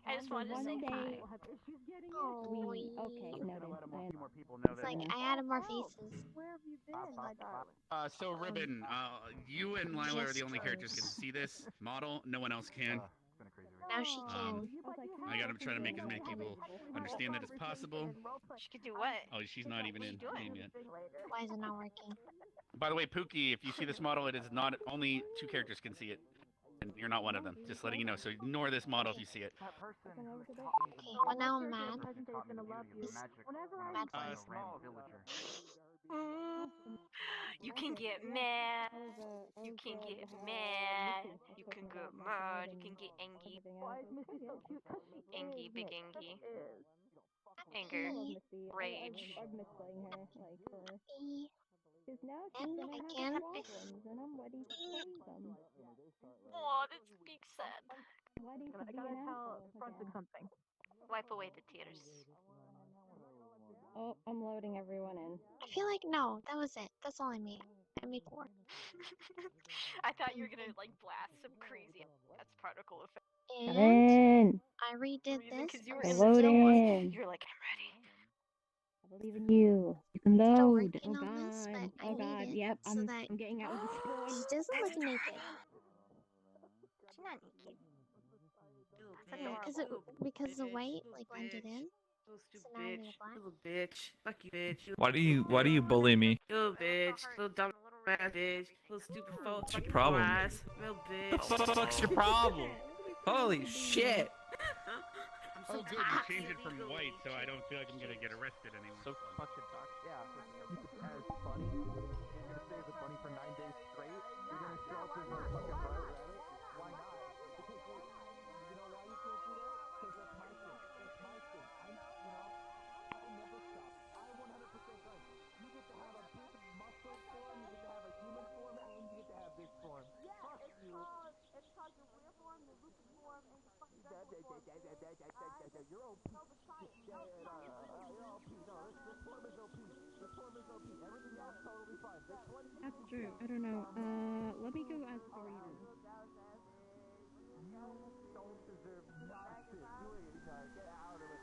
I just wanted to say hi. Oh, Okay, noted. More people know it's that. like I added more faces. Where have you been, my darling? So Ribbon, you and Lila are the only characters who can Gestures. see this model. No one else can. It's been a crazy week. Now she can. I gotta try to make as many people understand that it's possible. She could do what? Oh, she's not even in game yet. Why is it not working? By the way, Pookie, if you see this model, it is not only 2 characters can see it, and you're not one of them. Just letting you know. So ignore this model if you see it. That person who Okay, taught me. well now I'm mad. Taught me to use magic when I Mad was face. a random villager. You can get mad. You can get mad. You can get mad. You can get angry. Angy, big angy. Anger. Rage. Oh, I can. Oh, this speaks sad. I gotta tell Frontic something. Wipe away the tears. Oh, I'm loading everyone in. I feel like no, that was it. That's all I made. I made 4. I thought you were gonna like blast some crazy ass particle effect. Come And in. I redid this. Because you were and in Load the still zone. in. You're like, I'm ready. I believe in you. You can still load. working on this, but I Oh made god. it Yep. so that I'm getting out of the spawn. she doesn't look naked. She's not naked. That's No, adorable. because the white like blended in. Little So stupid now I bitch. need a black. Little bitch. Fuck you, bitch. Why do you bully me? Little bitch. Little dumb ass bitch. Little stupid phone. What's your Fucking problem? ass. Little bitch. What the fuck's your problem? Holy shit! I'm so Oh, good. You toxic. changed it from white, so I don't feel like I'm gonna get arrested anymore. So fucking toxic. Yeah. As funny. You're gonna stay as a bunny for 9 days straight. You're gonna show up as a fucking bird rabbit. Why not? Because you know why you can't do that? Because that's my thing. That's my thing. I'll never stop. I 100% right. You get to have a big muscle form. You get to have a human form, and you get to have this form. Fuck you. It's called your weird form, your lucid form, and your fucking You're OP. You're OP. No, this form is OP. This form is OP. Everything else totally fine. This one. That's true. I don't know. Let me go ask the reason. You don't deserve nothing. You get out of it.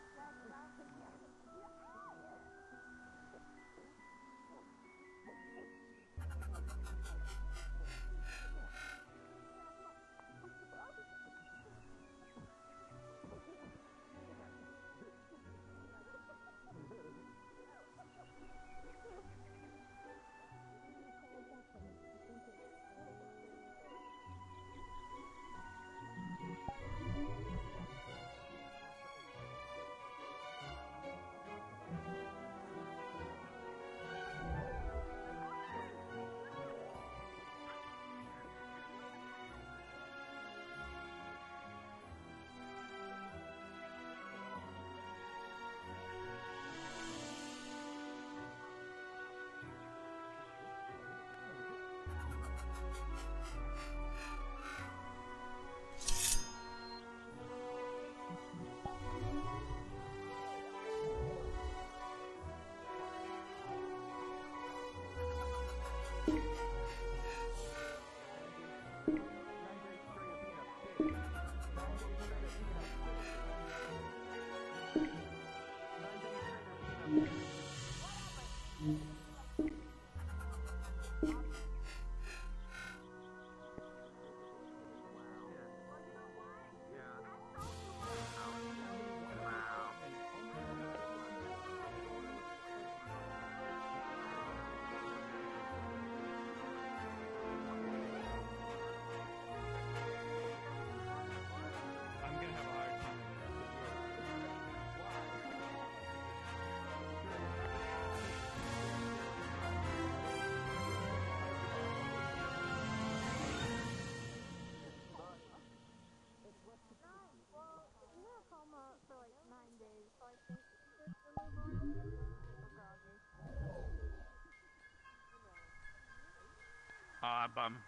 I'm gonna have a hard time.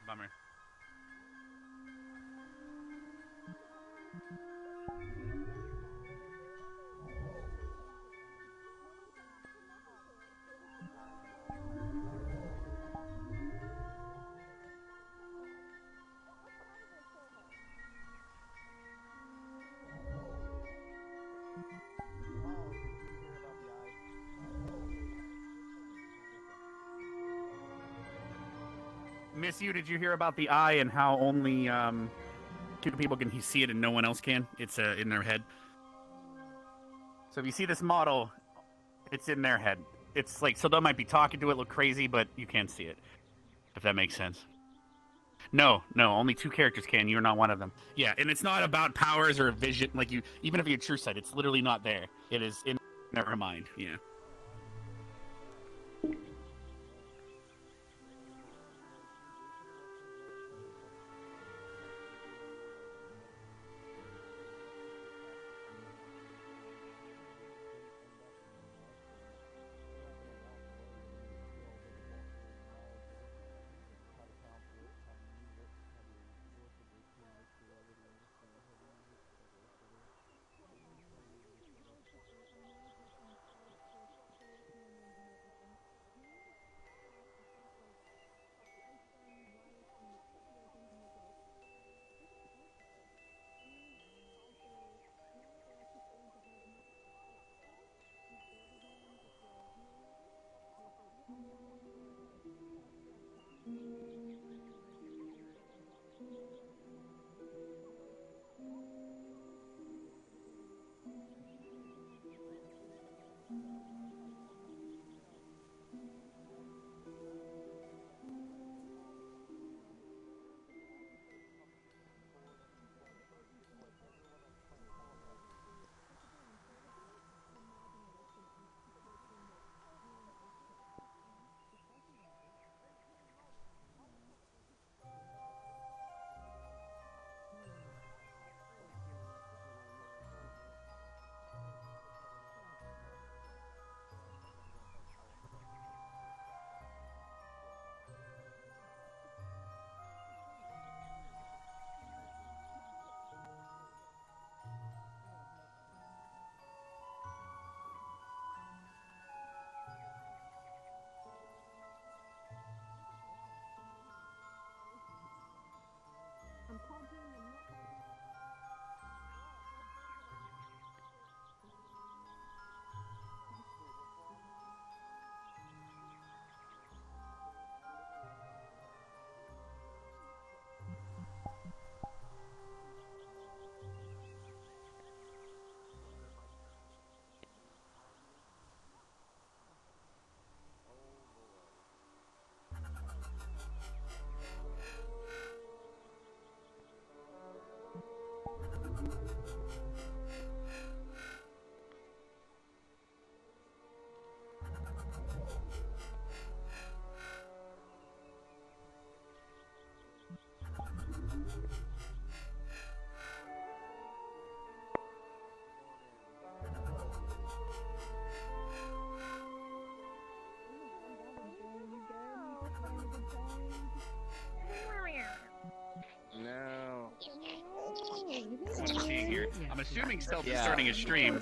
Bummer. Miss you, did you hear about the eye and how only 2 people can see it and no one else can? It's in their head. So if you see this model, it's in their head. It's like, so they might be talking to it, look crazy, but you can't see it. If that makes sense. No, only 2 characters can. You're not one of them. Yeah, and it's not about powers or vision. Like you, even if you have true sight, it's literally not there. It is in their mind. Yeah. I'm assuming Stealth is starting a stream.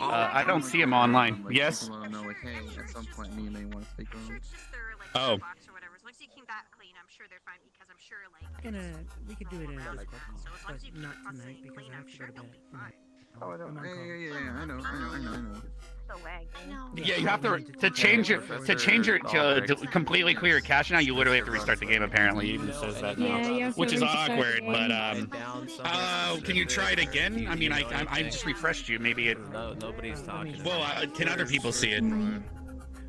I don't see him online. Yes? No, like, hey, at some point, me and they want to speak on it. Oh. As long as you keep that clean, I'm sure they're fine because I'm sure like we could do it in a so Discord call, as long as you keep not the tonight processing because clean, I I'm have to sure go to they'll bed. be fine. Oh, I'm on call. I know. So laggy. I know. Yeah, you have to change it to completely clear your cache now. You literally have to restart the game. Apparently, it even says that now, which is awkward. But can you try it again? I mean, I just refreshed you. Maybe it. No, nobody's talking. Well, can other people see it?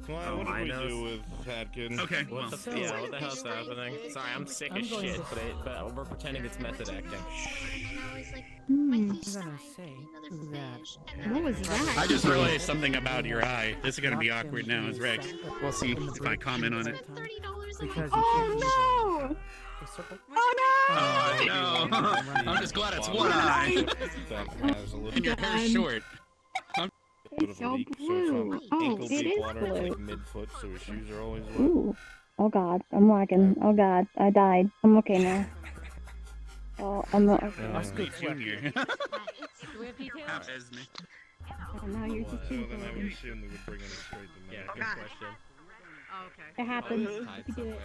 Well, what did we do with Hadkin? Okay. What the hell's happening? Sorry, I'm sick as shit, but we're pretending it's method acting. And I was like, my fish I'm died. gonna say Another that. fish. And What was that? I just realized something about your eye. This is gonna be awkward now, as Rex. We'll see if I comment on it. $30 Because Oh no! Oh no! I'm just glad it's one eye. And your hair's short. It's all blue. Oh, ankle it deep is water, it's blue. like mid-foot, so his shoes are always wet. Ooh. Oh god, I'm lagging. Oh god, I died. I'm okay now. Oh, I'm not okay. Junior. And now you're just Well, then I would assume we would bring him straight to me. Yeah, good question. Oh, okay. It happens. You do it.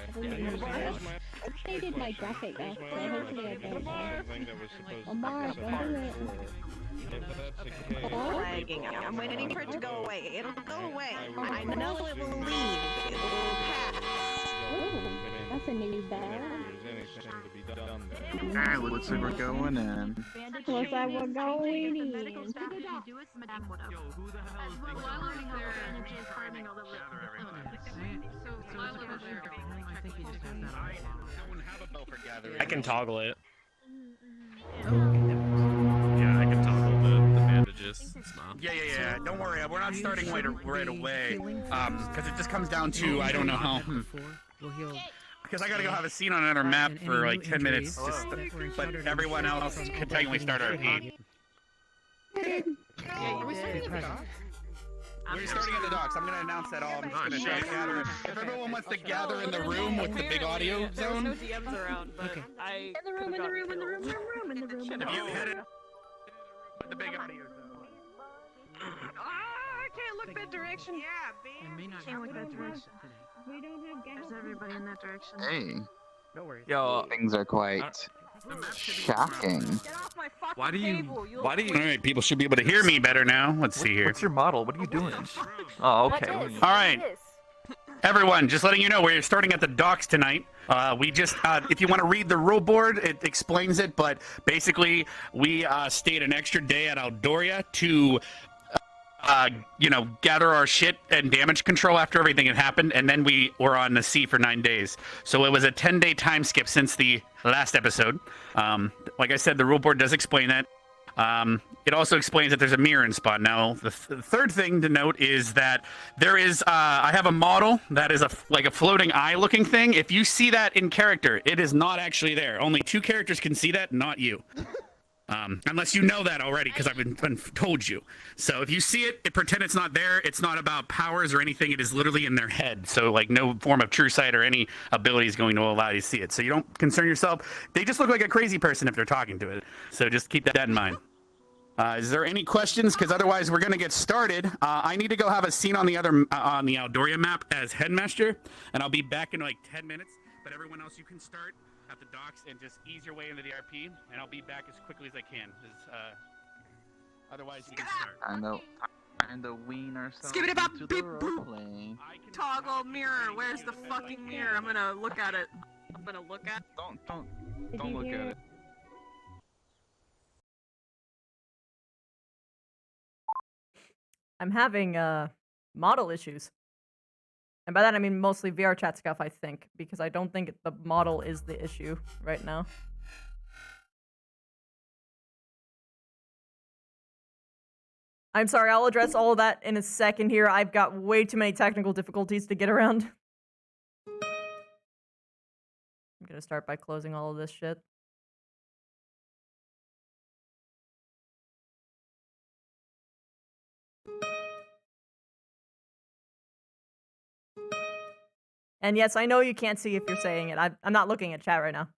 They did my graphic though, so hopefully I don't die. Something that was supposed Oh my, to don't do be it. before. If that's the case, Lagging. I'm waiting for it to go away. It'll go away. I know it will leave. It will pass. Ooh, that's That's a new bag. There's anything to be done there. Alright, looks like we're going in. Looks like we're going in. I can toggle it. Yeah, I can toggle the bandages. Yeah. Don't worry, we're not starting right away. Because it just comes down to I don't know how. Because I gotta go have a scene on another map for like 10 minutes. But everyone else can technically start RP. Are we starting at the dock? We're starting at the docks. I'm gonna announce that all. I'm just gonna try to gather. If everyone wants to gather in the room with the big audio zone. No DMs around, but I. In the room. If you hit it with the big audio zone. I can't look that direction. Yeah, Can't look that direction. We don't have gas. There's everybody in that direction. Hey, No worries. Yo, things are quite shocking. Get off my fucking why do you? table. Why do you? All right, people should be able to hear me better now. Let's see here. What's your model? What are you doing? Oh, okay. All right. Everyone, just letting you know, we're starting at the docks tonight. We just, if you want to read the rule board, it explains it, but basically, we stayed an extra day at Aldoria to, gather our shit and damage control after everything had happened, and then we were on the sea for 9 days. So it was a 10-day time skip since the last episode. Like I said, the rule board does explain that. It also explains that there's a mirror in spawn. Now, the third thing to note is that there is, I have a model that is like a floating eye looking thing. If you see that in character, it is not actually there. Only 2 characters can see that, not you. Unless you know that already, because I've been told you. So if you see it, pretend it's not there. It's not about powers or anything. It is literally in their head. So like no form of true sight or any ability is going to allow you to see it. So you don't concern yourself. They just look like a crazy person if they're talking to it. So just keep that in mind. Is there any questions? Because otherwise we're going to get started. I need to go have a scene on the Aldoria map as headmaster, and I'll be back in like 10 minutes. But everyone else, you can start at the docks and just ease your way into the RP, and I'll be back as quickly as I can. Otherwise, you can start. And the ween ourselves Skip it about into beep the boop. roleplay. Toggle mirror. Where's the fucking mirror? I'm gonna look at it. Don't look at it. I'm having model issues. And by that I mean mostly VR chat stuff, I think, because I don't think the model is the issue right now. I'm sorry, I'll address all of that in a second here. I've got way too many technical difficulties to get around. I'm gonna start by closing all of this shit. And yes, I know you can't see if you're saying it. I'm not looking at chat right now.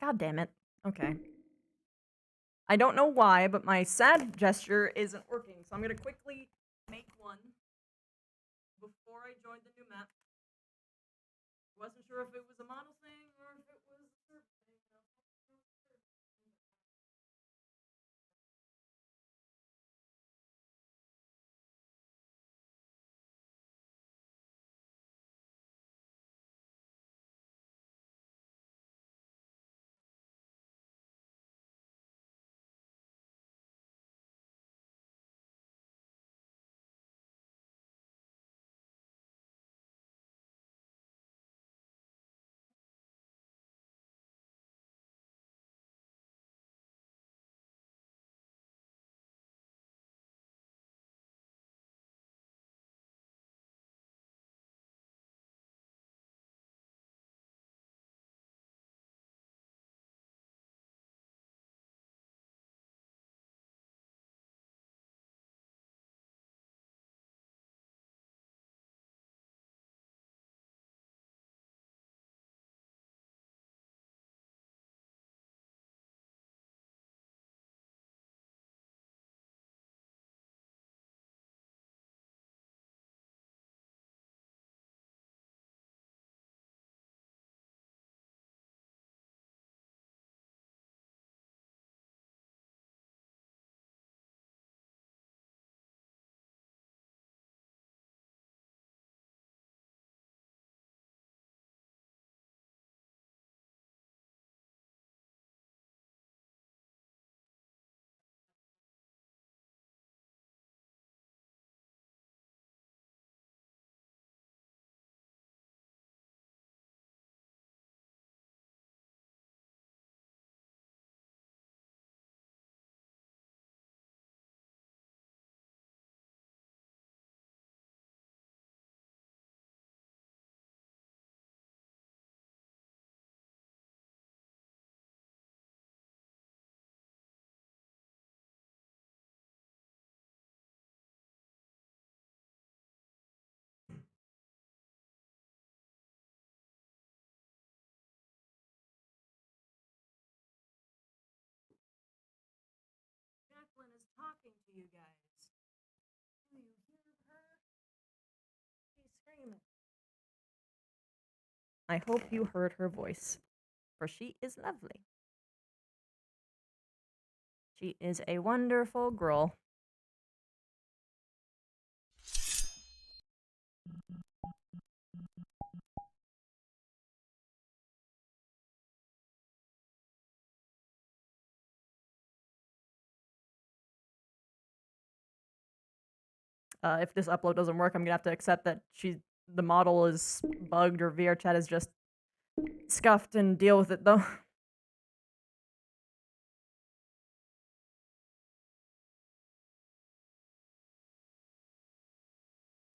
God damn it. Okay. I don't know why, but my sad gesture isn't working, so I'm gonna quickly make one before I join the new map. Wasn't sure if it was a model thing or if it was a server thing. Jacqueline is talking to you guys. Do you hear her? She's screaming. I hope you heard her voice, for she is lovely. She is a wonderful girl. If this upload doesn't work, I'm gonna have to accept that the model is bugged or VRChat is just scuffed and deal with it though.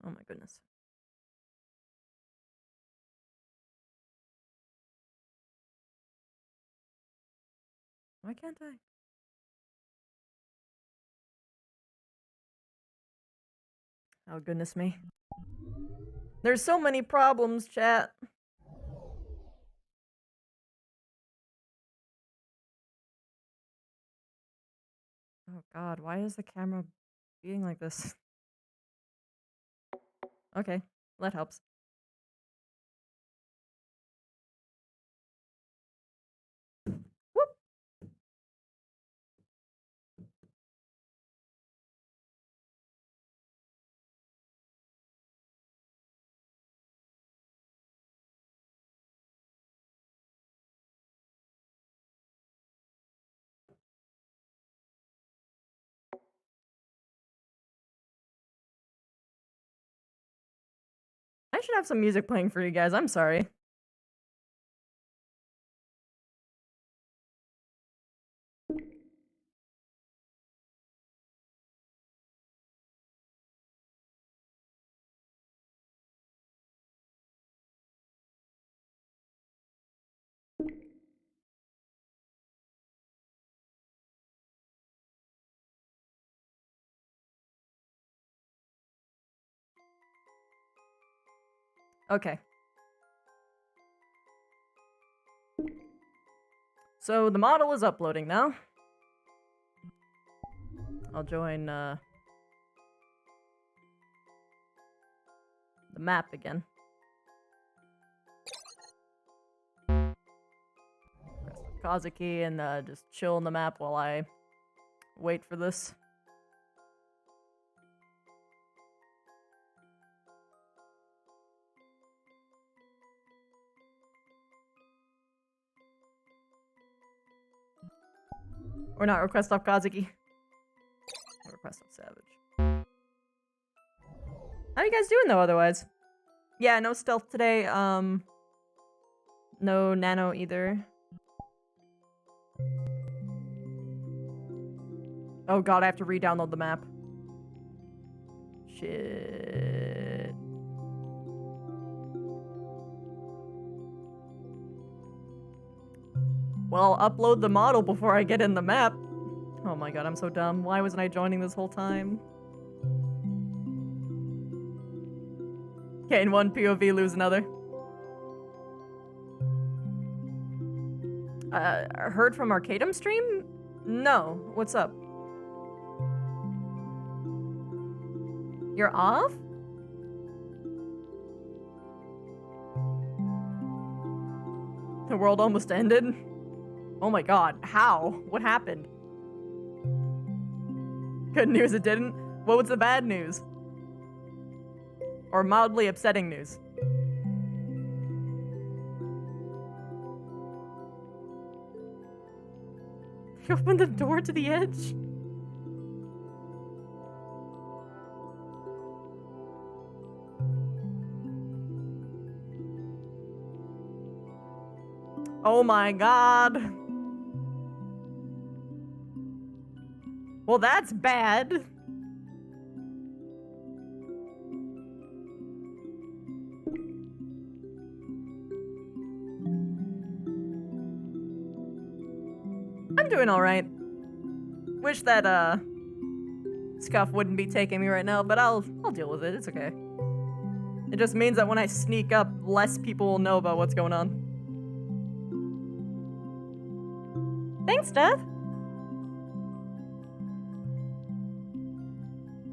Oh my goodness. Why can't I? Oh goodness me. There's so many problems, chat. Oh god, why is the camera being like this? Okay, that helps. Whoop! I should have some music playing for you guys, I'm sorry. Okay. So the model is uploading now. I'll join the map again. Press the Kazuki and just chill on the map while I wait for this. Or not, request off Kazuki. Request off Savage. How you guys doing though otherwise? Yeah, no stealth today, no nano either. Oh god, I have to re-download the map. Shit. Well, I'll upload the model before I get in the map. Oh my god, I'm so dumb. Why wasn't I joining this whole time? Gain one POV, lose another. Heard from Arcadum stream? No. What's up? You're off? The world almost ended? Oh my god, how? What happened? Good news it didn't? What was the bad news? Or mildly upsetting news? They opened the door to the edge? Oh my god. Well, that's bad. I'm doing alright. Wish that, Scuff wouldn't be taking me right now, but I'll deal with it. It's okay. It just means that when I sneak up, less people will know about what's going on. Thanks, Death.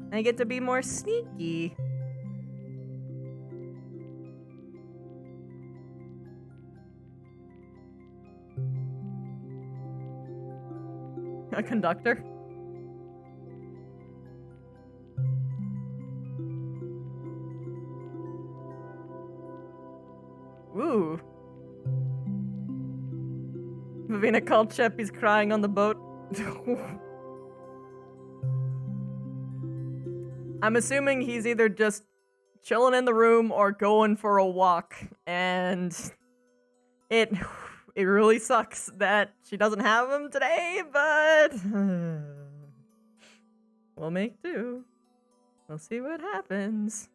I get to be more sneaky. A conductor? Ooh. Vivina called Shep, he's crying on the boat. I'm assuming he's either just chilling in the room or going for a walk, and it really sucks that she doesn't have him today, but we'll make do. We'll see what happens.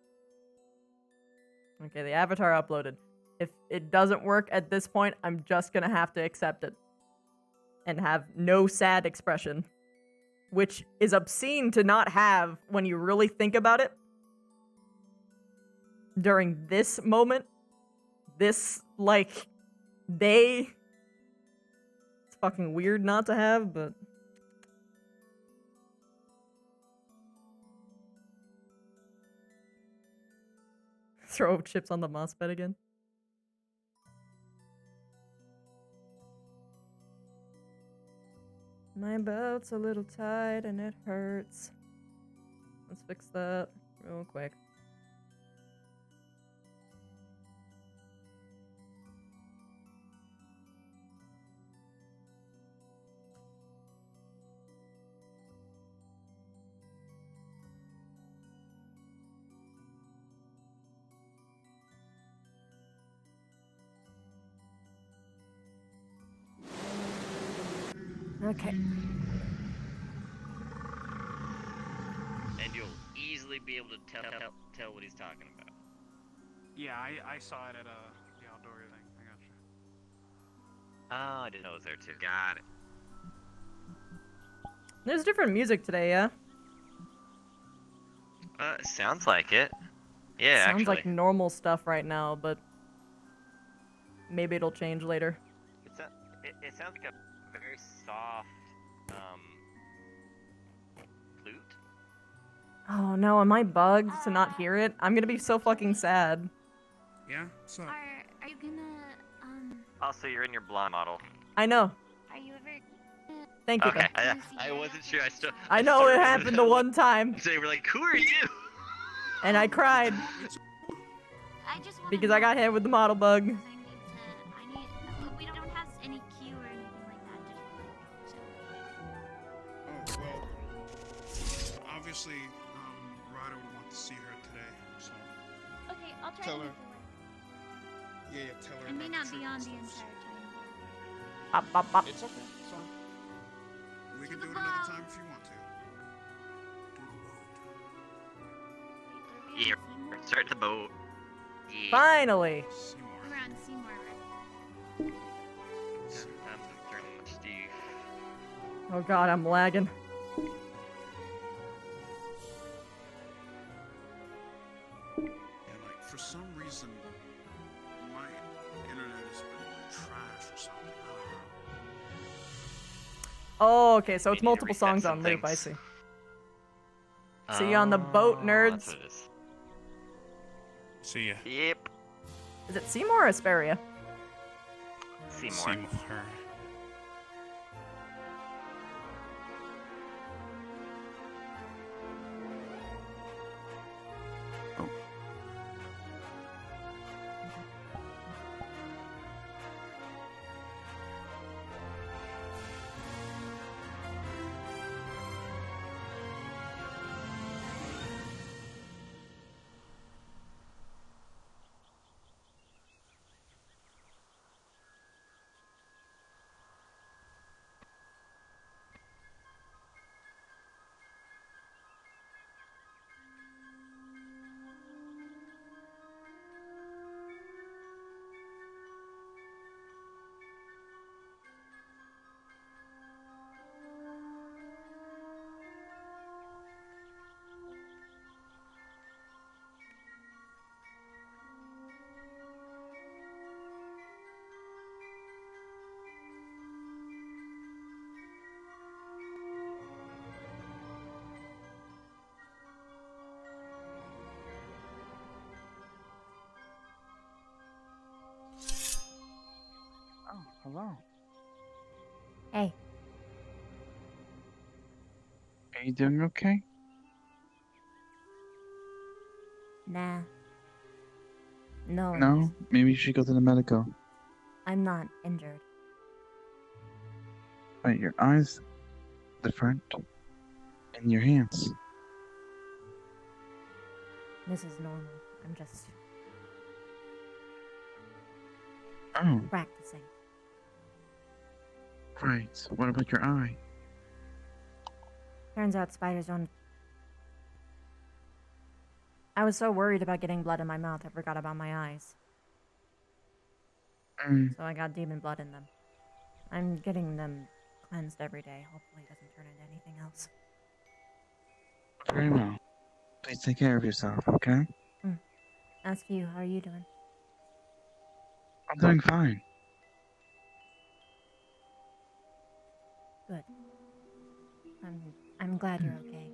Okay, the avatar uploaded. If it doesn't work at this point, I'm just gonna have to accept it and have no sad expression. Which is obscene to not have when you really think about it. During this moment, this, like, day. It's fucking weird not to have, but... Throw chips on the moss bed again. My belt's a little tight and it hurts. Let's fix that real quick. Okay. And you'll easily be able to tell what he's talking about. Yeah, I saw it at the outdoor thing. I gotcha. Oh, I didn't know it was there too. Got it. There's different music today, yeah? Sounds like it. Yeah, Sounds actually. like normal stuff right now, but maybe it'll change later. It sounds like a very soft, flute. Oh no, am I bugged to not hear it? I'm gonna be so fucking sad. Yeah. So. Are you gonna Also, you're in your blonde model. I know. Are you ever? Thank you, Okay, though. I wasn't sure. I know it happened the one time. So they were like, "Who are you?" And I cried. I just want Because I got hit with the model bug. I need. We don't have any queue or anything like that. Just like chill. Oh well. Obviously, Ryder would want to see her today, so. Okay, I'll try Tell to her. make it work. Yeah, tell her. I may about not the be trip on and the stuff, entire time. Up, up, up. It's okay. So. We can To do the it another boat. time if you want to. Yeah, start the boat. Yeah. Finally. We're on Seymour, right? I'm turning Steve. Oh god, I'm lagging. Yeah, like for some reason, my internet has been trash or something. I don't know. Oh, okay, so We it's need to multiple reset songs some on loop, I things. see. See you on the boat, Oh, nerds. That's what it is. See ya. Yep. Is it Seymour or Asperia? Seymour. Oh, hello. Hey. Are you doing okay? Nah. No. No? Maybe you should go to the medical. I'm not injured. Wait, your eyes different. And your hands. This is normal. I'm just Oh, practicing. right. What about your eye? Turns out spiders don't. I was so worried about getting blood in my mouth, I forgot about my eyes. So I got demon blood in them. I'm getting them cleansed every day. Hopefully it doesn't turn into anything else. Very well. Please take care of yourself, okay? Ask you, how are you doing? I'm doing fine. Good. I'm glad you're okay.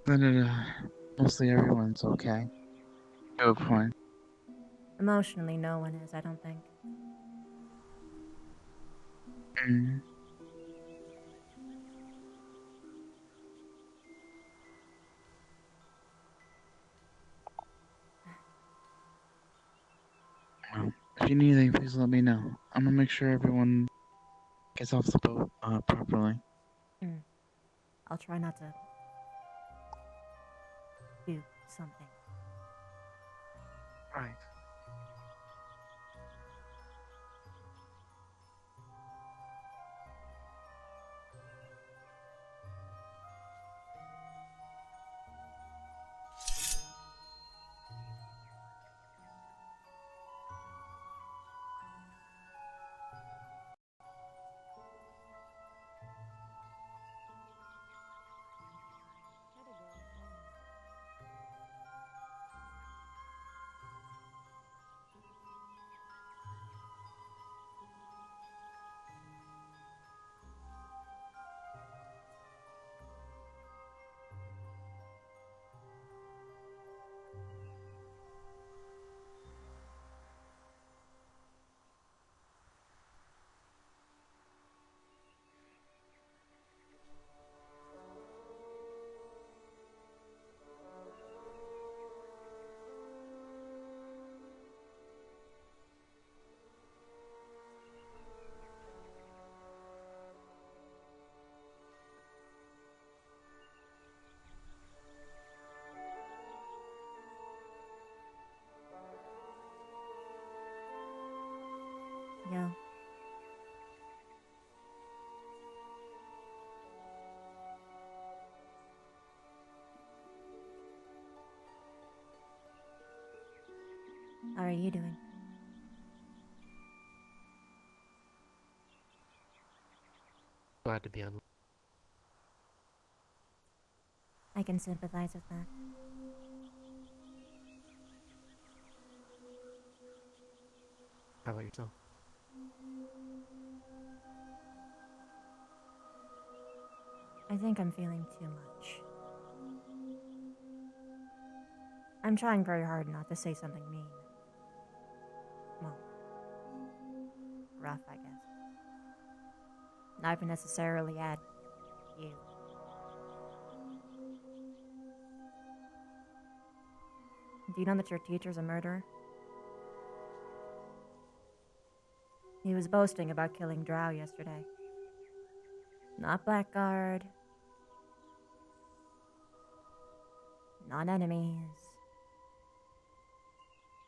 Then mostly everyone's okay. Good point. Emotionally, no one is, I don't think. Well, if you need anything, please let me know. I'm gonna make sure everyone gets off the boat properly. I'll try not to do something. Right. How are you doing? Glad to be on. I can sympathize with that. How about yourself? I think I'm feeling too much. I'm trying very hard not to say something mean. Well, rough, I guess. Not even necessarily at you. Do you know that your teacher's a murderer? He was boasting about killing Drow yesterday. Not Blackguard. Not enemies.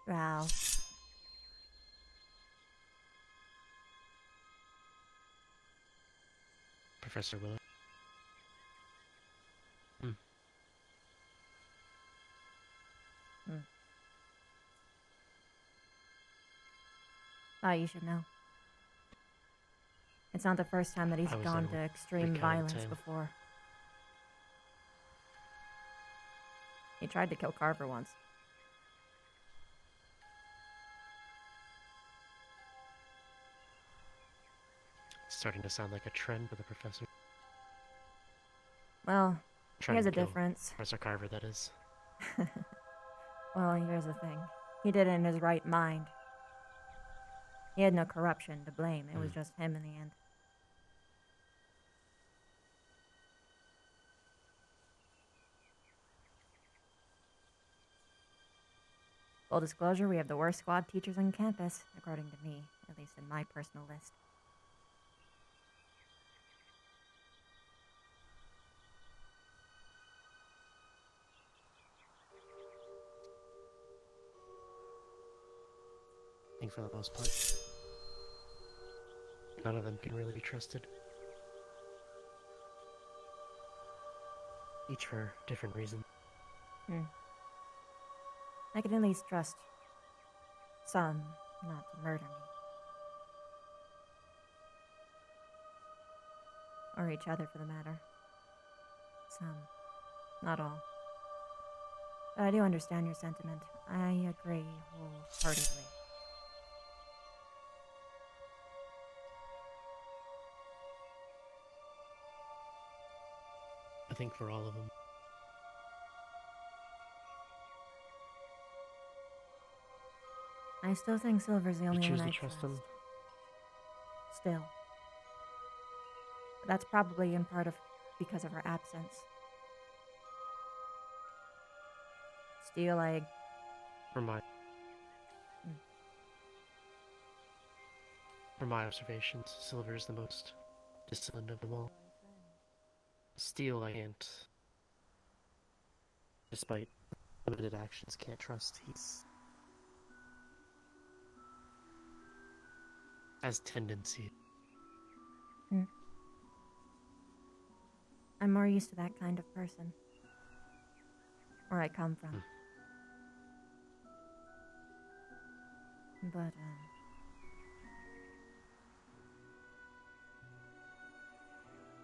Drow. Professor Willett. Thought you should know. It's not the first time that he's I was gone there to extreme recounting violence tale. before. He tried to kill Carver once. It's starting to sound like a trend with the professor. Well, Trying here's to a kill difference. Professor Carver, that is. Well, here's the thing. He did it in his right mind. He had no corruption to blame. It was just him in the end. Full disclosure, we have the worst squad teachers on campus, according to me, at least in my personal list. I think for the most part, none of them can really be trusted. Each for different reasons. I can at least trust some not to murder me. Or each other, for the matter. Some. Not all. But I do understand your sentiment. I agree wholeheartedly. I think for all of them. I still think Silver's the You only choose one to I trust them. Still. But that's probably in part of because of her absence. Steel, From my observations, Silver is the most disciplined of them all. Steel, I can't. Despite limited actions, can't trust. He's has tendency. I'm more used to that kind of person. Where I come from. But,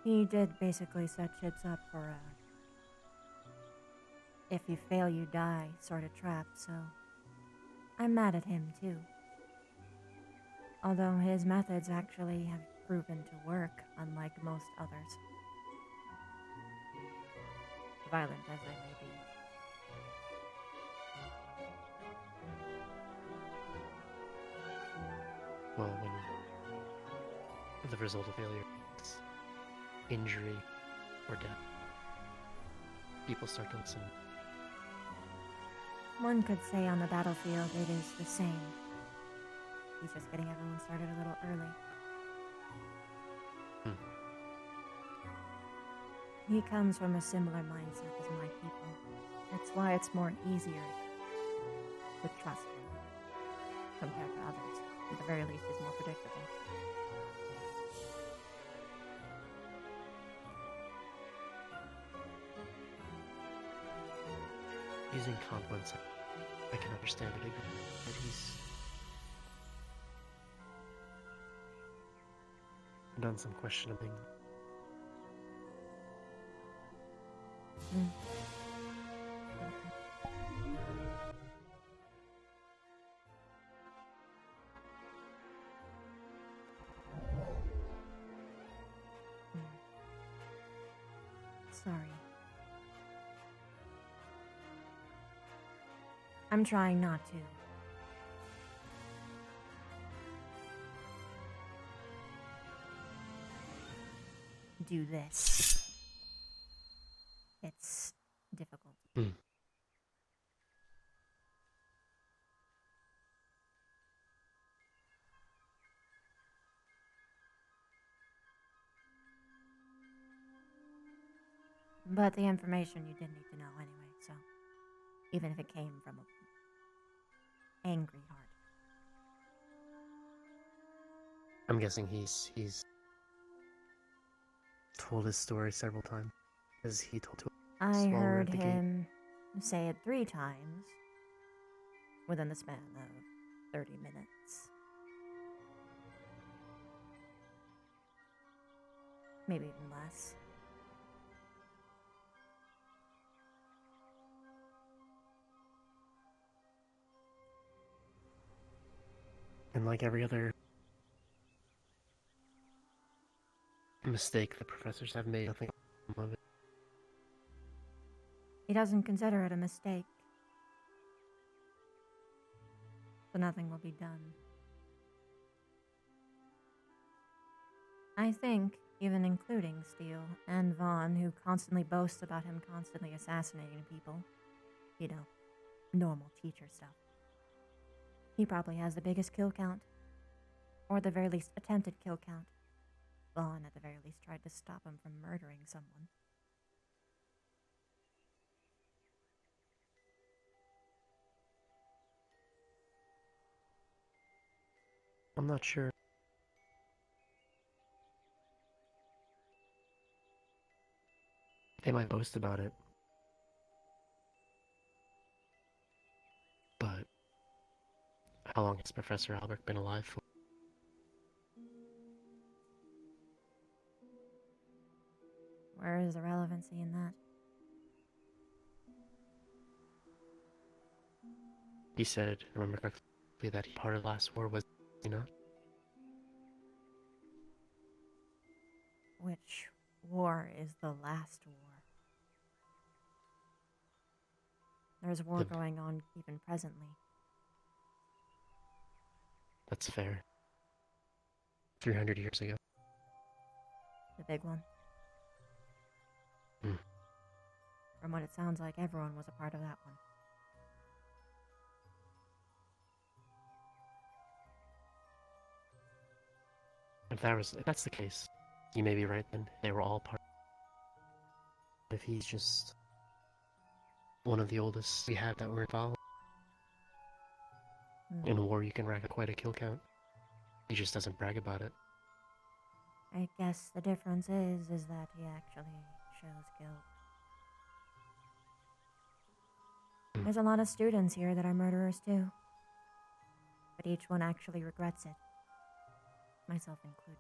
he did basically set chips up for a if you fail you die sort of trap, so I'm mad at him too. Although his methods actually have proven to work, unlike most others. Violent as they may be. Well, when the result of failure is injury or death, people start to listen. One could say on the battlefield it is the same. He's just getting everyone started a little early. He comes from a similar mindset as my people. That's why it's more easier to trust him compared to others. At the very least, he's more predictable. Using compliments, I cannot understand it. That he's done some questionable things. Sorry. I'm trying not to. Do this. It's difficult. But the information you didn't need to know anyway, so even if it came from an angry heart. I'm guessing he's told his story several times. As he told to us I while we were heard at the gate. him say it 3 times within the span of 30 minutes. Maybe even less. And like every other mistake the professors have made, nothing of it. He doesn't consider it a mistake. So nothing will be done. I think, even including Steele and Vaughn, who constantly boasts about him constantly assassinating people. You know, normal teacher stuff. He probably has the biggest kill count. Or at the very least, attempted kill count. Vaughn, at the very least, tried to stop him from murdering someone. I'm not sure. They might boast about it. But how long has Professor Albert been alive for? Where is the relevancy in that? He said, remember correctly, that part of the last war was, you know? Which war is the last war? There's war going on even presently. That's fair. 300 years ago. The big one. Hmm. From what it sounds like, everyone was a part of that one. If that's the case, you may be right then. They were all part. If he's just one of the oldest we have that were involved. In a war, you can rack quite a kill count. He just doesn't brag about it. I guess the difference is that he actually shows guilt. There's a lot of students here that are murderers too. But each one actually regrets it. Myself included.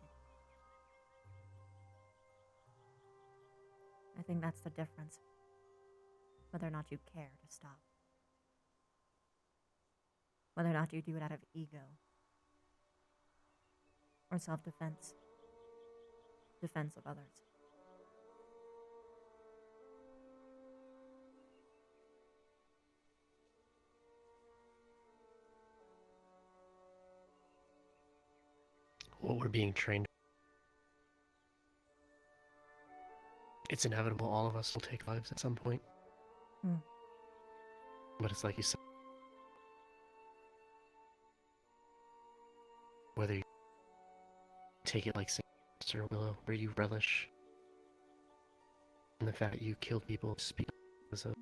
I think that's the difference. Whether or not you care to stop. Whether or not you do it out of ego. Or self-defense. Defense of others. What we're being trained. It's inevitable all of us will take lives at some point. But it's like you said. Whether you take it like Sister Willow, where you relish in the fact that you killed people just because of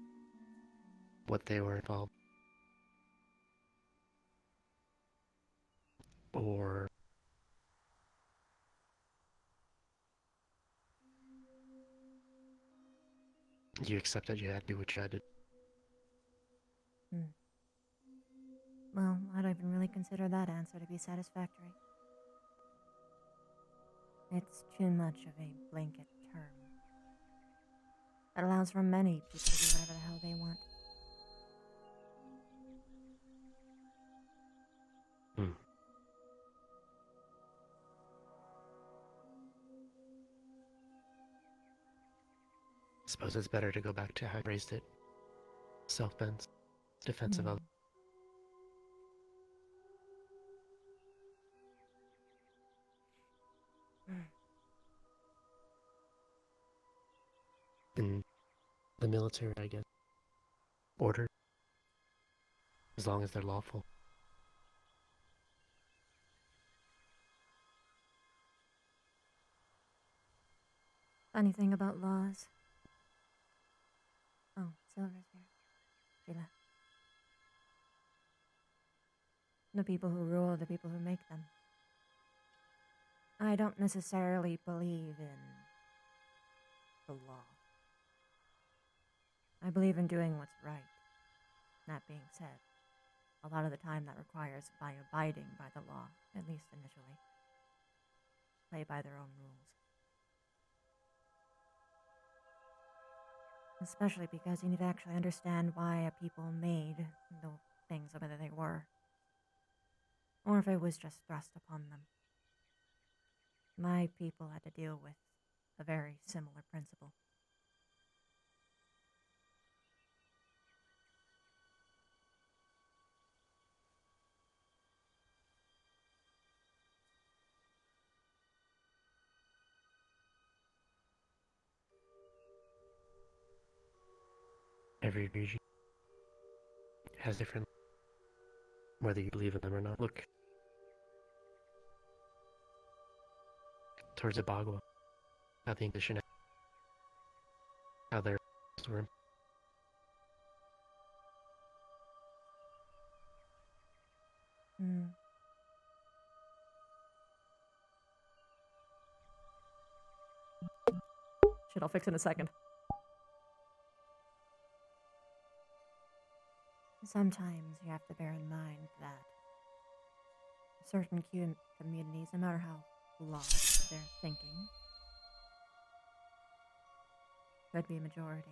what they were involved. Or you accept that you had to do what you had to do. Well, I don't even really consider that answer to be satisfactory. It's too much of a blanket term. It allows for many people to do whatever the hell they want. Hmm. Suppose it's better to go back to how I raised it. Self-defense. Defensive of. In the military, I guess. Order. As long as they're lawful. Funny thing about laws. Oh, Silver's here. She left. The people who rule are the people who make them. I don't necessarily believe in the law. I believe in doing what's right. That being said, a lot of the time that requires by abiding by the law, at least initially. Play by their own rules. Especially because you need to actually understand why a people made the things whether they were. Or if it was just thrust upon them. My people had to deal with a very similar principle. Every region has different, whether you believe in them or not. Look towards Ibagua, how the English and how their were. Shit, I'll fix it in a second. Sometimes you have to bear in mind that certain communities, no matter how flawed their thinking, could be a majority.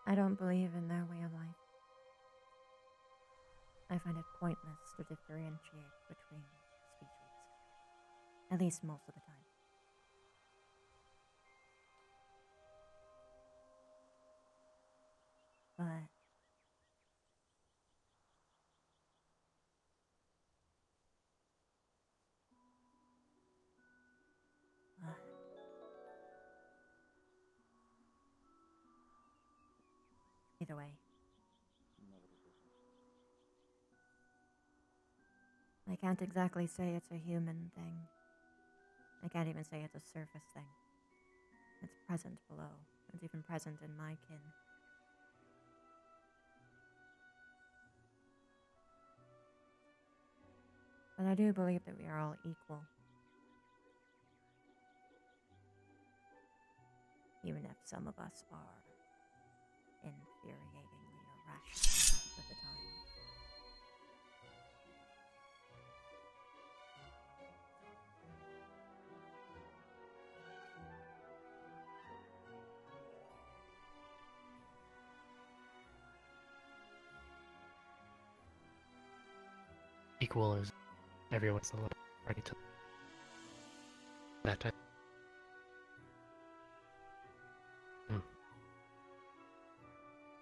I don't believe in their way of life. I find it pointless to differentiate between species. At least most of the time. But either way, I can't exactly say it's a human thing. I can't even say it's a surface thing. It's present below. It's even present in my kin. But I do believe that we are all equal. Even if some of us are infuriatingly irrational most of the time. Equal as everyone's a little ready to that type.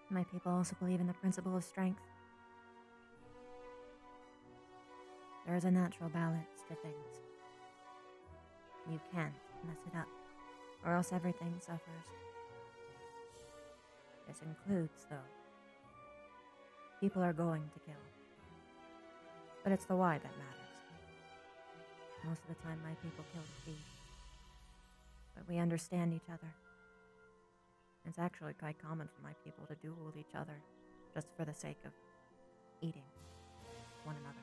My people also believe in the principle of strength. There is a natural balance to things. You can't mess it up, or else everything suffers. This includes, though, people are going to kill. But it's the why that matters. Most of the time my people kill to feed. But we understand each other. It's actually quite common for my people to duel with each other, just for the sake of eating one another.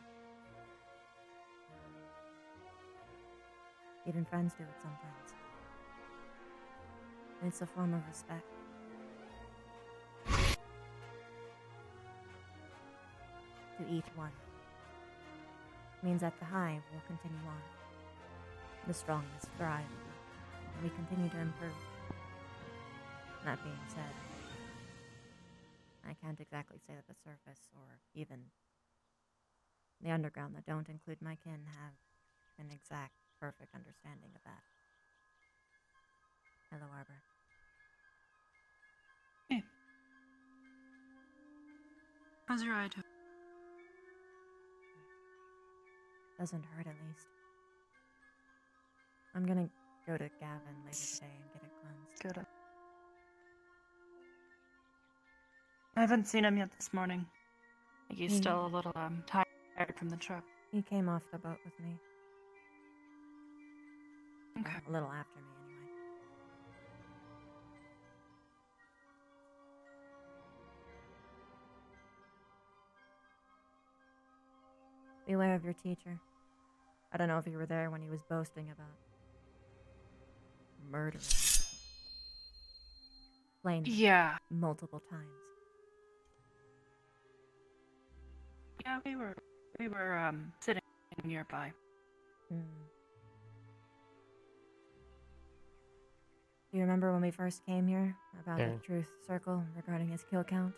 Even friends do it sometimes. It's a form of respect. To each one. Means that the hive will continue on. The strongest thrive, and we continue to improve. That being said, I can't exactly say that the surface, or even the underground that don't include my kin, have an exact, perfect understanding of that. Hello, Arbor. Hey. How's your eye doing? Doesn't hurt, at least. I'm gonna go to Gavin later today and get it cleansed. Good. I haven't seen him yet this morning. I think he's still a little tired from the trip. He came off the boat with me. Okay. A little after me, anyway. Beware of your teacher. I don't know if you were there when he was boasting about murder. Plain. Yeah. Multiple times. Yeah, we were sitting nearby. Do you remember when we first came here about the truth circle regarding his kill count?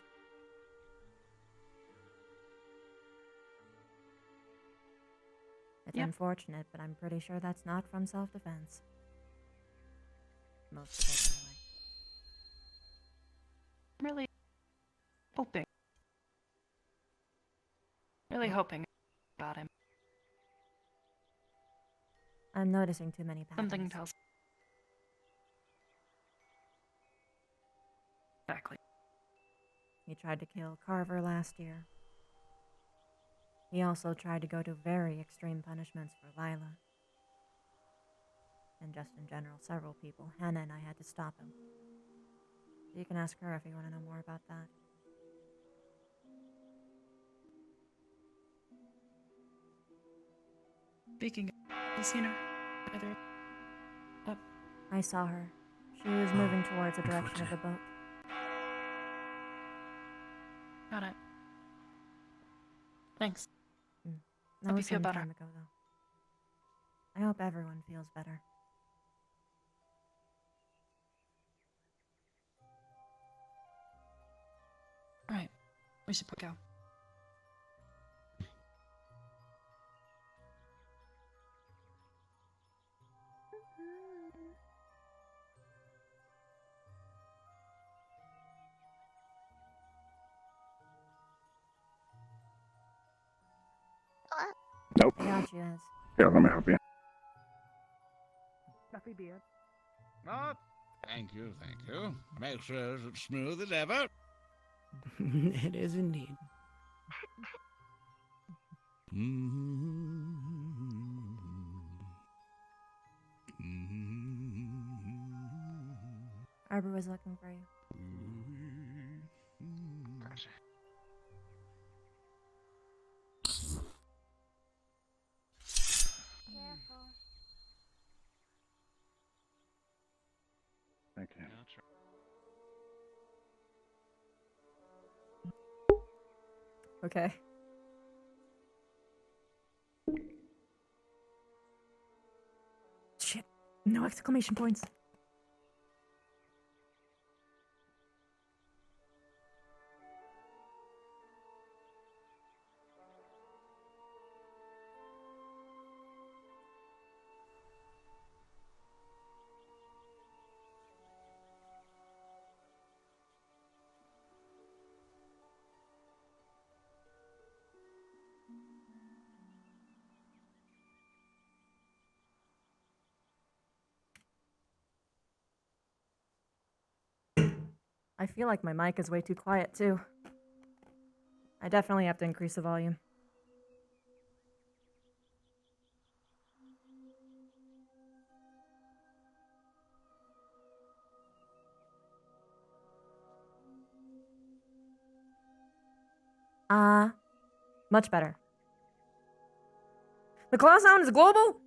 It's unfortunate, but I'm pretty sure that's not from self-defense. Most of it, anyway. I'm really hoping about him. I'm noticing too many patterns. Something tells. Exactly. He tried to kill Carver last year. He also tried to go to very extreme punishments for Lila. And just in general, several people. Hannah and I had to stop him. You can ask her if you want to know more about that. Speaking of, have you seen her? Either up. I saw her. She was moving towards the direction of the boat. Got it. Thanks. That Hope was you feel some better. time ago, though. I hope everyone feels better. Alright. We should go. Nope. I got you, Ez. Here, let me help you. Fluffy beard. Oh, thank you. Make sure it's smooth as ever. It is indeed. Arbor was looking for you. Gotcha. Careful. Thank you. Okay. Shit. No exclamation points. I feel like my mic is way too quiet, too. I definitely have to increase the volume. Much better. The claw sound is global?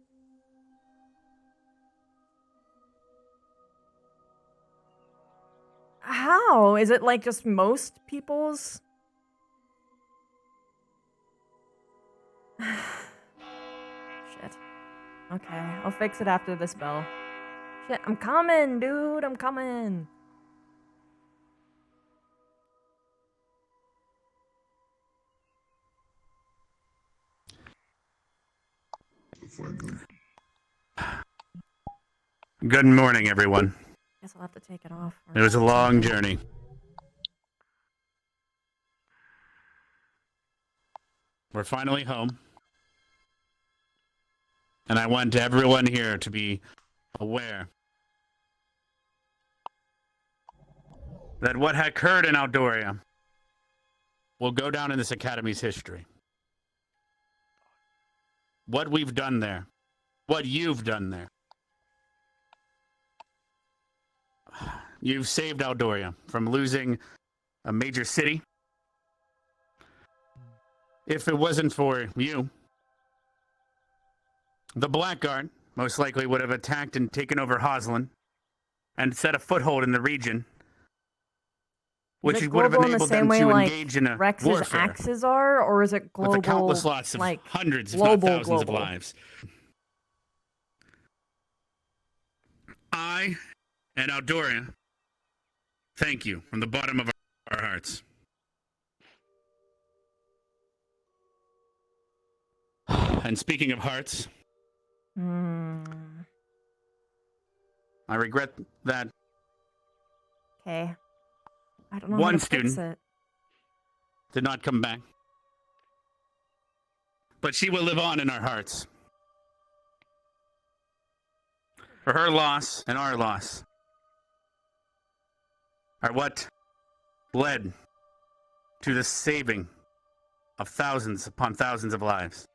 How? Is it like just most people's? Shit. Okay, I'll fix it after this bell. Shit, I'm coming, dude. I'm coming. Good morning, everyone. Guess I'll have to take it off. It was a long journey. We're finally home. And I want everyone here to be aware that what had occurred in Aldoria will go down in this academy's history. What we've done there, what you've done there. You've saved Aldoria from losing a major city. If it wasn't for you, the Blackguard most likely would have attacked and taken over Hoslan and set a foothold in the region, which would have enabled them to engage in a Rex's warfare axes are, or is it global? with the countless loss of like, hundreds, if not thousands global? of lives. I and Aldoria thank you from the bottom of our hearts. And speaking of hearts, I regret that Okay. I don't know one how to fix student it. did not come back. But she will live on in our hearts. For her loss and our loss are what led to the saving of thousands upon thousands of lives.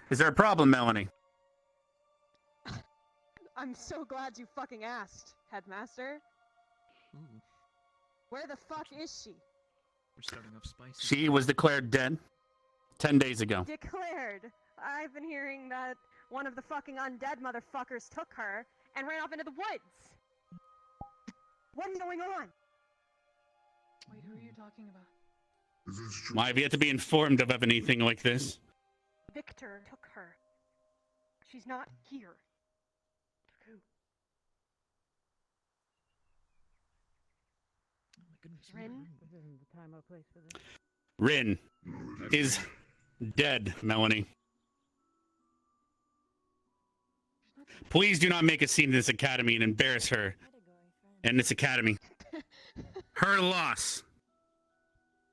Is there a problem, Melanie? I'm so glad you fucking asked, Headmaster. Where the fuck is she? We're starting off spicy. She was declared dead 10 days ago. Declared. I've been hearing that one of the fucking undead motherfuckers took her and ran off into the woods. What is going on? Wait, who are you talking about? I've yet to be informed of anything like this. Victor took her. She's not here. Who? Rin? Rin is dead, Melanie. Please do not make a scene in this academy and embarrass her in this academy. Her loss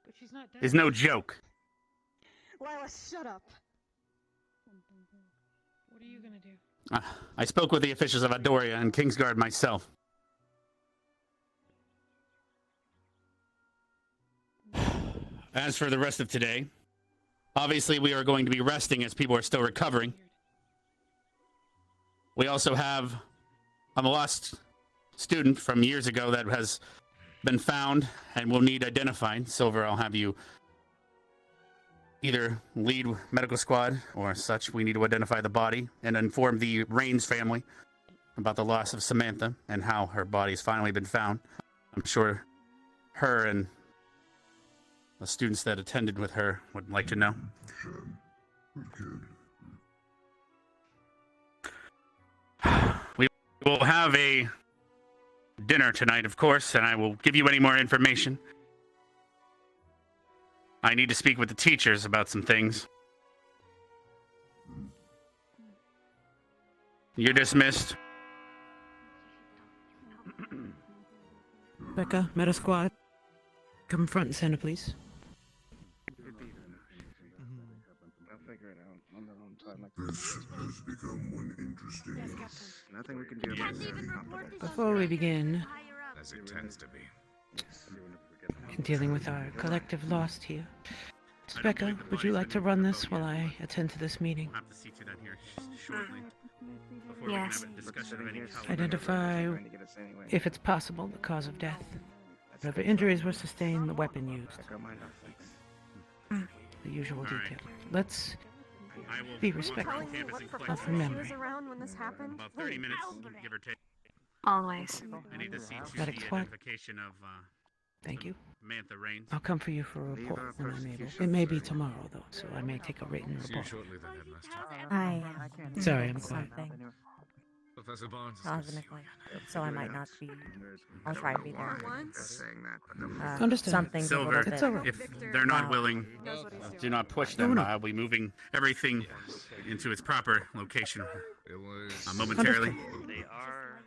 But she's not dead. is no joke. Lila, shut up. What are you gonna do? I spoke with the officials of Adoria and Kingsguard myself. As for the rest of today, obviously we are going to be resting as people are still recovering. We also have a lost student from years ago that has been found and will need identified. Silver, I'll have you either lead medical squad or such. We need to identify the body and inform the Rains family about the loss of Samantha and how her body's finally been found. I'm sure her and the students that attended with her would like to know. We will have a dinner tonight, of course, and I will give you any more information. I need to speak with the teachers about some things. You're dismissed. Becca, Meta Squad, come front and center, please. This has become one interesting. Nothing we can do about it. Before we begin, As it tends to be. in dealing with our collective loss here, Becca, would you like to run this while I attend to this meeting? I'll have to see to that here shortly. Before Yes. we can have a discussion of any caliber. Identify, if it's possible, the cause of death. Whatever injuries were sustained, the weapon used. The usual detail. Let's be respectful of her memory. Was around when this happened? About 30 minutes, give or take. Always. I need to see Medic 2D squad. identification of Thank you. Mantha Reigns. I'll come for you for a report when I'm able. It may be tomorrow, though, so I may take a written See you report. shortly then, Headmaster. I Sorry, I'm quiet. something Professor Barnes is good to see you cosmically, again. so I might not be. I'll try to be there. Understood. Something's a Silver, little bit. all right. if they're not loud. willing, do not push them. No. I'll be moving everything into its proper location It was momentarily. They are.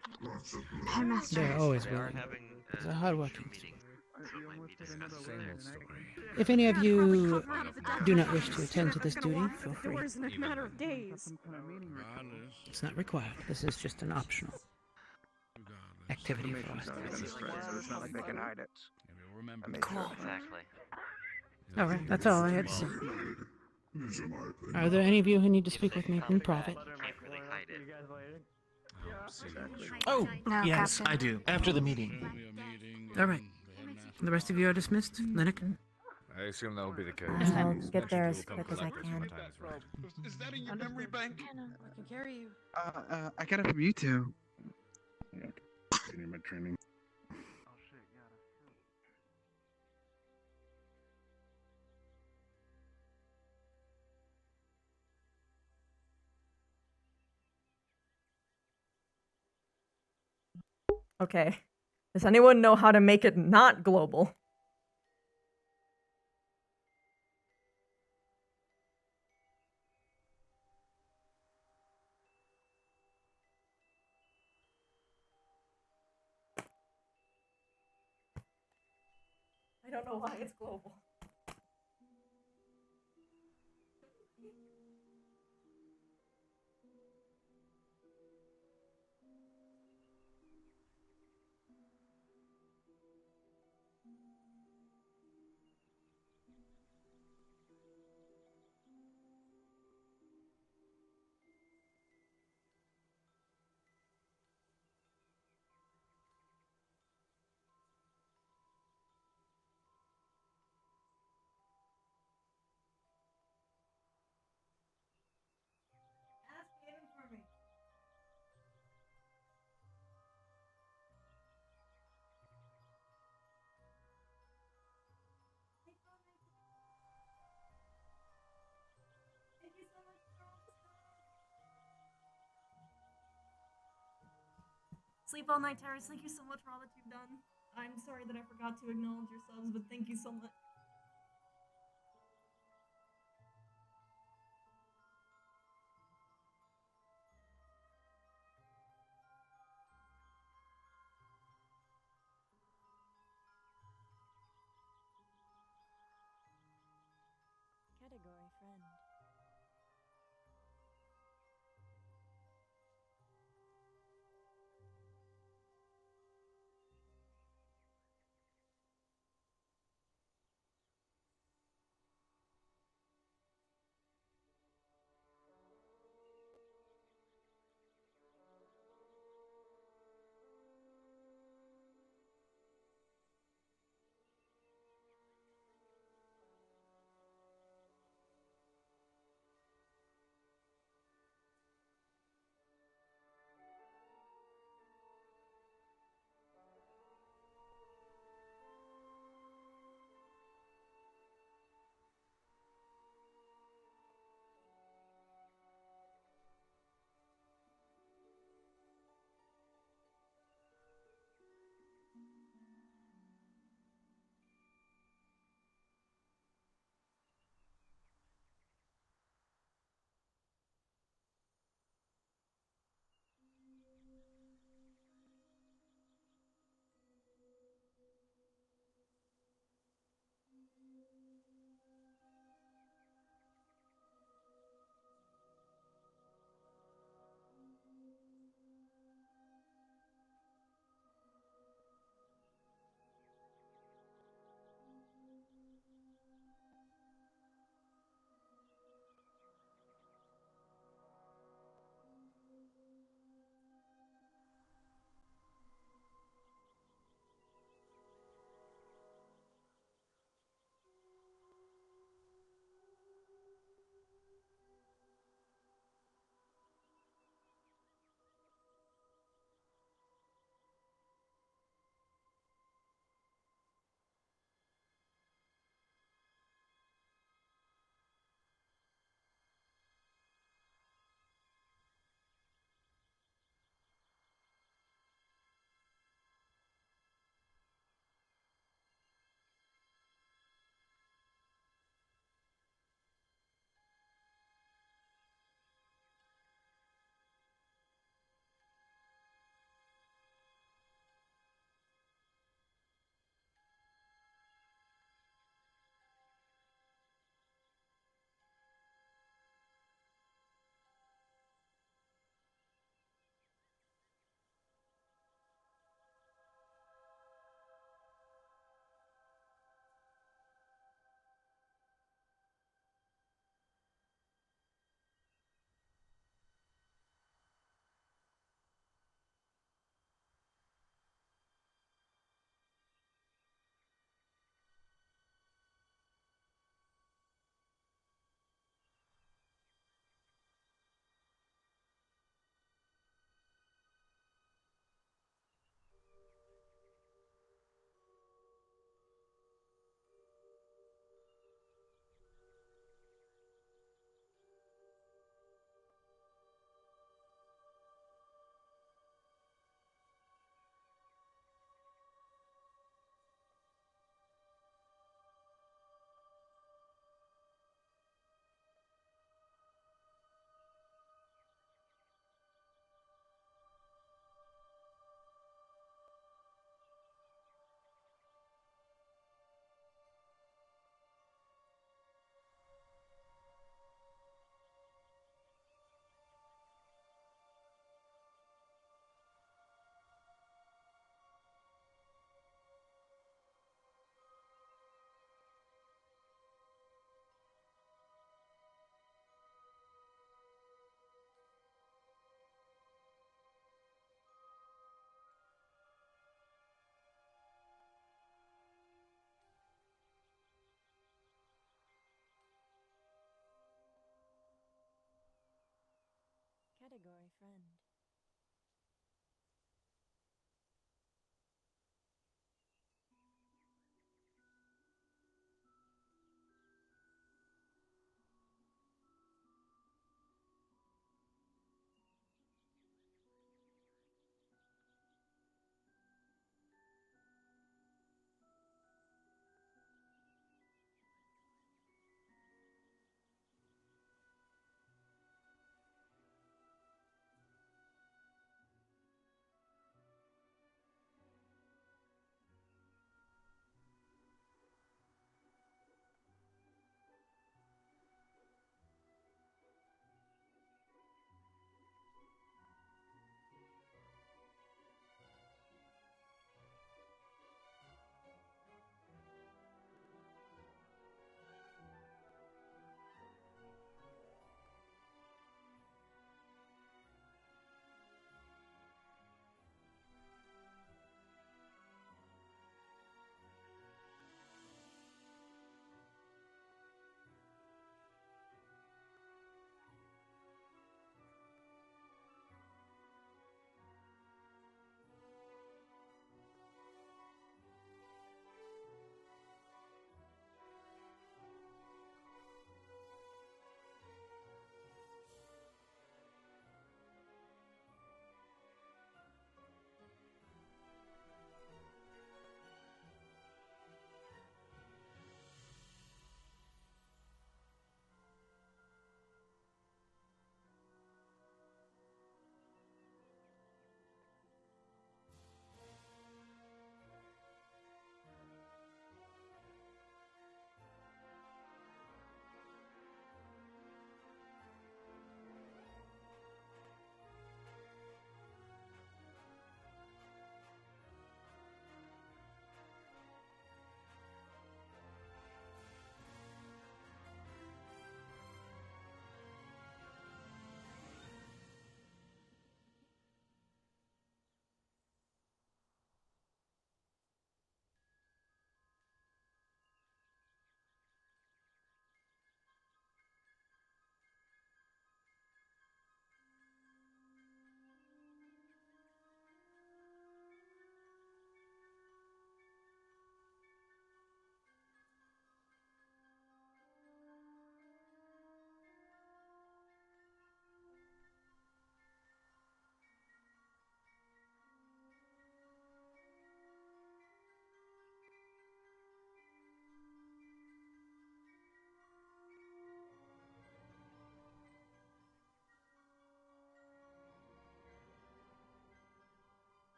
They're always They are willing. having It's a hard-working meeting. That might be discussed same there. old story. If any of you do not wish to attend to this duty, feel free. In a matter of days. It's not required. This is just an optional activity for us. It's not like they can hide it. Cool. Exactly. All right, that's all I had to say. Are there any of you who need to speak with me in private? Can't really hide it. Oh, No, yes, Captain. I do. After the meeting. All right. The rest of you are dismissed. Linux. I assume that will be the case. I'll get there as quick as I can. Is that in your memory bank? I can carry you. I got it from you two. Continue my training. Okay. Does anyone know how to make it not global? I don't know why it's global. Sleep All Night Terrace, thank you so much for all that you've done. I'm sorry that I forgot to acknowledge your subs, but thank you so much. Category friend. category friend.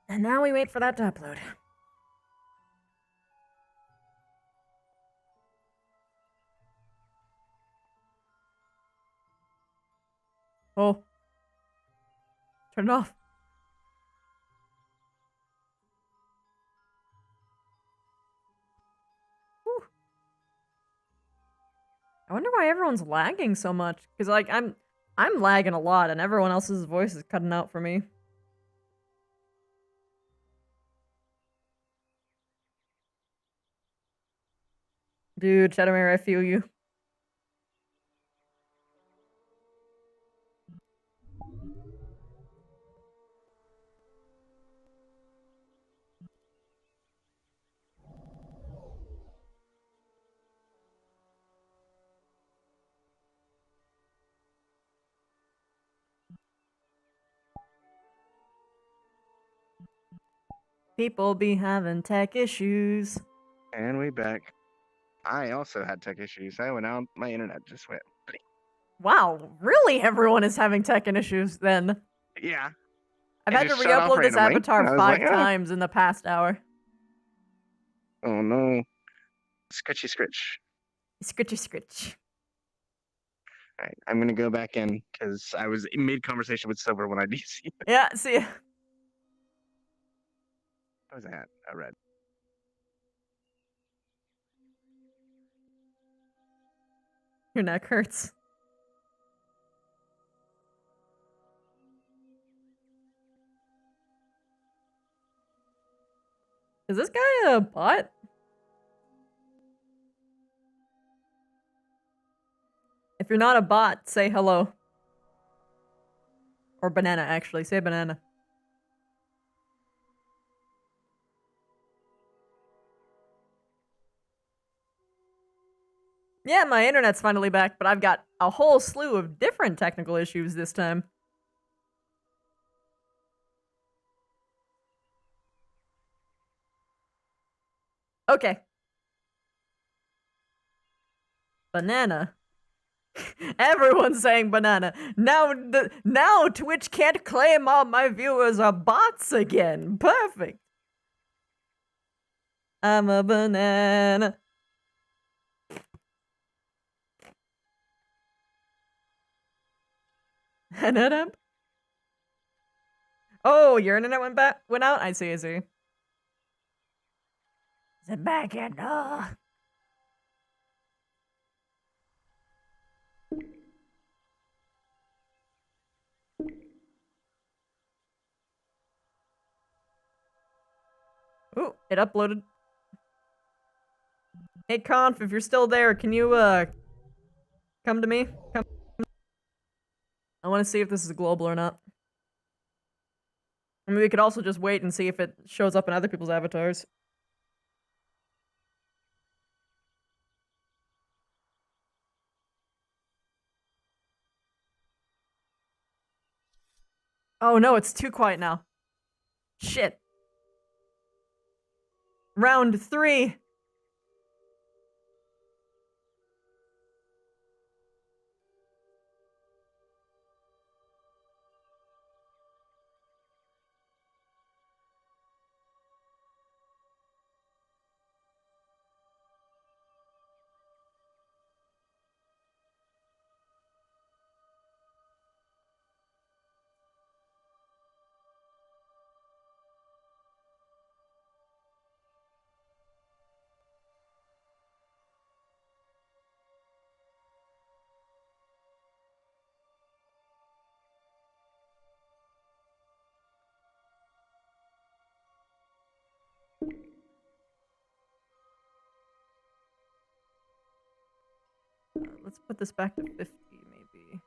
And now we wait for that to upload. Oh. Turn it off. Whew. I wonder why everyone's lagging so much. Cause like I'm lagging a lot and everyone else's voice is cutting out for me. Dude, Shadowmare, I feel you. People be having tech issues. And we back. I also had tech issues. I went out, my internet just went. Wow, really everyone is having tech issues then. Yeah. I've It had to just shut off re-upload this randomly. avatar I was 5 like, "Ah." times in the past hour. Oh no. Scritchy scritch. Scritchy scritch. Alright, I'm gonna go back in because I was in mid conversation with Silver when I DC. Yeah, see ya. What was that? I read. Your neck hurts. Is this guy a bot? If you're not a bot, say hello. Or banana, actually. Say banana. Yeah, my internet's finally back, but I've got a whole slew of different technical issues this time. Okay. Banana. Everyone's saying banana. Now Twitch can't claim all my viewers are bots again. Perfect. I'm a banana. Banana. Oh, your internet went out? I see, I see. The back end. Ooh, it uploaded. Hey, Conf, if you're still there, can you, come to me? Come. I want to see if this is global or not. I mean, we could also just wait and see if it shows up in other people's avatars. Oh no, it's too quiet now. Shit. Round 3. Let's put this back to 50, maybe.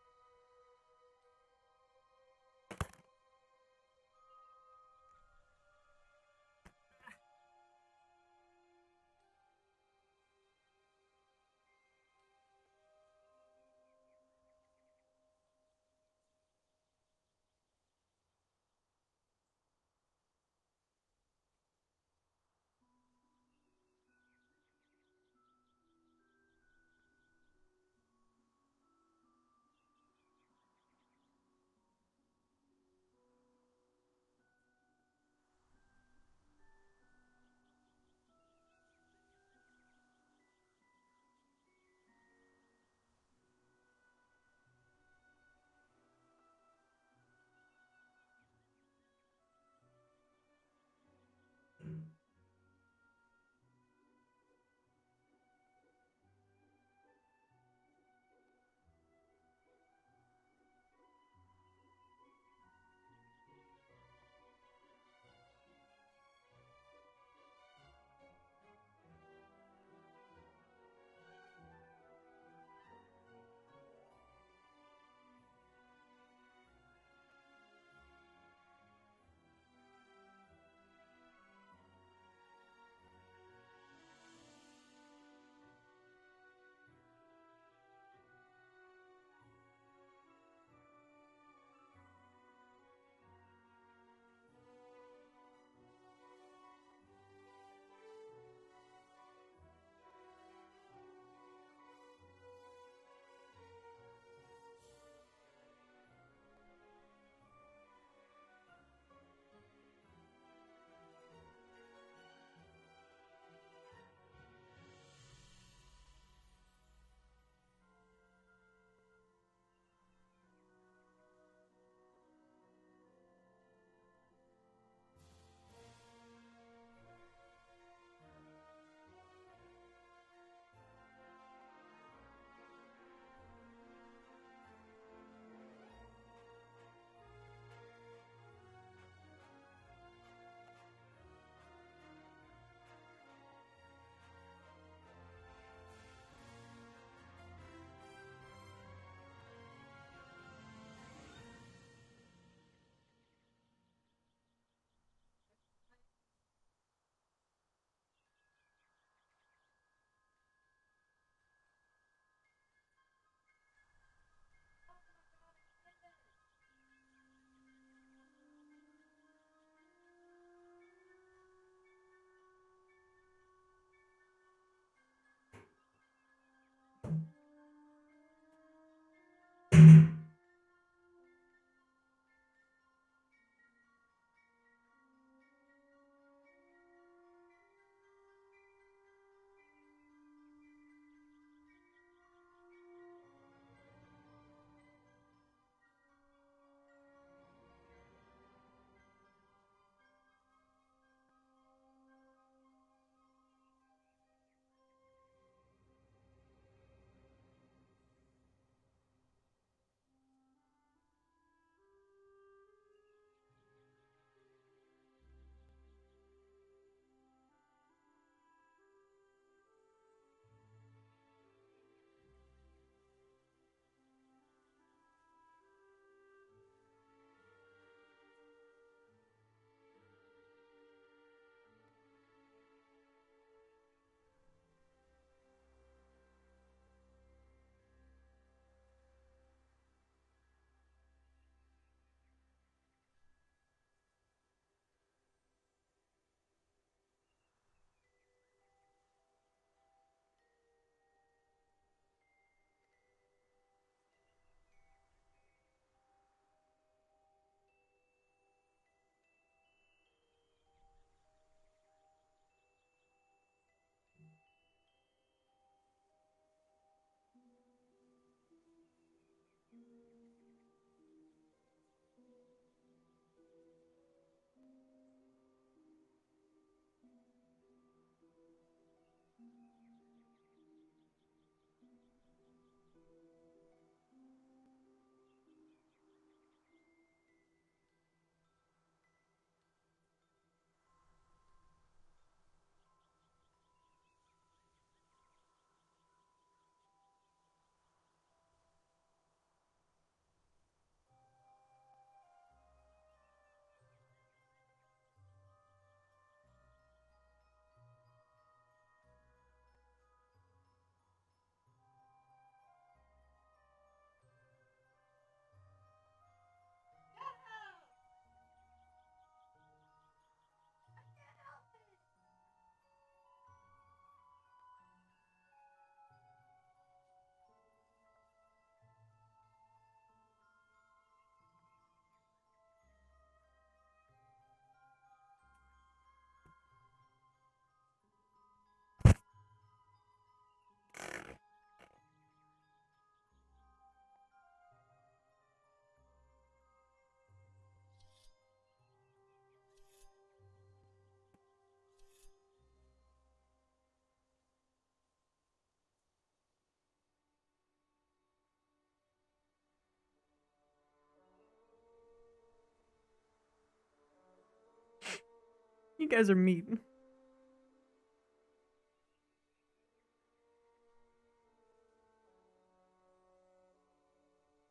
You guys are mean.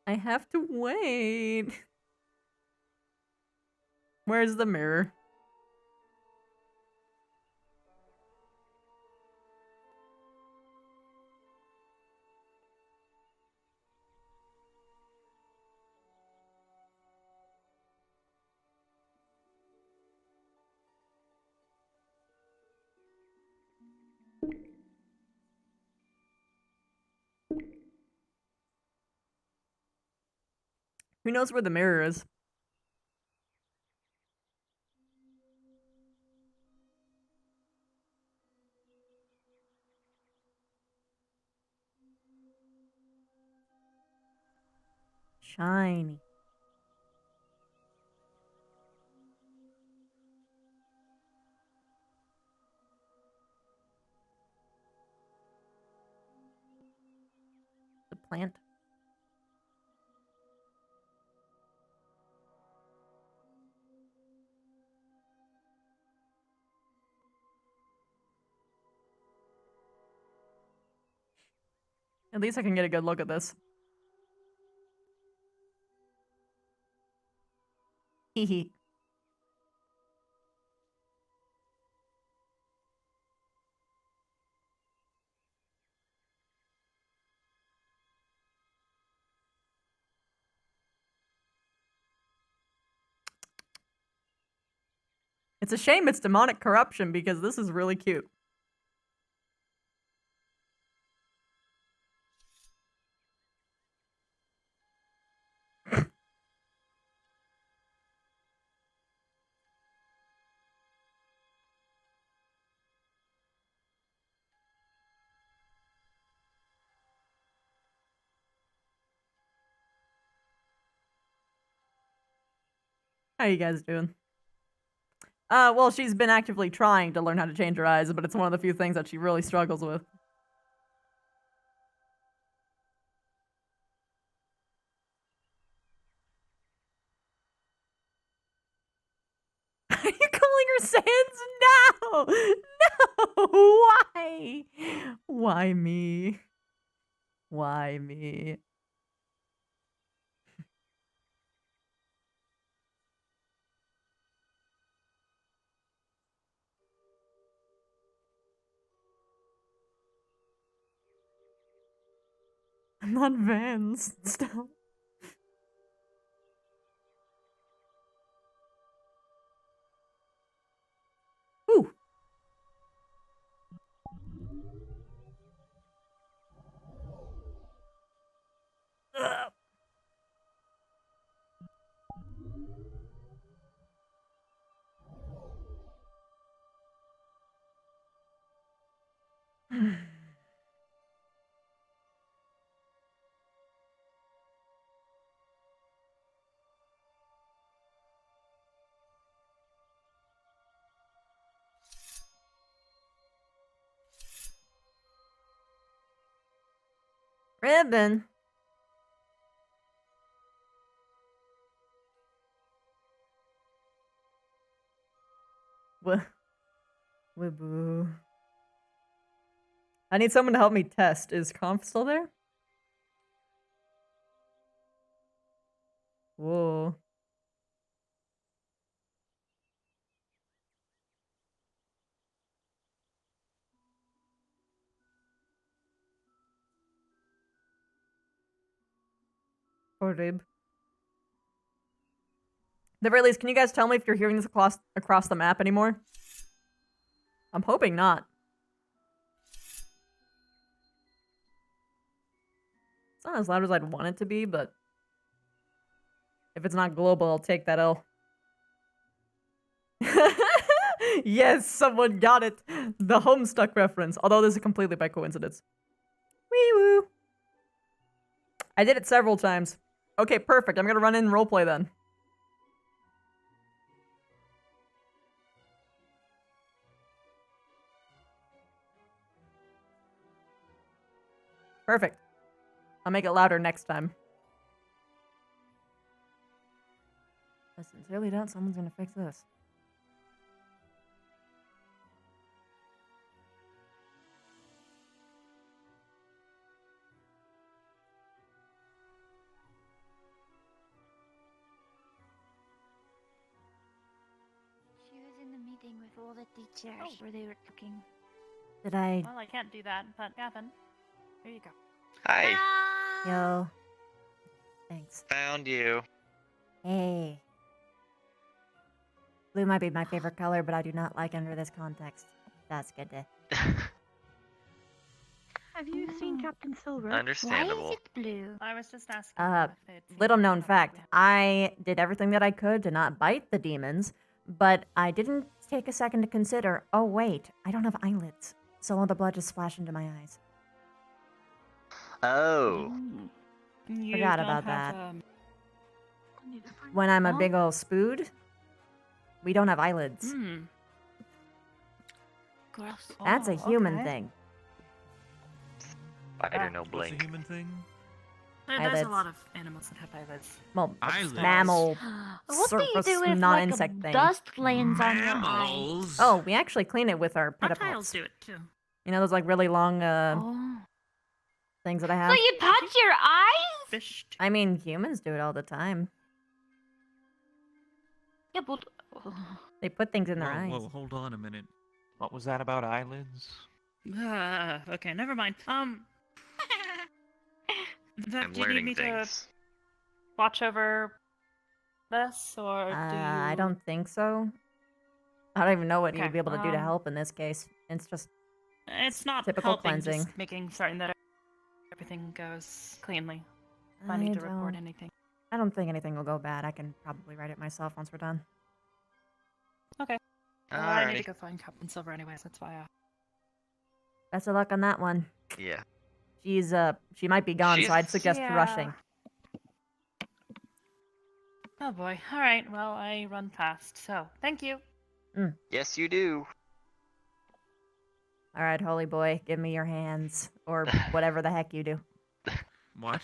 I have to wait. Where's the mirror? Who knows where the mirror is? Shiny. The plant. At least I can get a good look at this. Hehe. It's a shame it's demonic corruption because this is really cute. How you guys doing? Well, she's been actively trying to learn how to change her eyes, but it's one of the few things that she really struggles with. Are you calling her Sans? No! No! Why? Why me? Why me? I'm not Vans. Stop. Ooh. Ugh. Ribbon. What? Wiboo. I need someone to help me test. Is Conf still there? Whoa. Poor Rib. The very least, can you guys tell me if you're hearing this across the map anymore? I'm hoping not. It's not as loud as I'd want it to be, but if it's not global, I'll take that L. Yes, someone got it. The Homestuck reference, although this is completely by coincidence. Wee woo. I did it several times. Okay, perfect. I'm gonna run in roleplay then. Perfect. I'll make it louder next time. I sincerely doubt someone's gonna fix this. careful with the chairs where they were cooking. Did I? Well, I can't do that, but Gavin, here you go. Hi. Yo. Thanks. Found you. Hey. Blue might be my favorite color, but I do not like under this context. That's good to. Have you seen Captain Silver? Understandable. Why is it blue? I was just asking. Little known fact, I did everything that I could to not bite the demons, but I didn't take a second to consider, oh wait, I don't have eyelids, so all the blood just splashed into my eyes. Oh. You Forgot don't about have, that. When I'm a Huh? big ol' spood, we don't have eyelids. Gross. That's a human thing. Spider no blink. What's a human thing? There's Eyelids. a lot of animals that have eyelids. Well, Eyelids. mammal, What do you surface, do if non-insect like a thing. dust lands on your eye? Mammals. Oh, we actually clean it with our Reptiles pedipalps. do it too. You know those like really long Oh. things that I So have? you touch your eyes? Fish. I mean, humans do it all the time. Yeah, but They put things in their eyes. Whoa, hold on a minute. What was that about eyelids? Okay, never mind. In fact, I'm do you need learning me things. to watch over this, or do you? I don't think so. I don't even know what Okay, you'd be able to do to help in this case. It's just It's not typical helping, cleansing. just making certain that everything goes cleanly. If I need to report anything. I don't think anything will go bad. I can probably write it myself once we're done. Okay. I need Alrighty. to go find Captain Silver anyways. That's why. Best of luck on that one. Yeah. She might be gone, so I'd suggest Yeah. rushing. Oh boy. All right. Well, I run fast. So thank you. Yes, you do. All right, holy boy, give me your hands, or whatever the heck you do. What?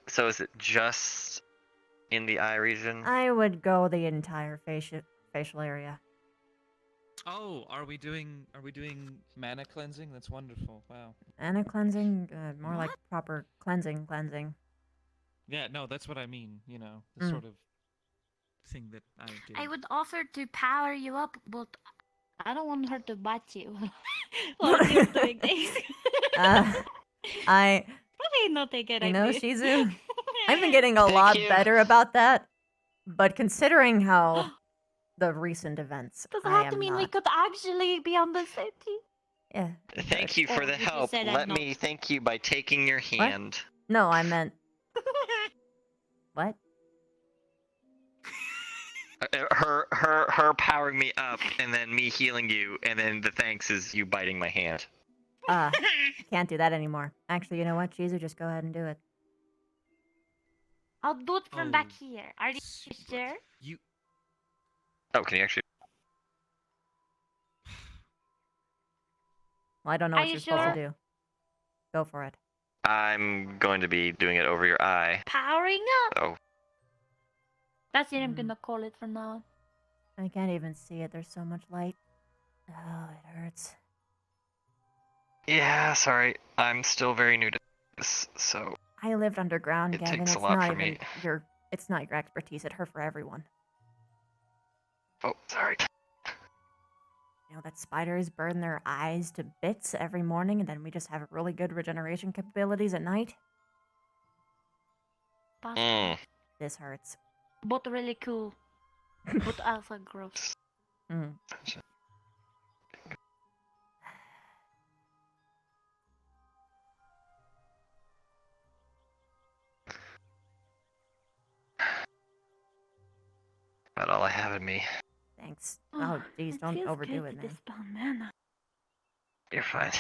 So is it just in the eye region? I would go the entire facial area. Oh, are we doing mana cleansing? That's wonderful. Wow. Mana cleansing, more like proper cleansing. Yeah, no, that's what I mean. You know, the sort of thing that I do. I would offer to power you up, but I don't want her to bite you while you're doing things. I Probably not a good You know, idea. Shizu, I've been getting a lot better about that, but considering how the recent events, Does it I have to am mean not. we could actually be on the same team? Yeah. Thank you for Oh, the you just help. said I'm Let not. me thank you by taking your hand. No, I meant. What? Her powering me up, and then me healing you, and then the thanks is you biting my hand. Can't do that anymore. Actually, you know what, Shizu, just go ahead and do it. I'll do it from back here. Are you sure? Oh, can you actually? Well, I don't know Are what you you're supposed sure? to do. Go for it. I'm going to be doing it over your eye. Powering up. Oh. That's what I'm gonna call it from now on. I can't even see it. There's so much light. Oh, it hurts. Yeah, sorry. I'm still very new to this, so I lived underground, It Gavin. takes a It's lot not for even me. It's not your expertise. It hurt for everyone. Oh, sorry. You know that spiders burn their eyes to bits every morning, and then we just have really good regeneration capabilities at night. Mm. This hurts. But really cool. But also gross. Mm. About all I have in me. Thanks. Oh, geez, don't feels overdo good it, to man. dispel mana. You're fine.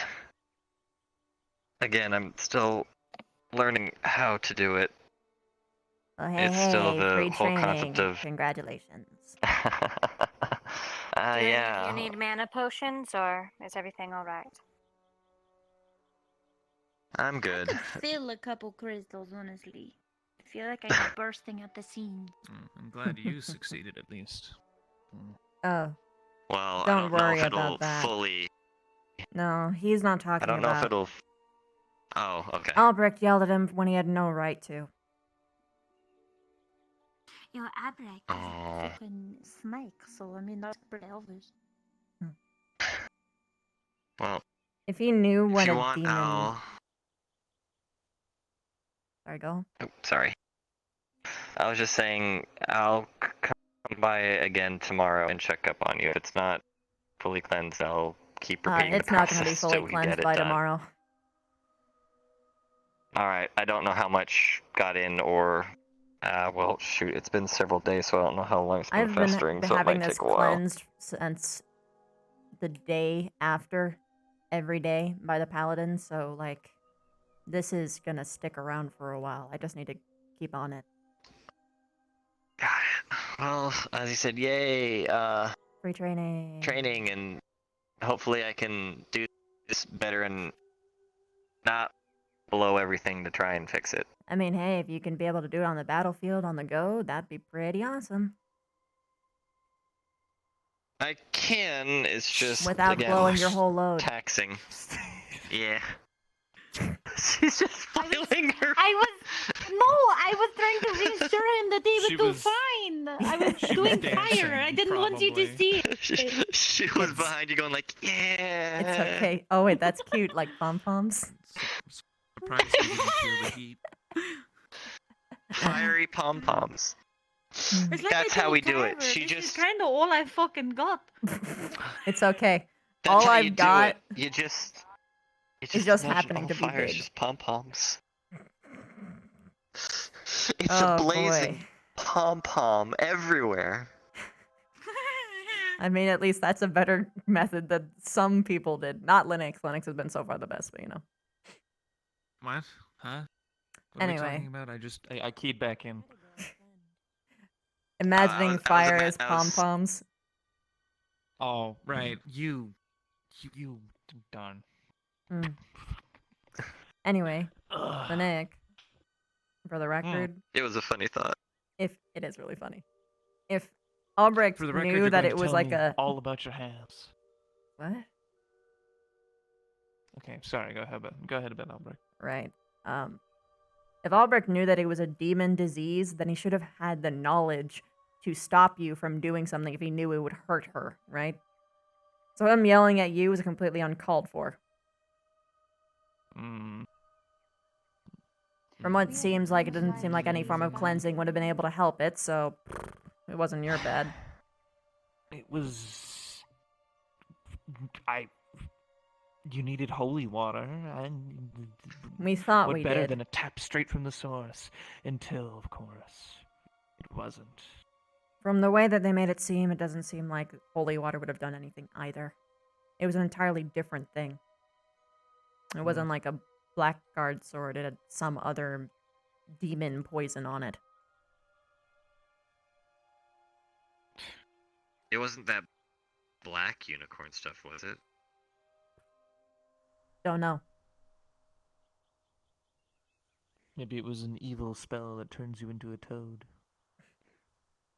Again, I'm still learning how to do it. Oh, hey, It's still the free whole training. concept of Congratulations. Do any of yeah. you need mana potions, or is everything alright? I'm good. Feel a couple crystals, honestly. I feel like I'm bursting at the seams. I'm glad you succeeded at least. Oh, Well, I Don't don't know worry if it'll about that. fully. no, he's not I talking don't know about. if it'll. Oh, okay. Albrecht yelled at him when he had no right to. Your Abrek is a fucking snake, so I mean that's pretty obvious. Well, If he knew if when you a want, demon. I'll. Sorry, go. Oh, sorry. I was just saying I'll come by again tomorrow and check up on you. If it's not fully cleansed, I'll keep repeating It's the not going to be process fully till we get cleansed it by done. tomorrow. All right. I don't know how much got in, or well, shoot, it's been several days, so I don't know how long it's been I've been festering, so it having might this take a while. cleansed since the day after, every day by the paladin. So like, this is gonna stick around for a while. I just need to keep on it. Well, as you said, yay, Free training. training, and hopefully I can do this better and not blow everything to try and fix it. I mean, hey, if you can be able to do it on the battlefield on the go, that'd be pretty awesome. I can, it's just, Without again, blowing your whole load. taxing. Yeah. She's just filing her. I was trying to reassure him that he would do fine. I was doing fire. I didn't want you to see it. She was behind you going like, yeah. It's okay. Oh wait, that's cute. Like pom poms. Surprised you didn't feel the heat. Fiery pom poms. It's like That's I how we don't do have it. her. She This is just. kind of all I fucking got. It's okay. That's All how you I've do got it. You just. is just imagine happening all to be fire is big. just pom poms. It's Oh, a blazing boy. pom pom everywhere. I mean, at least that's a better method that some people did. Not Linux. Linux has been so far the best, but you know. What? Huh? What are we Anyway. talking about? I keyed back in. Imagining fire as pom poms. Oh, right. You darn. Anyway, Linux, for the record, It was a funny thought. if it is really funny, if Albrecht For the record, knew you're that going it to was tell like me a all about your hands. what? Okay, sorry. Go ahead, Ben Albrecht. Right. If Albrecht knew that it was a demon disease, then he should have had the knowledge to stop you from doing something if he knew it would hurt her, right? So him yelling at you was completely uncalled for. Mm. From what it seems like, it doesn't seem like any form of cleansing would have been able to help it, so it wasn't your bad. It was. You needed holy water, and We thought what we better did. than a tap straight from the source? Until, of course, it wasn't. From the way that they made it seem, it doesn't seem like holy water would have done anything either. It was an entirely different thing. It wasn't like a blackguard sword, it had some other demon poison on it. It wasn't that black unicorn stuff, was it? Don't know. Maybe it was an evil spell that turns you into a toad.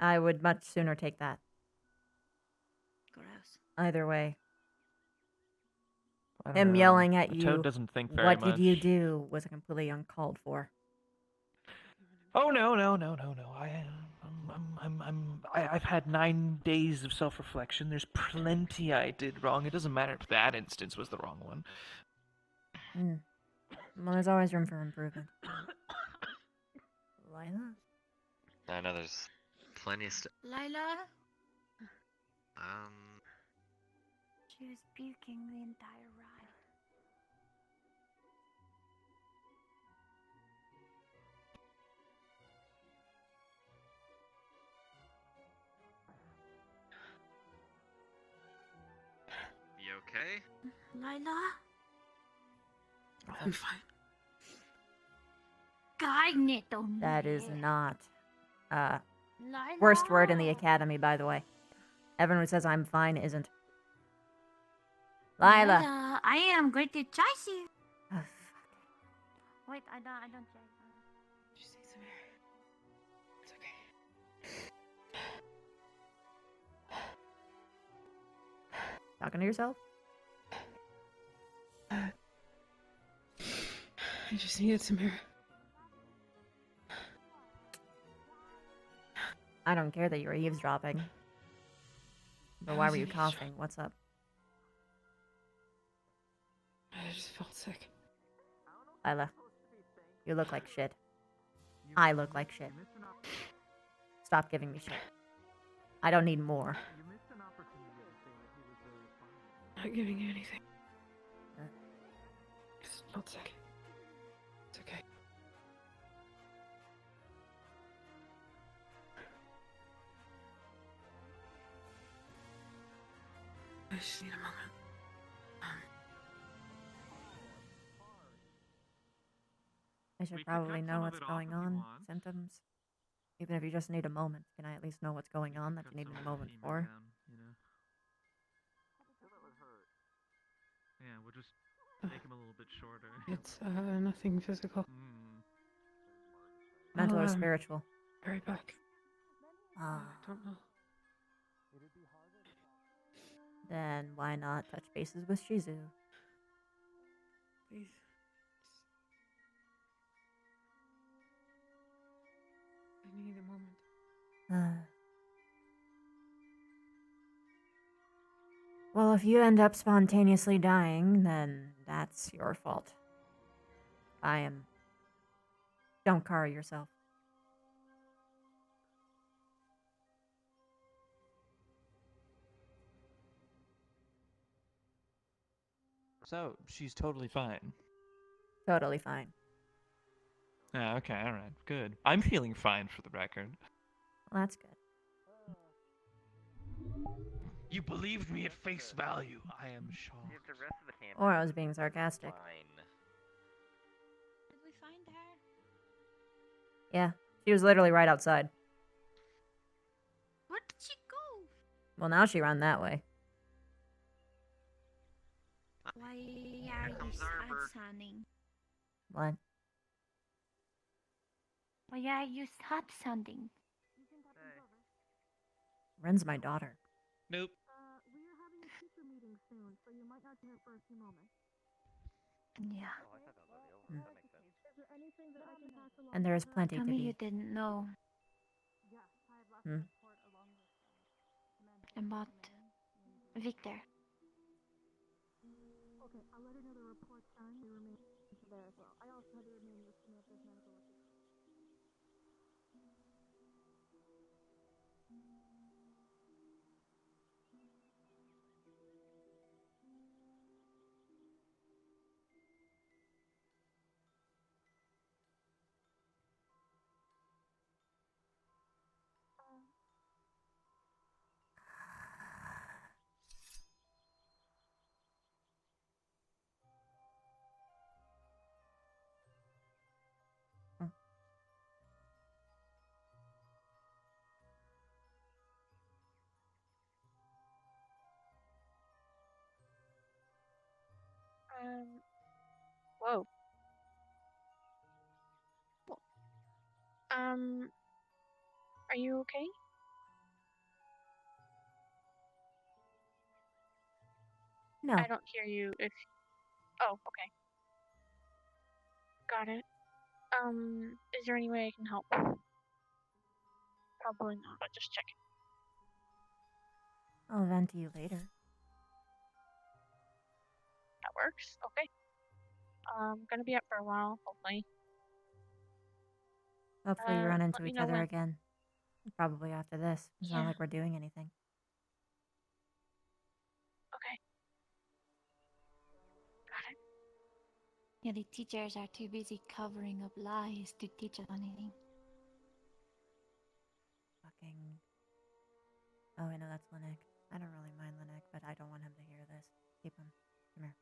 I would much sooner take that. Gross. Either way. I don't Him know. yelling at A you, toad doesn't think very what did you much. do, was completely uncalled for. Oh no! I've had 9 days of self-reflection. There's plenty I did wrong. It doesn't matter if that instance was the wrong one. Well, there's always room for improvement. Lila? I know there's plenty of stuff. Lila? Um. She was puking the entire ride. You okay? Lila? I'm fine. That is not, Lila? worst word in the academy, by the way. Everyone who says I'm fine isn't. Lila! I am going to chase you. Wait, I don't chase her. Just say some air. It's okay. Talking to yourself? I just needed some air. I don't care that you were eavesdropping. But why were you coughing? What's up? I just felt sick. Lila, you look like shit. I look like shit. Stop giving me shit. I don't need more. Not giving you anything. Just felt sick. It's okay. I just need a moment. I should probably know what's going on. Symptoms. Even if you just need a moment, can I at least know what's going on that you need a moment for? Yeah, we'll just make him a little bit shorter. It's nothing physical. Mental I'll, or spiritual? Be right back. Ah. I don't know. Then why not touch bases with Shizu? Please. I need a moment. Well, if you end up spontaneously dying, then that's your fault. I am. Don't car yourself. So, she's totally fine. Totally fine. Yeah, okay, alright, good. I'm feeling fine for the record. Well, that's good. You believed me at face value. I am shocked. Or I was being sarcastic. Did we find her? Yeah, she was literally right outside. Where did she go? Well, now she ran that way. Why are you sad sounding? What? Why are you sad sounding? Ren's my daughter. Nope. We are having a teacher meeting soon, so you might not hear it for a few moments. Yeah. Mm. Is there anything that I can pass along? And there is plenty Tell to me be. you didn't know. Yes, I have left Hmm? report along with About Victor. Okay, I'll let her know the report's done. We remain there as well. I also have the remaining estimate of those medical records. Whoa. Are you okay? No. I don't hear you if... Oh, okay. Got it. Is there any way I can help? Probably not, but just checking. I'll vent to you later. That works. Okay. Gonna be up for a while, hopefully. Hopefully we run Let into me each know other when. again. Probably after this. It's Yeah. not like we're doing anything. Okay. Got it. Yeah, the teachers are too busy covering up lies to teach us anything. Fucking... Oh, I know that's Linnick. I don't really mind Linnick, but I don't want him to hear this. Keep him. Come here.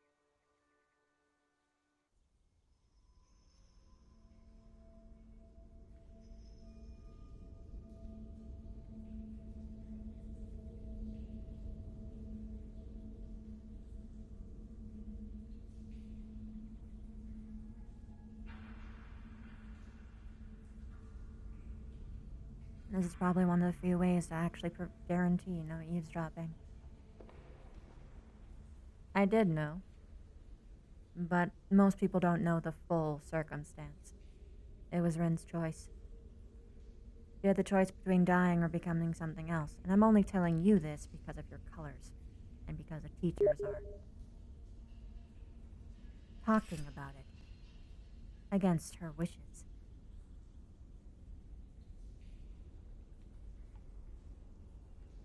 This is probably one of the few ways to actually guarantee no eavesdropping. I did know. But most people don't know the full circumstance. It was Ren's choice. You had the choice between dying or becoming something else, and I'm only telling you this because of your colors, and because the teachers are talking about it against her wishes.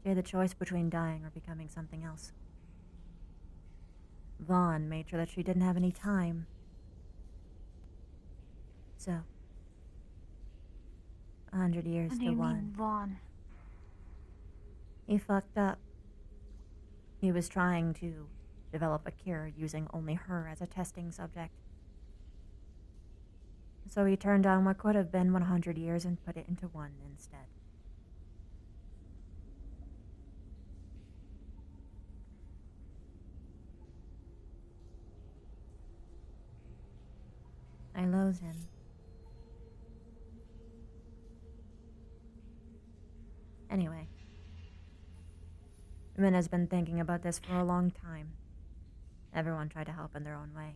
She had the choice between dying or becoming something else. Vaughn made sure that she didn't have any time. So, 100 years What do to you one. mean, Vaughn? He fucked up. He was trying to develop a cure using only her as a testing subject. So he turned down what could have been 100 years and put it into one instead. I loathe him. Anyway, Min has been thinking about this for a long time. Everyone tried to help in their own way.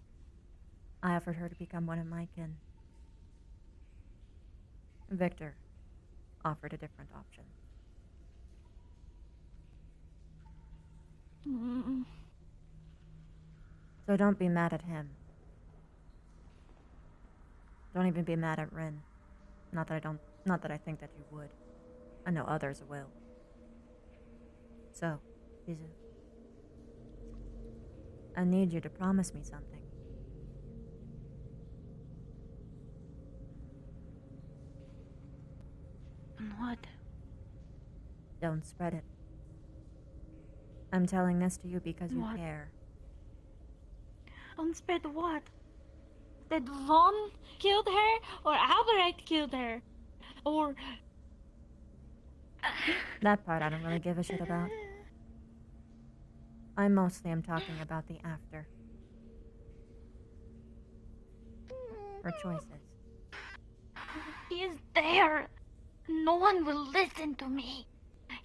I offered her to become one of my kin. Victor offered a different option. So don't be mad at him. Don't even be mad at Rin. Not that I think that you would. I know others will. So, Bizu, I need you to promise me something. What? Don't spread it. I'm telling this to you because you What? care. Don't spread what? That Vaughn killed her? Or Albrecht killed her? Or... That part I don't really give a shit about. I mostly am talking about the after. Her choices. He is there. No one will listen to me.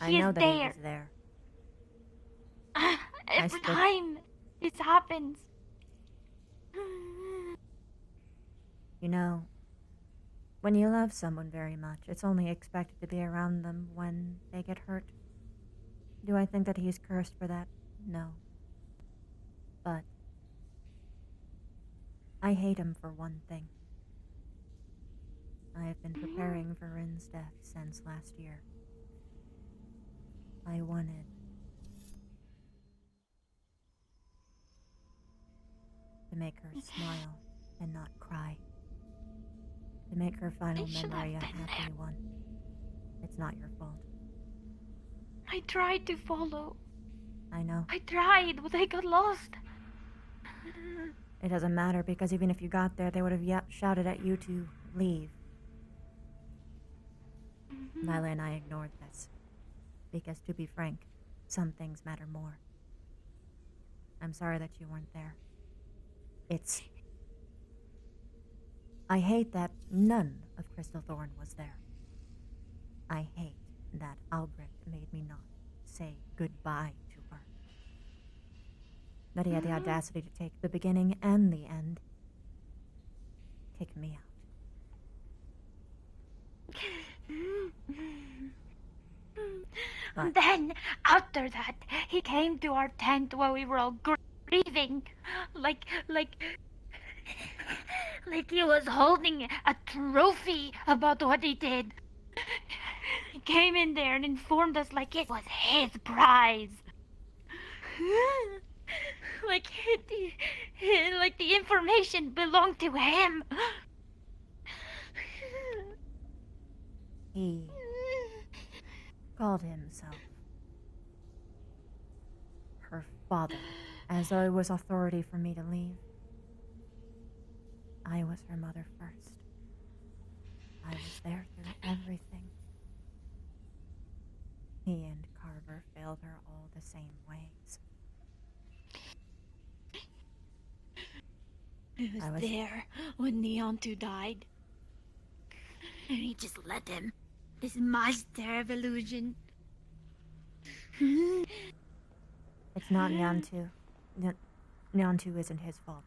I He know is that there. he was there. Every time this happens. You know, when you love someone very much, it's only expected to be around them when they get hurt. Do I think that he's cursed for that? No. But I hate him for one thing. I have been preparing for Rin's death since last year. I wanted to make her smile and not cry. To make her final memory a happy one. It's not your fault. I tried to follow. I know. I tried, but I got lost. It doesn't matter because even if you got there, they would have shouted at you to leave. Lila and I ignored this. Because to be frank, some things matter more. I'm sorry that you weren't there. I hate that none of Crystal Thorn was there. I hate that Albrecht made me not say goodbye to her. That he had the audacity to take the beginning and the end. Kick me out. Then, after that, he came to our tent while we were all grieving. Like he was holding a trophy about what he did. He came in there and informed us like it was his prize. like the information belonged to him. He called himself her father, as though it was authority for me to leave. I was her mother first. I was there through everything. He and Carver failed her all the same ways. I was there when Neontu died. And he just let him. This master of illusion. It's not Nyantu. Nyantu isn't his fault.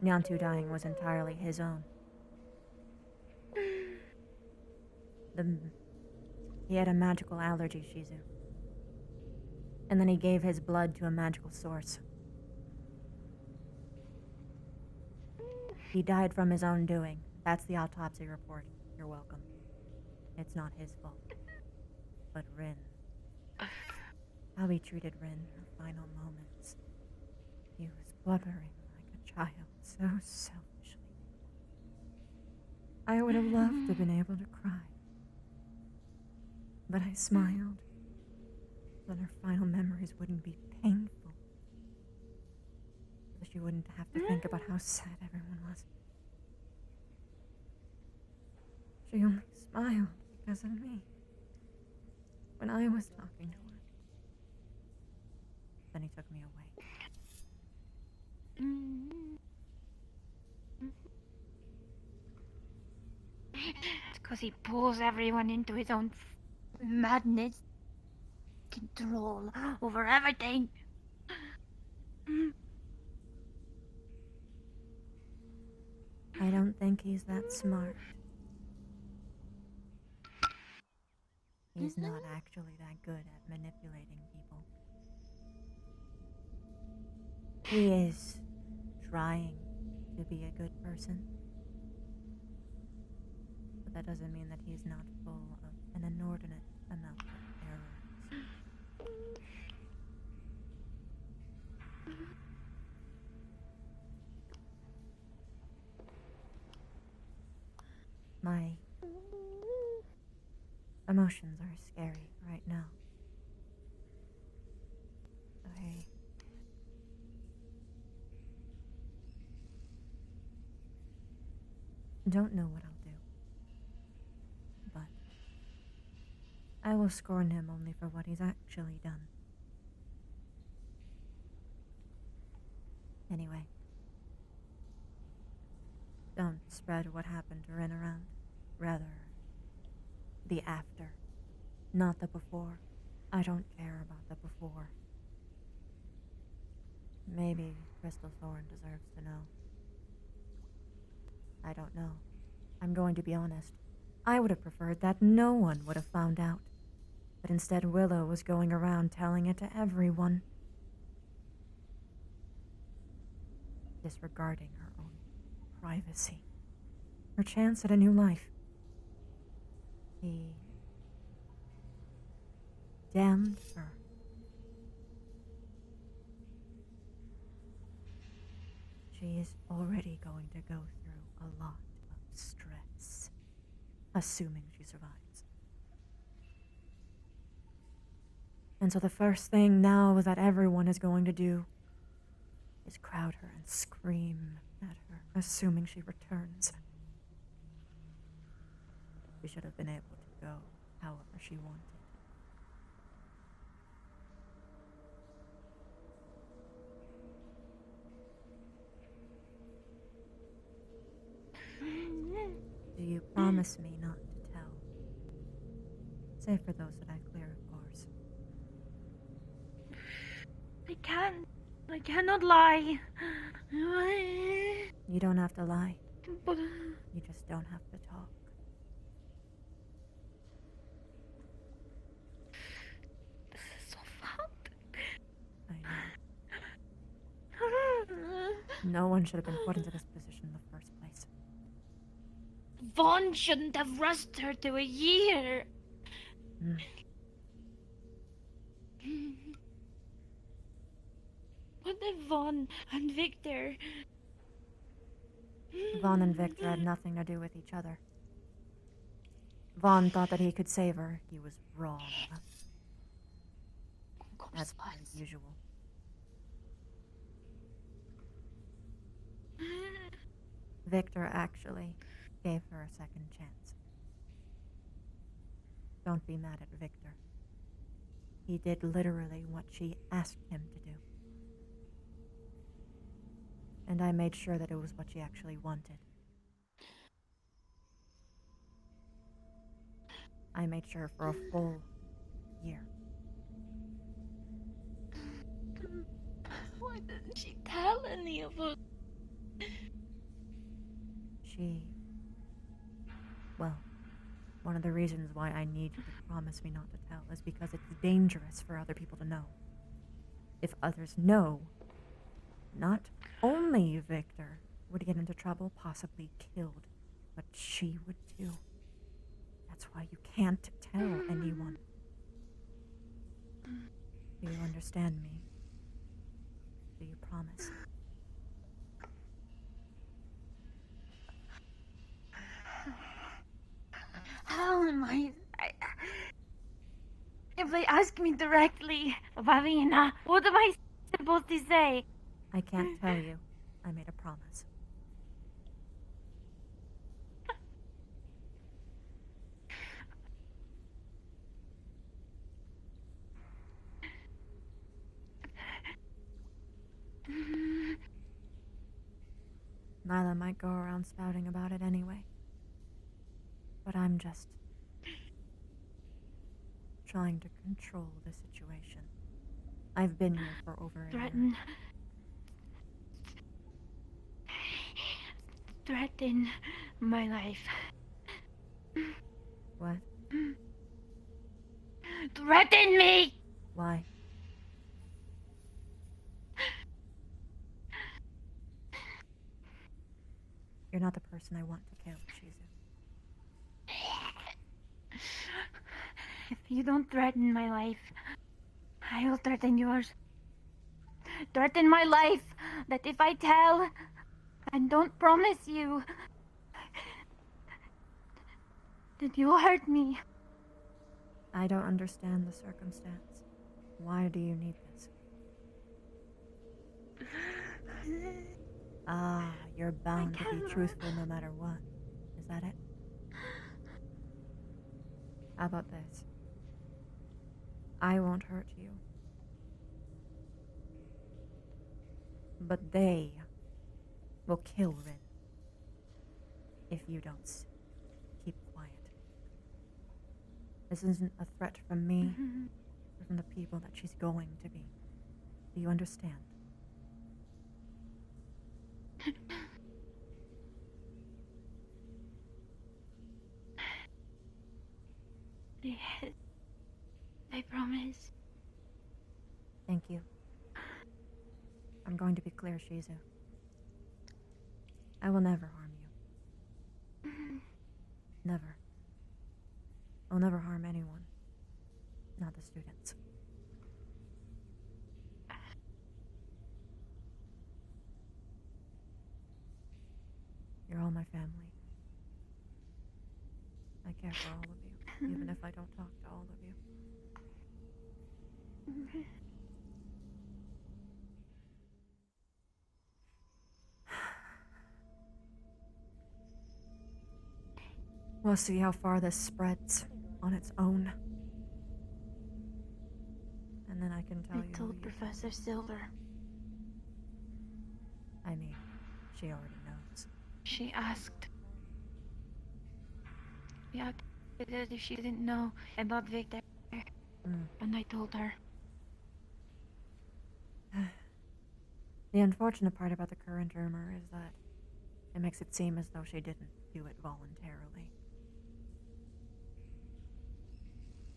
Nyantu dying was entirely his own. He had a magical allergy, Shizu. And then he gave his blood to a magical source. He died from his own doing. That's the autopsy report. You're welcome. It's not his fault. But Rin. How he treated Rin in her final moments. He was blubbering like a child, so selfishly. I would have loved to have been able to cry. But I smiled. So her final memories wouldn't be painful. So she wouldn't have to think about how sad everyone was. She only smiled because of me. When I was talking to her. Then he took me away. It's because he pulls everyone into his own madness. Control over everything. I don't think he's that smart. He's not actually that good at manipulating people. He is trying to be a good person. But that doesn't mean that he's not full of an inordinate amount of errors. My emotions are scary right now. I don't know what I'll do. But I will scorn him only for what he's actually done. Anyway. Don't spread what happened to Rin around. Rather, the after. Not the before. I don't care about the before. Maybe Crystal Thorn deserves to know. I don't know. I'm going to be honest. I would have preferred that no one would have found out. But instead Willow was going around telling it to everyone. Disregarding her own privacy. Her chance at a new life. He damned her. She is already going to go through a lot of stress, assuming she survives. And so the first thing now that everyone is going to do is crowd her and scream at her, assuming she returns. She should have been able to go however she wanted. Do you promise me not to tell? Save for those that I clear, of course. I can't. I cannot lie. You don't have to lie. But you just don't have to talk. This is so fun. I know. No one should have been put into this position in the first place. Vaughn shouldn't have rushed her to a year. What if Vaughn and Victor... Vaughn and Victor had nothing to do with each other. Vaughn thought that he could save her. He was wrong. As per usual. Victor actually gave her a second chance. Don't be mad at Victor. He did literally what she asked him to do. And I made sure that it was what she actually wanted. I made sure for a full year. Why didn't she tell any of us? Well, One of the reasons why I need you to promise me not to tell is because it's dangerous for other people to know. If others know, not only Victor would get into trouble, possibly killed, but she would too. That's why you can't tell anyone. Do you understand me? Do you promise? How am if they ask me directly, Valina, what am I supposed to say? I can't tell you. I made a promise. Nyla might go around spouting about it anyway. But I'm just trying to control the situation. I've been here for over a year. Threaten my life. What? Threaten me! Why? You're not the person I want to kill, Shizu. If you don't threaten my life, I will threaten yours. Threaten my life that if I tell and don't promise you, that you will hurt me. I don't understand the circumstance. Why do you need this? Ah, you're bound to be truthful no matter what. Is that it? How about this? I won't hurt you. But they will kill Rin if you don't keep quiet. This isn't a threat from me, or from the people that she's going to be. Do you understand? Yes, I promise. Thank you. I'm going to be clear, Shizu. I will never harm you. Never. I'll never harm anyone. Not the students. You're all my family. I care for all of you, even if I don't talk to all of you. We'll see how far this spreads on its own. And then I can tell you. I told Professor Silver. I mean, she already knows. She asked. Yeah, if she didn't know about Victor. And I told her. The unfortunate part about the current rumor is that it makes it seem as though she didn't do it voluntarily.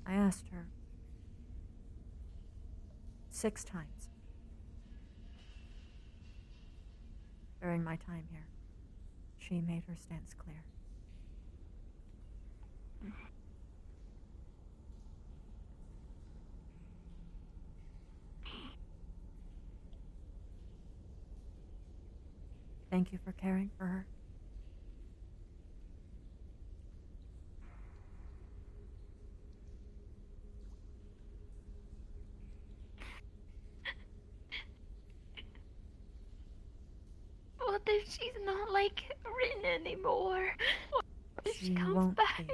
I asked her 6 times during my time here. She made her stance clear. Thank you for caring for her. What if she's not like Rin anymore? What if she comes won't back? be.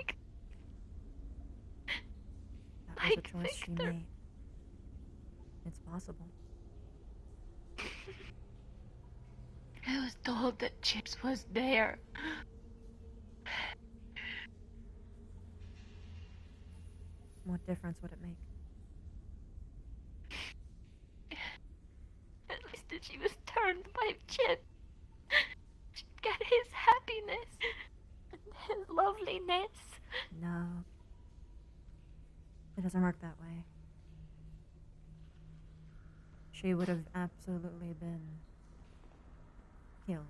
That was a Like choice she Victor. made. It's possible. I was told that Chips was there. What difference would it make? At least that she was turned by Chip. She got his happiness and his loveliness. No. It doesn't work that way. She would have absolutely been killed.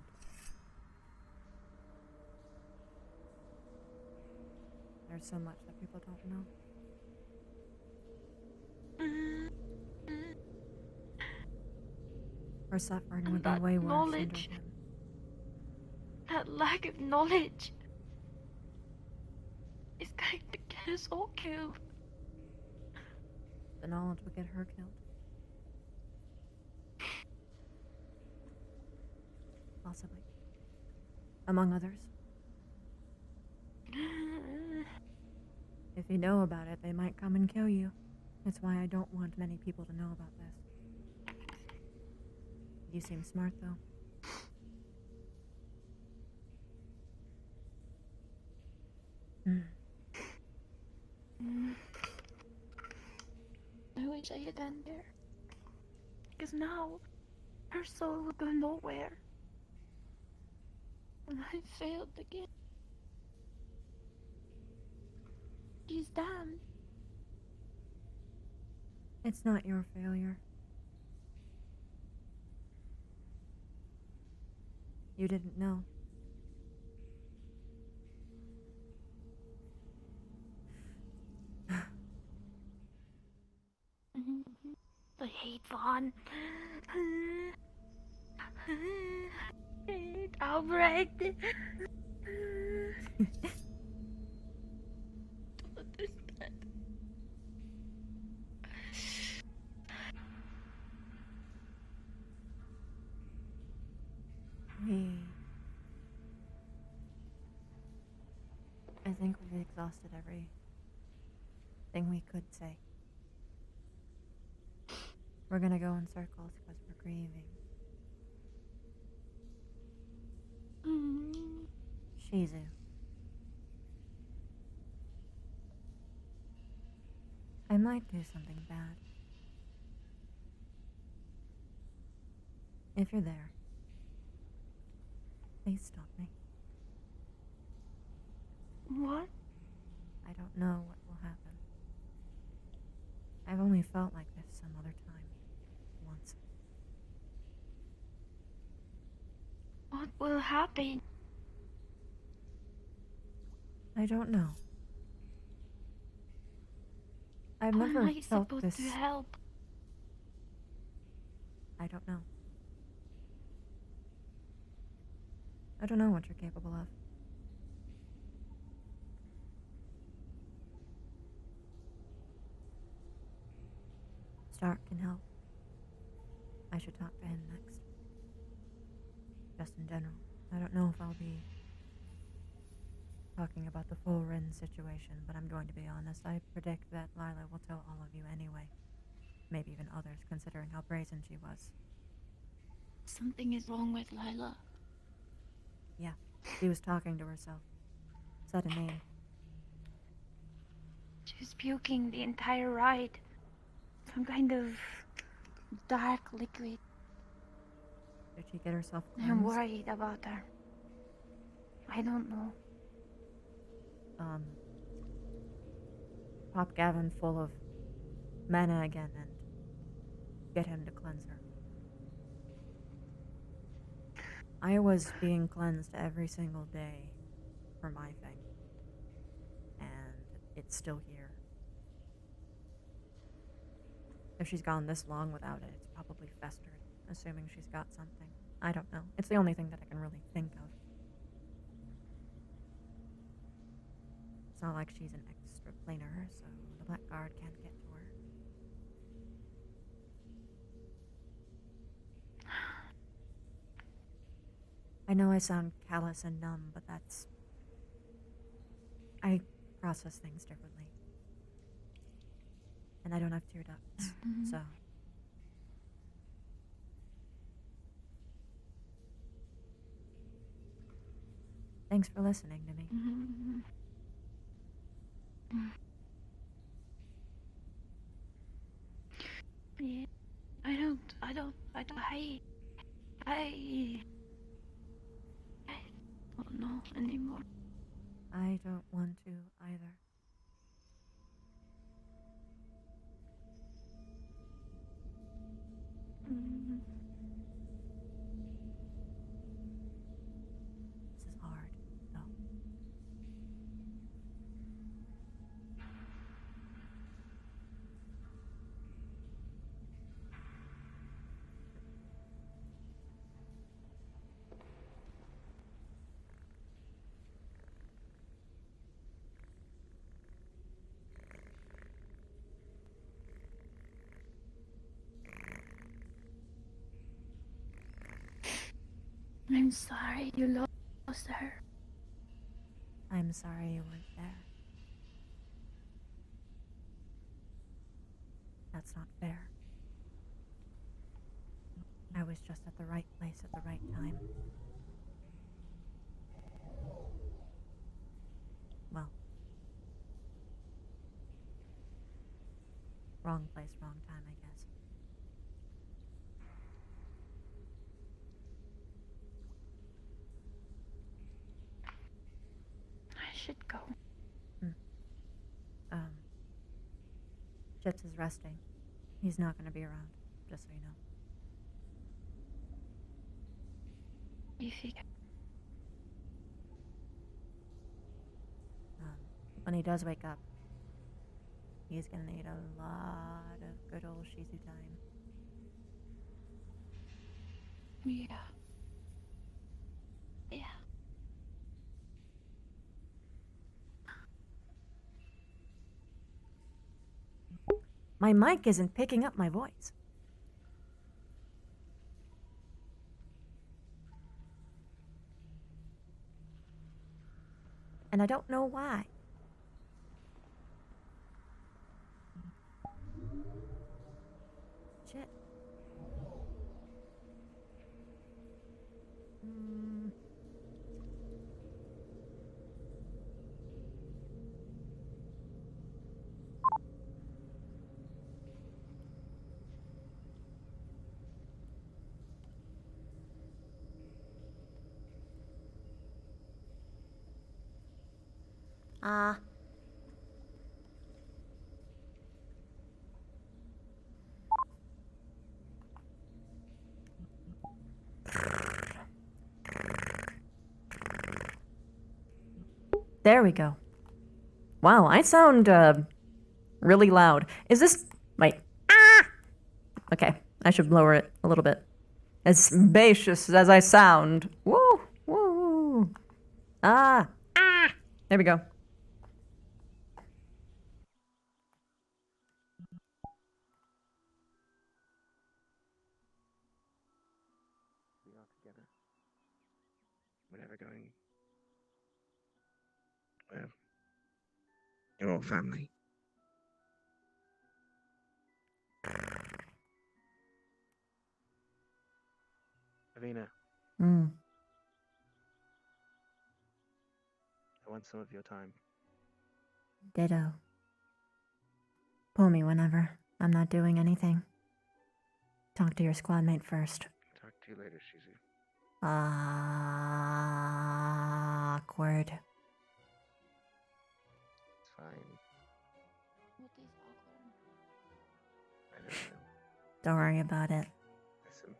There's so much that people don't know. Her suffering would be that way worse under knowledge, him. that lack of knowledge, is going to get us all killed. The knowledge would get her killed. Possibly. Among others. If you know about it, they might come and kill you. That's why I don't want many people to know about this. You seem smart, though. I wish I had done there. Because now, her soul will go nowhere. And I failed again. She's damned. It's not your failure. You didn't know. I hate Vaughn. Albrecht. I think we've exhausted everything we could say. We're gonna go in circles because we're grieving. Shizu. I might do something bad. If you're there, please stop me. What? I don't know what will happen. I've only felt like this some other time. Once. What will happen? I don't know. I've How never am I felt supposed this. to help? I don't know. I don't know what you're capable of. Stark can help. I should talk to him next. Just in general. I don't know if I'll be talking about the full Rin situation, but I'm going to be honest. I predict that Lila will tell all of you anyway. Maybe even others, considering how brazen she was. Something is wrong with Lila. Yeah, she was talking to herself. Said a name. She was puking the entire ride. Some kind of dark liquid. Did she get herself cleansed? I'm worried about her. I don't know. Pop Gavin full of mana again and get him to cleanse her. I was being cleansed every single day for my thing. And it's still here. If she's gone this long without it, it's probably festered, assuming she's got something. I don't know. It's the only thing that I can really think of. It's not like she's an extra planar, so the Black Guard can't get to her. I know I sound callous and numb, but that's... I process things differently. And I don't have tear ducts, so... Thanks for listening to me. Yeah, I don't know anymore. I don't want to either. This is hard, though. I'm sorry you lost her. I'm sorry you weren't there. That's not fair. I was just at the right place at the right time. Well, wrong place, wrong time, I guess. I should go. Chips is resting. He's not gonna be around, just so you know. You figure. When he does wake up, he's gonna need a lot of good old Shizu time. Yeah. Yeah. My mic isn't picking up my voice. And I don't know why. Shit. There we go. Wow, I sound really loud. Is this wait? Okay, I should lower it a little bit. As spacious as I sound. Woo! Woo! There we go. We are together. We're never going. Well, you're all family. Avina, I want some of your time. Ditto. Pull me whenever. I'm not doing anything. Talk to your squad mate first. Talk to you later, Shizu. Awkward. It's fine. What is awkward? I don't know. Don't worry about it. Listen.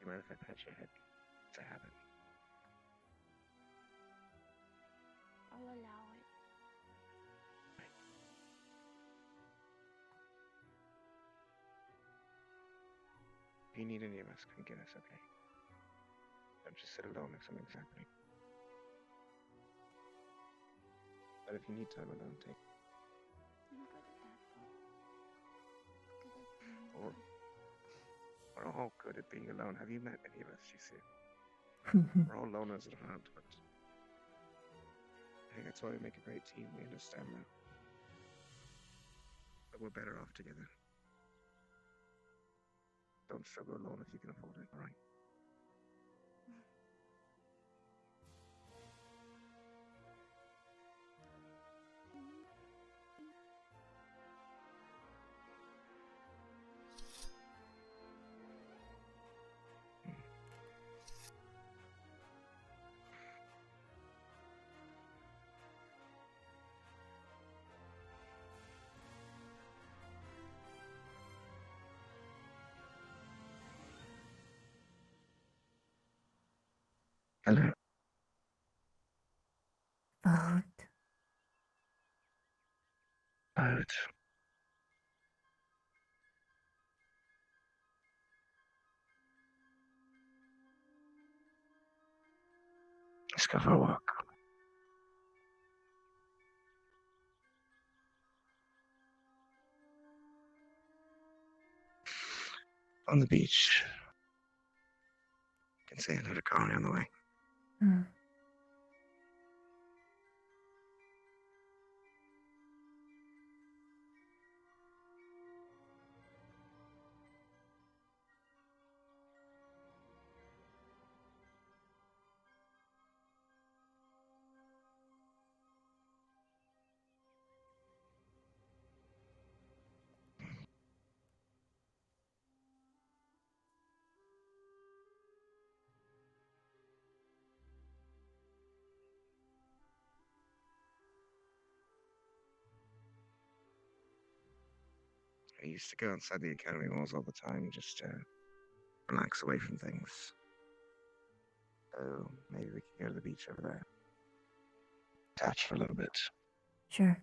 You mind if I pat your head? It's a habit. I'll allow it. If you need any of us, come get us, okay? Don't just sit alone if something's happening. But if you need time alone, take it. I'm good at that, Bob. Good at being Or we're all good at being alone. Have you met any of us, Shizu? We're all loners at heart, but I think that's why we make a great team. We understand that. But we're better off together. Don't struggle alone if you can afford it, alright? Hello. Vote. Vote. Let's go for a walk. On the beach. Can say hello to Connie on the way. Hmm. I used to go outside the academy walls all the time just to relax away from things. So maybe we could go to the beach over there. Detach for a little bit. Sure.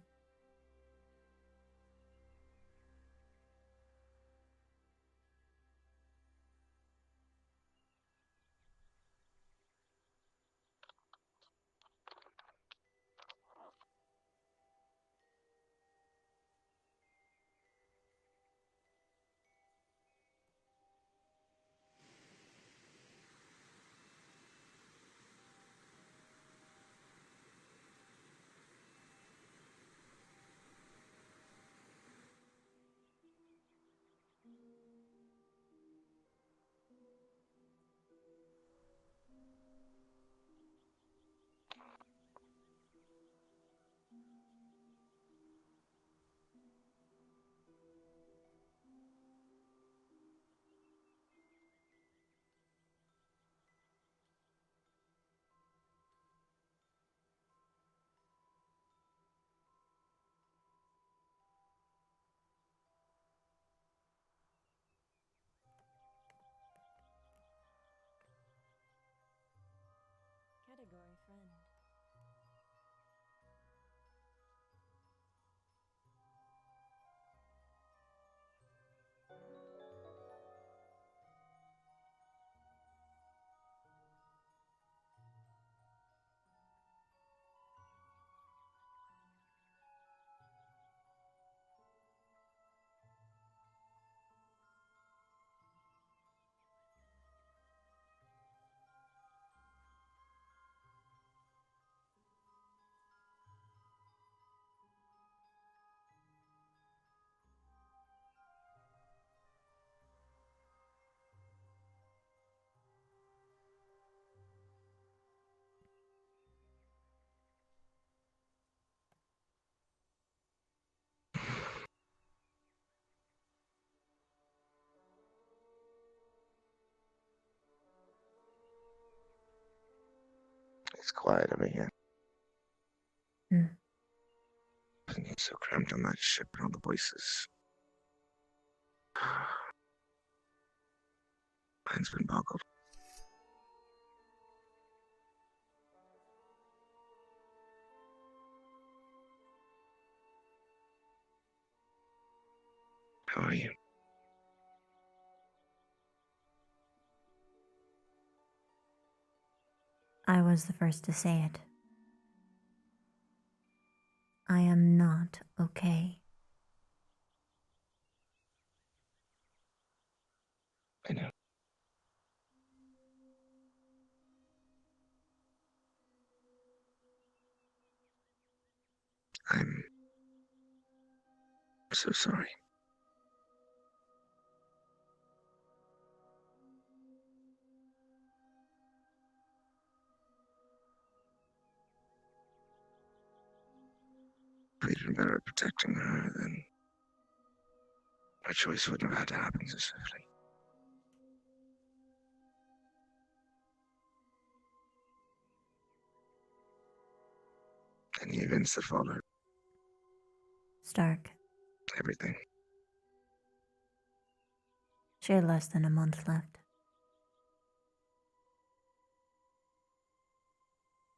Category friend. It's quiet over here. Hmm. It's so cramped on that ship and all the voices. Mine's been boggled. How are you? I was the first to say it. I am not okay. I know. I'm so sorry. If we'd been better at protecting her, then my choice wouldn't have had to happen so swiftly. And the events that followed, Stark. everything. She had less than a month left.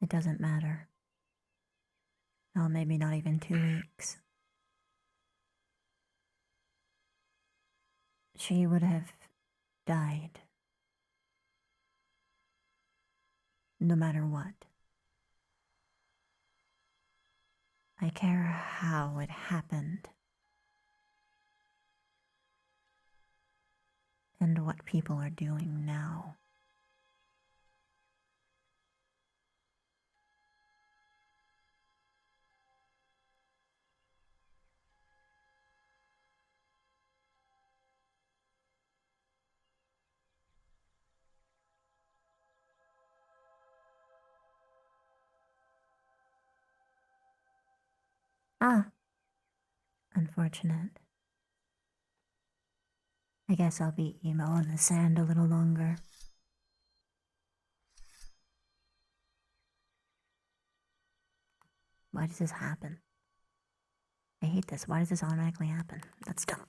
It doesn't matter. Oh, maybe not even 2 weeks. She would have died. No matter what. I care how it happened. And what people are doing now. Ah. Unfortunate. I guess I'll be emo in the sand a little longer. Why does this happen? I hate this. Why does this automatically happen? That's dumb.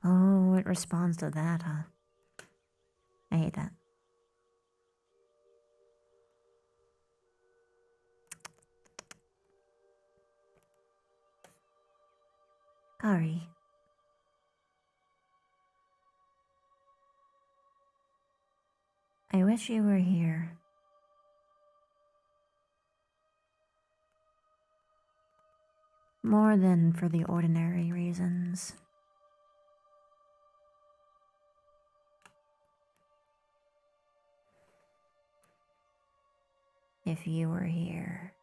Oh, it responds to that, huh? I hate that. Sorry. I wish you were here. More than for the ordinary reasons. If you were here.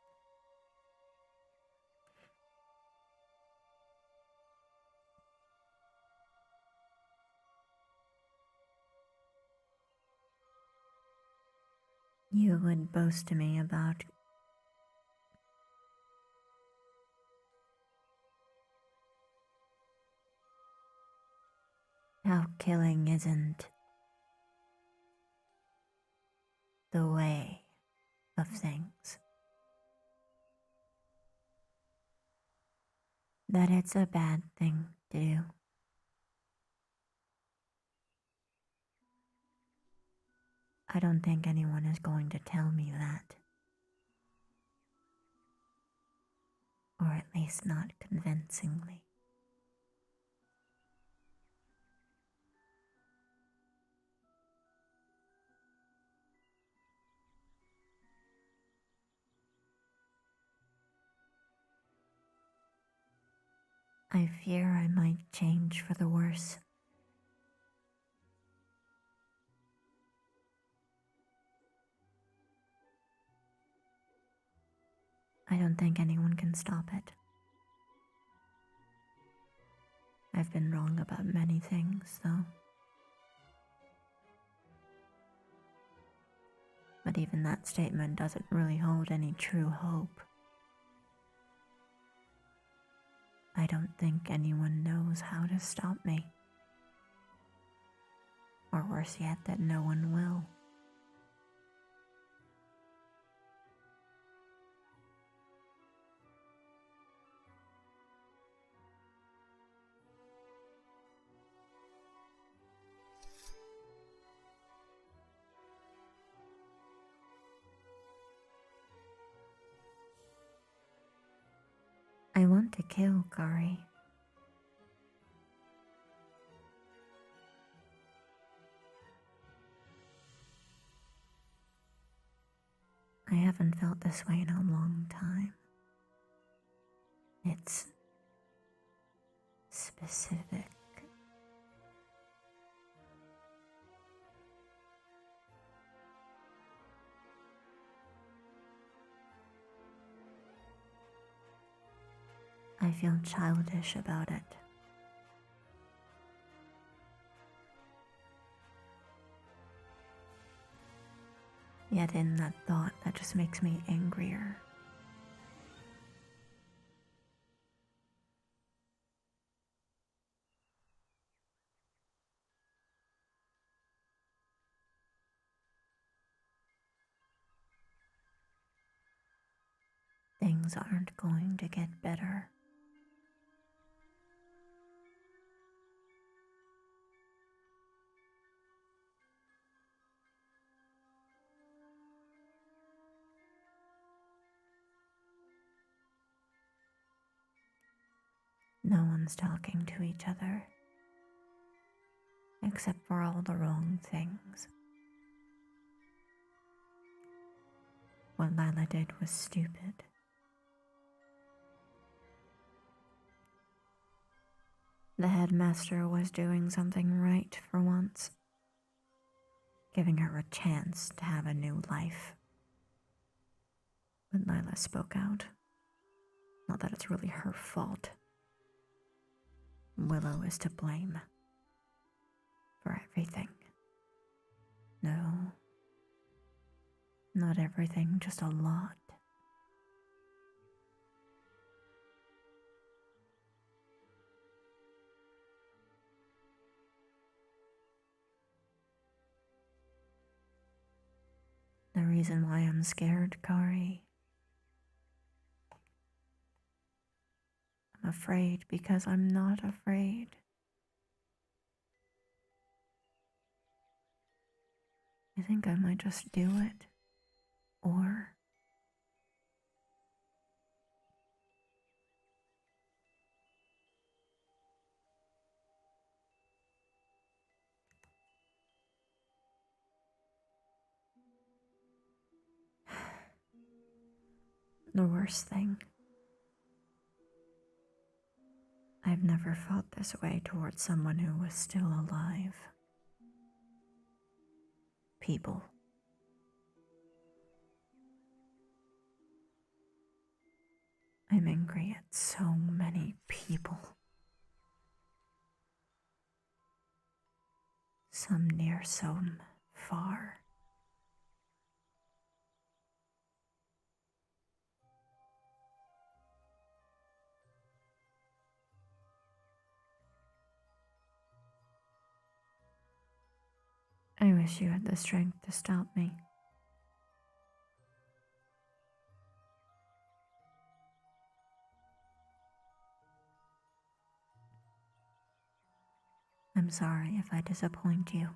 You would boast to me about how killing isn't the way of things. That it's a bad thing to do. I don't think anyone is going to tell me that. Or at least not convincingly. I fear I might change for the worse. I don't think anyone can stop it. I've been wrong about many things, though. But even that statement doesn't really hold any true hope. I don't think anyone knows how to stop me. Or worse yet, that no one will. I want to kill Kari. I haven't felt this way in a long time. It's specific. I feel childish about it. Yet in that thought, that just makes me angrier. Things aren't going to get better. No one's talking to each other. Except for all the wrong things. What Lila did was stupid. The headmaster was doing something right for once. Giving her a chance to have a new life. But Lila spoke out. Not that it's really her fault. Willow is to blame. For everything. No. Not everything, just a lot. The reason why I'm scared, Kari. I'm afraid because I'm not afraid. I think I might just do it. Or the worst thing. I've never felt this way towards someone who was still alive. People. I'm angry at so many people. Some near, some far. I wish you had the strength to stop me. I'm sorry if I disappoint you.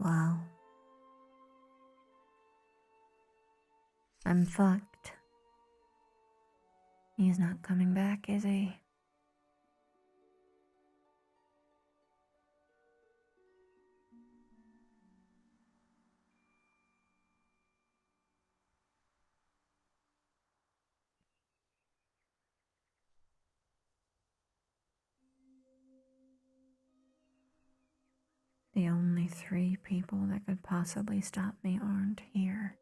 Wow. I'm fucked. He's not coming back, is he? The only 3 people that could possibly stop me aren't here.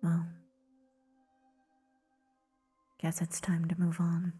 Well, guess it's time to move on.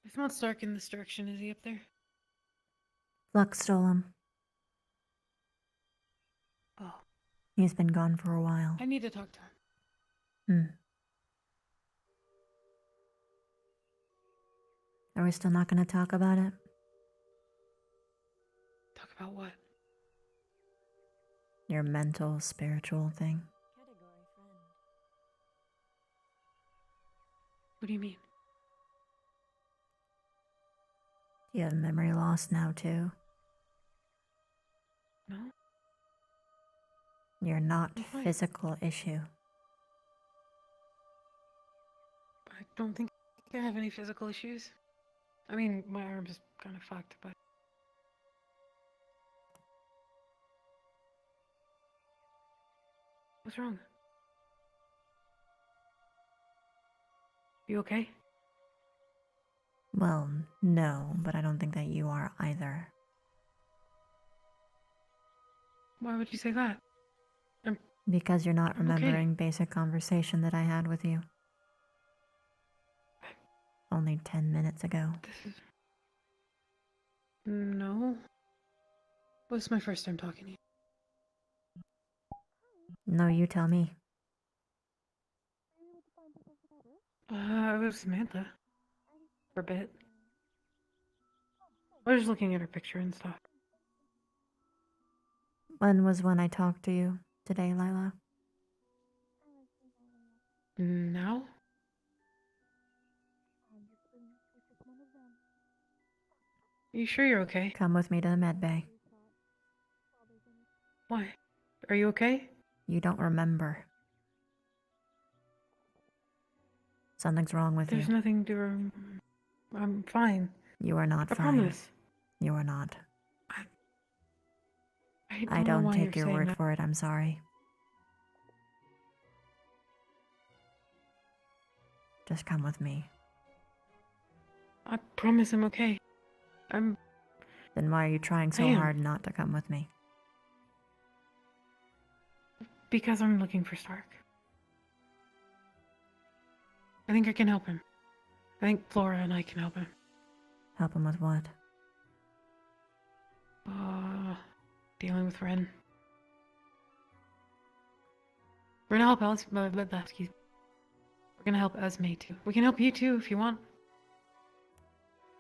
It's not Stark in this direction. Is he up there? Lux stole him. Oh. He's been gone for a while. I need to talk to him. Are we still not going to talk about it? Talk about what? Your mental, spiritual thing. What do you mean? You have memory loss now, too. No? You're not I'm fine. physical issue. I don't think I have any physical issues. I mean, my arm's kind of fucked, but... What's wrong? You okay? Well, no, but I don't think that you are either. Why would you say that? Because you're not I'm okay. remembering basic conversation that I had with you. Only 10 minutes ago. This is... No. Well, this is my first time talking to you. No, you tell me. I was Samantha. For a bit. I was just looking at her picture and stuff. When was when I talked to you today, Lila? Now? Are you sure you're okay? Come with me to the med bay. Why? Are you okay? You don't remember. Something's wrong with There's you. nothing to... I'm fine. You are not I fine. promise. You are not. I don't know why take you're your saying word that. for it, I'm sorry. Just come with me. I promise I'm okay. I'm... Then why are you trying so I am. hard not to come with me? Because I'm looking for Stark. I think I can help him. I think Flora and I can help him. Help him with what? Dealing with Ren. We're gonna help Alice, we're gonna help Esme too. We can help you too if you want.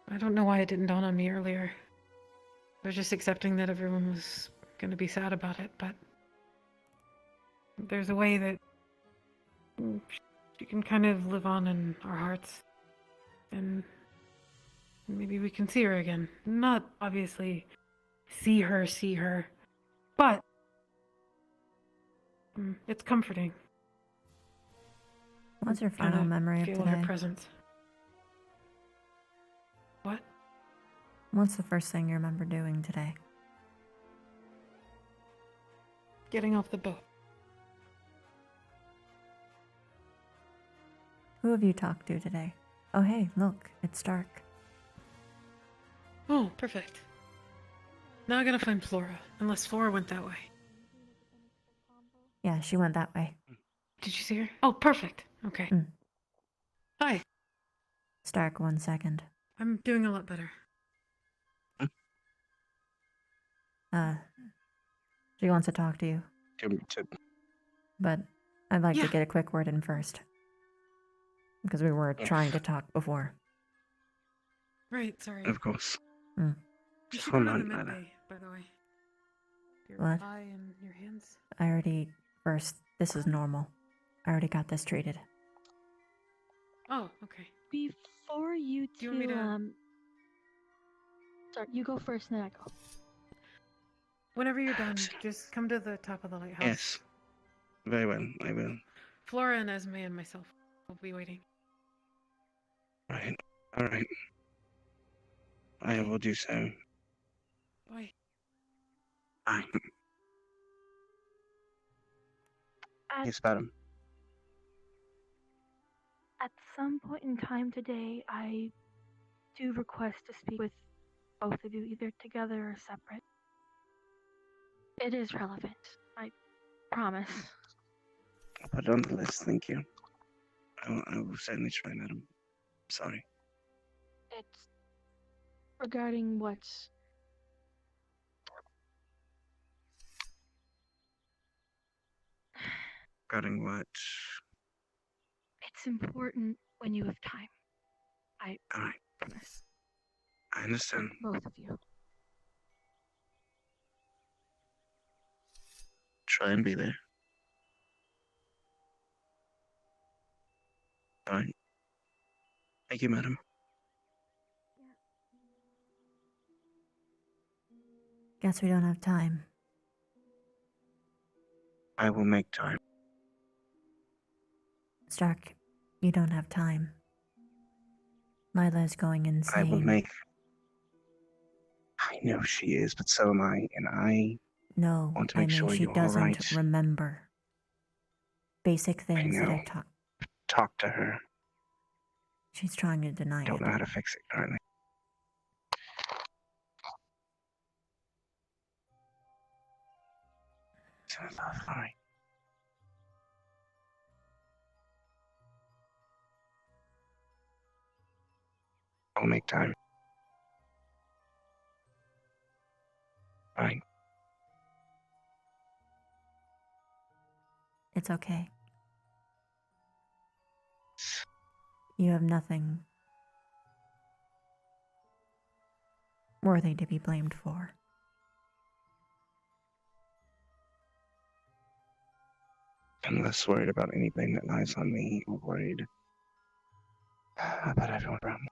I don't know why it didn't dawn on me earlier. I was just accepting that everyone was gonna be sad about it, but there's a way that she can kind of live on in our hearts. And maybe we can see her again. Not obviously see her, but it's comforting. What's your final Kinda memory of feel today? her presence. What? What's the first thing you remember doing today? Getting off the boat. Who have you talked to today? Oh hey, look, it's dark. Oh, perfect. Now I gotta find Flora, unless Flora went that way. Yeah, she went that way. Did you see her? Oh, perfect. Okay. Hi. Stark, 1 second. I'm doing a lot better. She wants to talk to you. But I'd like to get a quick word in first. Because we were trying to talk before. Right, sorry. Of course. You Just should one go to the moment, med Lila. bay, by the way. Your What? eye and your hands. I already... First, this is normal. I already got this treated. Oh, okay. Before you Do you want me two, to... sorry, you go first and then I go. Whenever you're done, just come to the top of the lighthouse. Yes. Very well, I will. Flora and Esme and myself will be waiting. Right. Alright. I will do so. Bye. Bye. Yes, madam. At some point in time today, I do request to speak with both of you, either together or separate. It is relevant, I promise. I'll put it on the list, thank you. I will certainly try, madam. Sorry. It's regarding what's Regarding what? it's important when you have time. I Alright. promise. I understand. Both of you. Try and be there. Alright. Thank you, madam. Guess we don't have time. I will make time. Stark, you don't have time. Lila is going insane. I will make. I know she is, but so am I, and I No, want to I make mean sure she you're doesn't alright. remember. Basic I things that know. I've taught. Talk to her. She's trying to deny Don't it. know how to fix it currently. Alright. I'll make time. Fine. It's okay. You have nothing worthy to be blamed for. I'm less worried about anything that lies on me, or worried about everyone around me.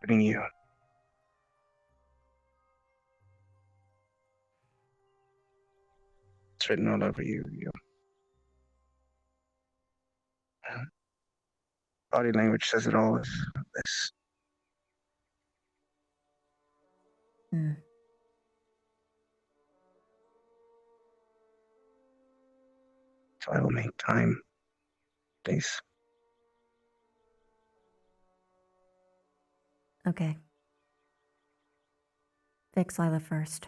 Including you. It's written all over you. Your body language says it all. This. Hmm. So I will make time, please. Okay. Fix Lila first.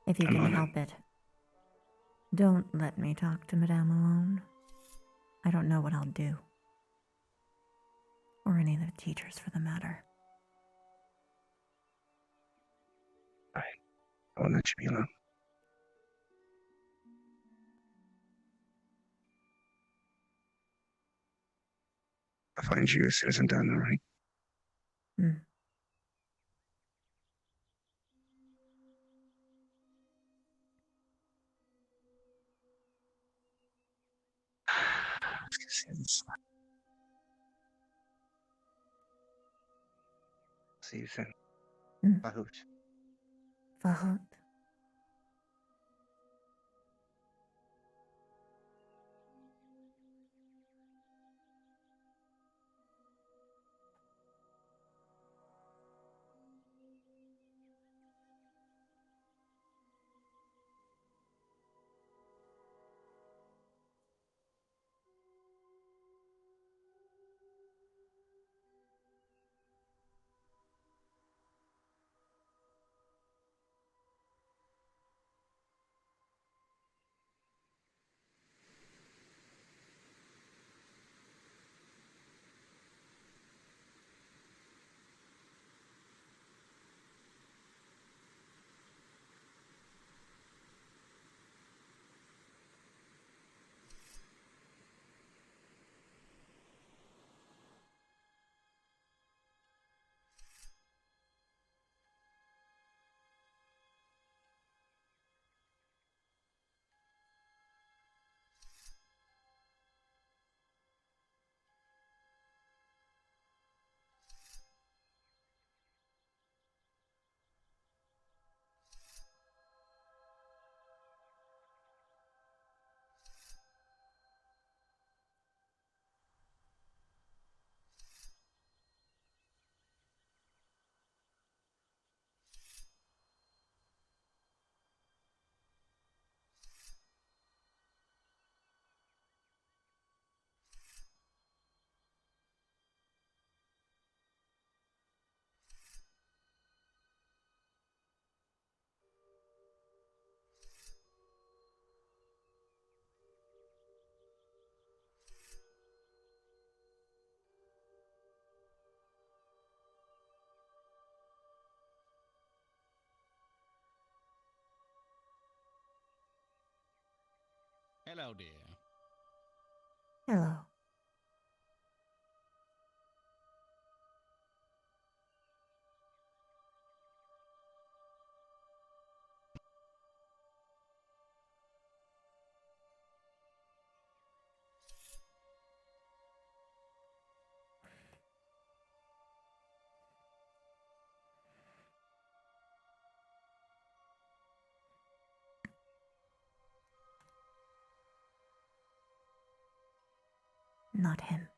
If you I'm can on it. help it. Don't let me talk to Madame alone. I don't know what I'll do. Or any of the teachers, for the matter. Right. I won't let you be alone. I'll find you as soon as I'm done, alright? Hmm. See you soon. Mm. Bahout. Fahut. Hello, dear. Hello. Not him.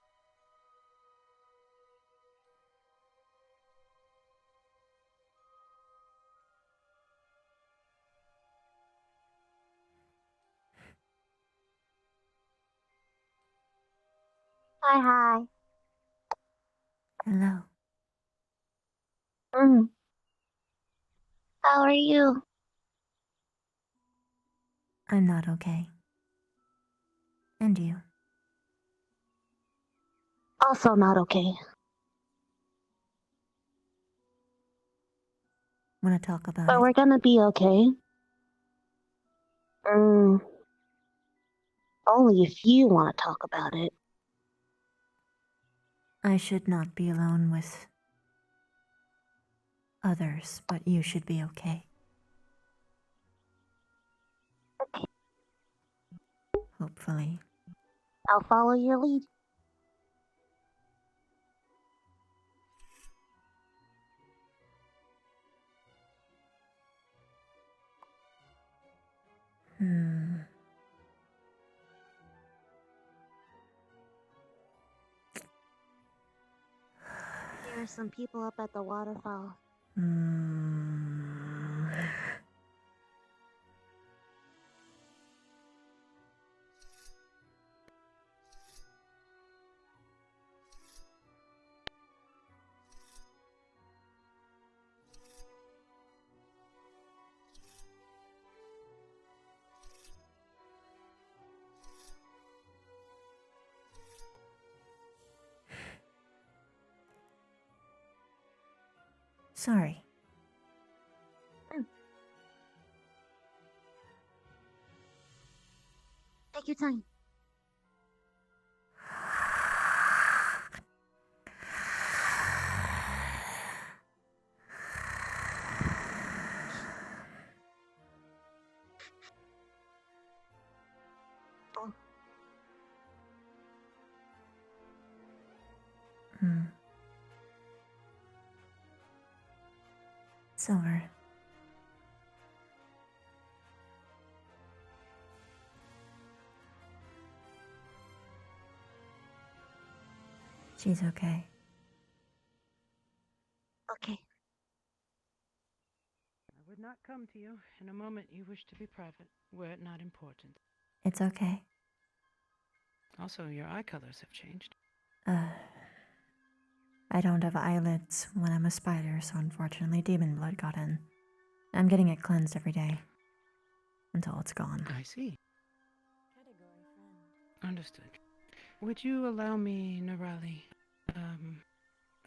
Hi. Hello. How are you? I'm not okay. And you? Also not okay. Want to talk about But it? we're gonna be okay. Only if you want to talk about it. I should not be alone with others, but you should be okay. Hopefully. I'll follow your lead. There are some people up at the waterfall. Sorry. Take your time. Silver. She's okay. Okay. I would not come to you in a moment you wish to be private, were it not important. It's okay. Also, your eye colors have changed. I don't have eyelids when I'm a spider, so unfortunately demon blood got in. I'm getting it cleansed every day. Until it's gone. I see. Understood. Would you allow me, Nerali,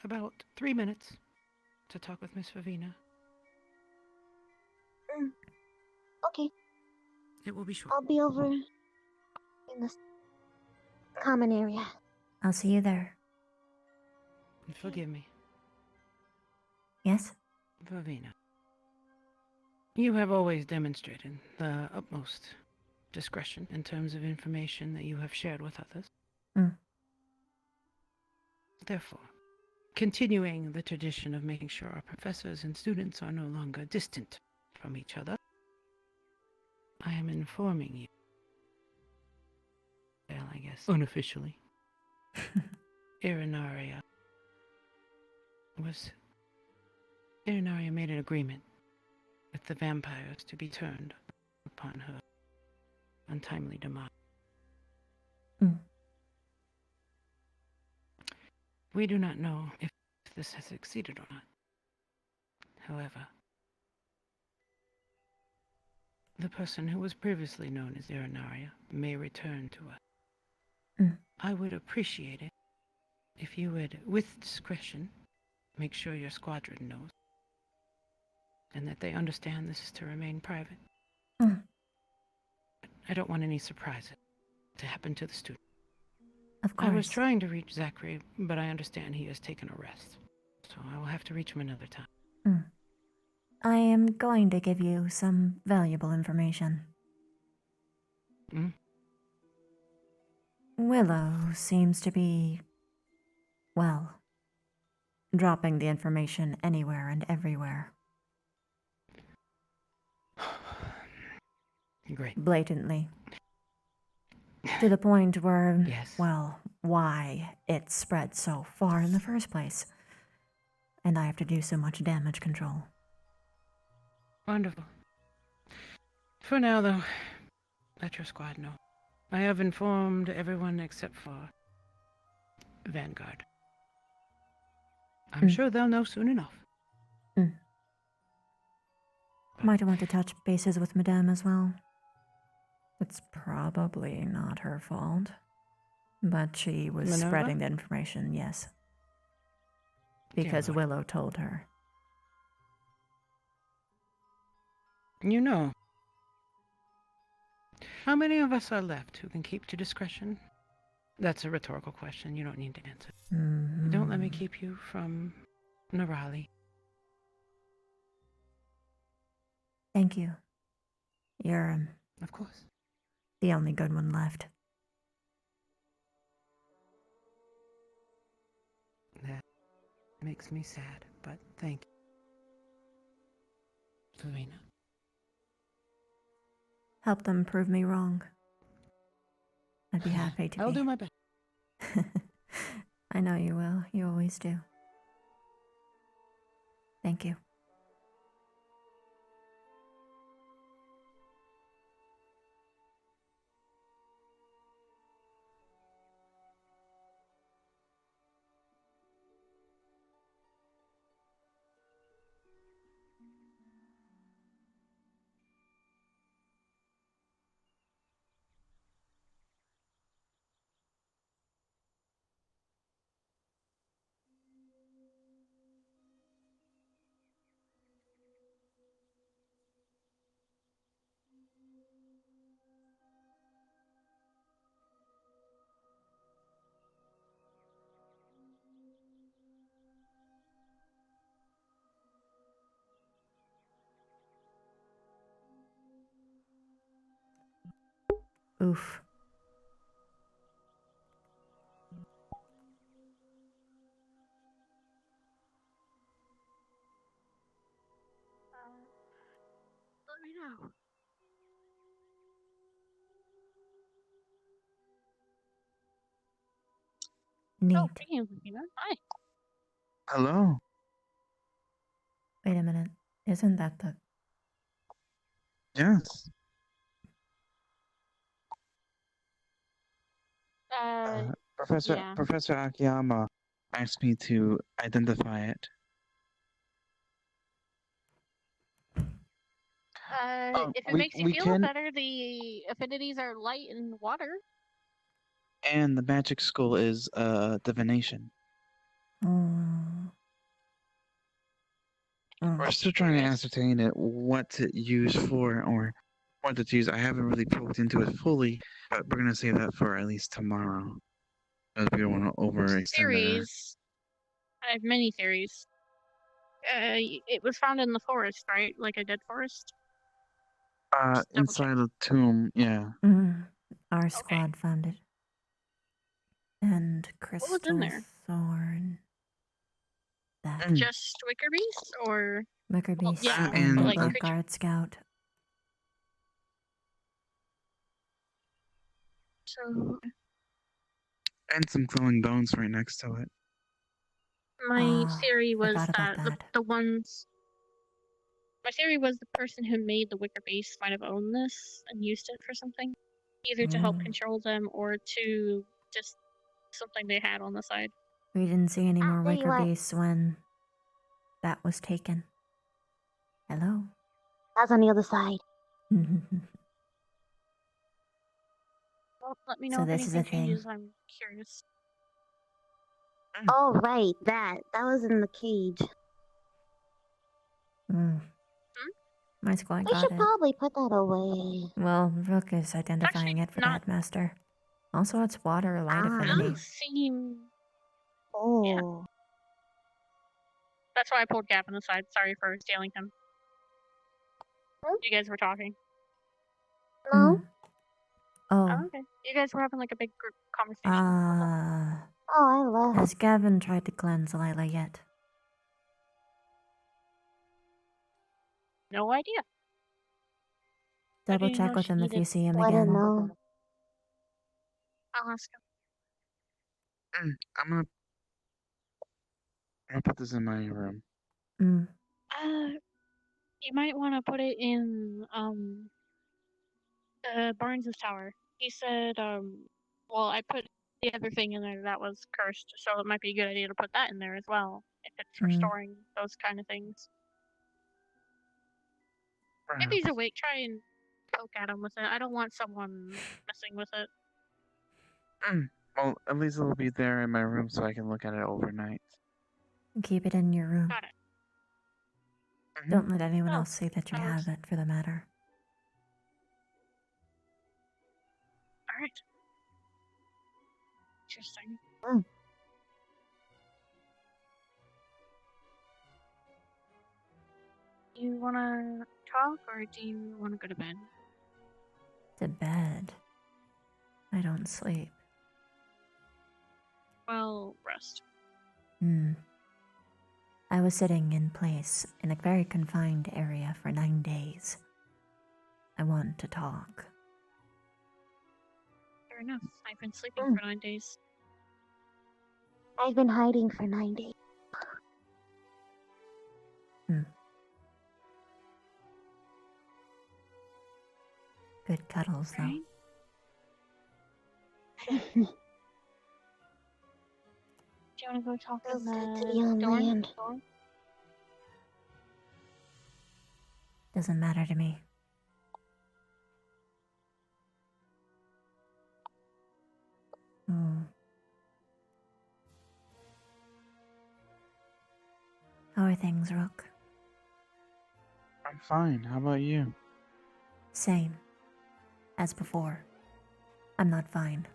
about 3 minutes to talk with Miss Favina? Okay. It will be short. I'll be over in the common area. I'll see you there. Forgive me. Yes? Favina. You have always demonstrated the utmost discretion in terms of information that you have shared with others. Therefore, continuing the tradition of making sure our professors and students are no longer distant from each other, I am informing you, well, I guess, unofficially, Irinaria made an agreement with the vampires to be turned upon her untimely demise. We do not know if this has succeeded or not. However, the person who was previously known as Irinaria may return to us. I would appreciate it if you would, with discretion, make sure your squadron knows, and that they understand this is to remain private. I don't want any surprises to happen to the student. Of I was course. trying to reach Zachary, but I understand he has taken a rest. So I will have to reach him another time. I am going to give you some valuable information. Willow seems to be, well, dropping the information anywhere and everywhere. Great. Blatantly. To the point where, Yes. well, why it spread so far in the first place. And I have to do so much damage control. Wonderful. For now, though, let your squad know. I have informed everyone except for Vanguard. I'm sure they'll know soon enough. Might want to touch bases with Madame as well. It's probably not her fault. But she was Minerva? spreading the information, yes. Because Lord. Willow told her. You know, how many of us are left who can keep to discretion? That's a rhetorical question. You don't need to answer. Don't let me keep you from Nirali. Thank you. You're, Of course. the only good one left. That makes me sad, but thank you. Selena. Help them prove me wrong. I'd be happy to I'll be. do my best. I know you will. You always do. Thank you. Oof. Let me know. Neat. Oh, speaking of Christina, hi. Hello. Wait a minute. Isn't that the... Yes. Yeah. Professor Akiyama asked me to identify it. If it makes you we feel can, better, the affinities are light and water. and the magic school is divination. We're still trying to ascertain it, what to use for, or what to use. I haven't really poked into it fully, but we're gonna save that for at least tomorrow, because we don't want to overextend that. Theories. I have many theories. It was found in the forest, right? Like a dead forest? Inside a tomb, yeah. Our squad found it. And What was in crystal there? thorn. That. Just wicker beast, or Wicker well, beast yeah, and a like Blackguard Scout. So And some glowing bones right next to it. my theory was forgot about that that. the ones. My theory was the person who made the wicker beast might have owned this and used it for something, either to help control them or to just something they had on the side. We didn't see any more tell you Wicker what. Beasts when that was taken. Hello? That's on the other side. Well, let me know So if this is anything a thing. changes. I'm curious. Oh, right, that. That was in the cage. My squad We got should it. probably put that away. Well, Rook is identifying it for the not- headmaster. Also, it's water or light affinity. Doesn't seem. Oh. That's why I pulled Gavin aside. Sorry for stealing him. You guys were talking. No? Oh. Oh, okay. You guys were having like a big group conversation. Oh, I left. Has Gavin tried to cleanse Lila yet? No idea. I Double didn't check know with she him if you needed- see him I didn't again. know. I'll ask him. I'm gonna put this in my room. Mm. You might want to put it in Barnes's tower. He said well, I put the other thing in there that was cursed, so it might be a good idea to put that in there as well if it's restoring those kind of things. If he's awake, try and poke at him with it. I don't want someone messing with it. Well, at least it'll be there in my room so I can look at it overnight. Keep it in your room. Got it. Don't let anyone Oh, else see that you that have it, for the matter. Alright. Interesting. You wanna talk or do you wanna go to bed? To bed. I don't sleep. Well, rest. I was sitting in place in a very confined area for 9 days. I want to talk. Fair enough. I've been sleeping for 9 days. I've been hiding for 9 days. Good cuddles, though. Right? Do you wanna go talk in Feels good to the be on dorm? land. Doesn't matter to me. How are things, Rook? I'm fine. How about you? Same. As before. I'm not fine.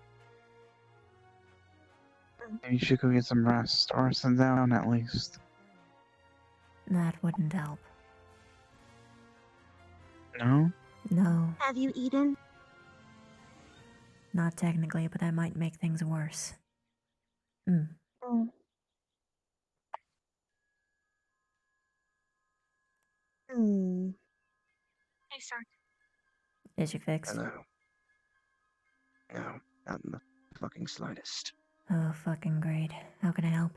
Maybe you should go get some rest, or sit down at least. That wouldn't help. No? No, Have you eaten? not technically, but that might make things worse. Hey, Sark. Is she fixed? Hello. No, not in the fucking slightest. Oh, fucking great. How can I help?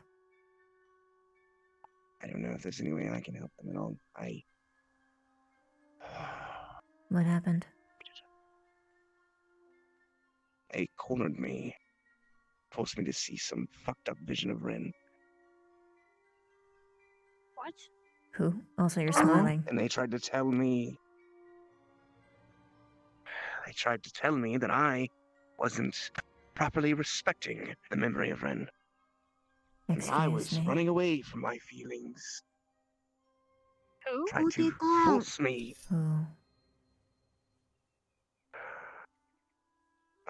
I don't know if there's any way I can help them at all. What happened? They cornered me. Forced me to see some fucked up vision of Rin. What? Who? Also, you're smiling. And they tried to tell me... They tried to tell me that I wasn't properly respecting the memory of Ren. And I was Excuse me. running away from my feelings. Who? Tried to force me. Who?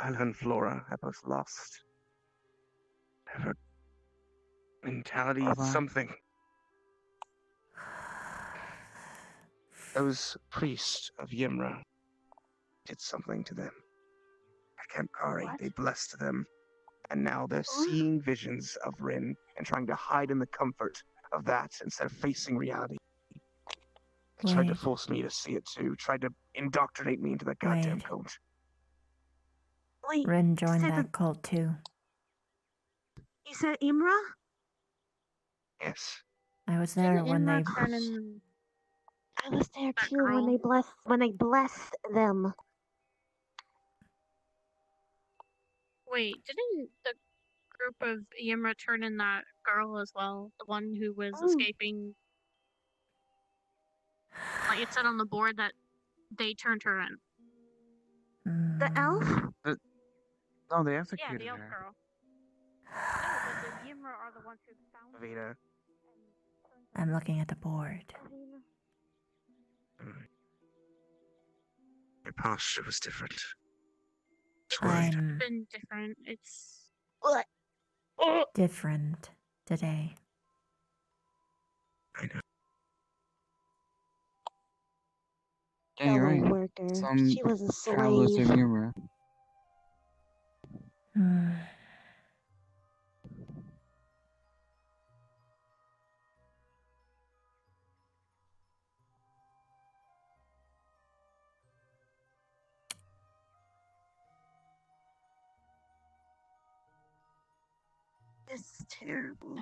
Anna and Flora are both lost. Her mentality, something. Those priests of Yimra did something to them. At Camp Kari, they blessed them. And now they're seeing visions of Rin and trying to hide in the comfort of that instead of facing reality. They tried to force me to see it too, tried to indoctrinate me into that goddamn cult. Wait, Ren joined that cult too. You said Imra? Yes. I was there when they... I was there too when they blessed them. Wait, didn't the group of Yimra turn in that girl as well? The one who was escaping? Like it said on the board that they turned her in. The elf? No, they executed Yeah, the elf her. girl. No, but the Yimra are the ones who found her. I'm looking at the board. My posture was different. It's I'm been different. It's different today. I know. Yeah, you're Fellow right. worker. Some She was a travelers slave. of Yura. This is terrible.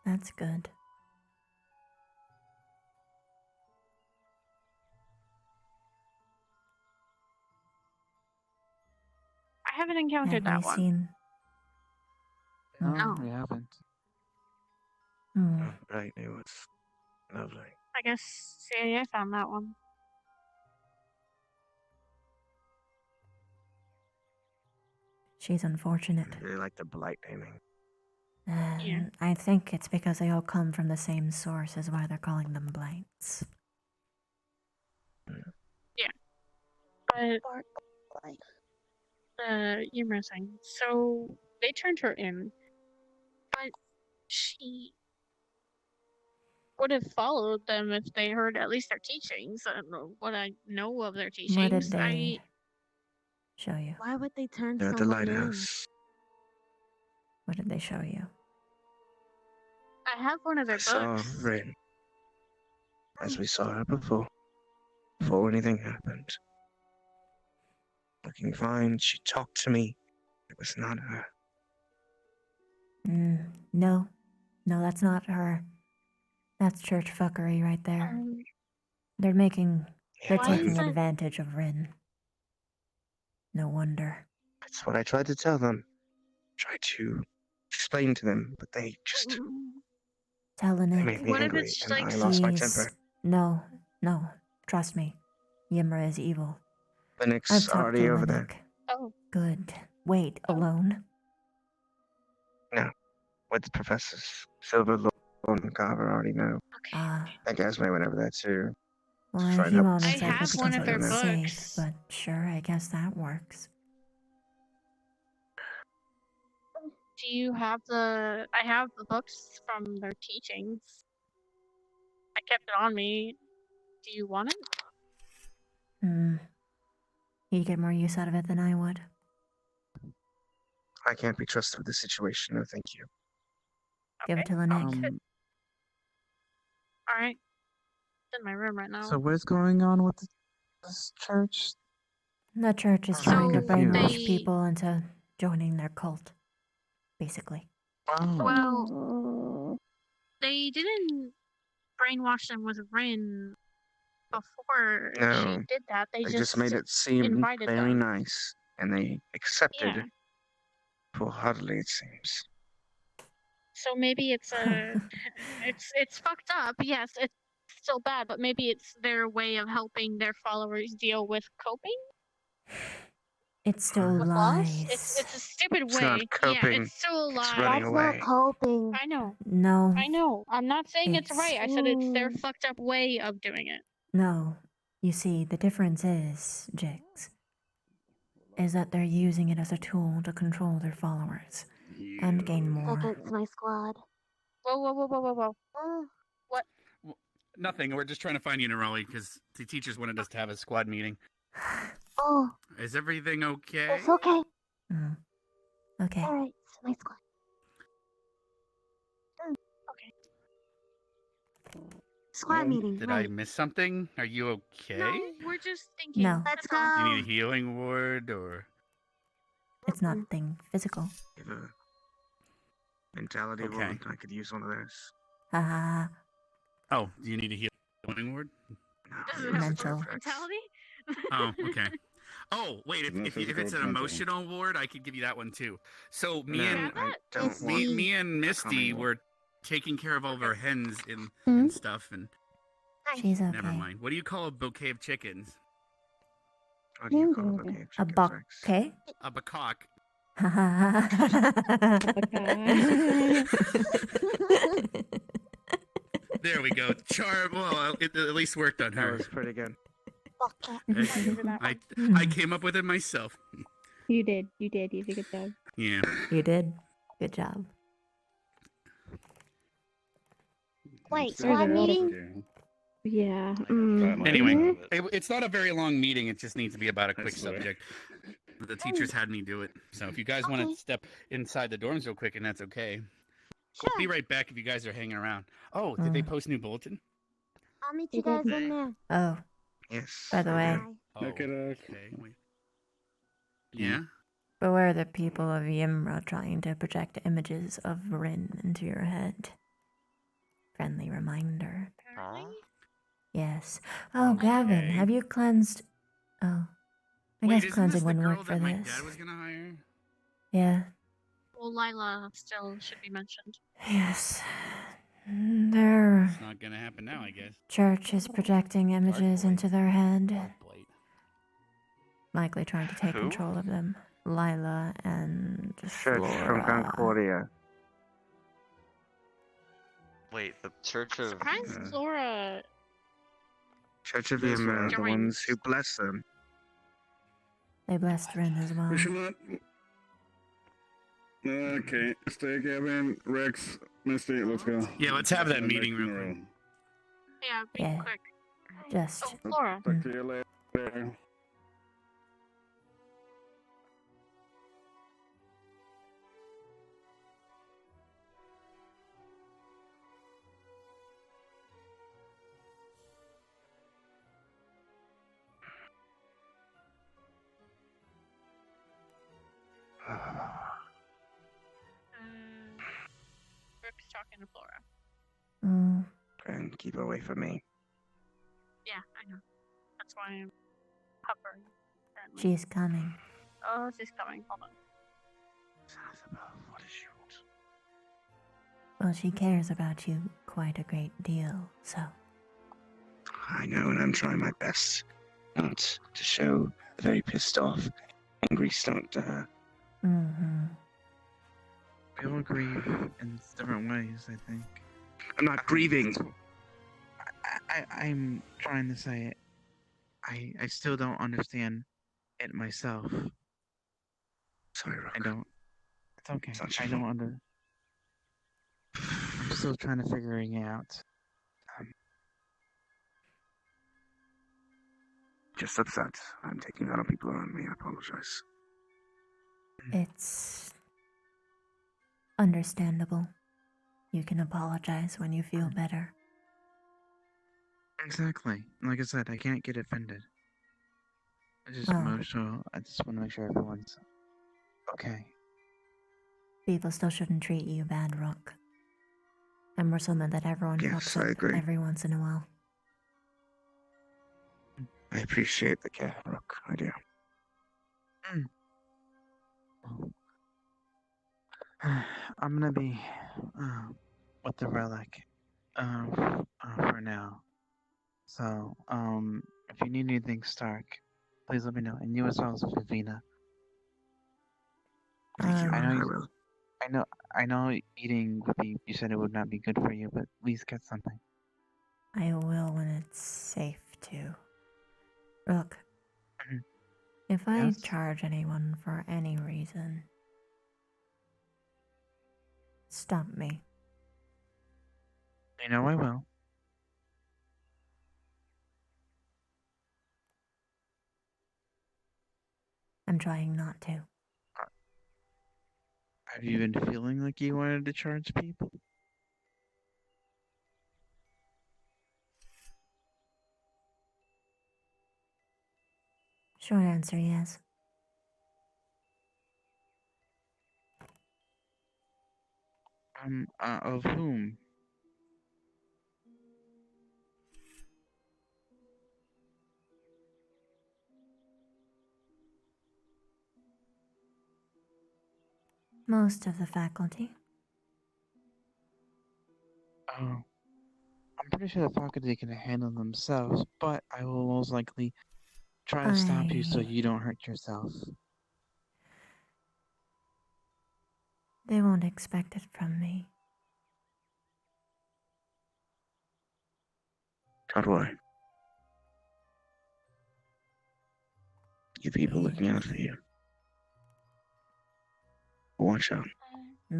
That's good. I haven't encountered Have we that one. seen? No, Oh. we haven't. Hmm. Right, it was lovely. I guess CIA found that one. She's unfortunate. I really like the blight naming. And I think it's because they all come from the same source, is why they're calling them blights. Yeah. But the humor thing. So they turned her in, but she would have followed them if they heard at least their teachings. I don't know what I know of their teachings. What did they show you? Why would they turn They're at the someone in? lighthouse. What did they show you? I have one of their I saw books. Rin. As we saw her before. Before anything happened. Looking fine, she talked to me. It was not her. No. No, that's not her. That's church fuckery right there. They're Why taking is it- advantage of Rin. No wonder. That's what I tried to tell them. Tried to explain to them, but they just... Telling They it. made me angry, and I lost my temper. No. Trust me. Ymra is evil. The Nick's I've talked already to over Linux. there. Oh. Good. Wait, alone? No. With the professors. Silver Lord and Carver already know. That Gasme went over there too. Well, Try if and you help want to us say get it's stuff because I don't it's know. safe, but sure, I guess that works. Do you have the... I have the books from their teachings. I kept it on me. Do you want it? You'd get more use out of it than I would. I can't be trusted with this situation, no thank you. Give it to Lenick. Alright. It's in my room right now. So what's going on with this church? The church is I'm trying to confused. brainwash people into joining their cult, basically. Well, they didn't brainwash them with Rin before No. she did that. They just made it seem invited very them. nice, and they accepted Yeah. full-heartedly, it seems. So maybe it's a... it's fucked up, yes, it's still bad, but maybe it's their way of helping their followers deal with coping? It's still With loss? lies. It's a stupid It's way. not Yeah, coping, it's still a it's lie. running That's not coping. I know. No. I know. I'm not saying it's right. I said it's their Mm. fucked up way of doing it. No. You see, the difference is, Jigs, is that they're using it as a tool to control their followers and gain more. Against my squad. Whoa. What? Nothing. We're just trying to find you, Nerali, because the teachers wanted us to have a squad meeting. Oh, Is everything okay? it's okay. Okay. Alright, it's my squad. Squad meeting, Did right. I miss something? Are you okay? No, we're just thinking. No. Let's Do you go. need a healing word or? It's nothing physical. Give a mentality Okay. ward. I could use one of those. Haha. Oh, do you need a healing word? Mental. Mentality? Oh, okay. Oh, wait. If it's an physical emotional ward, I could give you that one too. So me No, and I don't want me and Misty calming were taking care of all of our hens and stuff, and She's okay. never mind. What do you call a bouquet of chickens? What do you call a bouquet of A chickens, Rex? bouquet? A bacock. There we go. Charm. Well, it at least worked on her. That was pretty good. I came up with it myself. You did. You did. You did a good job. Yeah. You did. Good job. Wait, There's a squad lot of- meeting? Yeah. Anyway, it's not a very long meeting. It just needs to be about a quick subject. The teachers had me do it. So if you guys want to step inside the dorms real quick, and that's okay. I'll be right back if you guys are hanging around. Oh, did they post new bulletin? I'll meet you guys in there. Oh. Yes. By the way, Oh, okay. Wait. Yeah? beware the people of Yimra trying to project images of Rin into your head. Friendly reminder. Yes. Oh, Gavin, have you cleansed... Oh. I Wait, guess isn't this cleansing the wouldn't girl work for that my this. dad was gonna hire? Yeah. Well, Lila still should be mentioned. Yes. Their It's not gonna happen now, I guess. church is projecting images into their head. Likely trying to take Who? control of them. Lila and Church from Flora. Concordia. Wait, the Church of... Surprise Flora. Church of That's Yimra, right. the ones who bless them. They blessed Rin as well. We should not. Okay, stay, Gavin, Rex, Misty, let's go. Yeah, let's have that meeting real quick. Yeah, be Yeah. quick. Just... Oh, Flora. Talk to you later. Rick's talking to Flora. Mm. And keep away from me. Yeah, I know. That's why I'm hovering. currently. She's coming. Oh, she's coming. Hold on. What does she want? Well, she cares about you quite a great deal, so... I know, and I'm trying my best not to show a very pissed off, angry start to her. Mm-hmm. We all grieve in different ways, I think. I'm not grieving. I'm trying to say it. I still don't understand it myself. Sorry, Rook. I don't. It's okay. It's not your I don't under. I'm still trying to figure it out. Just upset. I'm taking out on people around me. I apologize. It's... understandable. You can apologize when you feel better. Exactly. Like I said, I can't get offended. It's just Well- emotional. I just want to make sure everyone's okay. People still shouldn't treat you bad, Rook. And we're something that everyone Yes, fucks I up agree. every once in a while. I appreciate the care, Rook. I do. I'm gonna be with the relic for now. So, if you need anything, Stark, please let me know. And you as well as Vivina. Thank you, Um, I know. I will. I know. Eating would be. You said it would not be good for you, but at least get something. I will when it's safe to. Rook, if I Yes? charge anyone for any reason, stop me. You know I will. I'm trying not to. Have you been feeling like you wanted to charge people? Short answer, yes. Of whom? Most of the faculty. Oh. I'm pretty sure the faculty can handle themselves, but I will most likely try to stop you so you don't hurt yourself. They won't expect it from me. God, why? You people looking out for you. Watch out. Hey,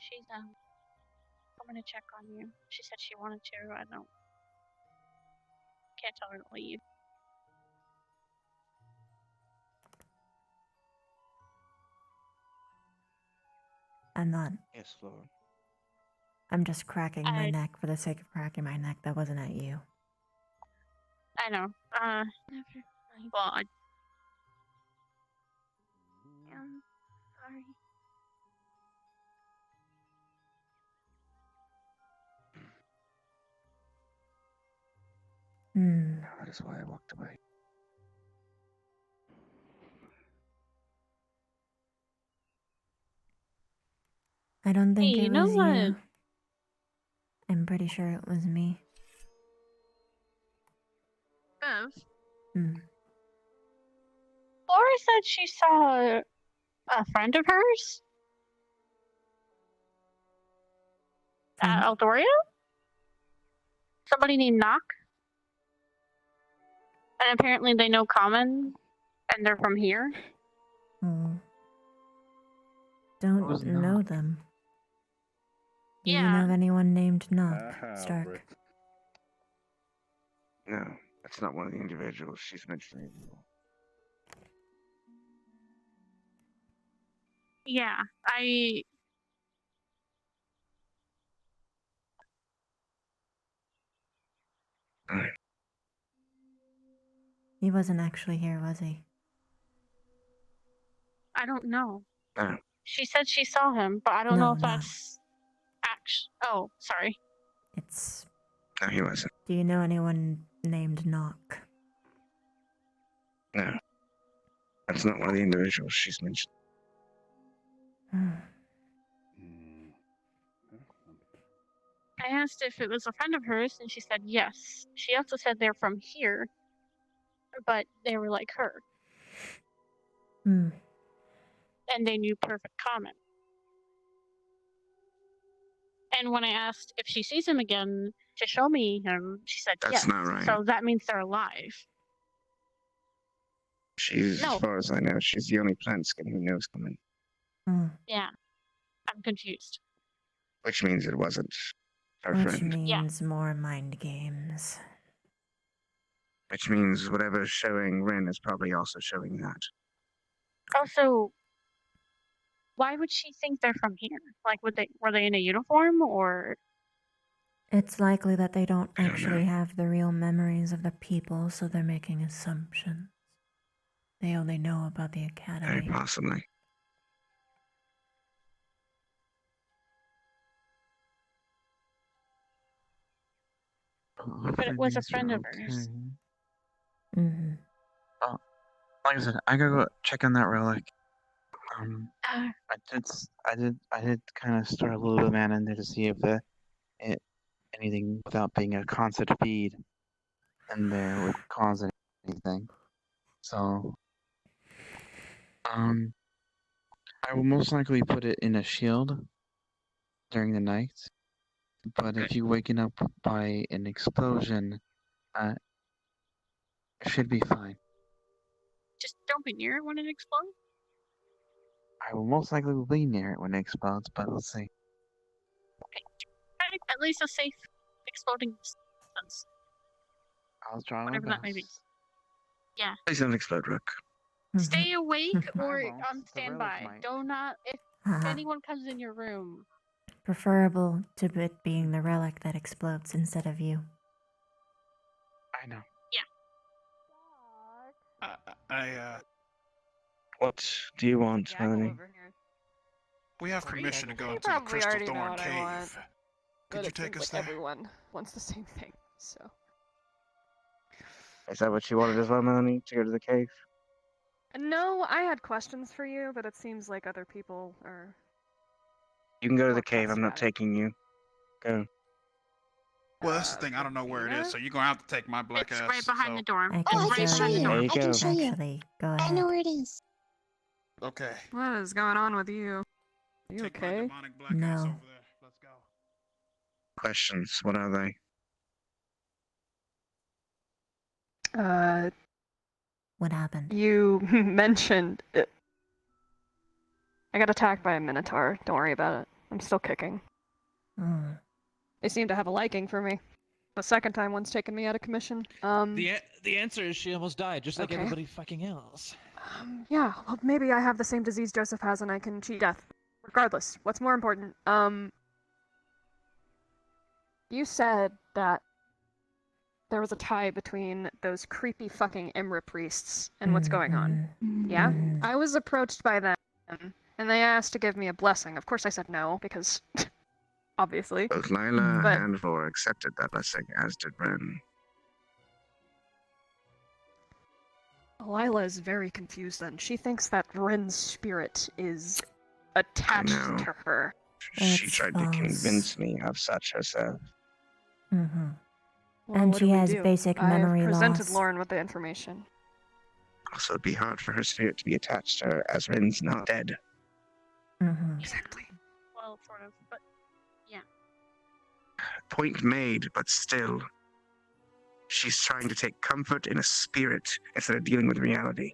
she's coming to check on you. She said she wanted to. I can't tell her to leave. I'm not. Yes, Flora. I'm just cracking my neck for the sake of cracking my neck. That wasn't at you. I know. Well, I'm sorry. That is why I walked away. I don't think Hey, it you know was what? you. I'm pretty sure it was me. Bev, Hmm. Laura said she saw a friend of hers at Eldoria? Somebody named Knock? And apparently they know Common, and they're from here? Oh. Don't know them. Do you know of anyone named Knock, Stark? No, that's not one of the individuals she's mentioning. Yeah, He wasn't actually here, was he? I don't know. No. She said she saw him, but I don't know if that's Oh, sorry. It's... No, he wasn't. Do you know anyone named Knock? No. That's not one of the individuals she's mentioned. I asked if it was a friend of hers, and she said yes. She also said they're from here, but they were like her. Hmm. And they knew Perfect Common. And when I asked if she sees him again to show me him, she said That's yes. not right. So that means they're alive. She's, No. as far as I know, she's the only plant skin who knows Common. Yeah. I'm confused. Which means it wasn't her Which friend. means more mind games. Which means whatever's showing Rin is probably also showing that. Also, why would she think they're from here? Like, were they in a uniform, or? It's likely that they don't actually have the real memories of the people, so they're making assumptions. They only know about the academy. Very possibly. But it was a friend of hers. Mm-hmm. Oh, like I said, I gotta go check on that relic. Uh, I did kind of start a little bit of mana in there to see if anything without being a constant feed in there would cause anything. So, I will most likely put it in a shield during the night. But if you're waking up by an explosion, it should be fine. Just don't be near it when it explodes. I will most likely be near it when it explodes, but we'll see. At least a safe exploding distance. I'll try my Whatever that may be. best. Yeah. Please don't explode, Rook. Stay awake or won't. on The relic standby. might. Do not, if anyone comes in your room. Preferable to it being the relic that explodes instead of you. I know. Yeah. What do you want, Melanie? We have permission to go You into the probably Crystal already know Thorn what I want. Cave. But Could you it take seems us like there? everyone wants the same thing, so. Is that what you wanted as well, Melanie? To go to the cave? No, I had questions for you, but it seems like other people are. You can go to the more cave. I'm pressed not about it. taking you. Go. Well, that's the thing. I don't know where it is, so you're gonna have to take my black It's ass. right behind the door. I It's can right show behind the you. door. There you go. Actually, go ahead. I know where it is. Okay. What is going on with you? You Take my okay? demonic black ass No. over there. Let's go. Questions. What are they? What happened? You mentioned it. I got attacked by a minotaur. Don't worry about it. I'm still kicking. Mm. They seem to have a liking for me. The second time one's taken me out of commission. The answer is she almost died, just like Okay. everybody fucking else. Yeah, well, maybe I have the same disease Joseph has and I can cheat death. Regardless, what's more important? You said that there was a tie between those creepy fucking Imra priests and what's going on. Yeah? I was approached by them, and they asked to give me a blessing. Of course I said no, because... obviously. Both Lila But and Vor accepted that blessing, as did Ren. Lila is very confused then. She thinks that Ren's spirit is attached to her. She tried to convince me of such herself. Mm-hmm. Well, And what she do we has do? basic memory I've presented loss. Lauren with the information. Also, it'd be hard for her spirit to be attached to her, as Ren's not dead. Mm-hmm. Exactly. Well, sort of, but yeah. Point made, but still. She's trying to take comfort in a spirit instead of dealing with reality.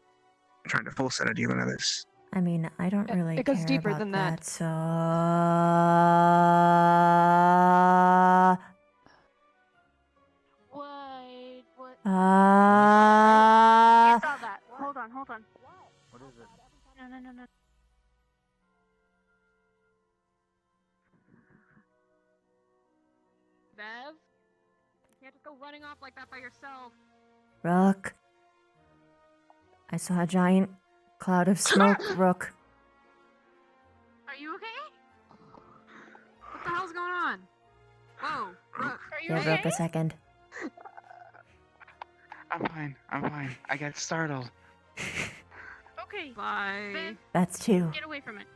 And trying to force her to deal with others. I mean, I don't really it goes care deeper about than that, so... What? Uh... I saw that. Hold on. What is it? No. Bev? You can't just go running off like that by yourself. Rook. I saw a giant cloud of smoke, Rook. Are you okay? What the hell's going on? Whoa, Rook, are you Give okay? Rook a second. I'm fine. I got startled. Okay. Bye. Ben, That's two. get away from it.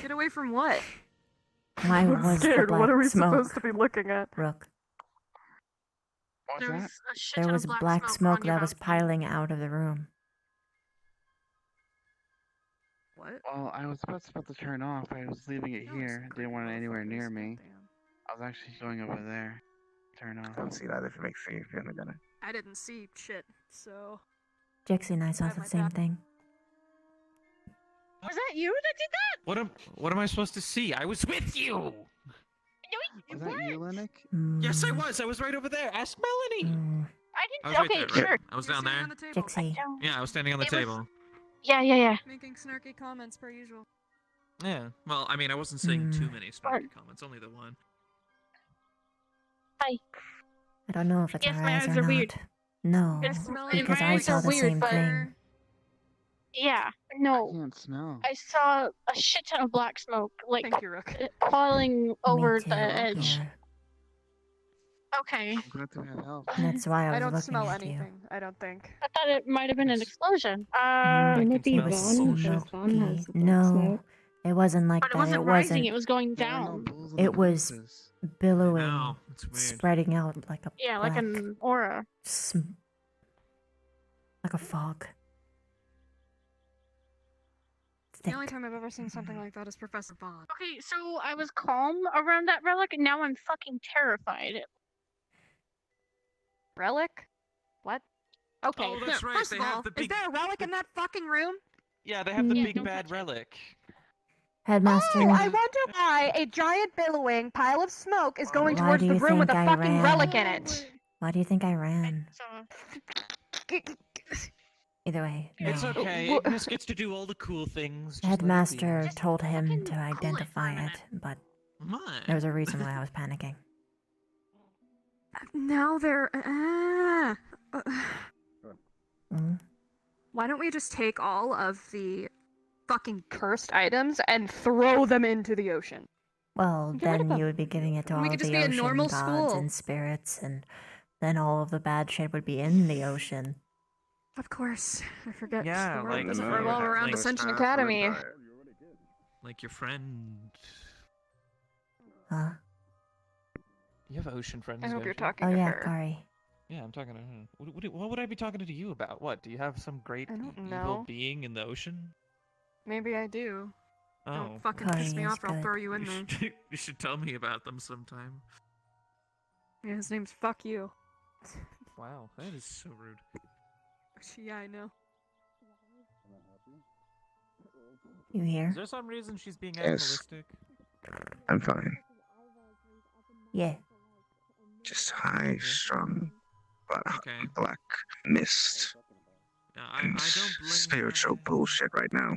Get away from what? Why I'm was the scared. black What are we smoke? supposed to be looking at? Rook. There was a shit There ton was of black smoke on your that was balcony. piling out of the room. What? Well, I was supposed to turn off. I was leaving it here. Didn't want it anywhere near me. I was actually going over there. Turn off. I don't see that if it makes you feel any better. I didn't see shit, so... Jixie and I saw Have the my same back. thing. Was that you that did that? What am I supposed to see? I was with you. No, Was that you, Linux? Yes, I was. I was right over there. Ask Melanie. I I didn't. was right Okay, there, sure. right? I was down there. Jixie. Yeah, I was standing on the It was- table. Yeah. Making snarky comments per usual. Yeah. Well, I mean, I wasn't saying too many snarky comments. Only the one. Hi. I don't know if it's Yes, our my eyes eyes or are not. weird. No, because my I eyes saw are the weird, same but- thing. Yeah. No. I can't smell. I saw a shit ton of black smoke, like Thank you, Rook. falling over too, the edge. yeah. Okay. I'm glad to have help. That's why I was I don't looking smell at you. anything, I don't think. I thought it might have been an explosion. It was smoky. No, it wasn't like But it that. wasn't It rising, wasn't. it was going down. It was billowing, know, it's weird. spreading out like a Yeah, like black an aura. like a fog. The only time I've ever seen something like that is Professor Bond. Okay, so I was calm around that relic, and now I'm fucking terrified. Relic? What? Okay, Oh, that's right, first they of have all, the is big- there a relic in that fucking room? Yeah, they have the Yeah, big bad relic. Headmaster. Oh, I wonder why a giant billowing pile of smoke is going Why towards do the you room with a think I fucking ran? relic in it. Why do you think I ran? So, Either way, no. It's okay. Ignis gets to do all the cool things. Just let it be. Headmaster told him to identify it, but My. there was a reason why I was panicking. Now they're... Mm. Why don't we just take all of the fucking cursed items and throw them into the ocean? Well, Get rid of then them. you would be giving it to We all could of just the be a ocean normal gods school. and spirits, and then all of the bad shit would be in the ocean. Of course. I forget. Yeah, the world like- doesn't like- revolve around like- Ascension Academy. Like your friend. Huh? You have ocean friends. I hope don't you're you? talking Oh to yeah, her. Kari. Yeah, I'm talking to her. What would I be talking to you about? What? Do you have some great I don't evil know. being in the ocean? Maybe I do. Oh. Don't fucking Kari piss me is off or I'll good. throw you in there. You should tell me about them sometime. Yeah, his name's Fuck You. Wow, that is so rude. Yeah, I know. You here? Is there some reason she's being Yes. animalistic? I'm fine. Yeah. Just high, strung, but Okay. black mist Yeah, and I don't blame spiritual bullshit right now.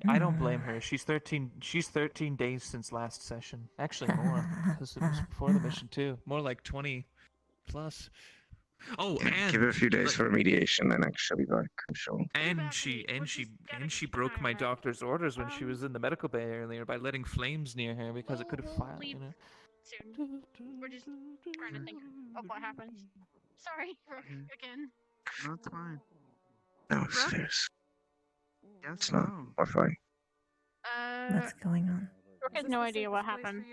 I don't blame her. She's 13 days since last session. Actually more, because it was before the mission too. More like 20 plus. Oh, Yeah, and give it a few days like, for remediation, and she'll be back. I'm sure. and she broke my doctor's orders when she was in the medical bay earlier by letting flames near her because it could have filed, you know. Soon. We're just trying to think of what happened. Sorry, Rook, again. That's fine. No, serious. Yes, It's not. no. We're fine. What's going on? Rook has no idea what happened.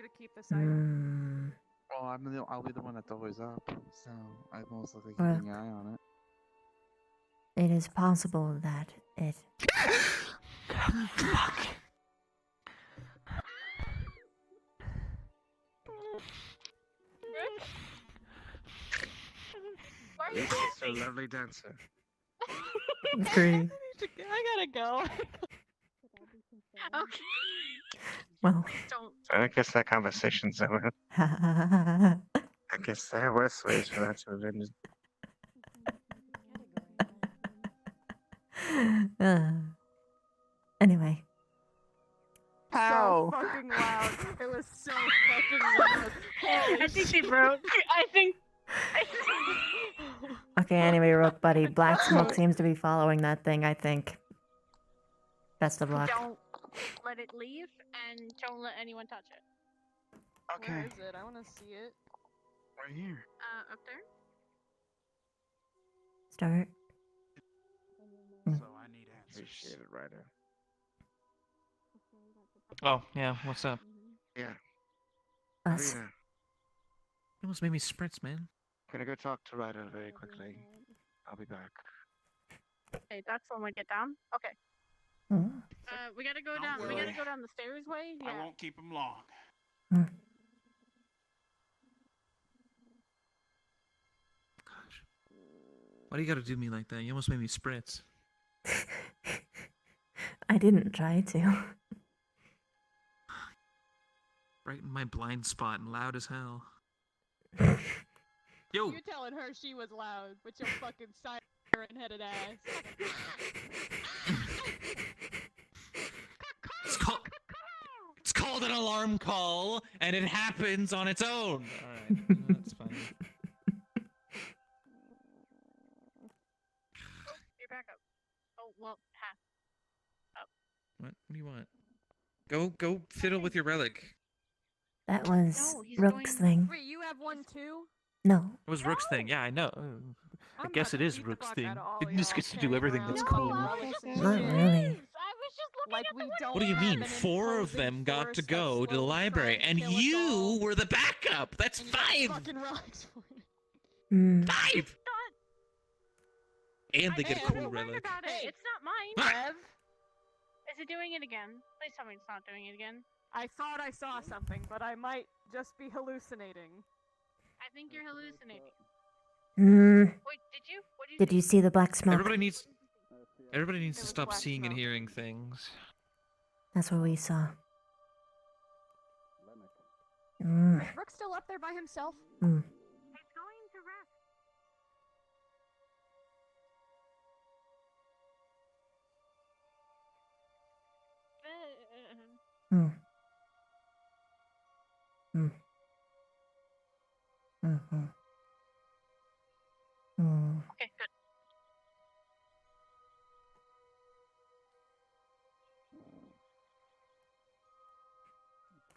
Well, I'll be the one that's always up, so I'm most likely Well, keeping an eye on it. It is possible that it. Fuck. You're a lovely dancer. Agree. I gotta go. Okay. Well. Don't. I guess that conversation's over. uh, I guess there are worse ways for that to have ended. Anyway. So fucking loud. It was so fucking loud. I think she broke. I think. Okay, anyway, Rook Buddy, Black Smoke seems to be following that thing, I think. Best of luck. Don't let it leave, and don't let anyone touch it. Okay. Where is it? I want to see it. Right here. Up there. Start. So I need answers. Appreciate it, Ryder. Oh, yeah, what's up? Yeah. Us. Rita, You almost made me spritz, man. gonna go talk to Ryder very quickly. I'll be back. Okay, that's when we get down. Okay. Hmm. We gotta go down. We gotta go down the stairs way. Yeah. I won't keep him long. Why do you gotta do me like that? You almost made me spritz. I didn't try to. Right in my blind spot and loud as hell. Yo! You're telling her she was loud with your fucking siren-headed ass. It's called an alarm call, and it happens on its own. Alright, that's fine. You're back up. Oh well, half. Up. What do you want? Go fiddle with your relic. That was No, he's Rook's going- thing. Wait, you have one too? No. It was Rook's thing. Yeah, I know. I I'm guess about it to is beat the Rook's fuck thing. out of all It just y'all gets to do carrying everything around that's fucking cool. relics and Not shit. really. Like we don't What do you have mean? an 4 of imposing them got to force go that's to the slowly library, trying and to kill us you all, were the backup. That's and you got 5. fucking relics for it. Hmm. 5. And they Hey, get a I'm cool worried relic. about it. Hey. It's not mine. Ah! Ev, Is it doing it again? Please tell me it's not doing it again. I thought I saw something, but I might just be hallucinating. I think you're hallucinating. Hmm. Wait, did you? What did you? Did you see the black smoke? Everybody needs to was stop black seeing and smoke. hearing things. That's what we saw. Mm. Is Rook still up there by himself? Mm. He's going to rest. Mm. Mm. Mm-hmm. Mm. Okay, good.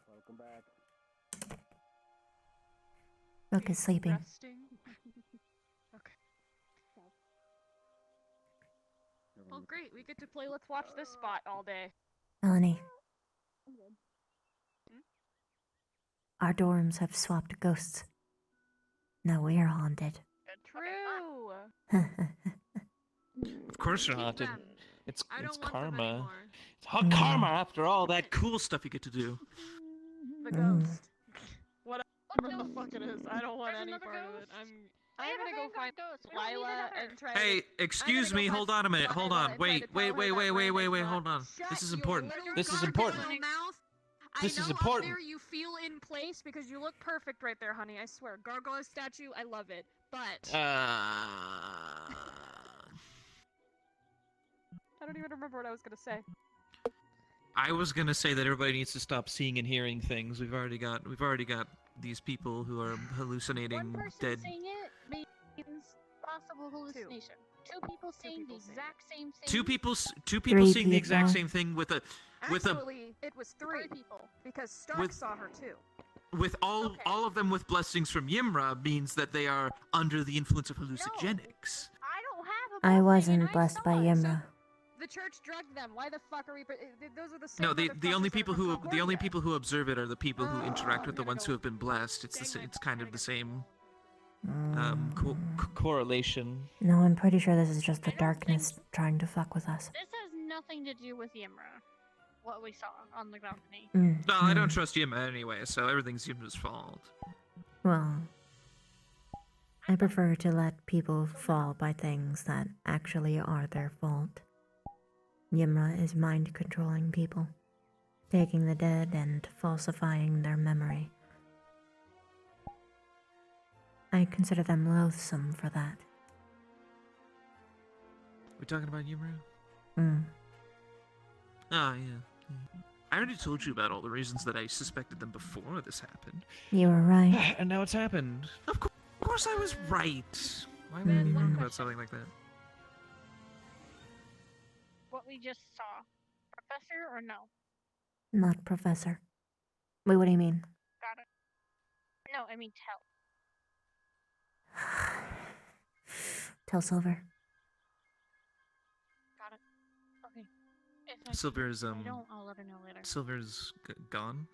Welcome back. Rook is sleeping. Resting. Okay. Well, great. We get to play Let's Watch This Spot all day. Melanie. Our dorms have swapped ghosts. Now we're haunted. True. Of course you're Keep haunted. them. It's I don't want them karma. anymore. It's hot karma after all that cool stuff you get to do. The ghost. Whatever the fuck it is, I don't want any part of it. I'm gonna go find Lila and try Hey, to. excuse me. Hold on a minute. Hold on. Wait. Hold on. This is important. This is important. This is important. There you feel in place because you look perfect right there, honey. I swear. Gargoyle statue, I love it. But I don't even remember what I was gonna say. I was gonna say that everybody needs to stop seeing and hearing things. We've already got these people who are hallucinating One person dead. saying it means possible hallucination. Two people saying the exact same thing. Two people Three seeing the exact people. same thing with a Actually, it was three people because Stark With- saw her too. with all of them with blessings from Yimra means that they are under the influence of hallucinogenics. I don't have I wasn't blessed by Yimra. The church drugged them. Why the fuck are we? Those are the same. No, the only motherfuckers that people are from the only Concordia. people who observe it are the people who interact with the ones who have been blessed. It's kind of the same correlation. No, I'm pretty sure this is just the darkness trying to fuck with us. This has nothing to do with Yimra. What we saw on the balcony. No, I don't trust Yimra anyway, so everything's Yimra's fault. Well, I prefer to let people fall by things that actually are their fault. Yimra is mind controlling people, taking the dead and falsifying their memory. I consider them loathsome for that. We talking about Yimra? Mm. Yeah. I already told you about all the reasons that I suspected them before this happened. You were right. And now it's happened. Of course I was right. Why would I be wrong about something like that? What we just saw. Professor or no? Not Professor. Wait, what do you mean? Got it. No, I mean tell. Tell Silver. Got it. Okay. If I Silver's if I don't, I'll let her know later. Silver's gone.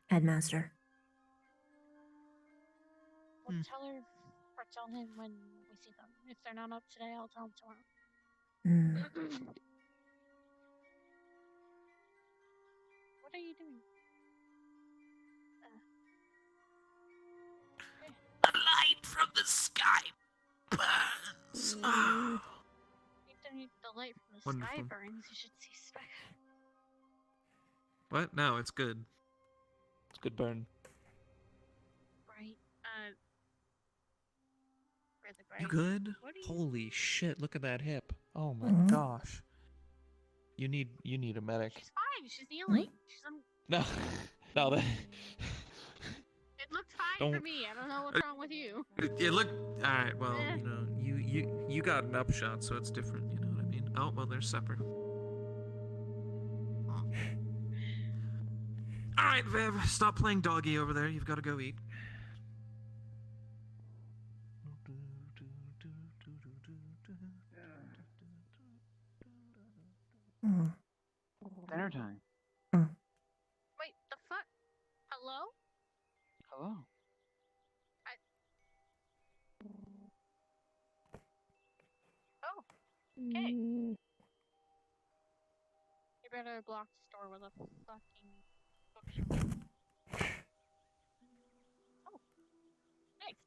Headmaster. We'll tell her or tell him when we see them. If they're not up today, I'll tell them tomorrow. What are you doing? The light from the sky burns. The light from the sky Wonderful. burns. You should see spec. What? No, it's good. It's good burn. Bright. Really bright. You good? What are you? Holy shit! Look at that hip. Oh my Mhm. gosh. You need a medic. She's fine. She's healing. She's on. No, no. That. It looked fine for Don't- me. I don't know what's wrong with you. It looked all right. Well, you know, you got an upshot, so it's different. You know what I mean? Oh well, there's supper. All right, Viv, stop playing doggy over there. You've got to go eat. Dinner time. Wait, the fuck? Hello? Hello. Oh. Okay. You better block the store with a fucking bookshelf. Oh. Nice.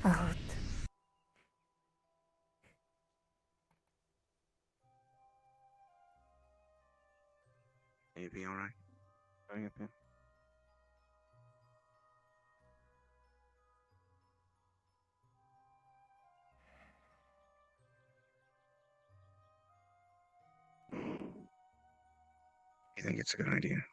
Out. You be alright? Going up here? You think it's a good idea?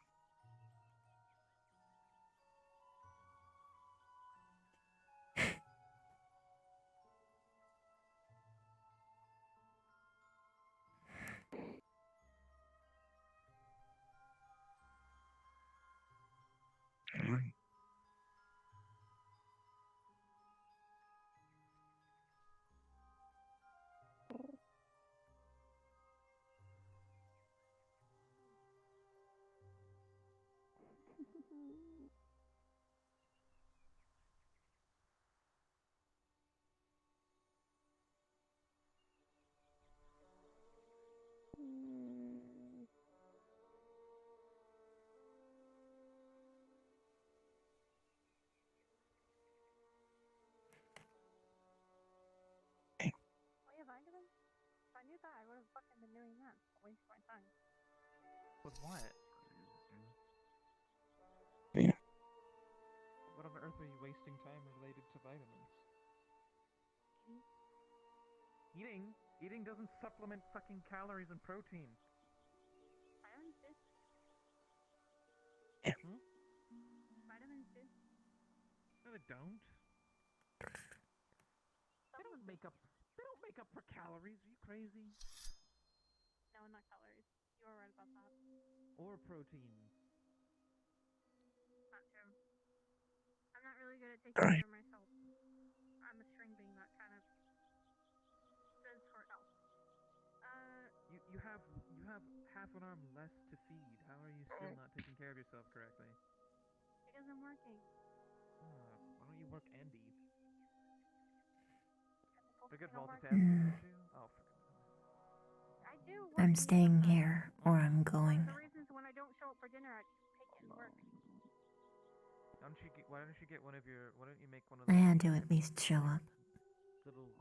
Alright. Oh yeah, vitamins? If I knew that, I would have fucking been doing that. Waste my time. With what? Yeah. What on earth are you wasting time related to vitamins? Eating doesn't supplement fucking calories and protein. Vitamins do. Hmm? Vitamins do. No, they don't. They don't make up. They don't make up for calories. Are you crazy? No, not calories. You were right about that. Or protein. Not true. I'm not really good at taking care of myself. I'm a string being that kind of says for health. You have half an arm less to feed. How are you still not taking care of yourself correctly? Because I'm working. Why don't you work and eat? They're good Focusing on multitaskers, aren't you? Oh, for I do. I'm staying here, or I'm going. The reasons when I don't show up for dinner, I just take it and work. Why don't you get one of your? Why don't you make one of I those had to at least show up. little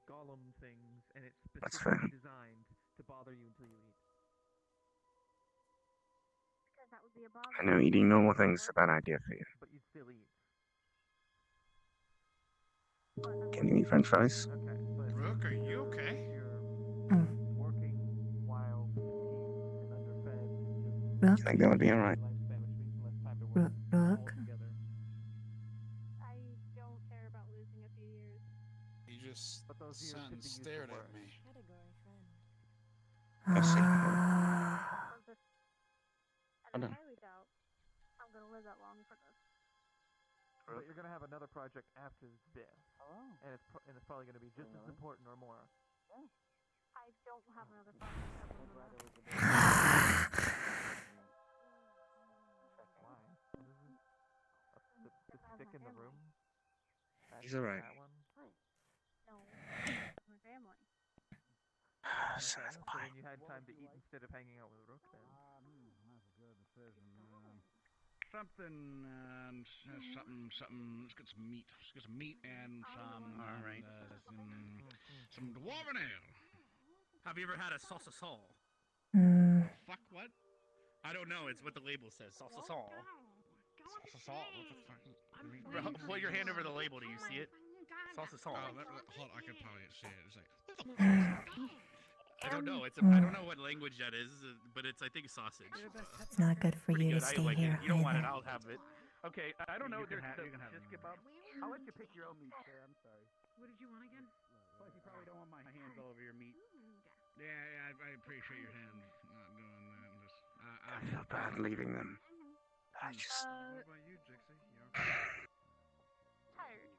golem things, and it's That's fair. specifically designed to bother you until you eat. Because that would be a bother. I know eating normal things is a bad idea for you. But you'd still eat. Can you eat French fries? Okay, but Brooke, are you okay? you're working while fatigued and underfed, and you're Do you think that would be alright? lifespan, which means less time to work altogether. I don't care about losing a few years. You just But those years sat could and be used stared for at work. me. Category friend. I see. And I highly doubt I'm gonna live that long for this. But you're gonna have another project after this, and it's probably gonna be just as important or more. I don't have another project other than that. Why? What is it? The stick in the room? He's alright. That one? No, my family. Okay, So that's so why. then you had time to eat instead of hanging out with Rook then. That's a good decision, man. Something, something. Let's get some meat. Let's get some meat and some. All right. Some dwarven ale. Have you ever had a saucisson? Fuck what? I don't know. It's what the label says. Saucisson. Bro, Put your hand over the label. Do you see it? Saucisson. Hold on, I can probably see it. It's like. I don't know. I don't know what language that is, but it's I think sausage. It's not good for Pretty you to good. I stay like here it. You don't want it? either. I'll have it. Okay. I don't know. You can There's have the it. kebab. I'll let you pick your own meat, sir. I'm sorry. What did you want again? Plus, you probably don't want my hands all over your meat. Yeah, I appreciate your hands not doing that. I feel bad leaving them. I just. What about you, Jixie? You okay? Tired.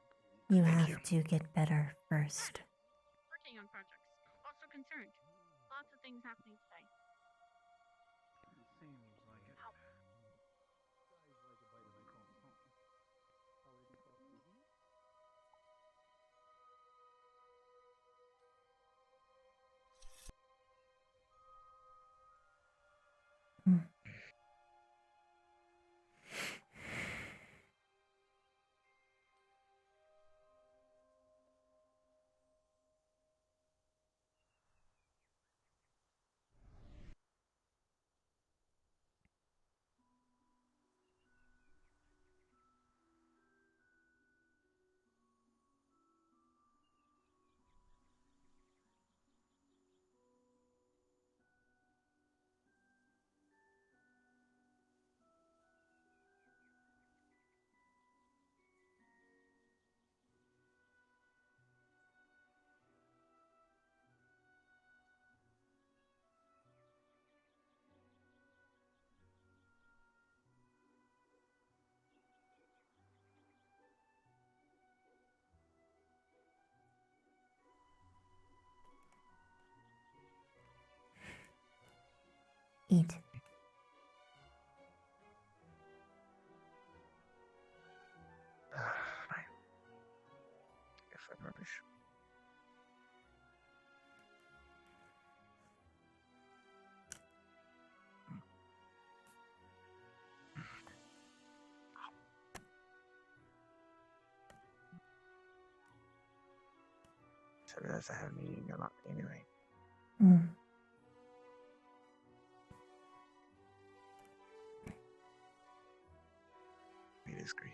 You have to get better first. Working on projects. Also concerned. Lots of things happening today. Seems like it. Eat. Rubbish. So that's I have a meeting a lot anyway. It is grief.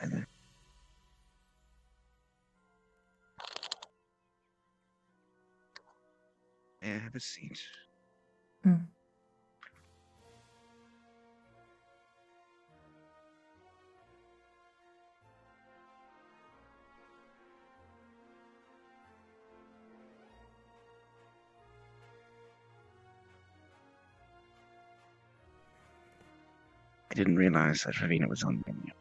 And then may I have a seat? I didn't realize that Ravina was on the menu.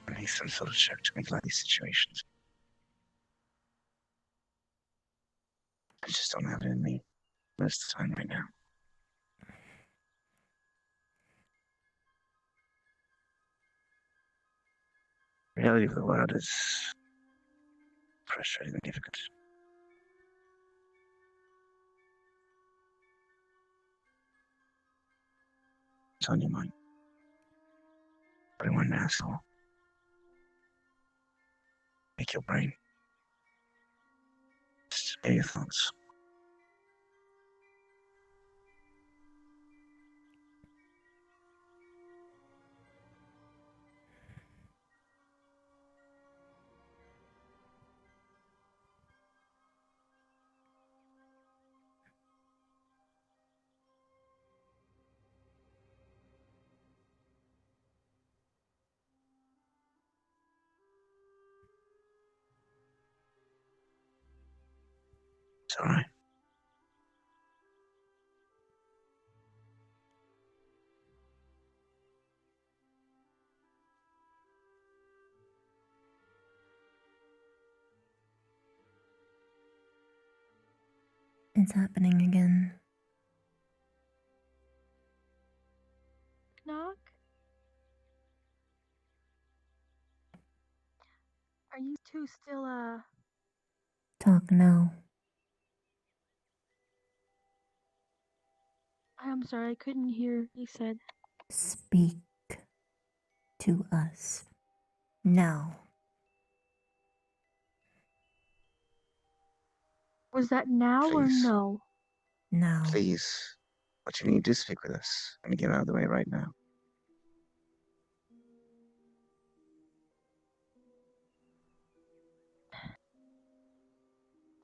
I need some sort of check to make light of these situations. I just don't have it in me most of the time right now. The reality of the world is frustratingly difficult. It's on your mind. Everyone an asshole. Make your brain. Just get your thoughts. It's alright. It's happening again. Knock? Are you two still, Talk now. I'm sorry, I couldn't hear what you said. Speak to us now. Was that now or Please. no? Now. Please. What you need to speak with us. Let me get out of the way right now.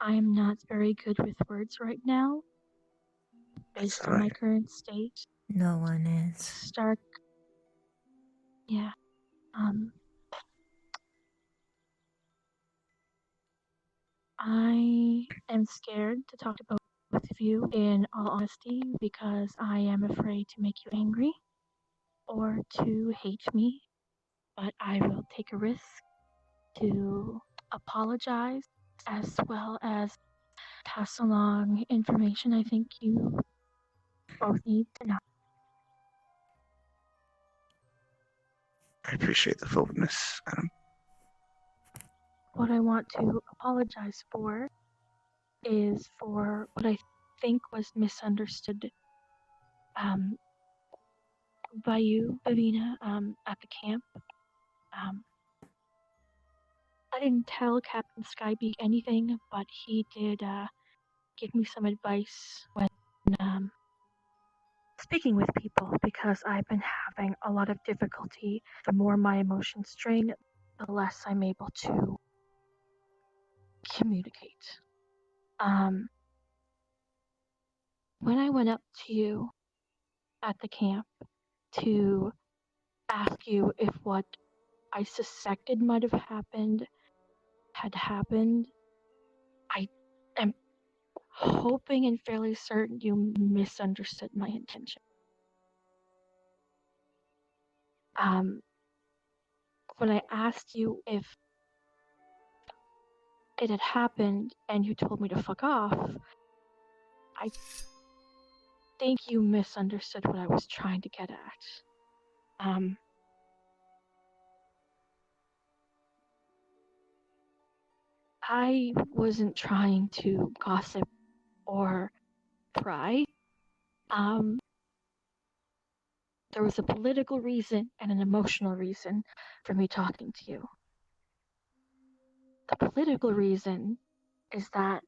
I'm not very good with words right now, based on my current state. No one is. Stark. Yeah. I am scared to talk to both of you in all honesty because I am afraid to make you angry or to hate me, but I will take a risk to apologize as well as pass along information I think you both need to know. I appreciate the forwardness, Adam. What I want to apologize for is for what I think was misunderstood by you, Avina, at the camp. I didn't tell Captain Skybeak anything, but he did give me some advice when speaking with people because I've been having a lot of difficulty. The more my emotions drain, the less I'm able to communicate. When I went up to you at the camp to ask you if what I suspected might have happened had happened, I am hoping and fairly certain you misunderstood my intention. when I asked you if it had happened and you told me to fuck off, I think you misunderstood what I was trying to get at. I wasn't trying to gossip or pry. There was a political reason and an emotional reason for me talking to you. The political reason is that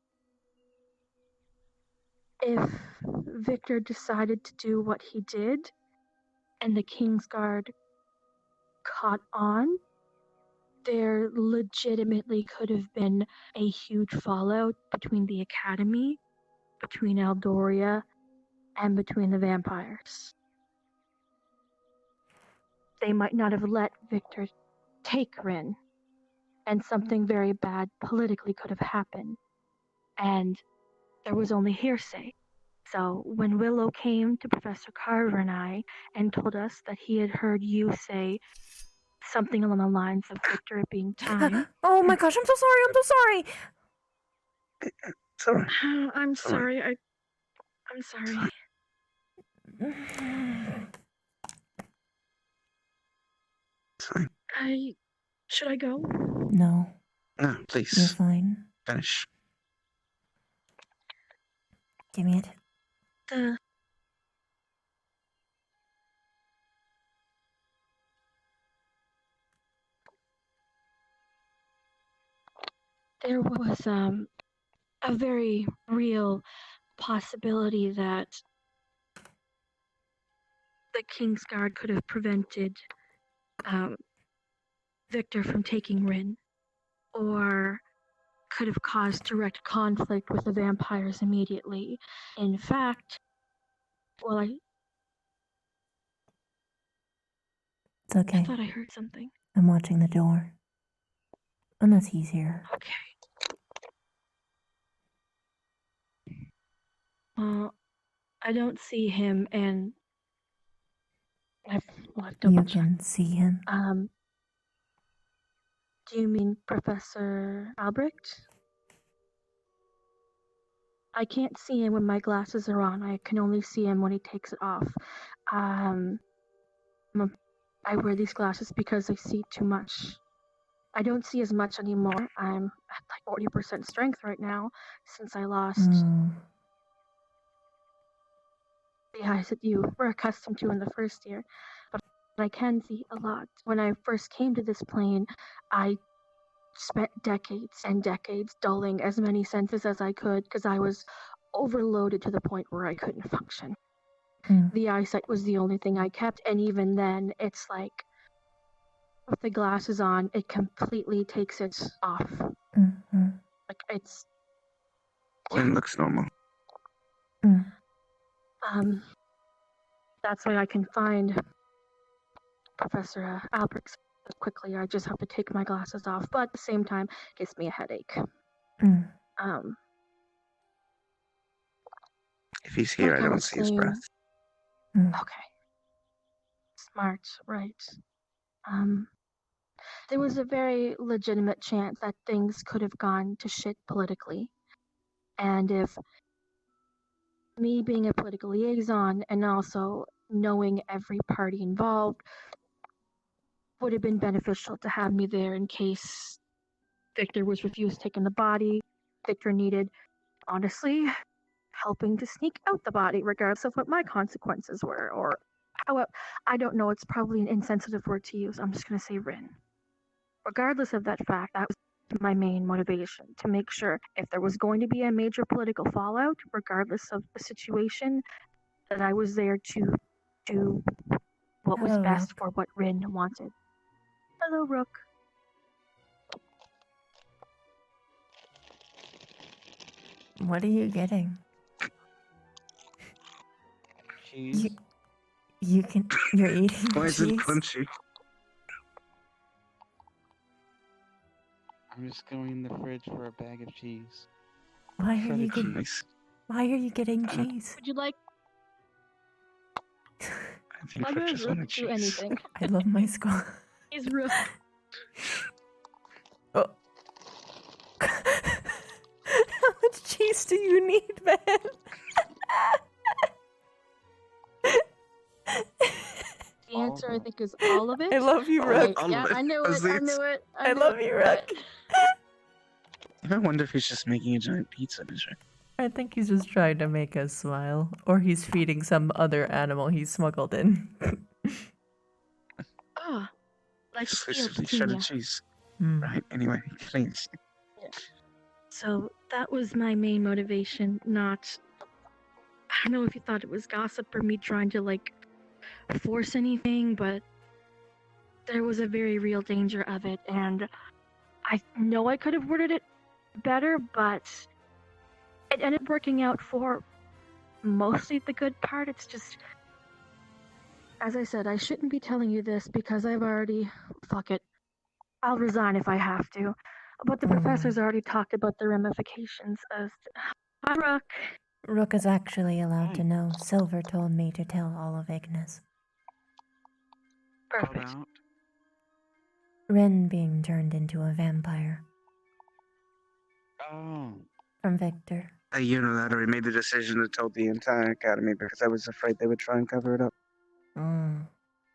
if Victor decided to do what he did and the Kingsguard caught on, there legitimately could have been a huge fallout between the Academy, between Eldoria, and between the vampires. They might not have let Victor take Rin, and something very bad politically could have happened. And there was only hearsay. So when Willow came to Professor Carver and I and told us that he had heard you say something along the lines of Victor being time. Oh my gosh, I'm so sorry, I'm so sorry! Sorry. I'm sorry, I'm sorry. Should I go? No. No, please. You're fine. Finish. Give me it. There was a very real possibility that the Kingsguard could have prevented Victor from taking Rin, or could have caused direct conflict with the vampires immediately. In fact, It's okay. I thought I heard something. I'm watching the door. Unless he's here. Okay. Well, I don't see him, and I've You can see him. Do you mean Professor Albrecht? I can't see him when my glasses are on. I can only see him when he takes it off. I wear these glasses because I see too much. I don't see as much anymore. I'm at like 40% strength right now since I lost the eyes that you were accustomed to in the first year. But I can see a lot. When I first came to this plane, I spent decades and decades dulling as many senses as I could because I was overloaded to the point where I couldn't function. The eyesight was the only thing I kept, and even then, it's like with the glasses on, it completely takes it off. Like it's. It looks normal. That's why I can find Professor Albrecht quickly. I just have to take my glasses off, but at the same time, it gives me a headache. If he's here, like I don't see his breath. Okay. Smart, right. There was a very legitimate chance that things could have gone to shit politically. And if me being a political liaison and also knowing every party involved would have been beneficial to have me there in case Victor was refused taking the body. Victor needed, honestly, helping to sneak out the body, regardless of what my consequences were, or however, I don't know, it's probably an insensitive word to use. I'm just going to say Rin. Regardless of that fact, that was my main motivation, to make sure if there was going to be a major political fallout, regardless of the situation, that I was there to do what was best for what Rin wanted. Hello, Rook. What are you getting? Cheese. You're eating Why is it cheese? crunchy? I'm just going in the fridge for a bag of cheese. Why are Shredded you getting? cheese. Why are you getting cheese? Would you like? I think I'll Rook give just Rook wanted to cheese. anything. I love my skull. He's Rook. Oh. How much cheese do you need, man? The answer, I think, is all of it. I love you, Okay, Rook. yeah, I knew it. I knew it. I knew love it, you, Rook. I wonder if he's just making a giant pizza dish. I think he's just trying to make us smile. Or he's feeding some other animal he smuggled in. Ah, like a field Exclusively petunia. cheddar cheese. Hmm. Right, anyway, thanks. So that was my main motivation, not... I don't know if you thought it was gossip or me trying to, like, force anything, but there was a very real danger of it, and I know I could have worded it better, but it ended up working out for mostly the good part. It's just, as I said, I shouldn't be telling you this because I've already... Fuck it. I'll resign if I have to. But the professor's already talked about the ramifications as... Hi, Rook. Rook is actually allowed to know. Silver told me to tell all of Ignis. Perfect. Rin being turned into a vampire. Oh. From Victor. I unilaterally made the decision to tell the entire academy because I was afraid they would try and cover it up. Mm.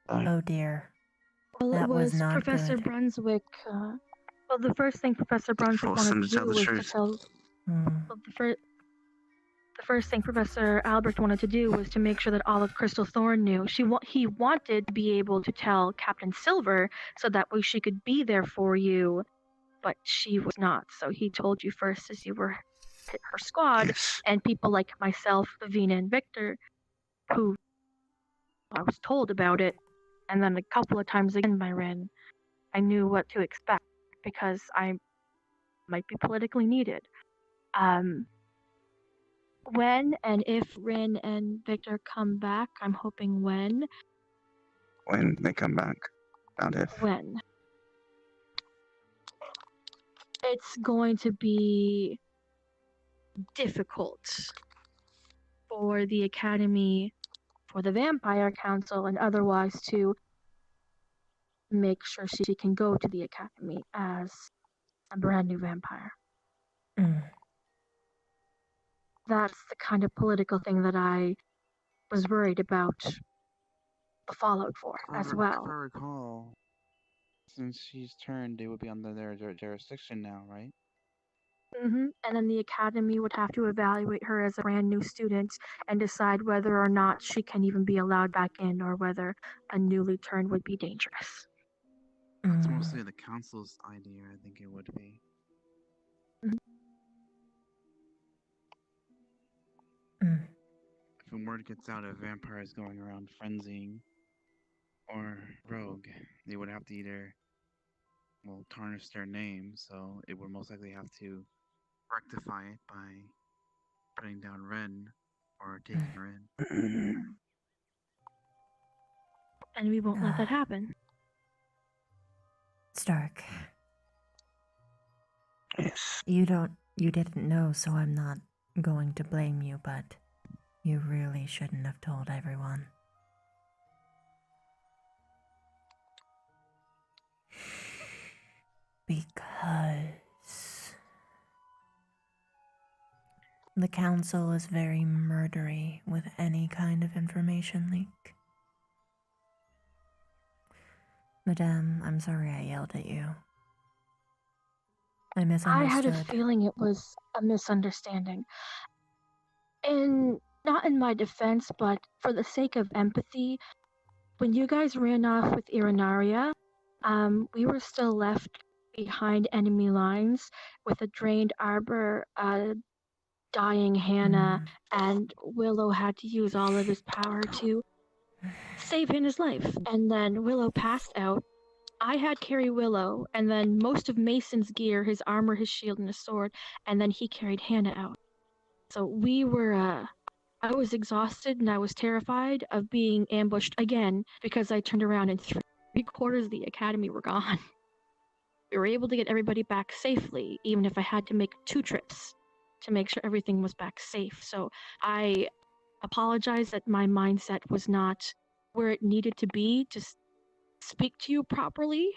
Oh dear. Well, That it was was not Professor good. Brunswick. Well, the first thing Professor Brunswick Force wanted them to to tell do the was to truth. tell. Well, the first thing Professor Albrecht wanted to do was to make sure that all of Crystal Thorn knew. He wanted to be able to tell Captain Silver so that way she could be there for you, but she was not. So he told you first as you were her squad, and people like myself, Vina, and Victor, who I was told about it, and then a couple of times again by Ren, I knew what to expect because I might be politically needed. When and if Rin and Victor come back, I'm hoping when. When they come back, not if. When. It's going to be difficult for the Academy, for the Vampire Council, and otherwise to make sure she can go to the Academy as a brand new vampire. That's the kind of political thing that I was worried about the fallout for as well. If I recall, since she's turned, it would be under their jurisdiction now, right? And then the Academy would have to evaluate her as a brand new student and decide whether or not she can even be allowed back in or whether a newly turned would be dangerous. That's mostly the council's idea, I think it would be. If a word gets out of vampires going around frenzying or rogue, they would have to either, well, tarnish their name, so it would most likely have to rectify it by putting down Ren or taking her in. And we won't let that happen. Stark. Yes. You didn't know, so I'm not going to blame you, but you really shouldn't have told everyone. Because the council is very murdery with any kind of information leak. Madame, I'm sorry I yelled at you. I misunderstood. I had a feeling it was a misunderstanding. And not in my defense, but for the sake of empathy, when you guys ran off with Irinaria, we were still left behind enemy lines with a drained arbor, dying Hannah, and Willow had to use all of his power to save Hannah's life. And then Willow passed out. I had carry Willow, and then most of Mason's gear, his armor, his shield, and his sword, and then he carried Hannah out. So we were, I was exhausted and I was terrified of being ambushed again because I turned around and 3/4 of the academy were gone. We were able to get everybody back safely, even if I had to make 2 trips to make sure everything was back safe. So I apologize that my mindset was not where it needed to be to speak to you properly.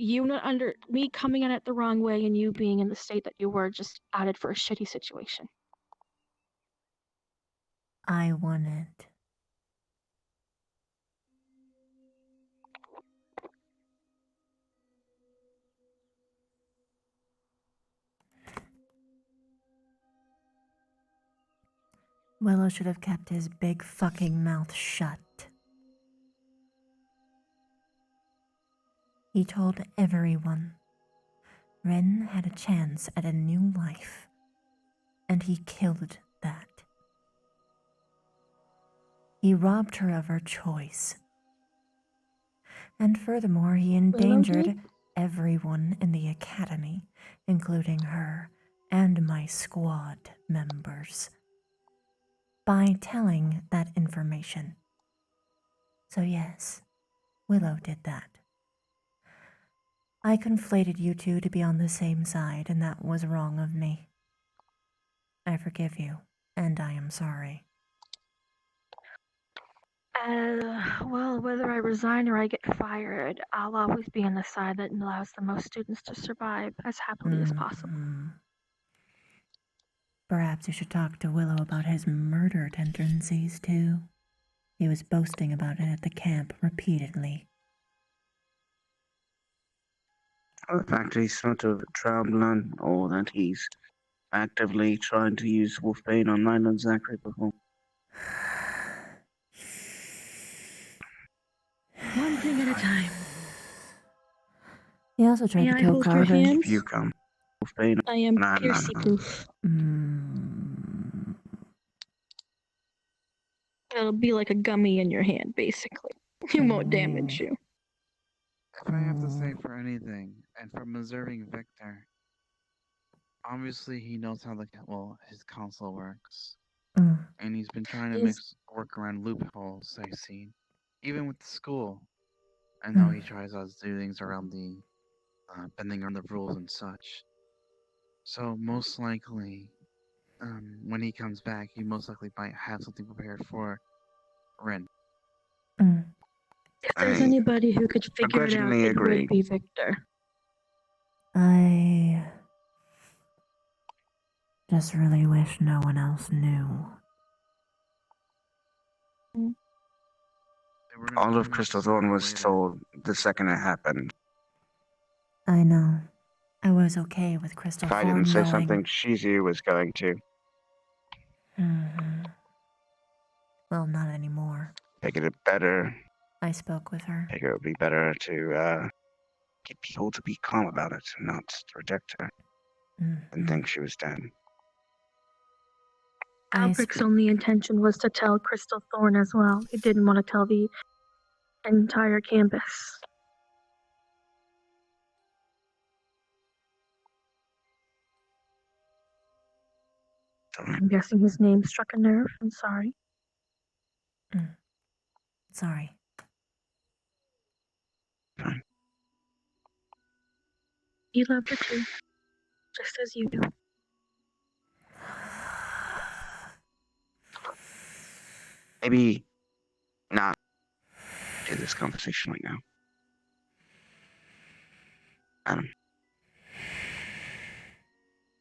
you not under me coming at it the wrong way and you being in the state that you were just added for a shitty situation. I won it. Willow should have kept his big fucking mouth shut. He told everyone Ren had a chance at a new life, and he killed that. He robbed her of her choice. And furthermore, he endangered everyone in the academy, including her and my squad members, by telling that information. So yes, Willow did that. I conflated you two to be on the same side, and that was wrong of me. I forgive you, and I am sorry. Well, whether I resign or I get fired, I'll always be on the side that allows the most students to survive as happily as possible. Perhaps you should talk to Willow about his murder tendencies, too. He was boasting about it at the camp repeatedly. The fact that he's not a traveler or that he's actively trying to use Wolfbane on Nyla and Zachary before. One thing at a time. He also tried May to I kill hold your Carter. hands? If you come, Wolfbane. I am Nah. piercy-proof. It'll be like a gummy in your hand, basically. It won't damage you. If I have to say for anything, and from observing Victor, obviously he knows how his console works. And he's been trying to work around loopholes I've seen. Even with the school. I know he tries to do things around the bending around the rules and such. So most likely, when he comes back, he most likely might have something prepared for Ren. If there's anybody who could figure it out, begrudgingly it agree. would be Victor. I just really wish no one else knew. All of Crystal Thorn was told the second it happened. I know. I was okay with Crystal If I Thorn didn't say knowing. something, Shizu was going to. Well, not anymore. Figured it better. I spoke with her. Figured it would be better to get people to be calm about it, not to protect her, and think she was dead. Albric's only intention was to tell Crystal Thorn as well. He didn't want to tell the entire campus. I'm guessing his name struck a nerve. I'm sorry. Sorry. He loved her too, just as you do. Maybe not do this conversation right now.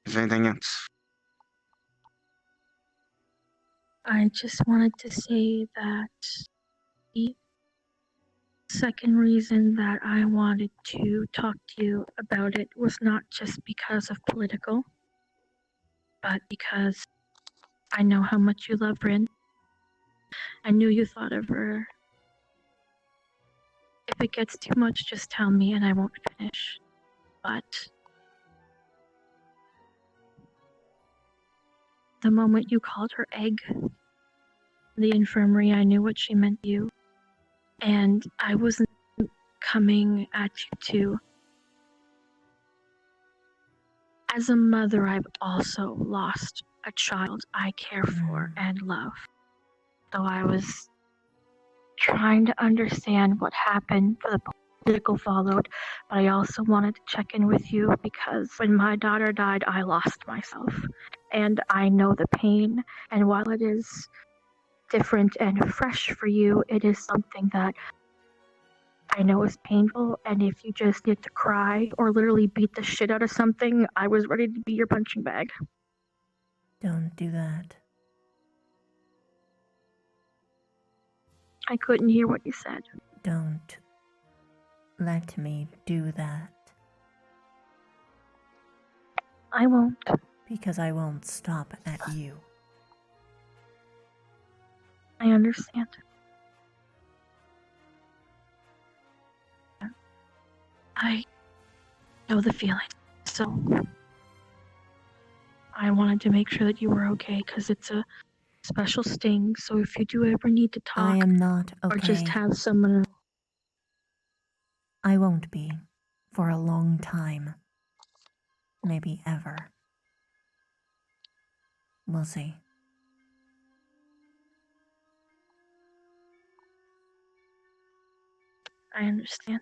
Is there anything else? I just wanted to say that the second reason that I wanted to talk to you about it was not just because of political, but because I know how much you love Rin. I knew you thought of her. If it gets too much, just tell me and I won't finish. But the moment you called her egg, the infirmary, I knew what she meant to you. And I wasn't coming at you too. As a mother, I've also lost a child I care for and love. So I was trying to understand what happened for the political followed, but I also wanted to check in with you because when my daughter died, I lost myself. And I know the pain, and while it is different and fresh for you, it is something that I know it's painful, and if you just get to cry or literally beat the shit out of something, I was ready to be your punching bag. Don't do that. I couldn't hear what you said. Don't let me do that. I won't. Because I won't stop at you. I understand. I know the feeling, so I wanted to make sure that you were okay, because it's a special sting, so if you do ever need to talk I am not okay. or just have someone... I won't be. For a long time. Maybe ever. We'll see. I understand.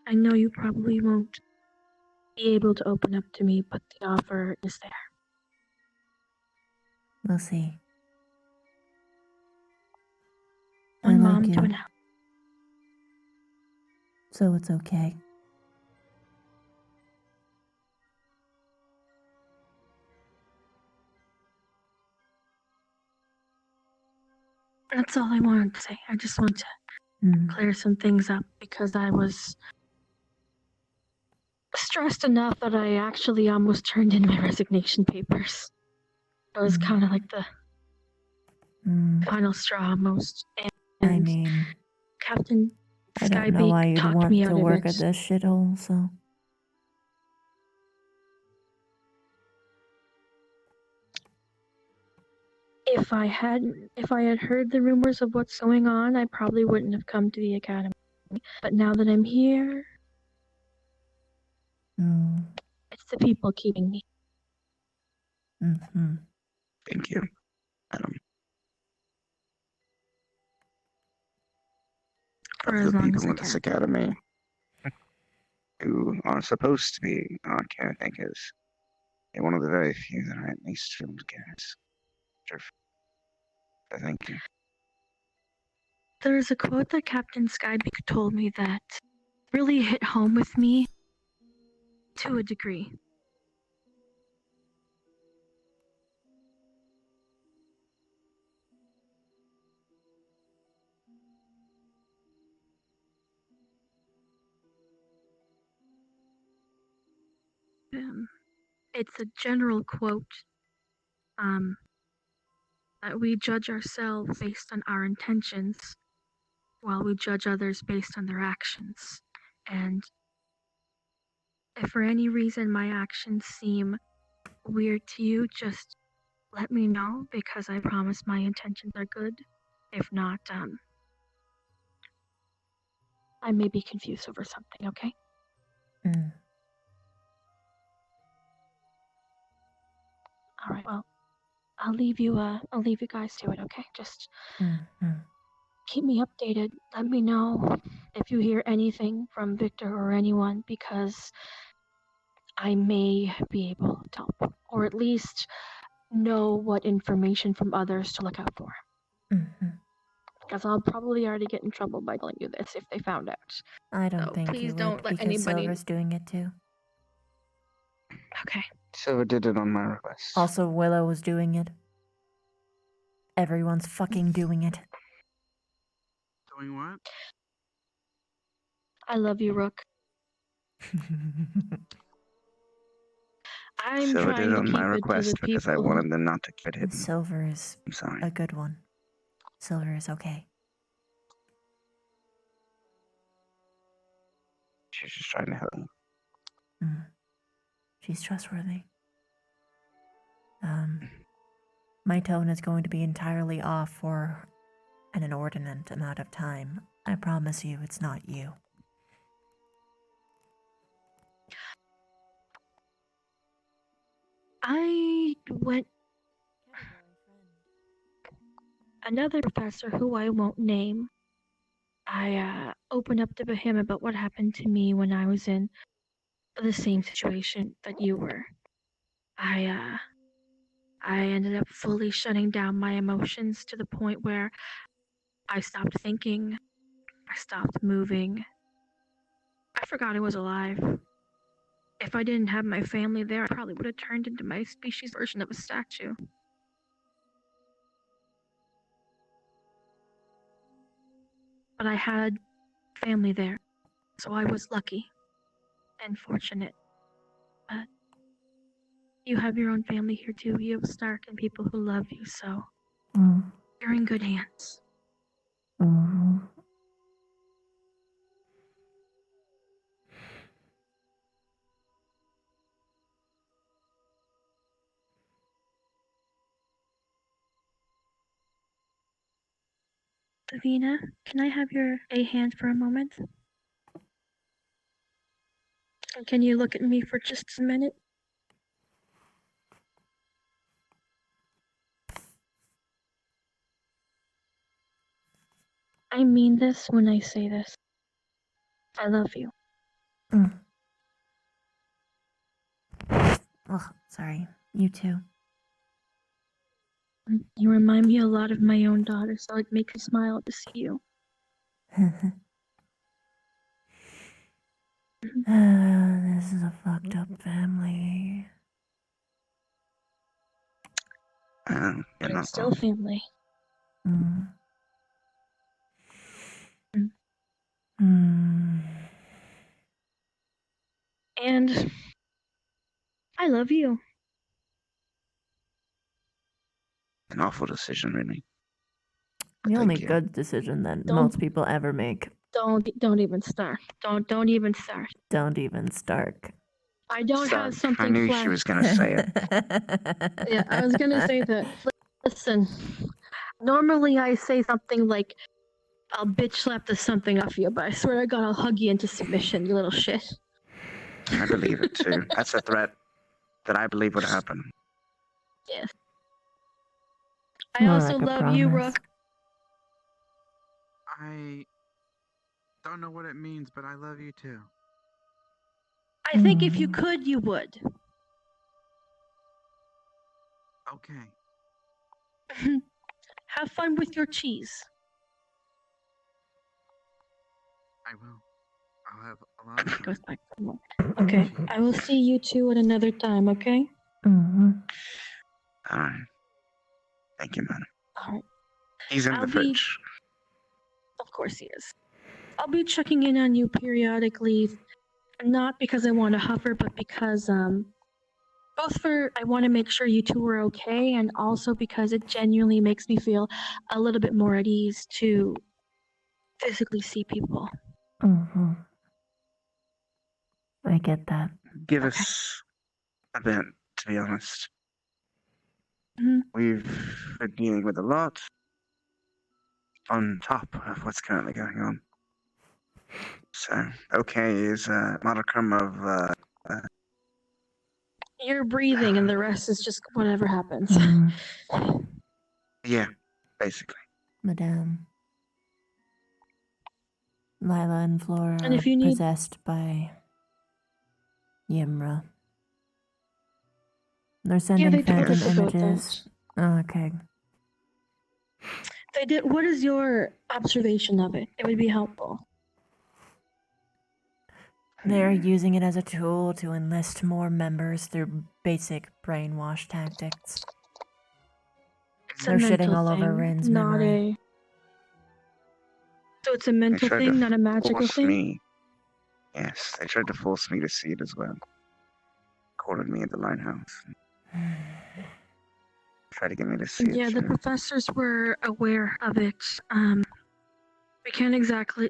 I know you probably won't be able to open up to me, but the offer is there. We'll see. One I mom like to you. another. So it's okay. That's all I wanted to say. I just want to clear some things up because I was stressed enough that I actually almost turned in my resignation papers. It was kind of like the final straw almost. And I mean, Captain I don't know why Skybeak you'd talked want me to out of work it. at this shithole, so. If I had heard the rumors of what's going on, I probably wouldn't have come to the academy. But now that I'm here, it's the people keeping me. Mm-hmm. Thank you. For Of as the long as people I in this can. academy who are supposed to be our caretakers, you're one of the very few that I at least feel cares. So thank you. There's a quote that Captain Skybeak told me that really hit home with me to a degree. It's a general quote that we judge ourselves based on our intentions while we judge others based on their actions. And if for any reason my actions seem weird to you, just let me know because I promise my intentions are good. If not, I may be confused over something, okay? Alright, well, I'll leave you guys to it, okay? Just keep me updated. Let me know if you hear anything from Victor or anyone because I may be able to help. Or at least know what information from others to look out for. Because I'll probably already get in trouble by telling you this if they found out. I don't So think please you don't would, let because anybody... Silver's doing it too. Okay. So did it on my request. Also, Willow was doing it. Everyone's fucking doing it. Doing what? I love you, Rook. I'm So trying did to on my keep it to request the because I people. wanted them not to get hidden. Silver is I'm sorry. a good one. Silver is okay. She's just trying to help me. She's trustworthy. My tone is going to be entirely off for an inordinate amount of time. I promise you it's not you. I went... Another professor who I won't name, I opened up to him about what happened to me when I was in the same situation that you were. I ended up fully shutting down my emotions to the point where I stopped thinking. I stopped moving. I forgot I was alive. If I didn't have my family there, I probably would have turned into my species version of a statue. But I had family there, so I was lucky and fortunate. But you have your own family here too. You have Stark and people who love you, so you're in good hands. Davina, can I have your hand for a moment? And can you look at me for just a minute? I mean this when I say this. I love you. Oh, sorry. You too. You remind me a lot of my own daughter, so it makes me smile to see you. This is a fucked up family. But it's still family. And I love you. An awful decision, really. The only good decision that most people ever make. Don't even start. Don't even start. Don't even start. I don't have something. I knew she was gonna say it. Yeah, I was gonna say that. Listen, normally I say something like, "I'll bitch slap the something off you," but I swear to God, I'll hug you into submission, you little shit. I believe it too. That's a threat that I believe would happen. Yes. I also love you, Rook. I don't know what it means, but I love you too. I think if you could, you would. Okay. Have fun with your cheese. I will. I'll have a lot of fun. Goes back for more. Okay, I will see you two at another time, okay? Alright. Thank you, man. Alright. He's in the fridge. Of course he is. I'll be checking in on you periodically, not because I want to hover, but because, both for I want to make sure you two are okay, and also because it genuinely makes me feel a little bit more at ease to physically see people. I get that. Give us a bit, to be honest. We've been dealing with a lot on top of what's currently going on. So, okay is a modicum of, You're breathing, and the rest is just whatever happens. yeah, basically. Madame. Lila and Flora And if are you need- possessed by Yimra. They're sending they told phantom us about images. Oh, okay. They did. What is your observation of it? It would be helpful. They're using it as a tool to enlist more members through basic brainwash tactics. It's They're a shitting mental all over thing, Rin's not memory. So it's a mental tried thing, to not a magical force thing? me. Yes, they tried to force me to see it as well. Cornered me at the lighthouse. Tried to get me to see Yeah, it. the professors were aware of it. We can't exactly,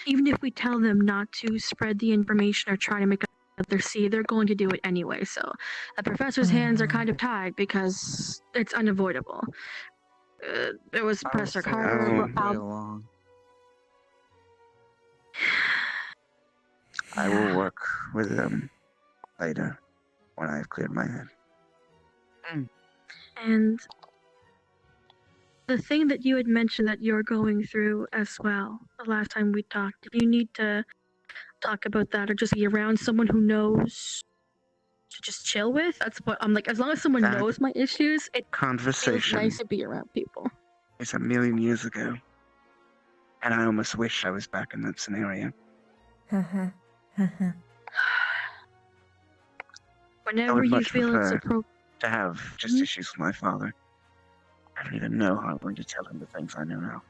even if we tell them not to spread the information or try to make others see, they're going to do it anyway. So the professor's hands are kind of tied because it's unavoidable. There was Professor Carter. Along. I will work with them later when I've cleared my head. And the thing that you had mentioned that you're going through as well, the last time we talked, if you need to talk about that or just be around someone who knows to just chill with, that's what I'm like, as long as someone knows my issues, it feels Conversation nice to be around people. is a million years ago. And I almost wish I was back in that scenario. I Whenever would you much feel it's prefer appropriate. to have just issues with my father. I don't even know how I'm going to tell him the things I know now.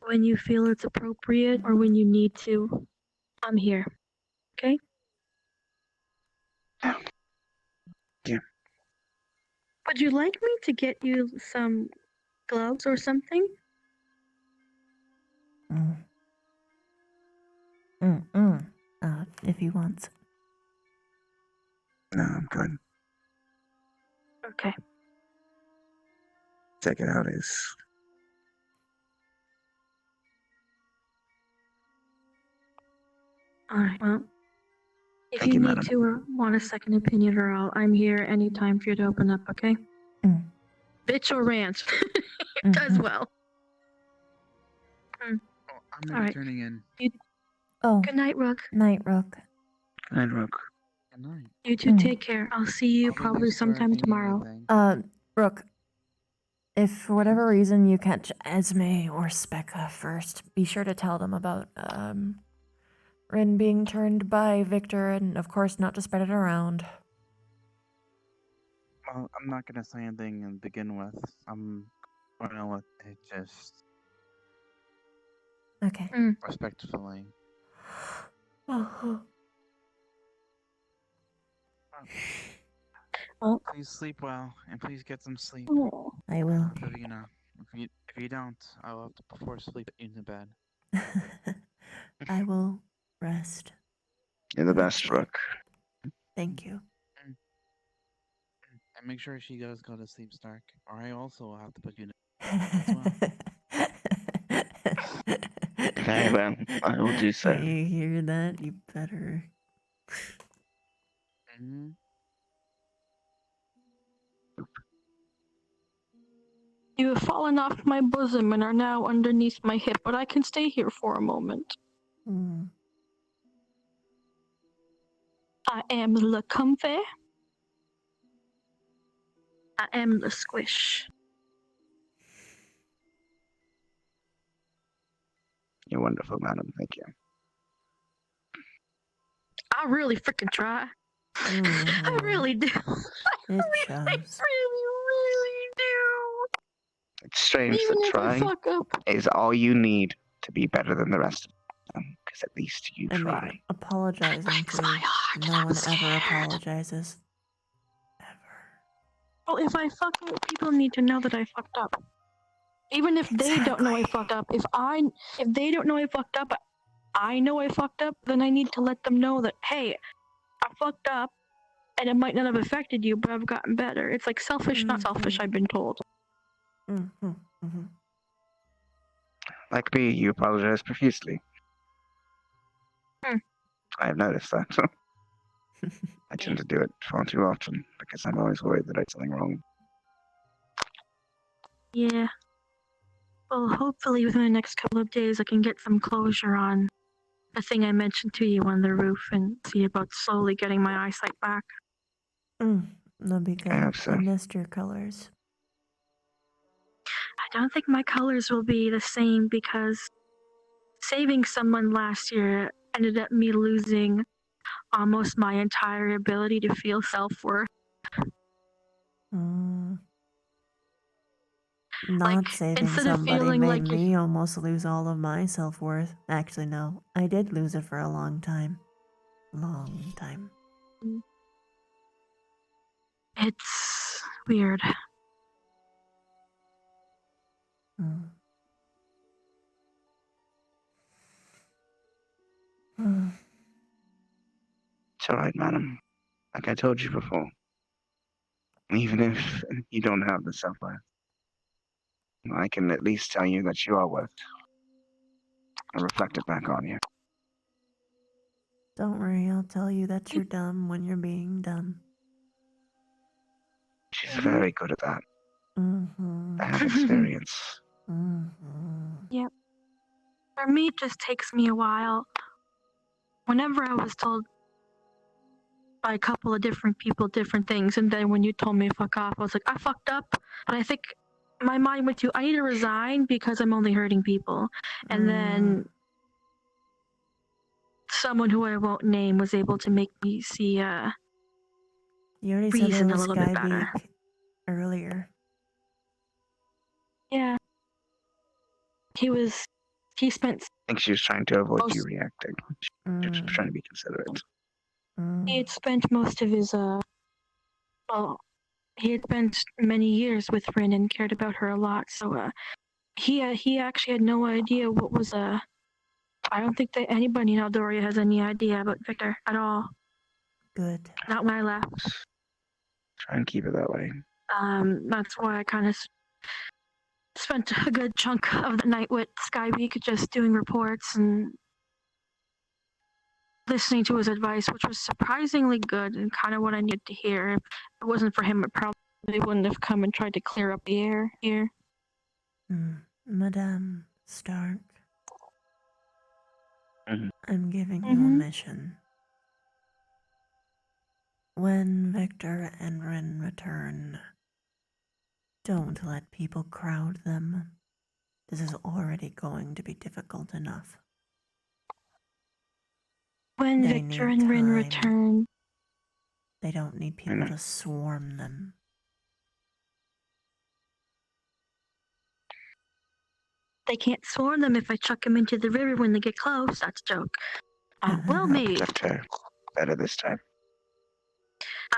When you feel it's appropriate or when you need to, I'm here. Okay? Yeah. Would you like me to get you some gloves or something? If he wants. No, I'm good. Okay. Take it out is. Alright, well. If Thank you you, need madam. to or want a second opinion or all, I'm here anytime for you to open up, okay? Bitch or rant. As well. I'm gonna be turning in. Oh. Good night, Rook. Night, Rook. Good night, Rook. Good night. You two take care. I'll see you I'll be probably next door if sometime you need tomorrow. anything. Rook. If for whatever reason you catch Esme or Specca first, be sure to tell them about, Rin being turned by Victor and, of course, not to spread it around. Well, I'm not gonna say anything to begin with. I'm gonna let it just Okay. respectfully. Please sleep well, and please get some sleep. I will. So, you know, if you don't, I'll have to force sleep you into bed. I will rest. You're the best, Rook. Thank you. And make sure she does go to sleep, Stark, or I also will have to put you in as well. Very well, I will do so. You hear that? You better. You have fallen off my bosom and are now underneath my hip, but I can stay here for a moment. I am the comfy. I am the squish. You're wonderful, madam. Thank you. I really freaking try. I really do. It I shows. really do. It's strange Even that if I trying fuck up. is all you need to be better than the rest of them, because at least you I try. mean, apologizing too. No one ever apologizes. Well, if I fuck up, people need to know that I fucked up. Even if they don't know I fucked up, if they don't know I fucked up, I know I fucked up, then I need to let them know that, hey, I fucked up, and it might not have affected you, but I've gotten better. It's like selfish, not selfish, I've been told. Like me, you apologize profusely. I have noticed that. I tend to do it far too often because I'm always worried that I did something wrong. Yeah. Well, hopefully within the next couple of days I can get some closure on the thing I mentioned to you on the roof and see about slowly getting my eyesight back. That'd be good. hope so. I missed your colors. I don't think my colors will be the same because saving someone last year ended up me losing almost my entire ability to feel self-worth. Not saving instead of somebody feeling made like me almost lose all of my self-worth. Actually, no. I did lose it for a long time. Long time. It's weird. It's alright, madam. Like I told you before. Even if you don't have the self-worth, I can at least tell you that you are worth and reflect it back on you. Don't worry, I'll tell you that you're dumb when you're being dumb. She's very good at that. I have experience. Yep. For me, it just takes me a while. Whenever I was told by a couple of different people, different things, and then when you told me to fuck off, I was like, I fucked up, but I think my mind went to, I need to resign because I'm only hurting people. And then someone who I won't name was able to make me see You already said it reason a was little bit better. Skybeak earlier. Yeah. He spent. I think she was trying to avoid you most- reacting. She was trying to be considerate. He had spent most of his well, he had spent many years with Rin and cared about her a lot. So he actually had no idea what was I don't think that anybody in Eldoria has any idea about Victor at all. Good. Not when I left. Try and keep it that way. That's why I kind of spent a good chunk of the night with Skybeak just doing reports and listening to his advice, which was surprisingly good and kind of what I needed to hear. If it wasn't for him, it probably wouldn't have come and tried to clear up the air here. Madame Stark, I'm giving you a Mhm. mission. When Victor and Rin return, don't let people crowd them. This is already going to be difficult enough. When They Victor need and Rin time. return, They don't need people to swarm them. they can't swarm them if I chuck them into the river when they get close. That's a joke. Well, maybe. Better this time.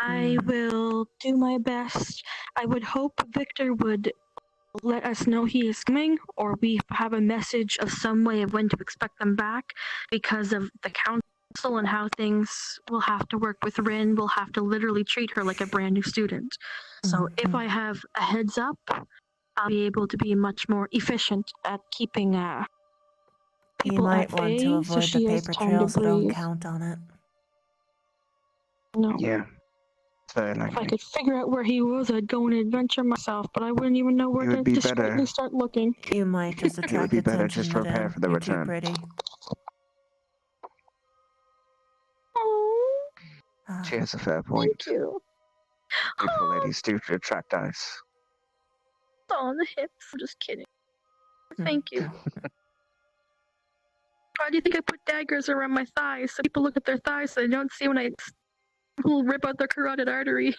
I will do my best. I would hope Victor would let us know he is coming, or we have a message of some way of when to expect them back, because of the council and how things will have to work with Rin. We'll have to literally treat her like a brand new student. So if I have a heads up, I'll be able to be much more efficient at keeping You people might at want bay, to so avoid she the has paper time trail, to so don't breathe. count on it. No. Yeah. Very If I likely. could figure out where he was, I'd go on an adventure myself, but I wouldn't even know where It would to be discreetly better. start looking. You might just It would attract be better attention, just to prepare Madame. for the You're return. too pretty. She has a fair point. Thank you. Beautiful ladies do attract eyes. On the hips. I'm just kidding. Thank you. Why do you think I put daggers around my thighs so people look at their thighs so they don't see when I rip out their carotid artery?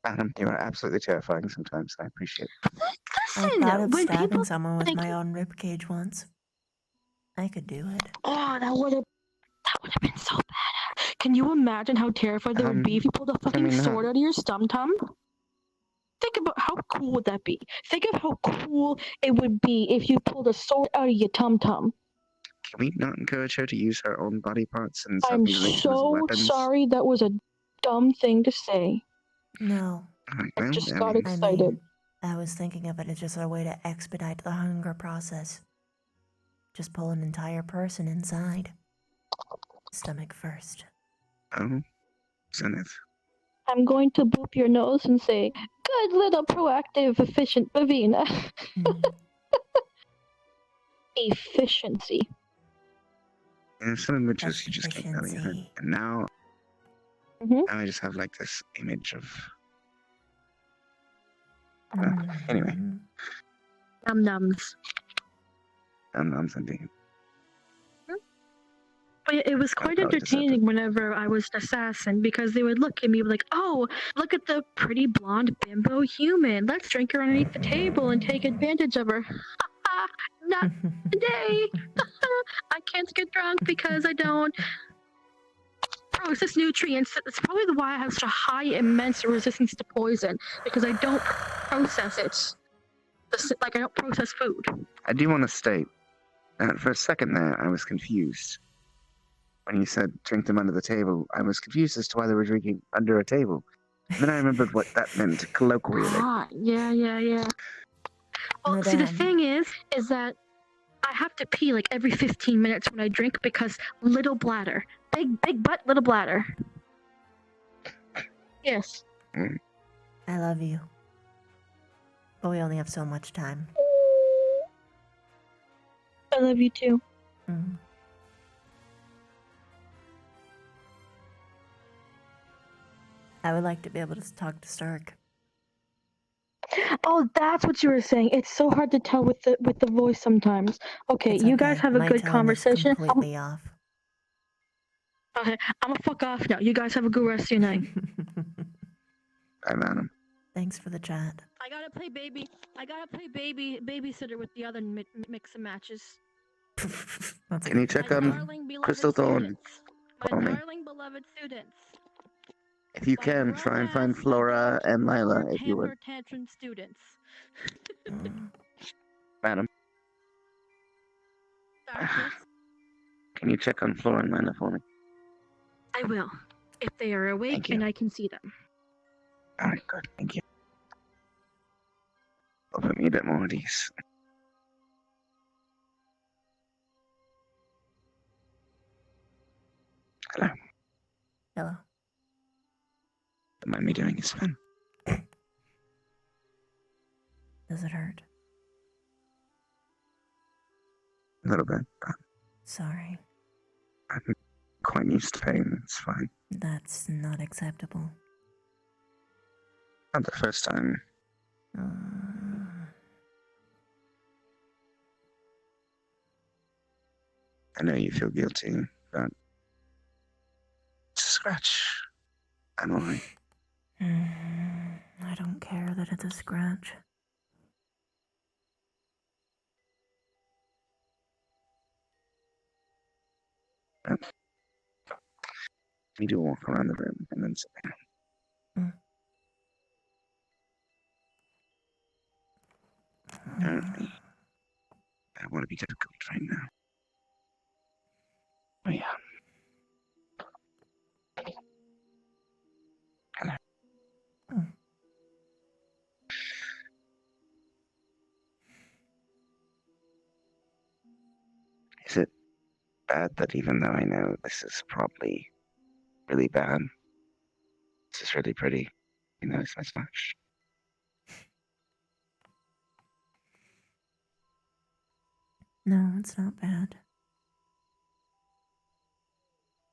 Madam, you are absolutely terrifying sometimes. I appreciate it. I Listen, thought of when stabbing people someone with think, my own ribcage once. I could do it. oh, that would have been so bad. Can you imagine how terrified they would be if you pulled a fucking sword out of your stum-tum? Think about how cool would that be. Think of how cool it would be if you pulled a sword out of your tum-tum. Can we not encourage her to use her own body parts and I'm self-mutilation as so weapons? sorry that was a dumb thing to say. No. I just got excited. I was thinking of it as just a way to expedite the hunger process. Just pull an entire person inside. Stomach first. Oh, Zenith. I'm going to boop your nose and say, good little proactive, efficient Bavina. Efficiency. And some images you just can't know either. And now, now I just have like this image of. Anyway. Num-nums. Num-nums indeed. But it was quite probably deserved entertaining whenever I was an assassin, because they would look at me like, oh, look at the pretty blonde bimbo human. Let's drink her underneath the table and take advantage of her. Not today. I can't get drunk because I don't process nutrients. That's probably why I have such a high, immense resistance to poison, because I don't process it. Like, I don't process food. I do want to state that for a second there, I was confused. When you said drink them under the table, I was confused as to why they were drinking under a table. And then I remembered what that meant colloquially. Ah, yeah. Well, see, the thing is that I have to pee like every 15 minutes when I drink because little bladder. Big butt, little bladder. Yes. I love you. But we only have so much time. I love you too. I would like to be able to talk to Stark. Oh, that's what you were saying. It's so hard to tell with the voice sometimes. Okay, It's you guys have a My good tone conversation. is completely off. Okay, I'm gonna fuck off now. You guys have a good rest of your night. Bye, madam. Thanks for the chat. I gotta play babysitter with the other mix and matches. That's a Can you good check My on darling beloved Crystal Thorn students. My for me? darling beloved students. If you can, try and find Flora and Lila, if you would. Temper tantrum students. Madam, Darkness. can you check on Flora and Lila for me? I will, if they are awake and I can see them. Alright, good. Thank you. That'll put me a bit more at ease. Hello. Hello. Don't mind me doing this, fun. Does it hurt? A little bit, but Sorry. I'm quite used to pain. It's fine. That's not acceptable. Not the first time. I know you feel guilty, but it's a scratch. I'm alright. I don't care that it's a scratch. You do walk around the room and then sit down. Apparently, I want to be difficult right now. Oh yeah. Hello. Is it bad that even though I know this is probably really bad, this is really pretty, you know, it's much. No, it's not bad.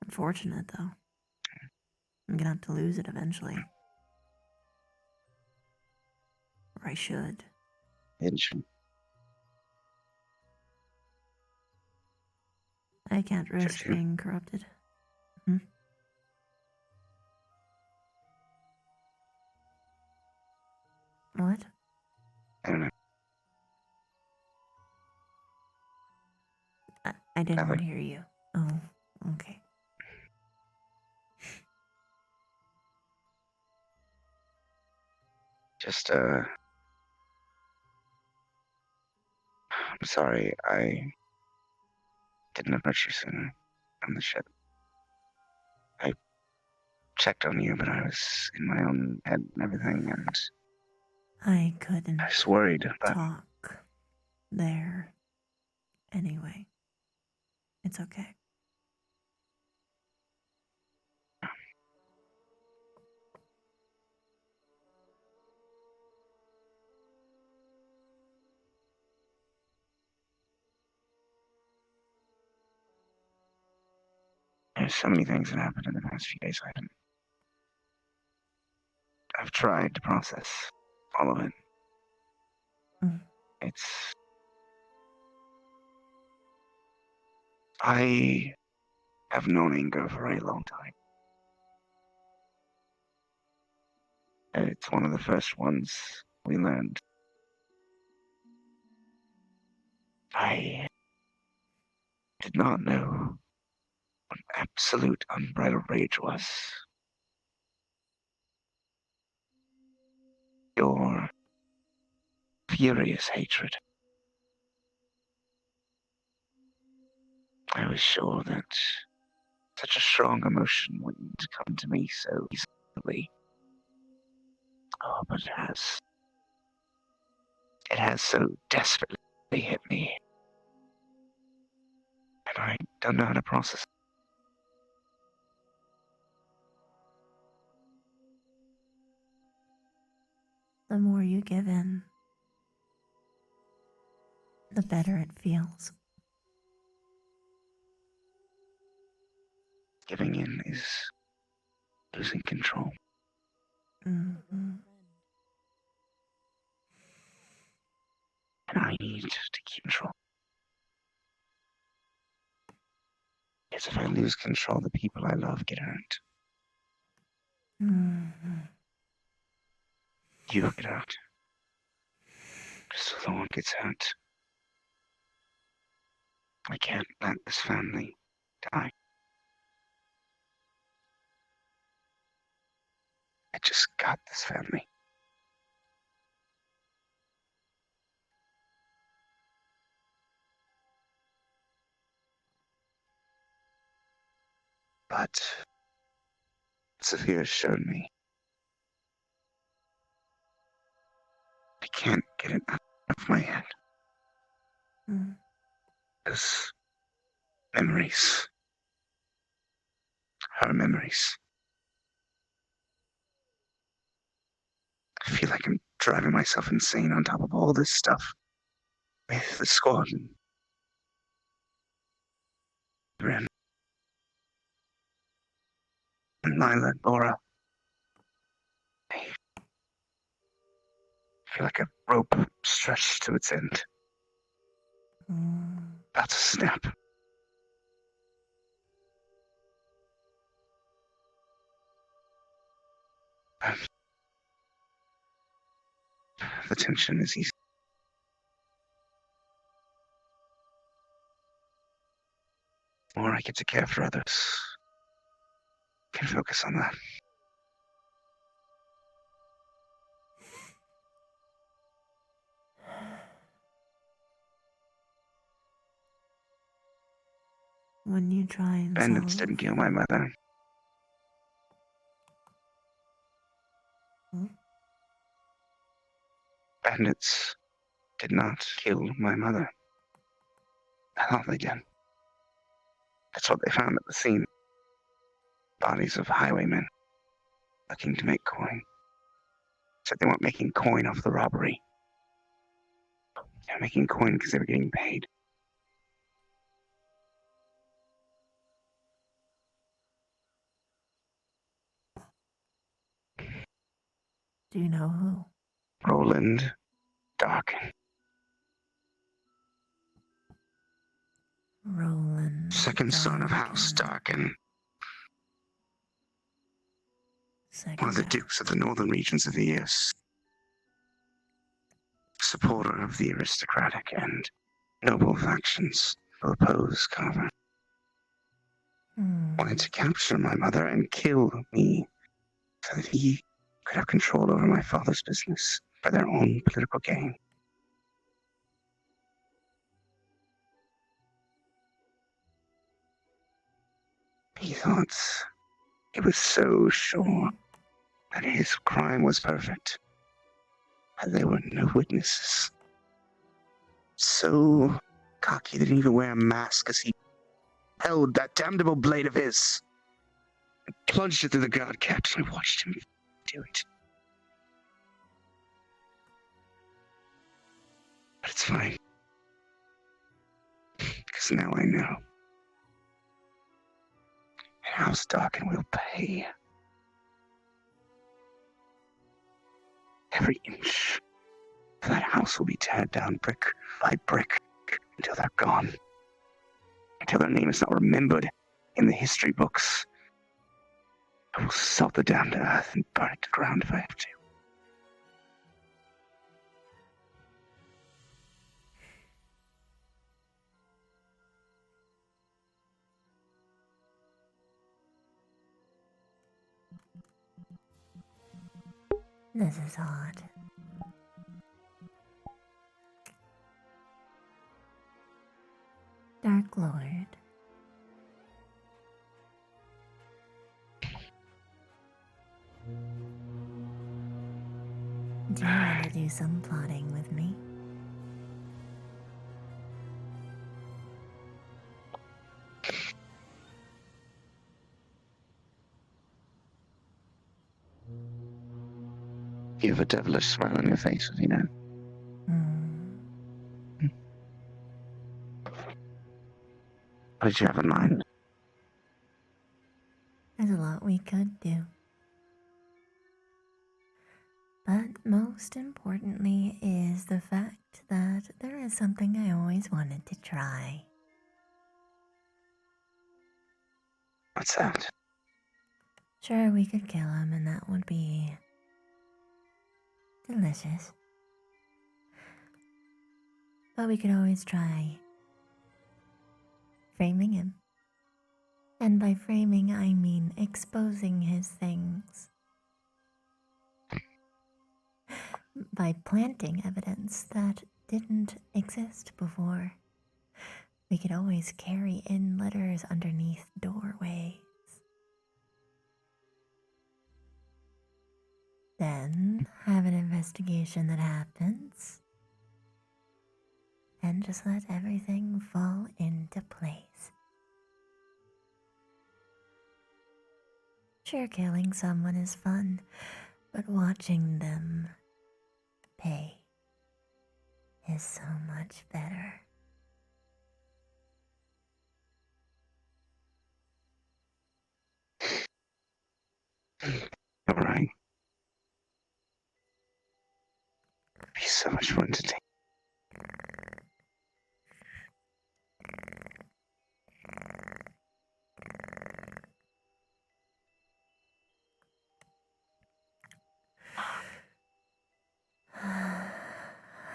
Unfortunate, though. I'm gonna have to lose it eventually. Or I should. I can't risk being corrupted. What? I don't know. I didn't hear you. Oh, okay. Just, I'm sorry, I didn't approach you sooner on the ship. I checked on you, but I was in my own head and everything, and I couldn't I was worried, but talk there. Anyway, it's okay. there's so many things that happened in the past few days I've tried to process all of it. I have known anger for a long time. It's one of the first ones we learned. I did not know what absolute unbridled rage was. Your furious hatred. I was sure that such a strong emotion wouldn't come to me so easily. Oh, but it has. It has so desperately hit me. And I don't know how to process it. The more you give in, the better it feels. Giving in is losing control. Mm-hmm. And I need to keep control. Because if I lose control, the people I love get hurt. Mm-hmm. You get hurt. So no one gets hurt. I can't let this family die. I just got this family. But Sophia showed me I can't get it out of my head. Mm. Those memories. Her memories. I feel like I'm driving myself insane on top of all this stuff. With the squad and Ren and Lila, Laura. I feel like a rope stretched to its end. About to snap. The tension is easy. The more I get to care for others, I can focus on that. When you try and Bandits solve... didn't kill my mother. Hmm? Bandits did not kill my mother. I thought they did. That's what they found at the scene. Bodies of highwaymen looking to make coin. Said they weren't making coin off the robbery. They were making coin because they were getting paid. Do you know who? Roland Darkin. Roland Second son of House Darkin. One of the dukes of the northern regions of the East. Supporter of the aristocratic and noble factions who oppose Carver. Wanted to capture my mother and kill me so that he could have control over my father's business for their own political gain. He thought he was so sure that his crime was perfect, that there were no witnesses. So cocky that he didn't even wear a mask as he held that damnable blade of his and plunged it through the guard caps. I watched him do it. But it's fine. Because now I know. And House Darkin will pay. Every inch of that house will be teared down brick by brick until they're gone. Until their name is not remembered in the history books. I will salt the down to earth and burn it to ground if I have to. This is odd. Dark Lord. Do you want to do some plotting with me? You have a devilish smile on your face, you know. What did you have in mind? There's a lot we could do. most importantly is the fact that there is something I always wanted to try. What's that? Sure, we could kill him and that would be delicious. But we could always try framing him. And by framing, I mean exposing his things. By planting evidence that didn't exist before. We could always carry in letters underneath doorways. Then have an investigation that happens. And just let everything fall into place. Sure, killing someone is fun, but watching them pay is so much better. All right. It'd be so much fun to take.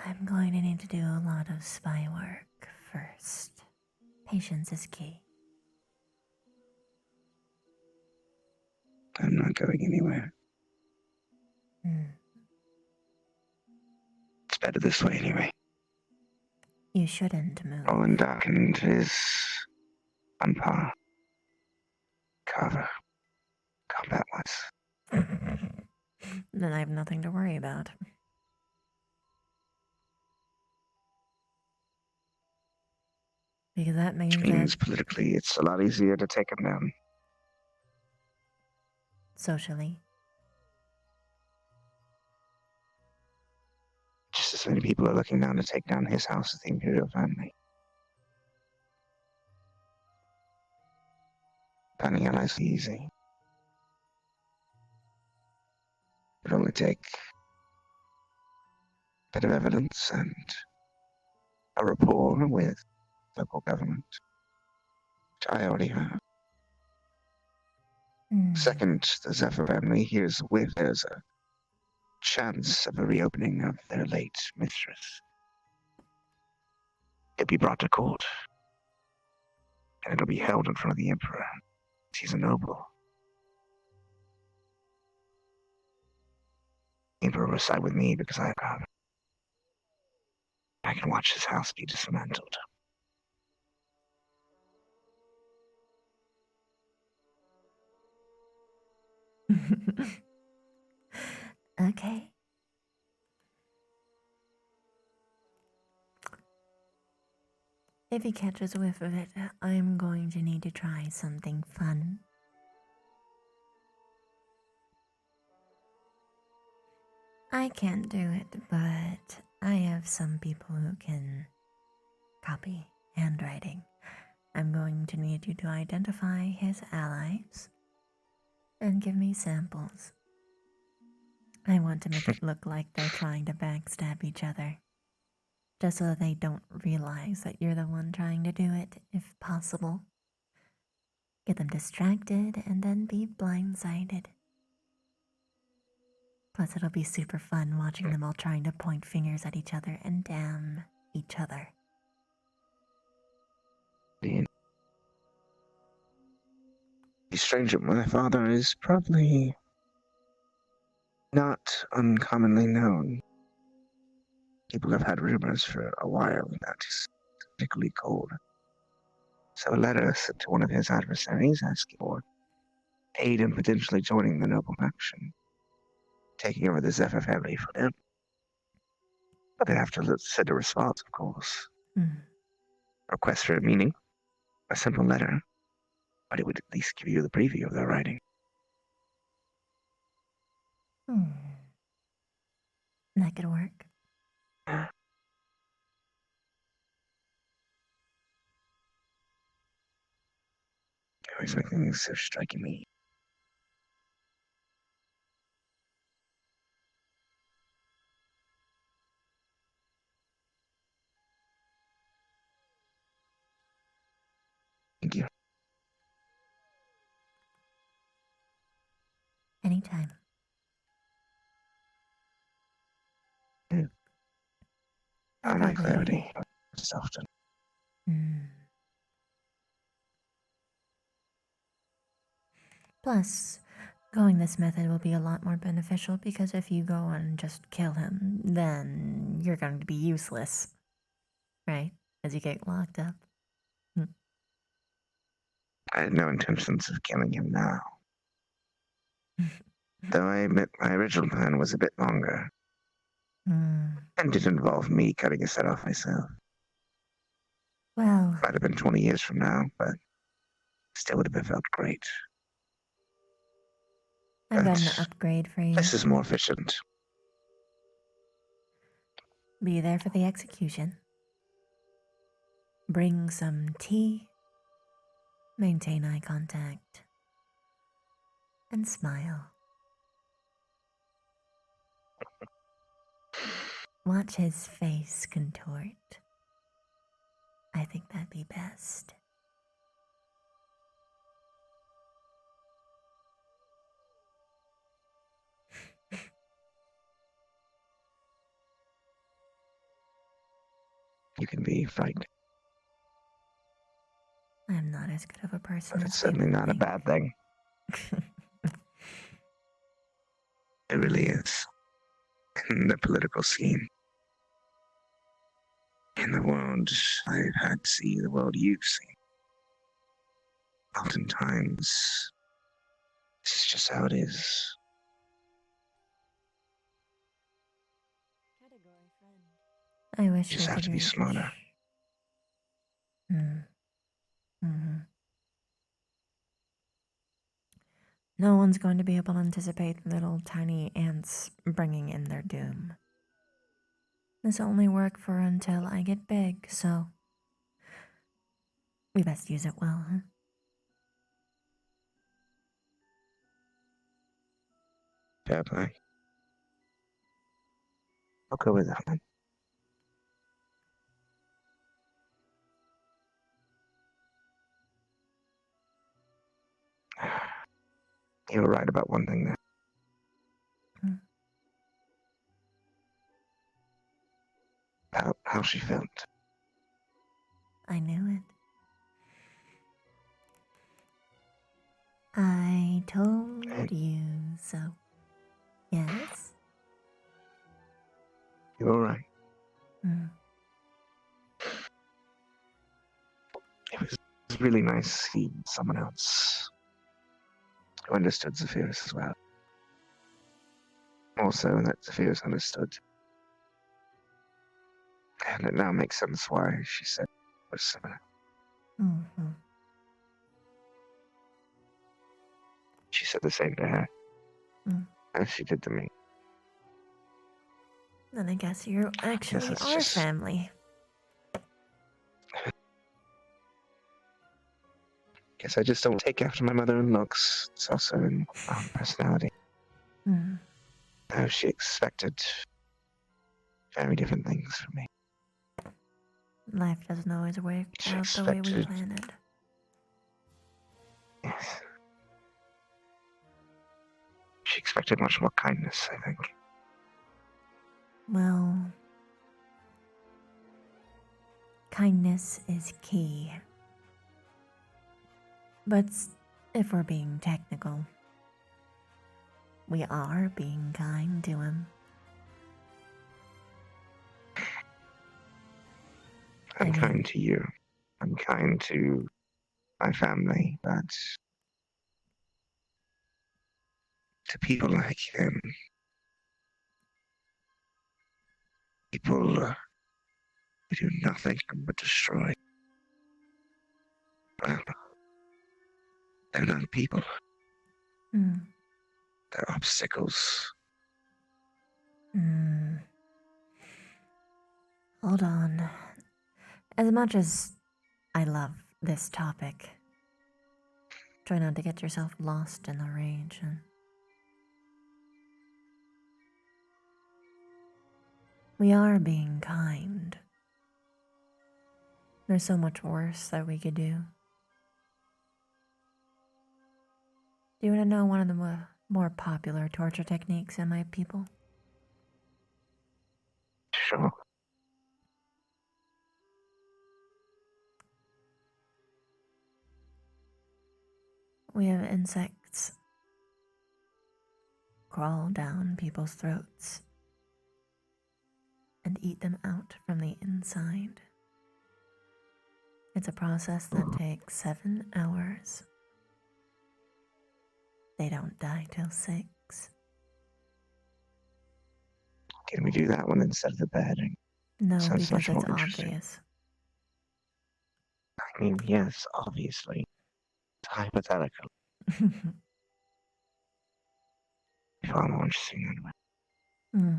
I'm going to need to do a lot of spy work first. Patience is key. I'm not going anywhere. It's better this way anyway. You shouldn't move. Roland darkened is on par. Carver. Combat-wise. Then I have nothing to worry about. Because that means that Politically, it's a lot easier to take him down. socially, Just as many people are looking down to take down his house as the Imperial family. Finding allies easy. It would only take a bit of evidence and a rapport with local government, which I already have. Second, the Zephyr family hears there's a chance of a reopening of their late mistress. It'll be brought to court, and it'll be held in front of the Emperor. He's a noble. The Emperor will side with me because I have power. I can watch his house be dismantled. okay. If he catches a whiff of it, I'm going to need to try something fun. I can't do it, but I have some people who can copy handwriting. I'm going to need you to identify his allies and give me samples. I want to make it look like they're trying to backstab each other. Just so that they don't realize that you're the one trying to do it, if possible. Get them distracted and then be blindsided. Plus, it'll be super fun watching them all trying to point fingers at each other and damn each other. The stranger, my father is probably not uncommonly known. People have had rumors for a while that he's particularly cold. So a letter sent to one of his adversaries asking for aid in potentially joining the noble faction, taking over the Zephyr family for them. But they have to send a response, of course. Request for a meeting, a simple letter, but it would at least give you the preview of their writing. That could work. Everything's so striking me. Thank you. Anytime. I like clarity. It's often. Plus, going this method will be a lot more beneficial because if you go and just kill him, then you're going to be useless. Right? As you get locked up. I had no intentions of killing him now. Though I admit my original plan was a bit longer. And did involve me cutting his head off myself. Well, might have been 20 years from now, but still would have felt great. I've got an upgrade for you. This is more efficient. Be there for the execution. Bring some tea. Maintain eye contact. And smile. Watch his face contort. I think that'd be best. You can be frightened. I'm not as good of a person But as it's certainly people not a think. bad thing. It really is. In the political scene. In the world I've had see, the world you've seen. Oftentimes, this is just how it is. I wish You just we have could to be reach. smarter. No one's going to be able to anticipate little tiny ants bringing in their doom. This will only work for until I get big, so we best use it well, huh? Fair play. I'll go with that one. You were right about one thing there. About how she felt. I knew it. I told you so. Yes? You were right. It was really nice seeing someone else who understood Zephyrus as well. Also, that Zephyrus understood. And it now makes sense why she said it was similar. She said the same to her as she did to me. Then I guess you actually it's are just- family. Guess I just don't take after my mother in looks. It's also in personality. She expected very different things from me. Life doesn't always work She out the way we expected- planned. Yes. She expected much more kindness, I think. Well, kindness is key. But if we're being technical, we are being kind to him. I'm kind to you. I'm kind to my family, but to people like him, people who do nothing but destroy. Well, they're not people. They're obstacles. Hold on. As much as I love this topic, try not to get yourself lost in the rage. We are being kind. There's so much worse that we could do. Do you want to know one of the more popular torture techniques in my people? Sure. We have insects crawl down people's throats and eat them out from the inside. It's a process that takes 7 hours. They don't die till 6. Can we do that one instead of the beheading? No, Sounds because much more it's interesting. obvious. I mean, yes, obviously. It's hypothetical. Far more interesting anyway. Hmm.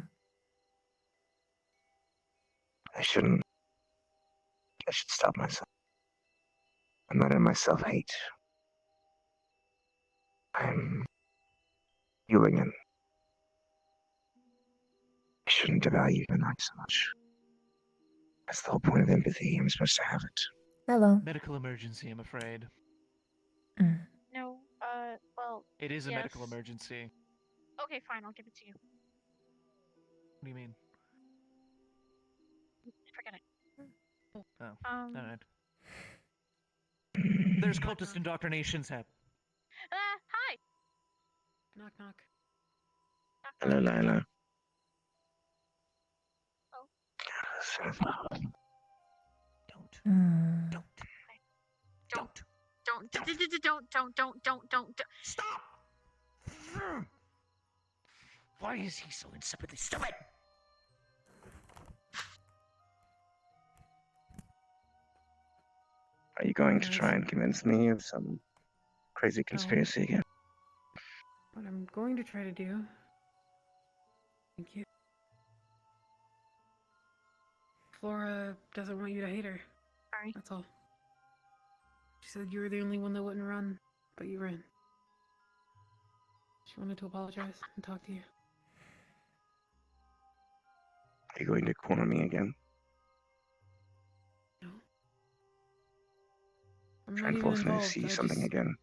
I shouldn't. I should stop myself. I'm letting myself hate. I'm fueling it. I shouldn't devalue the night so much. That's the whole point of empathy. I'm supposed to have it. Hello. Medical emergency, I'm afraid. No, well. It is a yes. medical emergency. Okay, fine, I'll give it to you. What do you mean? Forget it. Oh, alright. There's cultist indoctrinations hap. Hi! Knock, knock. Hello, Lila. Don't. Stop! Why is he so insipidly stupid? Are you going to try and convince me of some crazy conspiracy again? What I'm going to try to do. Thank you. Flora doesn't want you to hate her. Sorry. That's all. She said you were the only one that wouldn't run, but you ran. She wanted to apologize and talk to you. Are you going to corner me again? No. I'm Try not and even force me to involved. see I something just... again?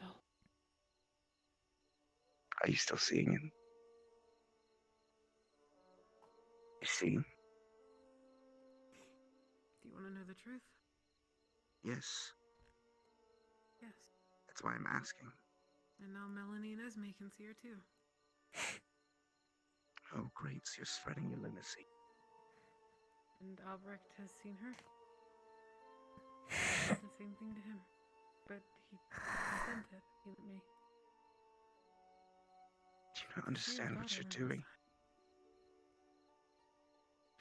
No. Are you still seeing it? You see? Do you want to know the truth? Yes. Yes. That's why I'm asking. And now Melanie and Esme can see her too. Oh, great. So you're spreading your lunacy. And Albrecht has seen her. I did the same thing to him. But he consented. He let me. Do you not understand what you're doing?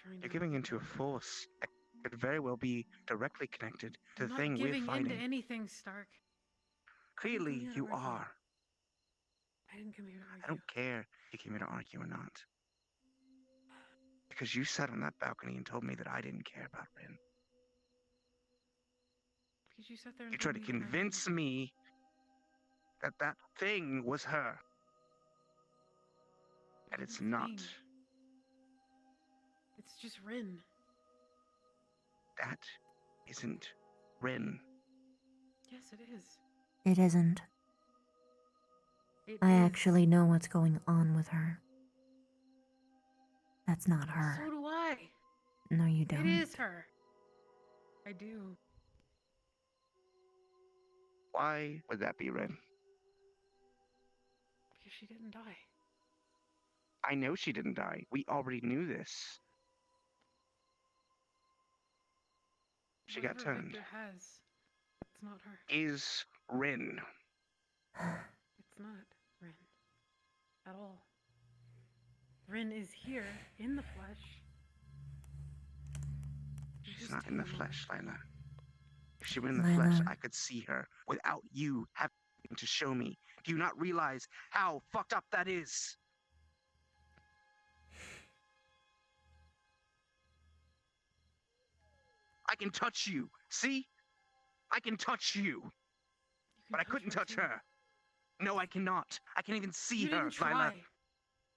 Trying You're to giving into a force that could very well be directly connected to I'm the not thing we're giving in fighting. to anything, Stark. Clearly, you are. I didn't come here to argue. I don't care if you came here to argue or not. Because you sat on that balcony and told me that I didn't care about Rin. Because you sat there and You tried to told me that I convince me that that thing was her. And it's not. thing. It's just Rin. That isn't Rin. Yes, it is. It isn't. It I is. actually know what's going on with her. That's not her. So do I. No, you don't. It is her. I do. Why would that be, Rin? Because she didn't die. I know she didn't die. We already knew this. She got Whatever turned. Victor has, it's not her. Is Rin. It's not Rin. At all. Rin is here, in the flesh. She's not in the flesh, Lila. If she were in the flesh, I could see her without you having to show me. Do you not realize how fucked up that is? I can touch you. See? I can touch you. But I couldn't touch her. No, I cannot. I can't even see You her, didn't try. Lila.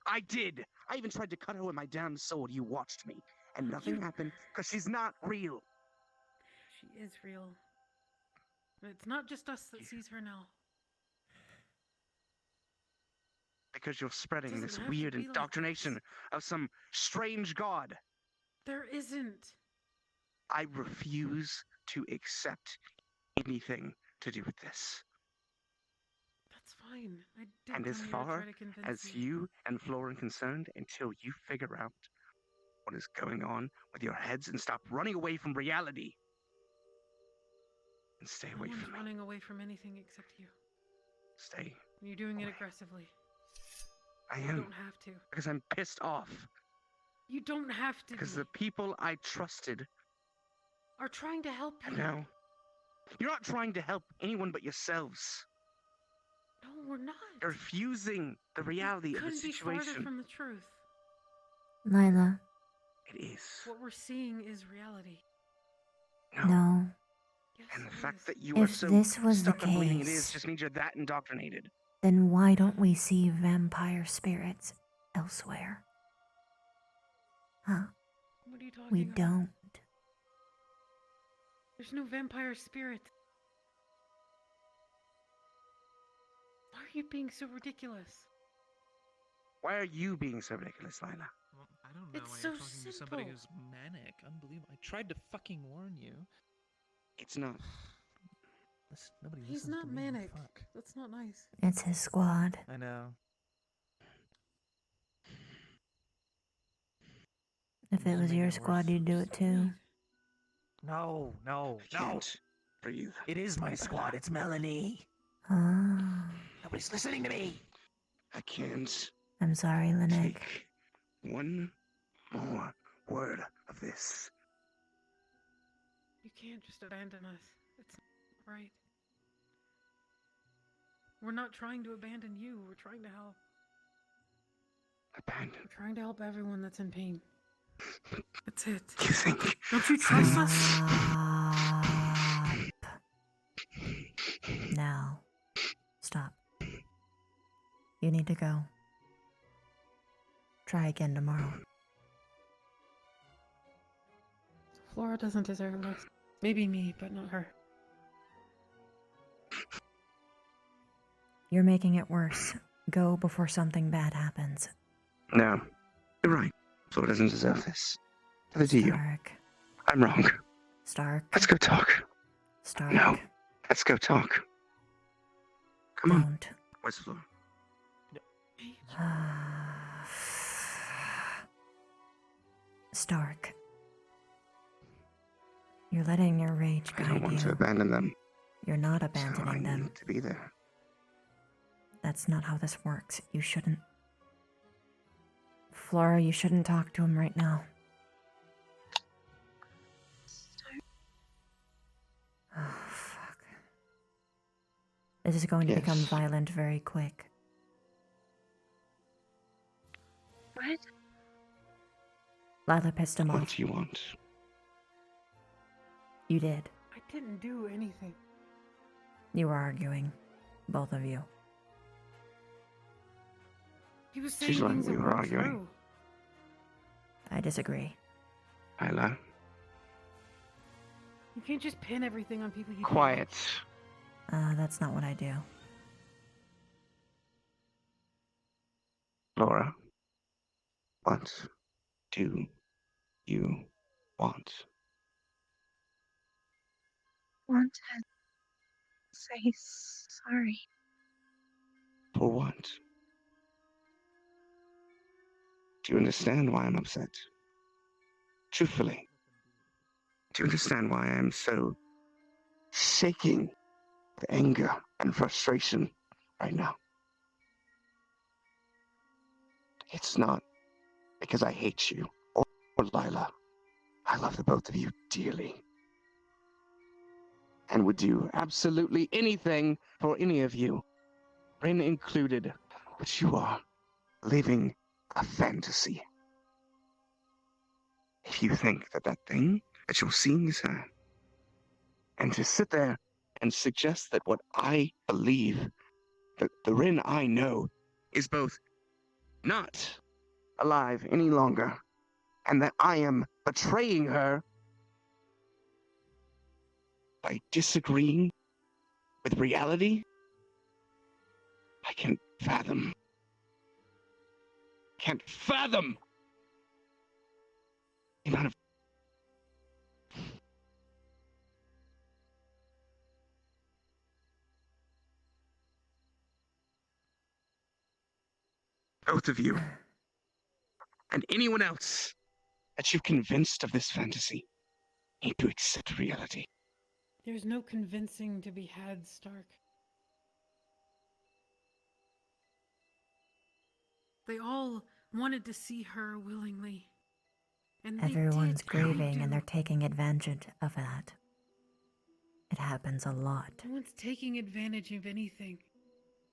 I did. I even tried to cut her with my damn sword. You watched me. And nothing happened because she's not real. She is real. It's not just us that sees her now. Because you're spreading Doesn't this have to weird be like indoctrination of some strange god. There isn't. I refuse to accept anything to do with this. That's fine. I did And as come here to far try to convince as you and Flora are concerned, until you figure out what is going on with your heads and stop running away from reality, and stay No away one's from me. running away from anything except you. Stay. And you're doing it aggressively. I You am. don't have to. Because I'm pissed off. You don't have to Because be. the people I trusted Are trying to help you. are now. You're not trying to help anyone but yourselves. No, we're not. You're fusing the reality of the Couldn't be farther situation. from the truth. Lila. It is. What we're seeing is reality. No. And the fact that you are If so this was the stuck on believing it is case, just means you're that indoctrinated. then why don't we see vampire spirits elsewhere? Huh? What are you talking We about? don't. There's no vampire spirit. Why are you being so ridiculous? Why are you being so ridiculous, Lila? Well, I don't know It's why so you're talking to somebody simple. who's manic. Unbelievable. I tried to fucking warn you. It's not. Listen, nobody He's listens not to me. What the manic. fuck? That's not nice. It's his squad. I know. If it Just was making your it squad, worse. you'd do it too. No, no, I no. can't breathe. It is my squad. It's Melanie. Ah. Nobody's listening to me. I can't I'm sorry, Linnick. take one more word of this. You can't just abandon us. It's not right. We're not trying to abandon you. We're trying to help. Abandon? We're trying to help everyone that's in pain. That's it. You think? Don't you trust us? Now. Stop. You need to go. Try again tomorrow. Flora doesn't deserve this. Maybe me, but not her. You're making it worse. Go before something bad happens. No. You're right. Flora doesn't deserve this. Neither do you. Stark. I'm wrong. Stark. Let's go talk. Stark. No. Let's go talk. Come on. Don't. Where's Flora? Stark. You're letting your rage I guide don't want you. to abandon them. You're not So abandoning I them. need to be there. That's not how this works. You shouldn't. Flora, you shouldn't talk to him right now. Oh, fuck. This is going to become Yes. violent very quick. What? Lila pissed him What off. do you want? You did. I didn't do anything. You were arguing. Both of you. He was saying She's right, things we that were weren't arguing. true. I disagree. Lila, You can't just pin everything on people you don't quiet. That's not what I do. Laura, what do you want? Want to say sorry. For what? Do you understand why I'm upset? Truthfully, do you understand why I'm so shaking with anger and frustration right now? It's not because I hate you or Lila. I love the both of you dearly and would do absolutely anything for any of you, Rin included, but you are living a fantasy. If you think that that thing that you're seeing is her, and to sit there and suggest that what I believe, that the Rin I know, is both not alive any longer, and that I am betraying her, by disagreeing with reality? I can't fathom. Can't fathom the amount of both of you and anyone else that you've convinced of this fantasy need to accept reality. There's no convincing to be had, Stark. They all wanted to see her willingly. And Everyone's they did. grieving and they're taking advantage of that. It happens a lot. No one's taking advantage of anything.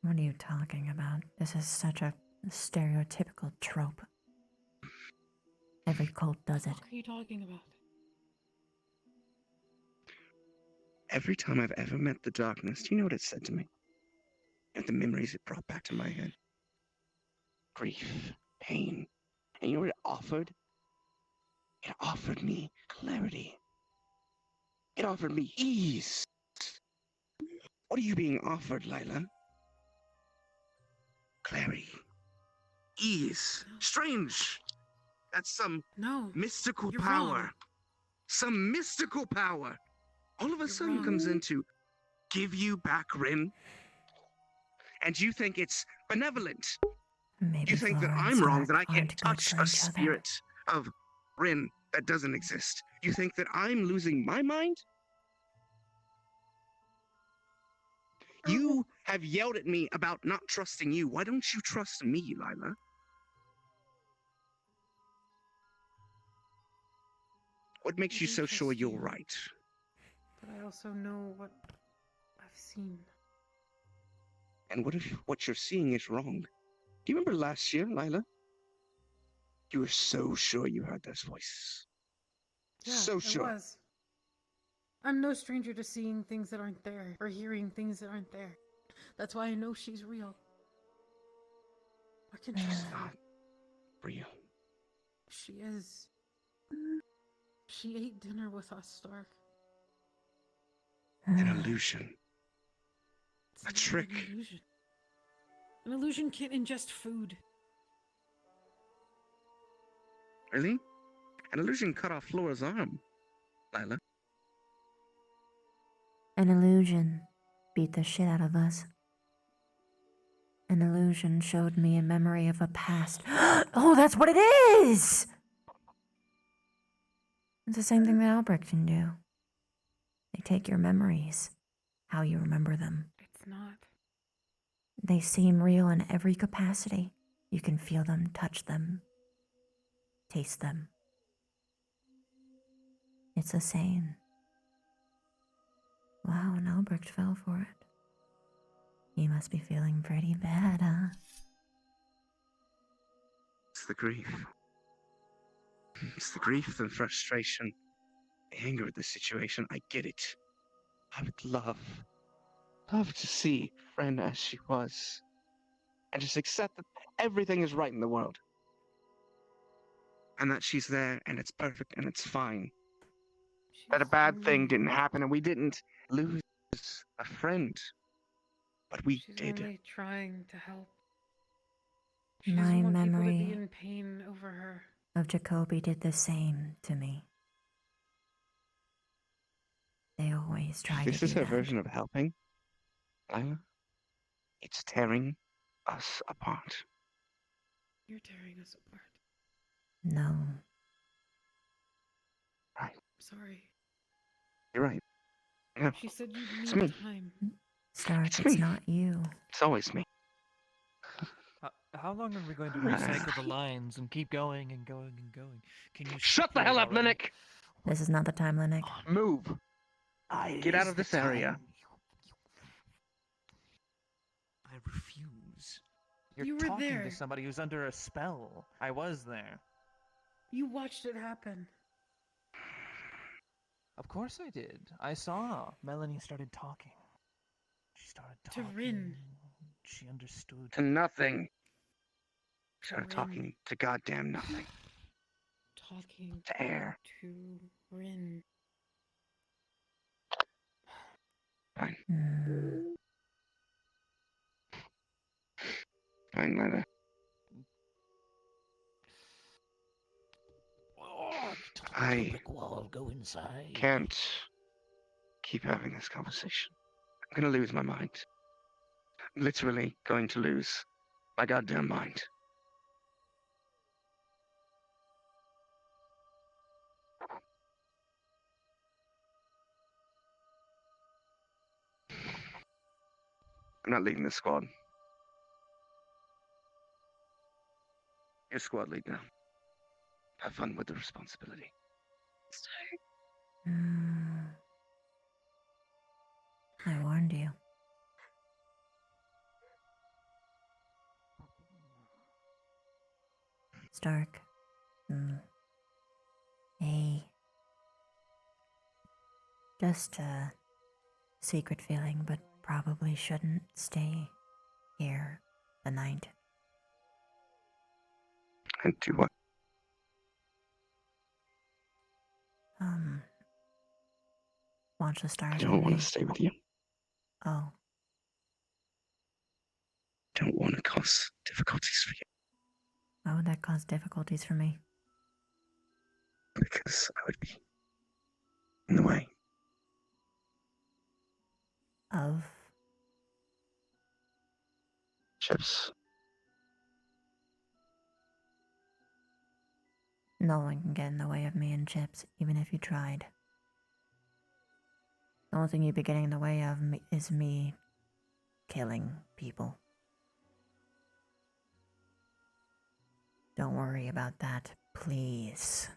What are you talking about? This is such a stereotypical trope. Every cult does it. What are you talking about? Every time I've ever met the darkness, do you know what it said to me? And the memories it brought back to my head. Grief, pain. And you know what it offered? It offered me clarity. It offered me ease. What are you being offered, Lila? Clarity. Ease. No. Strange. That's some mystical power. Wrong. Some mystical power. All of a sudden wrong. comes in to give you back Rin. And you think it's benevolent. Maybe You think that I'm wrong, that I can't touch a spirit of Rin that doesn't exist. You think that I'm losing my mind? You have yelled at me about not trusting you. Why don't you trust me, Lila? What makes you so sure you're right? But I also know what I've seen. And what if what you're seeing is wrong? Do you remember last year, Lila? You were so sure you heard those voices. Yeah, So sure. I was. I'm no stranger to seeing things that aren't there, or hearing things that aren't there. That's why I know she's real. What can she She's say? not real. She is. She ate dinner with us, Stark. An illusion. It's A not trick. An illusion. An illusion can't ingest food. Really? An illusion cut off Flora's arm, Lila. An illusion beat the shit out of us. An illusion showed me a memory of a past. Oh, that's what it is! It's the same thing that Albrecht can do. They take your memories, how you remember them. It's not. They seem real in every capacity. You can feel them, touch them, taste them. It's the same. Wow, and Albrecht fell for it. He must be feeling pretty bad, huh? It's the grief. It's the grief, the frustration, the anger at the situation. I get it. I would love to see Ren as she was. And just accept that everything is right in the world. And that she's there, and it's perfect, and it's fine. That a bad thing didn't happen, and we didn't lose a friend. But we She's did. only trying to help. She My doesn't want people to be memory in pain over her. of Jacoby did the same to me. They always try This to is do her that. version of helping, Lila. It's tearing us apart. You're tearing us apart. No. Right. Sorry. You're right. Yeah. She said you'd It's need me. time. Stark, It's it's me. not you. It's always me. How long are we going to Ah. recycle the lines and keep going and going and going? Can you Shut the hell up, already? Linux! This is not the time, Linux. Move. Get out is of this the area. time. I refuse. You're You were talking there. to somebody who's under a spell. I was there. You watched it happen. Of course I did. I saw. Melanie started talking. She started To talking. Rin. She understood. To nothing. Started Rin. talking to goddamn nothing. Talking To air. to Rin. Fine. Hmm. Fine, Lila. I Go inside. can't keep having this conversation. I'm gonna lose my mind. I'm literally going to lose my goddamn mind. I'm not leading this squad. You're squad lead now. Have fun with the responsibility. Hmm. I warned you. Stark. Hey. Just a secret feeling, but probably shouldn't stay here the night. And do what? Watch the stars I don't with want me. to stay with you. Oh, Don't want to cause difficulties for you. why would that cause difficulties for me? Because I would be in the way. Of? Chips. No one can get in the way of me and Chips, even if you tried. The only thing you'd be getting in the way of is me killing people. Don't worry about that, please.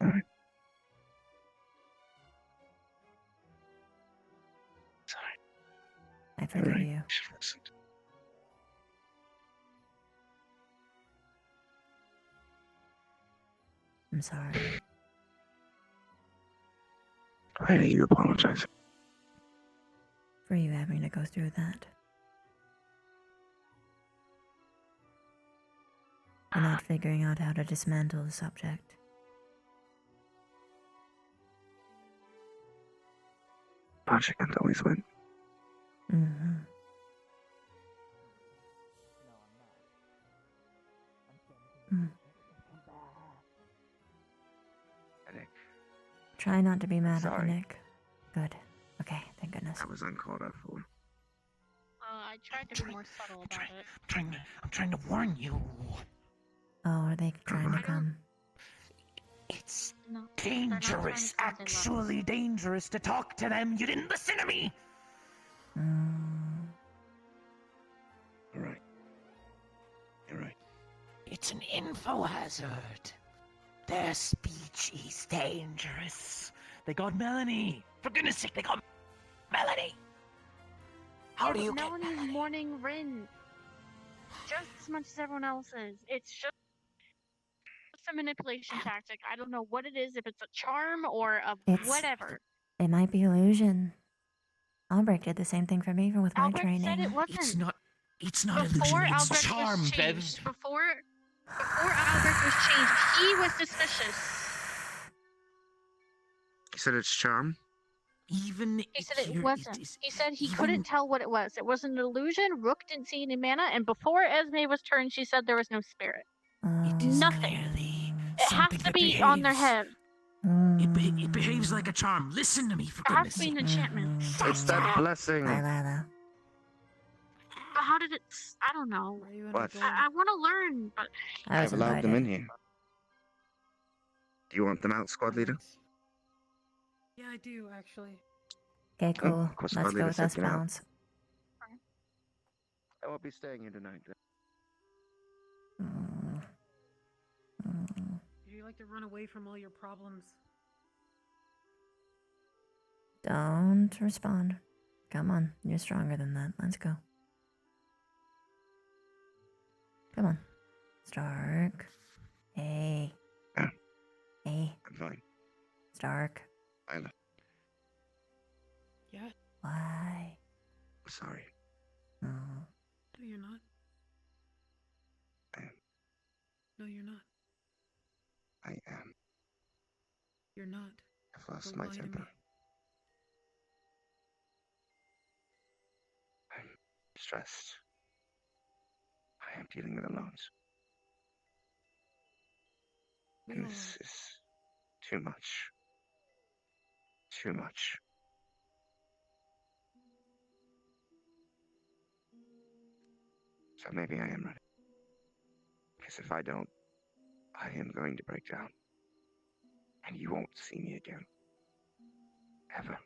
Alright. I forgive Alright. you. Listen. I'm sorry. Why are you apologizing? For you having to go through that. For not figuring out how to dismantle the subject. Logic can't always win. Mm-hmm. Mm. Headache. Try not to be mad at me, Sorry. Nick. Good. Okay, thank goodness. I was uncalled out for. I tried to be more subtle about it. I'm trying to warn you. Oh, are they trying to come? It's No, they're not trying dangerous, to cause any actually dangerous to talk to them. You didn't listen to me. Alright. You're right. It's an info hazard. Their speech is dangerous. They got Melanie. For goodness sake, they got Melanie. How do you get Melanie's mourning Rin just as much as everyone else's. It's just a manipulation tactic. I don't know what it is, if it's a charm or a whatever. It might be illusion. Albrecht did the same thing for me with my Albrecht training. said it wasn't. It's not Before illusion, it's Albrecht charm, was Bev. changed, before Albrecht was changed, he was suspicious. You said it's charm? Even He said it wasn't. He said he couldn't tell what it was. It was an illusion. Rook didn't see any mana, and before Esme was turned, she said there was no spirit. Nothing. It has to be on their head. It behaves like a charm. Listen to me, for It has goodness to be sake. an enchantment. It's that blessing. But how did it? I don't know. What? I want to learn, but I've allowed them in here. Do you want them out, squad leader? Yeah, I do actually. Okay, cool. of course, Let's squad go leader with said us, get out. Bounce. I won't be staying here tonight. You like to run away from all your problems. Don't respond. Come on, you're stronger than that. Let's go. Come on. Stark. Hey. Yeah. Hey. I'm fine. Stark. Isla. Yeah? Why? I'm sorry. No, you're not. No, you're not. I am. You're not. I've lost Don't my lie to temper. me. I'm stressed. I am dealing with a lot. We And all this are. is too much. Too much. So maybe I am ready. Because if I don't, I am going to break down. And you won't see me again. Ever.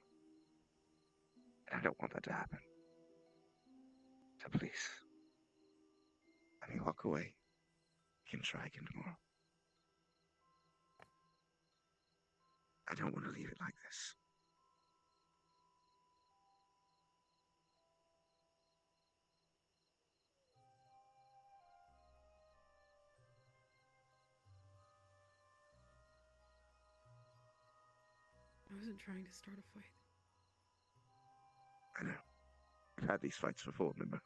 And I don't want that to happen. So please, let me walk away. We can try again tomorrow. I don't want to leave it like this. I wasn't trying to start a fight. I know. I've had these fights before, remember?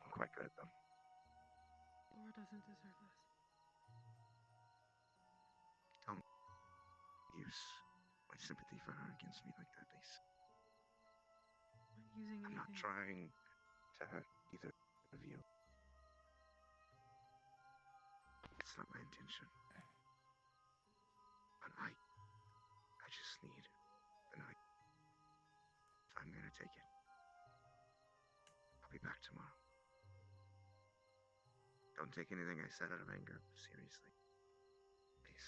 I'm quite good at them. Laura doesn't deserve this. Don't use my sympathy for her against me like that, please. I'm not using I'm not anything. trying to hurt either of you. It's not my intention. But I just need the night. So I'm gonna take it. I'll be back tomorrow. Don't take anything I said out of anger seriously. Please.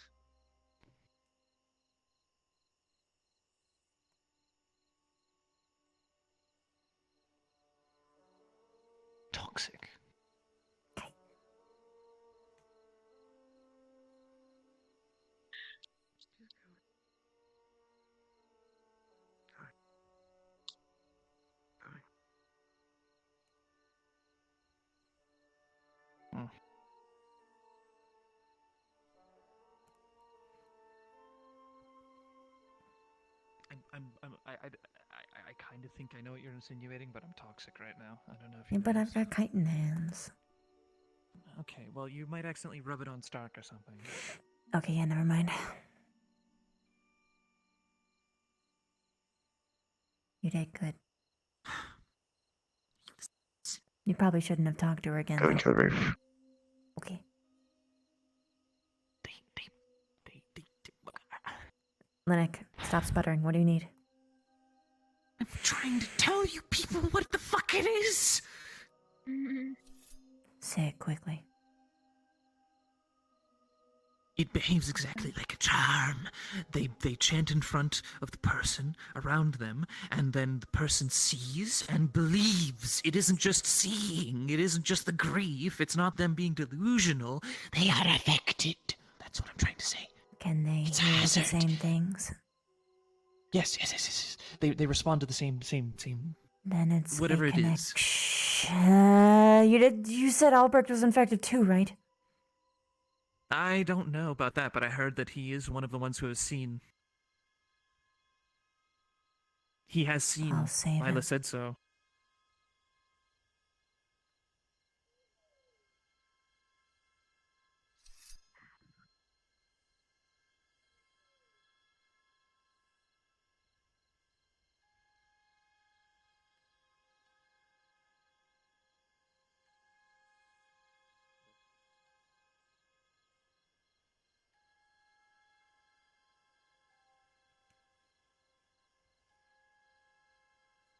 Toxic. Hmm. I kind of think I know what you're insinuating, but I'm toxic right now. I don't know if Yeah, you but I've noticed. got chitin hands. Okay, well, you might accidentally rub it on Stark or something. Okay, yeah, never mind. You did good. You probably shouldn't have talked to her again, Going though. to the roof. Okay. They Linux, stop sputtering. What do you need? I'm trying to tell you people what the fuck it is! Say it quickly. It behaves exactly like a charm. They chant in front of the person, around them, and then the person sees and believes. It isn't just seeing, it isn't just the grief, it's not them being delusional. They are affected. That's what I'm trying to say. Can they hear the same things? Yes. They respond to the same Then it's whatever a it is. connection. You said Albrecht was infected too, right? I don't know about that, but I heard that he is one of the ones who has seen. He has seen. I'll save Lila it. said so.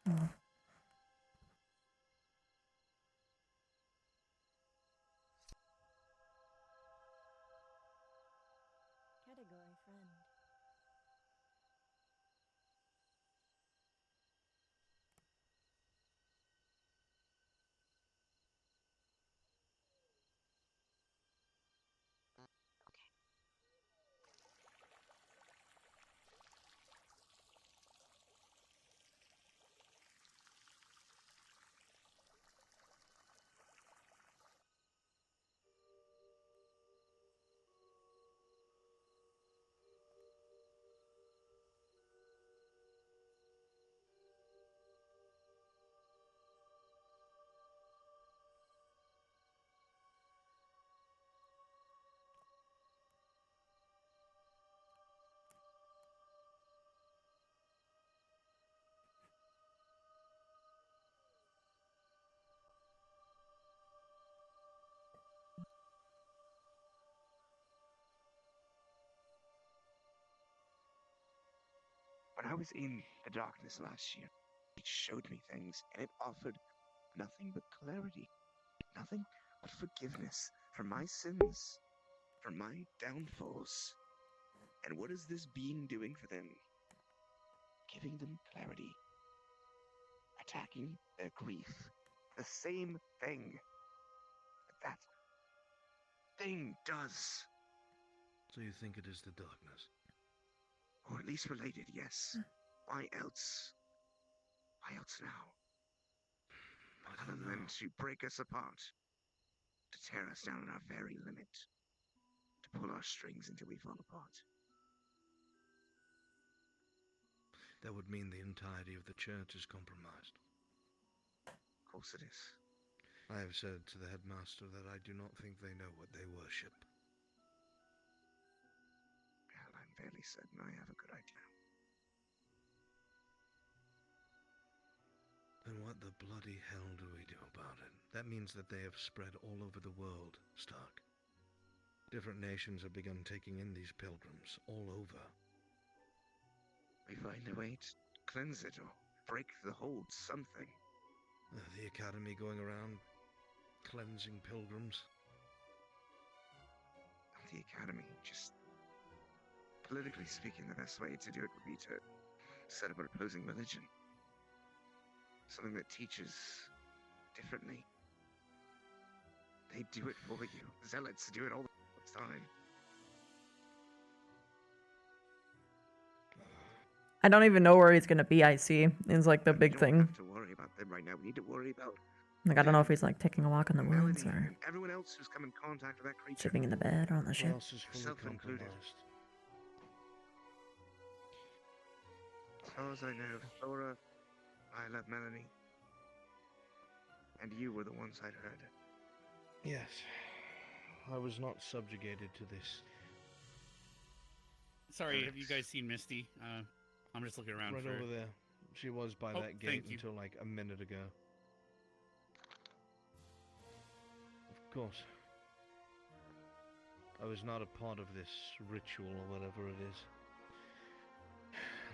Oh. Category friend. I was in the darkness last year, it showed me things, and it offered nothing but clarity, nothing but forgiveness for my sins, for my downfalls. And what is this being doing for them? Giving them clarity, attacking their grief. The same thing that thing does. So you think it is the darkness? Or at least related, yes. Why else? Why else now? Other than to break us apart, to tear us down at our very limit, to pull our strings until we fall apart. That would mean the entirety of the church is compromised. Of course it is. I have said to the headmaster that I do not think they know what they worship. Well, I'm fairly certain I have a good idea. Then what the bloody hell do we do about it? That means that they have spread all over the world, Stark. Different nations have begun taking in these pilgrims, all over. We find a way to cleanse it or break the hold, something. The Academy going around cleansing pilgrims? Not the Academy, just politically speaking, the best way to do it would be to set up an opposing religion. Something that teaches differently. They do it for you. Zealots do it all the time. I don't even know where he's gonna be, I see, is like the big We don't thing. have to worry about them right now. We need to worry about Like, I don't know if he's like taking a walk in the woods or and everyone else who's come in contact with that creature. sleeping in the bed or on the ship. Who else is fully Yourself included. compromised? As far as I know, Flora, I love Melanie. And you were the ones I'd heard. Yes. I was not subjugated to this. Sorry, have you guys seen Misty? I'm just looking around Right for over there. She was by Oh, that gate thank you. until like a minute ago. Of course. I was not a part of this ritual or whatever it is.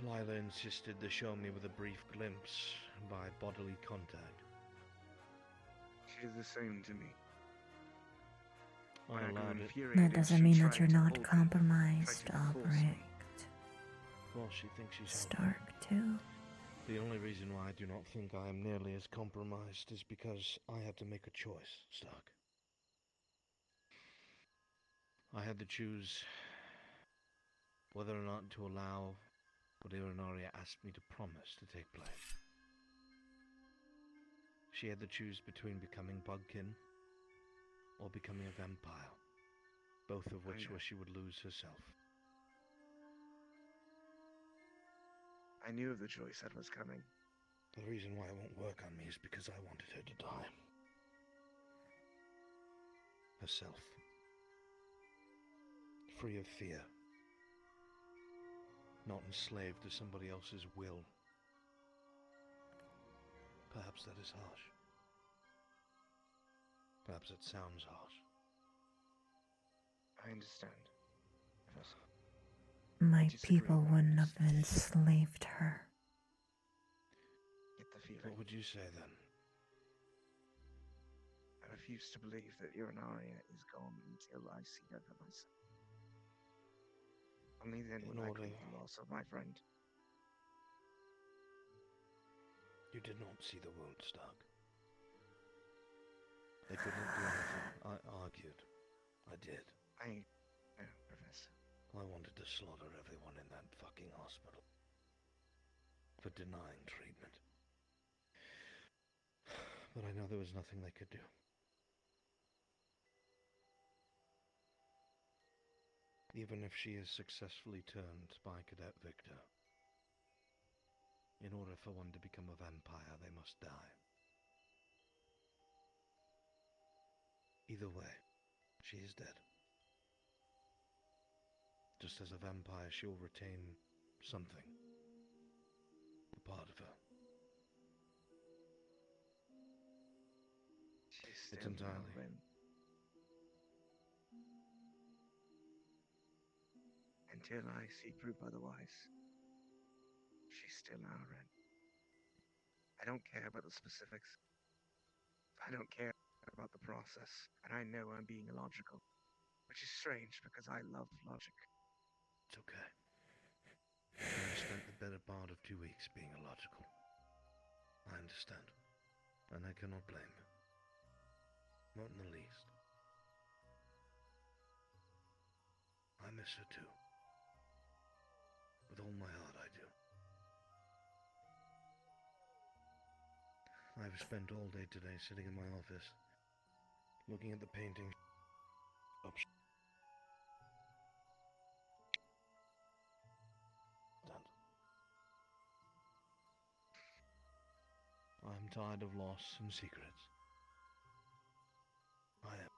Lila insisted to show me with a brief glimpse by bodily contact. She did the same to me. I When I grew allowed it. infuriated, That doesn't she mean tried that you're to not hold me, compromised, tried to force me. Albrecht. Of course, she thinks she's Stark, too. The only reason why I do not think I am nearly as compromised is because I had to make a choice, Stark. I had to choose whether or not to allow what Irinaria asked me to promise to take place. She had to choose between becoming Bugkin or becoming a vampire, both of which where she would lose herself. I knew of the choice that was coming. The reason why it won't work on me is because I wanted her to die. Herself. Free of fear. Not enslaved to somebody else's will. Perhaps that is harsh. Perhaps it sounds harsh. I understand. Professor. My people wouldn't have enslaved her. Get the feeling. What would you say then? I refuse to believe that Irinaria is gone until I see her for myself. Only then will I grieve the loss of my friend. You did not see the wound, Stark. They could not do anything. I argued. I did. I know, Professor. I wanted to slaughter everyone in that fucking hospital. For denying treatment. But I know there was nothing they could do. Even if she is successfully turned by Cadet Victor, in order for one to become a vampire, they must die. Either way, she is dead. Just as a vampire, she'll retain something. A part of her. It's entirely. Until I see proof otherwise, still are, Ren. I don't care about the specifics. I don't care about the process, and I know I'm being illogical. Which is strange, because I love logic. It's okay. I've spent the better part of 2 weeks being illogical. I understand. And I cannot blame you. Not in the least. I miss her too. With all my heart I do. I've spent all day today sitting in my office, looking at the painting of I'm tired of loss and secrets. I am.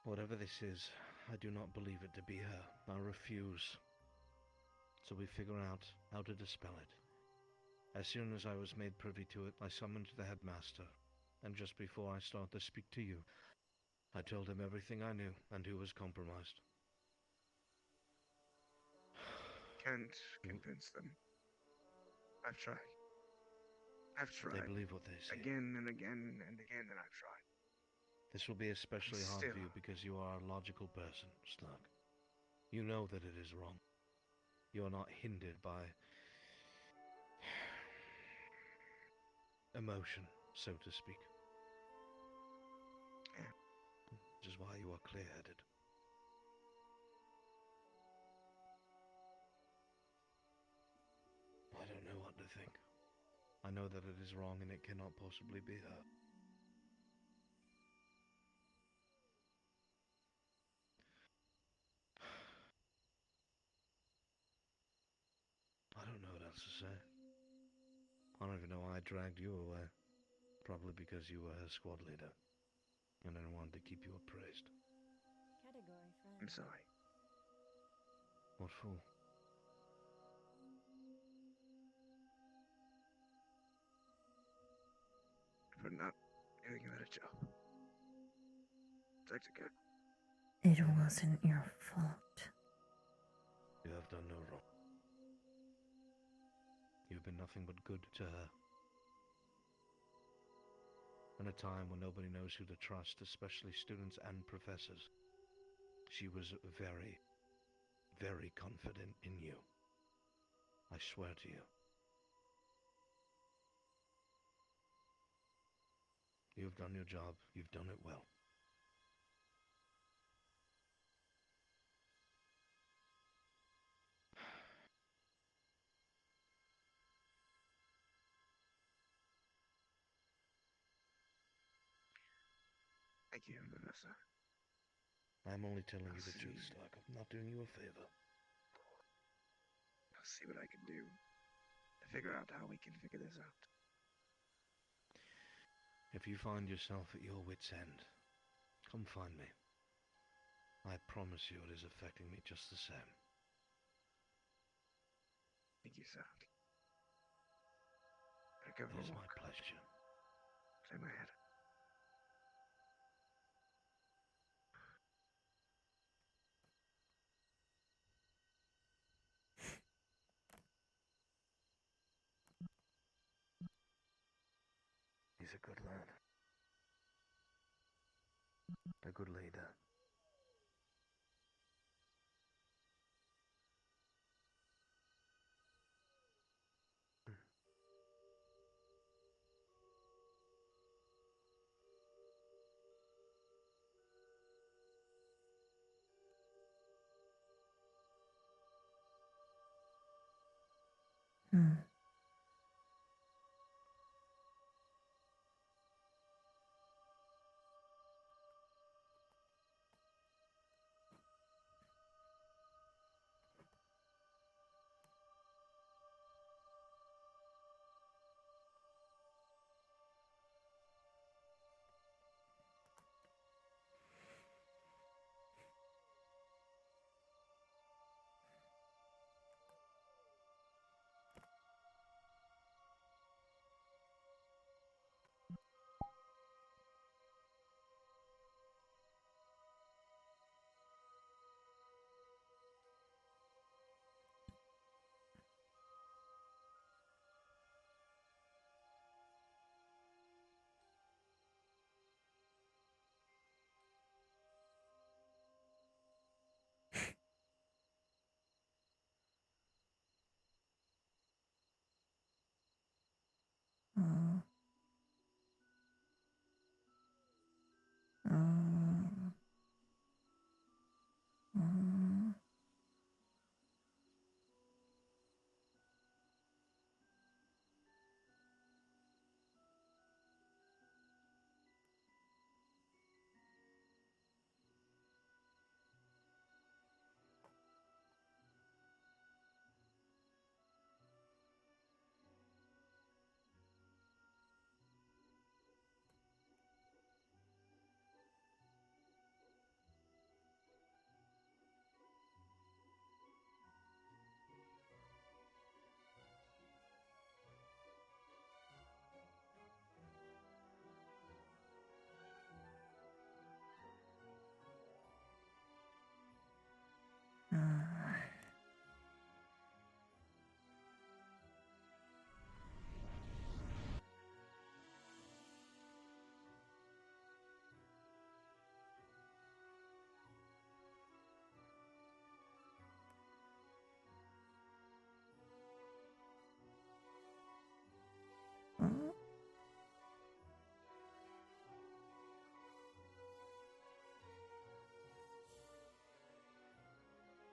Whatever this is, I do not believe it to be her. I refuse. So we figure out how to dispel it. As soon as I was made privy to it, I summoned the headmaster, and just before I start to speak to you, I told him everything I knew and who was compromised. Can't convince them. I've tried. I've tried. They believe what they see. Again and again and again, and I've tried. This will be especially hard for Still. you because you are a logical person, Stark. You know that it is wrong. You are not hindered by emotion, so to speak. Yeah. Which is why you are clear-headed. I don't know what to think. I know that it is wrong and it cannot possibly be her. I don't know what else to say. I don't even know why I dragged you away. Probably because you were her squad leader. And I wanted to keep you appraised. Category friend. I'm sorry. What for? For not doing a better job. Tactica. It wasn't your fault. You have done no wrong. You've been nothing but good to her. In a time when nobody knows who to trust, especially students and professors, she was very, very confident in you. I swear to you. You've done your job. You've done it well. Thank you, Professor. I'm only telling you I'll the see. truth, Stark. I'm not doing you a favor. I'll see what I can do to figure out how we can figure this out. If you find yourself at your wit's end, come find me. I promise you it is affecting me just the same. Thank you, sir. Better go for It a is my walk. pleasure. Clear my head. He's a good lad. A good leader. Hmm.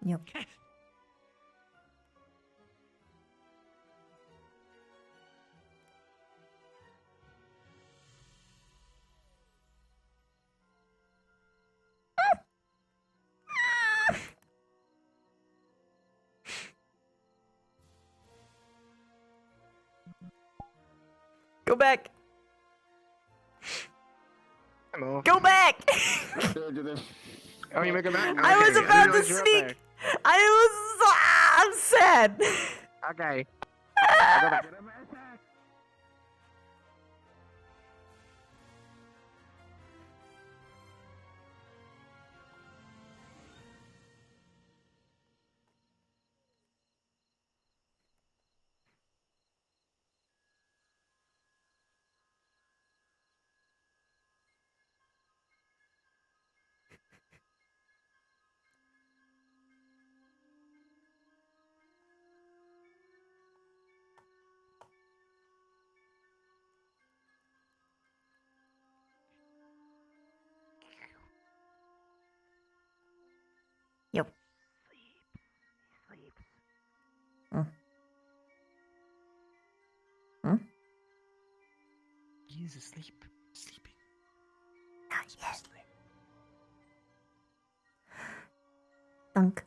Yep. Go back. Hello. Go back. Oh, you make it back? I was Okay, about to realize you're up sneak. I'm sad. there. Okay. I'll go back. Yep. Mm. Hmm? He is asleep. Sleeping. Not yet. Thunk.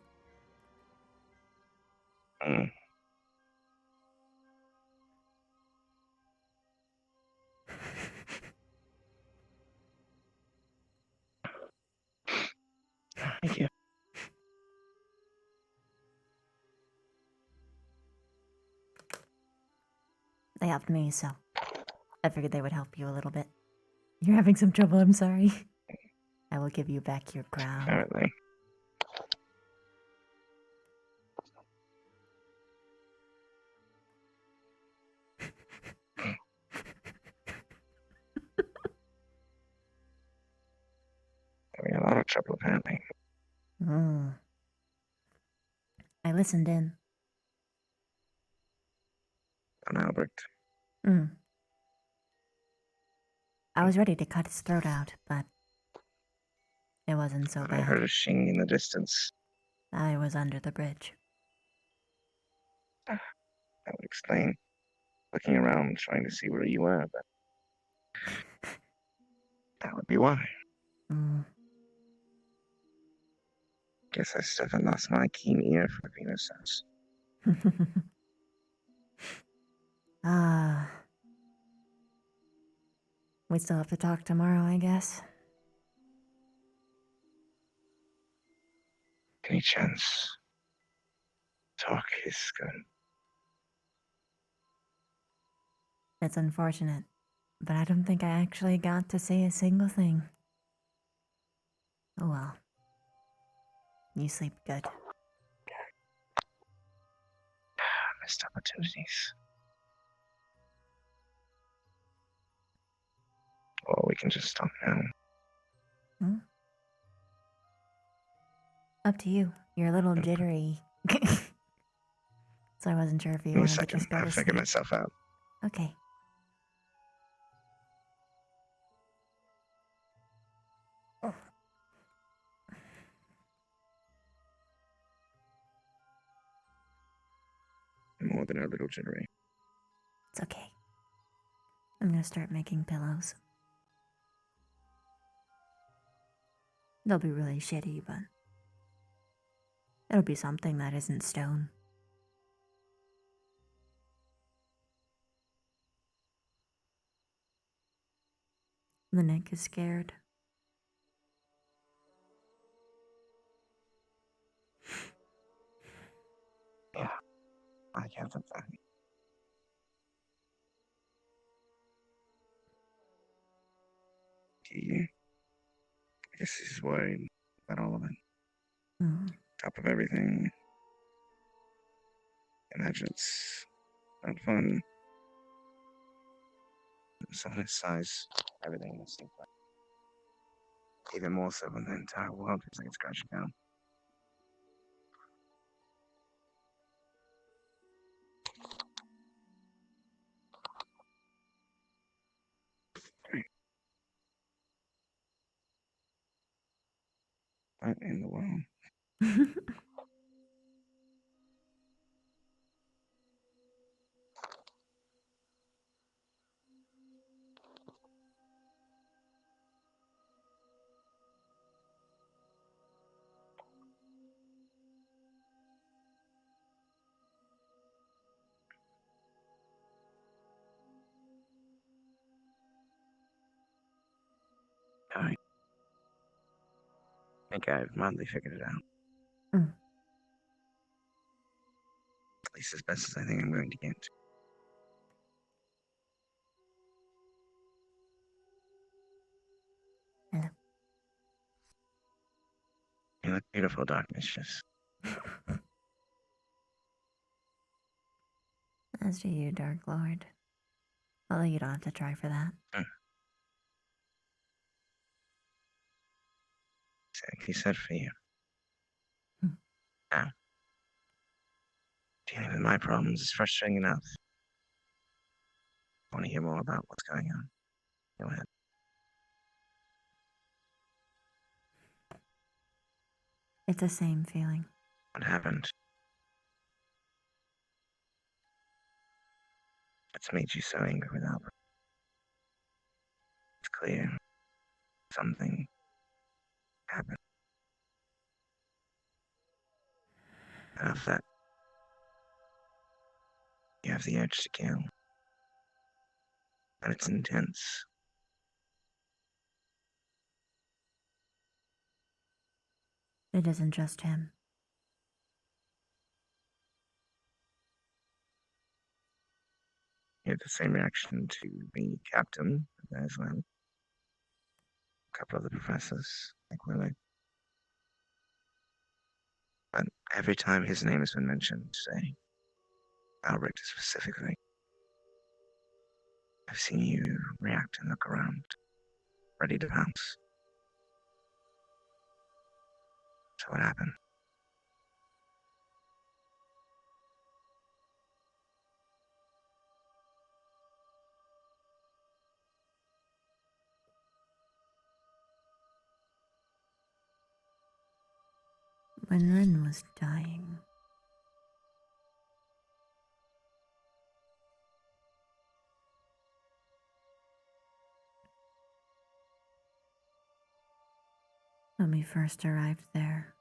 Mm. Thank you. They helped me, so I figured they would help you a little bit. You're having some trouble, I'm sorry. I will give you back your crown. Apparently. Having a lot of trouble, apparently. Mm. I listened in. On Albert. Mm. I was ready to cut his throat out, but it wasn't so I bad. heard a shing in the distance. I was under the bridge. That would explain. Looking around, trying to see where you were, but that would be why. Mm. Guess I still haven't lost my keen ear for Venus sense. Ah. We still have to talk tomorrow, I guess. Any chance? Talk is good. It's unfortunate, but I don't think I actually got to say a single thing. Oh well. You sleep good. Missed opportunities. Or we can just stop now. Hmm? Up to you. You're a little jittery. So I wasn't sure if you Give me a wanted to second. just go I'll to figure sleep. myself out. Okay. More than a little jittery. It's okay. I'm gonna start making pillows. They'll be really shitty, but it'll be something that isn't stone. The neck is scared. Yeah, I can't think that. I guess he's worried about all of it. Mm. Top of everything. Imagine it's not fun. Someone his size, everything must seem fun. Even more so when the entire world feels like it's crashing down. What in the world? I think I've mildly figured it out. Mm. At least as best as I think I'm going to get. Hello. You look beautiful, Dark Mistress. As do you, Dark Lord. Although you don't have to try for that. Exactly said for you. Now, dealing with my problems is frustrating enough. I want to hear more about what's going on. Go ahead. It's the same feeling. What happened? What's made you so angry with Albert? It's clear something happened. Enough that you have the urge to kill. And it's intense. It isn't just him. You had the same reaction to the captain as well. A couple of the professors, like Willow. But every time his name has been mentioned, say, Albert specifically, I've seen you react and look around, ready to pounce. So what happened? When Rin was dying, when we first arrived there,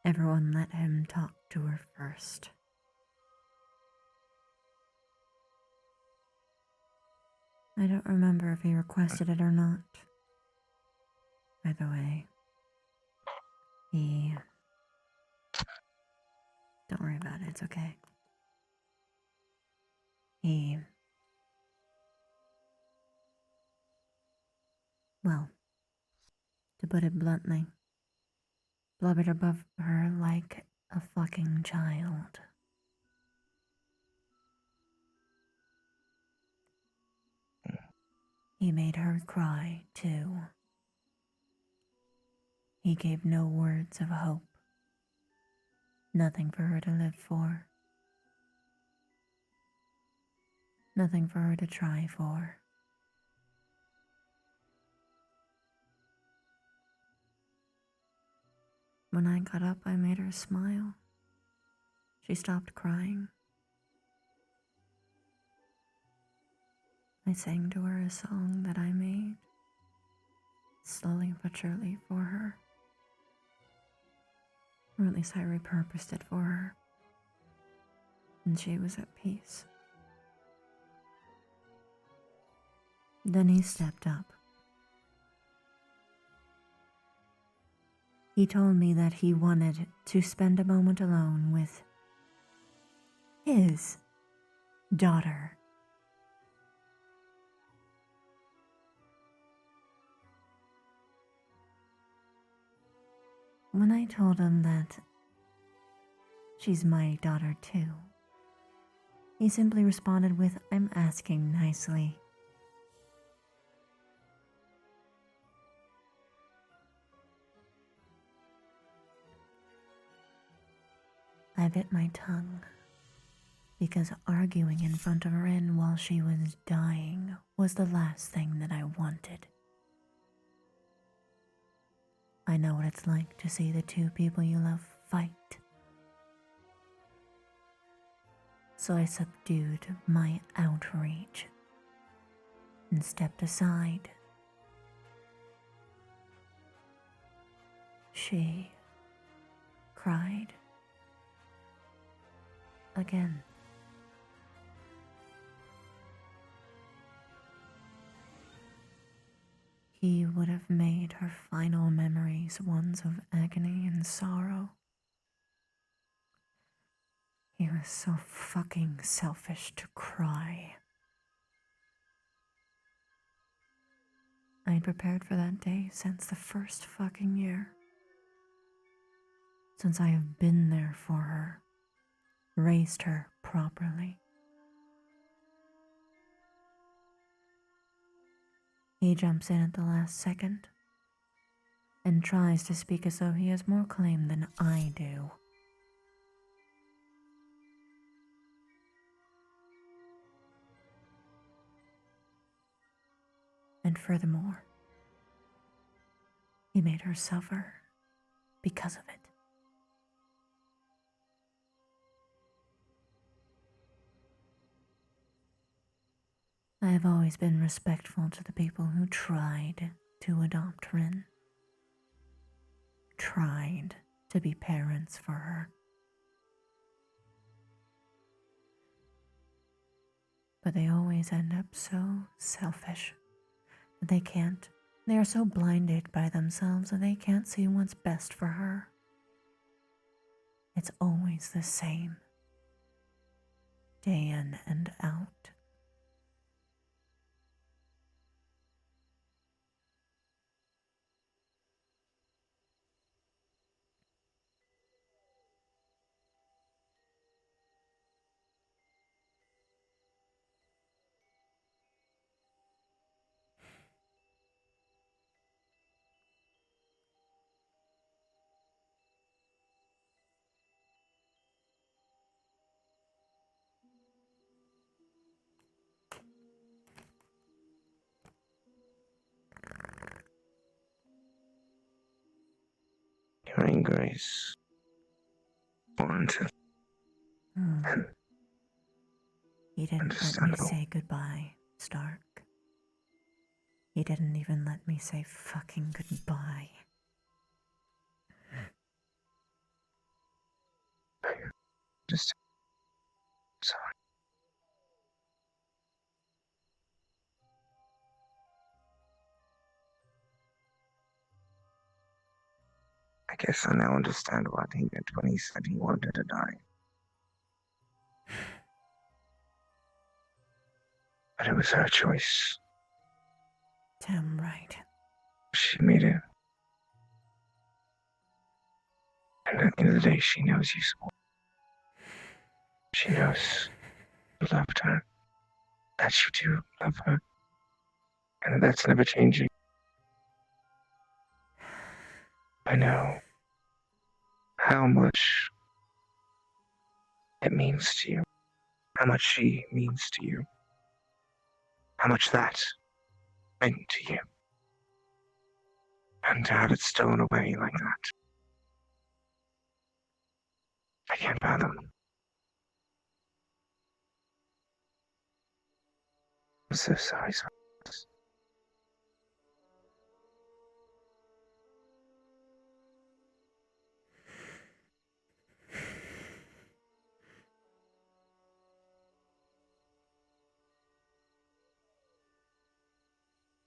everyone let him talk to her first. I don't remember if he requested it or not. By the way, he... Don't worry about it, it's okay. He... Well, to put it bluntly, blubbered above her like a fucking child. He made her cry, too. He gave no words of hope. Nothing for her to live for. Nothing for her to try for. When I got up, I made her smile. She stopped crying. I sang to her a song that I made, slowly but surely for her. Or at least I repurposed it for her. And she was at peace. Then he stepped up. He told me that he wanted to spend a moment alone with his daughter. When I told him that she's my daughter too, he simply responded with, "I'm asking nicely." I bit my tongue because arguing in front of Rin while she was dying was the last thing that I wanted. I know what it's like to see the two people you love fight. So I subdued my outrage and stepped aside. She cried again. he would have made her final memories ones of agony and sorrow. He was so fucking selfish to cry. I'd prepared for that day since the first fucking year. Since I have been there for her, raised her properly. He jumps in at the last second and tries to speak as though he has more claim than I do. And furthermore, he made her suffer because of it. I have always been respectful to the people who tried to adopt Rin. Tried to be parents for her. But they always end up so selfish that they can't. They are so blinded by themselves that they can't see what's best for her. It's always the same. Day in and out. Your anger is warranted. He didn't let me say goodbye, Stark. He didn't even let me say fucking goodbye. Just sorry. I guess I now understand what he meant when he said he wanted to die. But it was her choice. Damn right. She made it. And at the end of the day, she knows you support. She knows you loved her. That you do love her. And that's never changing. I know how much it means to you. How much she means to you. How much that meant to you. And to have it stolen away like that. I can't fathom. I'm so sorry, Silas.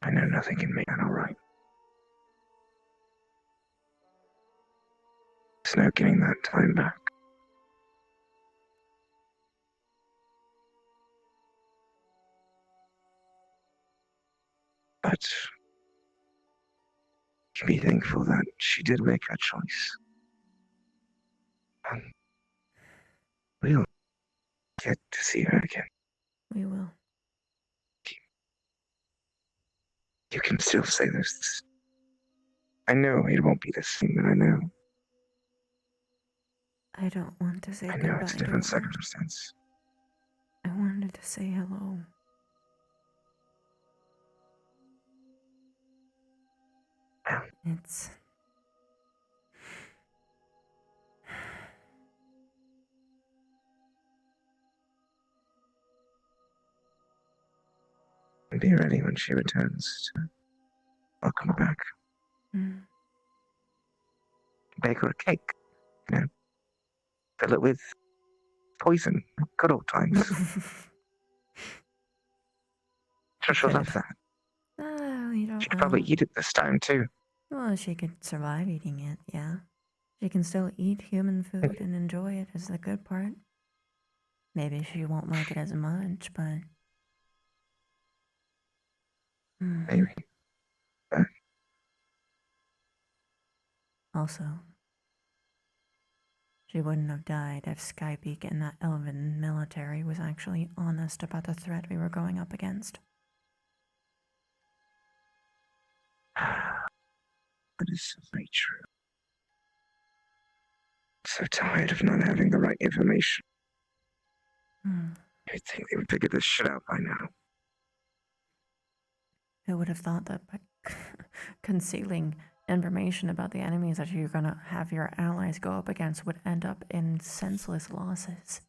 I know nothing can make that alright. There's no getting that time back. But you can be thankful that she did make that choice. And we'll get to see her again. We will. You can still say this. I know it won't be the same, but I know. I don't want to say I goodbye know it's a different to her. circumstance. I wanted to say hello. It's... And be ready when she returns to welcome her back. Bake her a cake, you know. Fill it with poison. Good old times. Sure, she'll love that. Oh, Well, you don't She could probably know. eat it this time, too. Well, she could survive eating it, yeah. She can still eat human food and enjoy it is the good part. Maybe she won't like it as much, but... Maybe. Also, she wouldn't have died if Skypeak and that elven military was actually honest about the threat we were going up against. That is so very true. So tired of not having the right information. You'd think they would figure this shit out by now. Who would have thought that by concealing information about the enemies that you're gonna have your allies go up against would end up in senseless losses?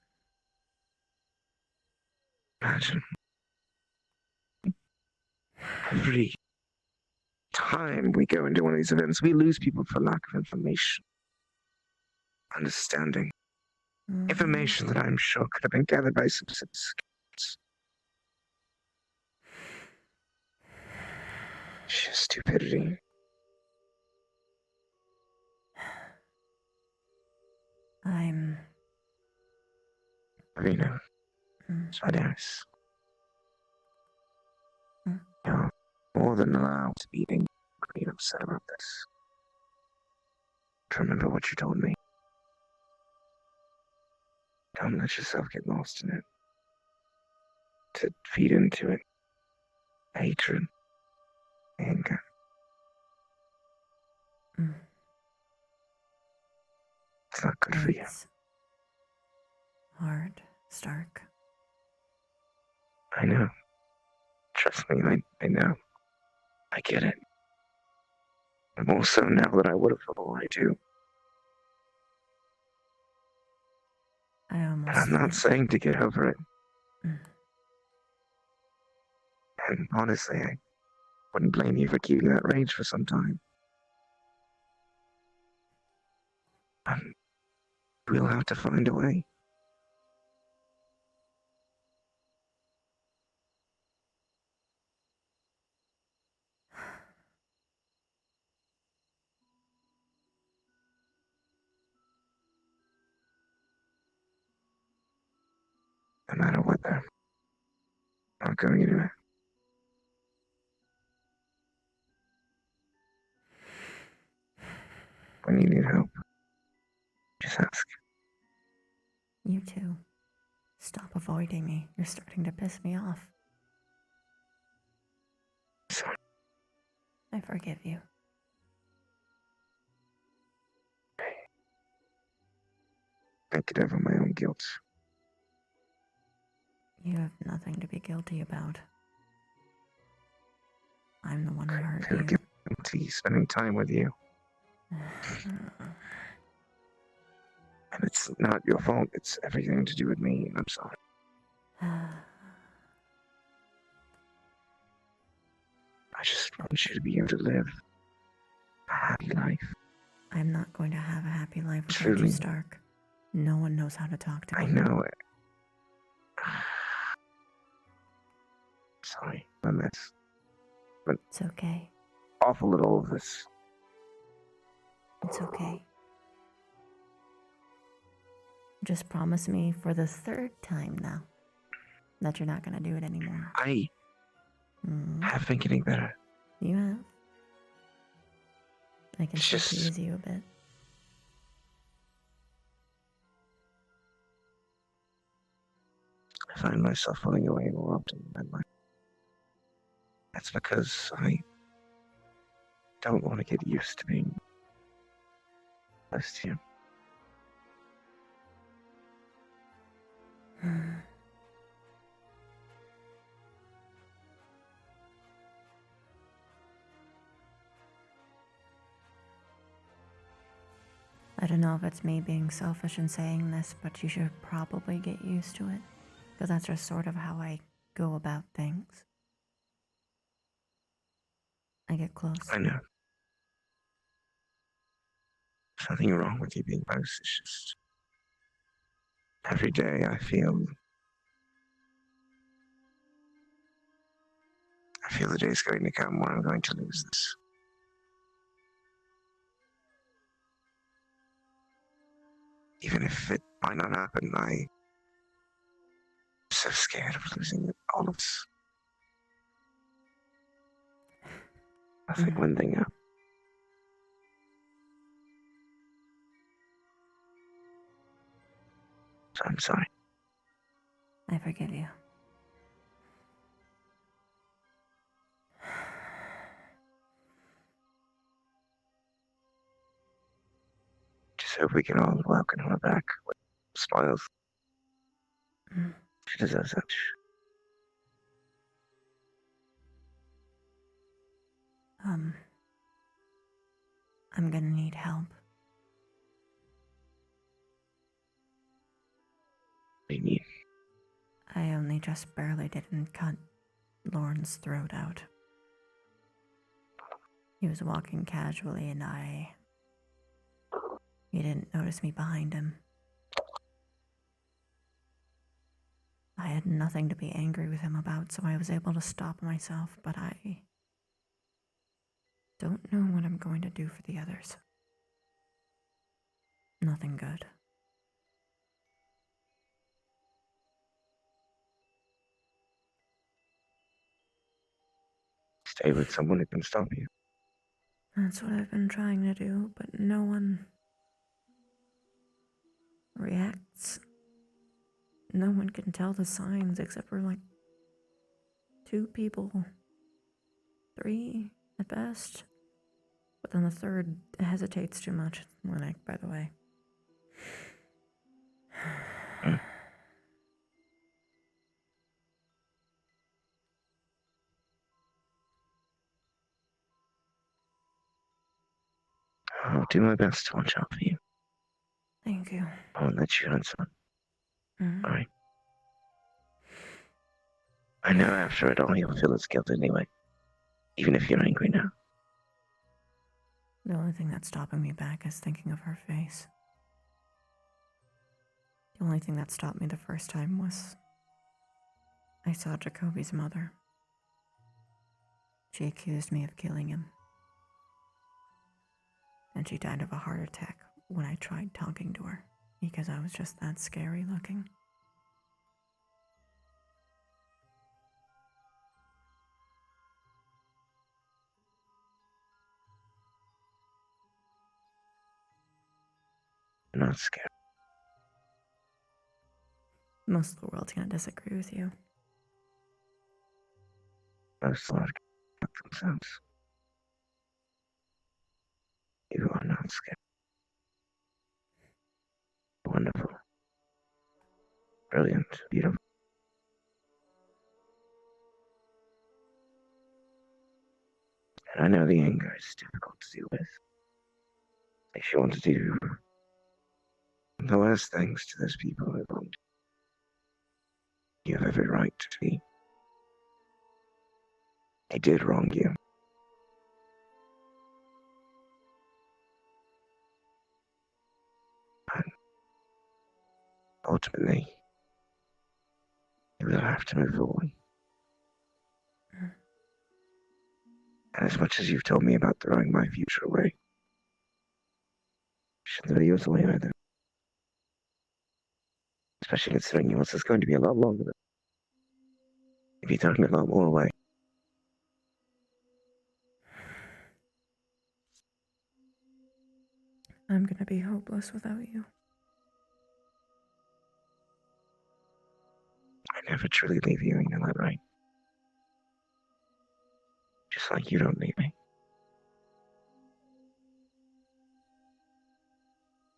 Imagine. Every time we go into one of these events, we lose people for lack of information. Understanding. Information that I'm sure could have been gathered by some scouts. Sheer stupidity. I'm... Rena. Sadaris. You're more than allowed to be angry and upset about this. But remember what you told me. Don't let yourself get lost in it. To feed into it. Hatred. Anger. It's not good for you. Hard, Stark. I know. Trust me, I know. I get it. And more so now that I would have thought I do. And I'm not saying to get over it. And honestly, I wouldn't blame you for keeping that rage for some time. We'll have to find a way. No matter what, though. I'm not going anywhere. When you need help, just ask. You too. Stop avoiding me. You're starting to piss me off. Sorry. I forgive you. I get over my own guilt. You have nothing to be guilty about. I'm the one who hurt I feel you. guilty spending time with you. And it's not your fault. It's everything to do with me. I'm sorry. I just want you to be able to live a happy life. I'm not going to have a happy life without Truly. you, Stark. No one knows how to talk to me. I know it. Sorry, I mess. But it's okay. Awful at all of this. It's okay. Just promise me for the third time now that you're not going to do it anymore. I have been getting better. You have. I can It's still just- tease you a bit. I find myself falling away more often than my life. That's because I don't want to get used to being close to you. I don't know if it's me being selfish in saying this, but you should probably get used to it. Because that's just sort of how I go about things. I get close. I know. There's nothing wrong with you being close. It's just every day I feel I feel the day is going to come when I'm going to lose this. Even if it might not happen, I'm so scared of losing all of us. I think one thing up. So I'm sorry. I forgive you. Just hope we can all welcome her back with smiles. She deserves that. I'm gonna need help. What do you mean? I only just barely didn't cut Lauren's throat out. He was walking casually and he didn't notice me behind him. I had nothing to be angry with him about, so I was able to stop myself, but I don't know what I'm going to do for the others. Nothing good. Stay with someone who can stop you. That's what I've been trying to do, but no one reacts. No one can tell the signs except for like 2 people. 3 at best. But then the third hesitates too much. Linux, by the way. I'll do my best to watch out for you. Thank you. I won't let you answer. Mm-hmm. Alright. I know after it all you'll feel as guilt anyway. Even if you're angry now. The only thing that's stopping me back is thinking of her face. The only thing that stopped me the first time was I saw Jacoby's mother. She accused me of killing him. And she died of a heart attack when I tried talking to her because I was just that scary looking. I'm not scared. Most of the world's gonna disagree with you. Most of themselves. You are not scared. Wonderful. Brilliant. Beautiful. And I know the anger is difficult to deal with. If you want to do the worst things to those people who wronged you, you have every right to be. They did wrong you. And ultimately, you will have to move forward. And as much as you've told me about throwing my future away, you shouldn't throw yours away either. Especially considering yours is going to be a lot longer than if you're throwing a lot more away. I'm gonna be hopeless without you. I never truly leave you, you know that, right? Just like you don't leave me.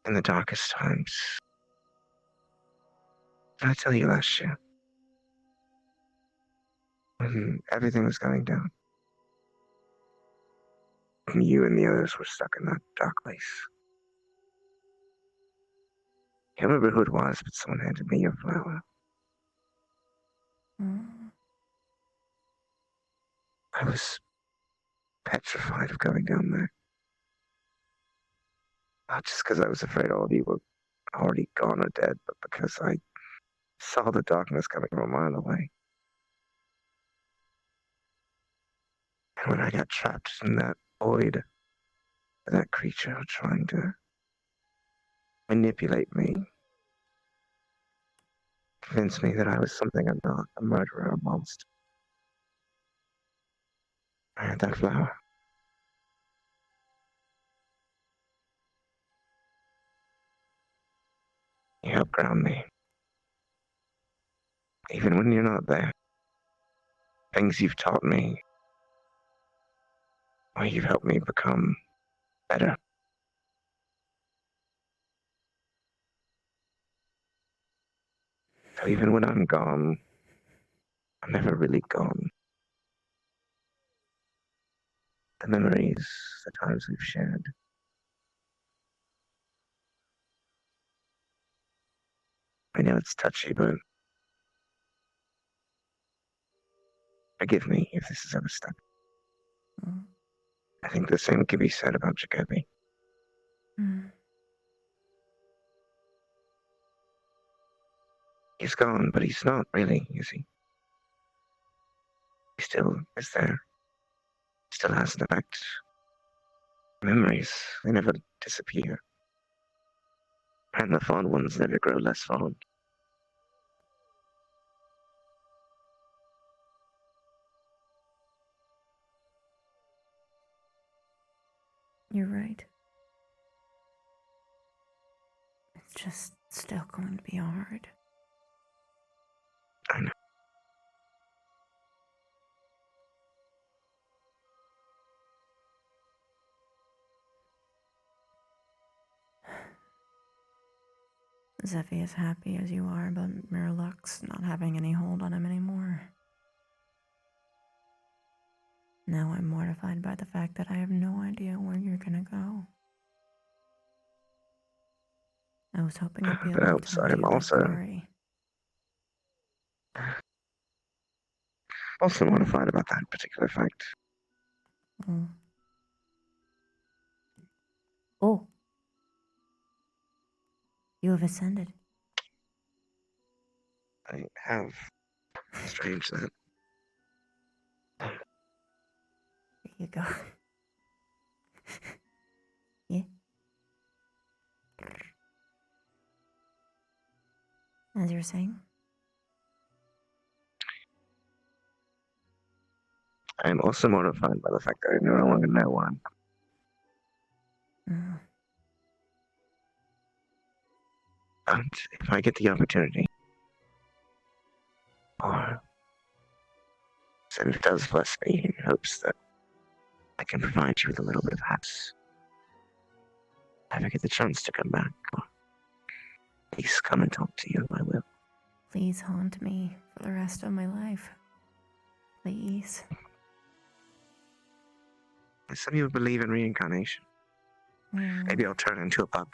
In the darkest times. Did I tell you last year? When everything was going down. And you and the others were stuck in that dark place. I can't remember who it was, but someone handed me your flower. I was petrified of going down there. Not just because I was afraid all of you were already gone or dead, but because I saw the darkness coming from a mile away. when I got trapped in that void, that creature trying to manipulate me, convince me that I was something I'm not, a murderer, a monster. I had that flower. You help ground me. Even when you're not there. Things you've taught me, or you've helped me become better. So even when I'm gone, I'm never really gone. The memories, the times we've shared. I know it's touchy, but forgive me if this is ever stuck. I think the same can be said about Jacoby. He's gone, but he's not really, is he? He still is there. Still has an effect. Memories, they never disappear. And the fond ones never grow less fond. You're right. It's just still going to be hard. I know. Zephy is happy as you are, but Mirluck's not having any hold on him anymore. Now I'm mortified by the fact that I have no idea where you're gonna go. I was hoping I'd be able to talk to you about Kari. Also mortified about that particular fact. Oh. You have ascended. I have. Strange that. There you go. Yeah. As you were saying? I am also mortified by the fact that I no longer know where I'm going. And if I get the opportunity, or Sin does bless me in hopes that I can provide you with a little bit of haps. If I get the chance to come back, or at least come and talk to you, I will. Please haunt me for the rest of my life. Please. Some people believe in reincarnation. Maybe I'll turn into a bug.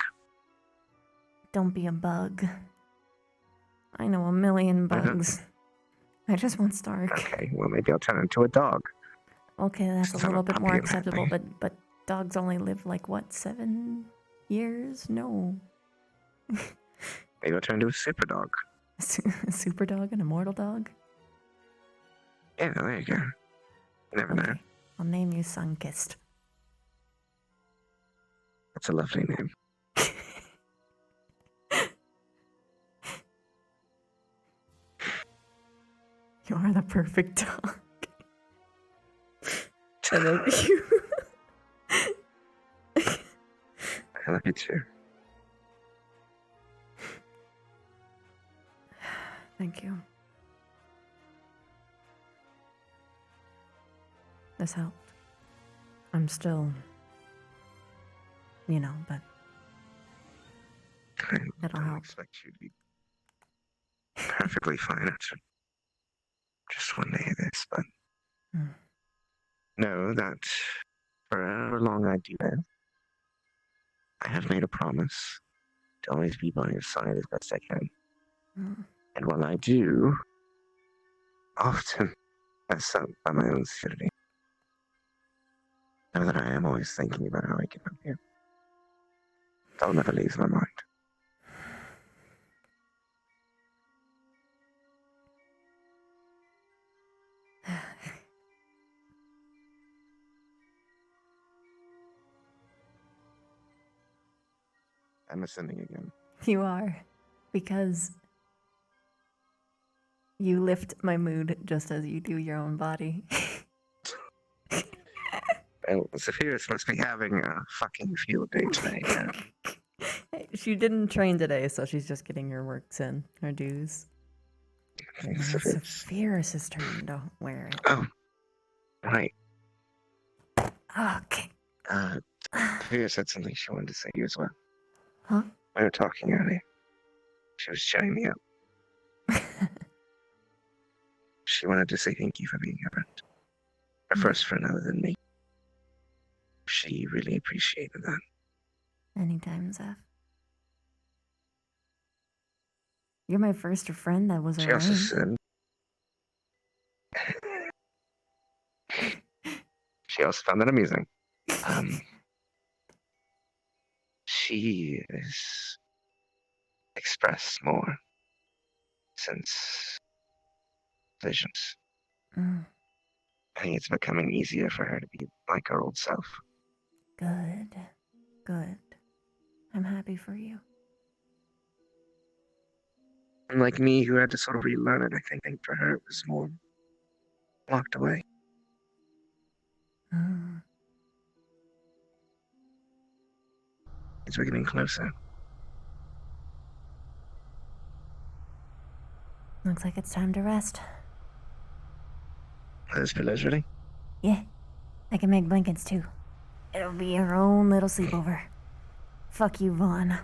Don't be a bug. I know a million bugs. I just want Stark. Okay, well maybe I'll turn into a dog. Okay, that's Just a have little bit puppy more and that acceptable, thing. but dogs only live like what, 7 years? No. Maybe I'll turn into a super dog. A super dog, an immortal dog? Yeah, there you go. You never know. I'll name you Sunkissed. That's a lovely name. You are the perfect dog. I love you. I love you too. Thank you. This helped. I'm still, but it'll I don't help. expect you to be perfectly fine after just one day of this, but know that for however long I do live, I have made a promise to always be by your side as best I can. And when I do, often mess up by my own stupidity. Know that I am always thinking about how I can help you. That never leaves my mind. I'm ascending again. You are. Because you lift my mood just as you do your own body. Well, Zephyros must be having a fucking field day today. Yeah. She didn't train today, so she's just getting her works in, her dues. Okay, Now it's Zephyros' turn to wear it. Oh, right. Okay. Zephyros had something she wanted to say to you as well. Huh? We were talking earlier. She was showing me up. She wanted to say thank you for being a friend. Her first friend other than me. She really appreciated that. Anytime, Zeph. You're my first friend that was She around. also said... She also found that amusing. She is expressed more since visions. I think it's becoming easier for her to be like her old self. Good. Good. I'm happy for you. Unlike me, who had to sort of relearn it, I think for her it was more locked away. As we're getting closer. Looks like it's time to rest. Are those pillows ready? Yeah. I can make blankets too. It'll be your own little sleepover. Fuck you, Vaughn.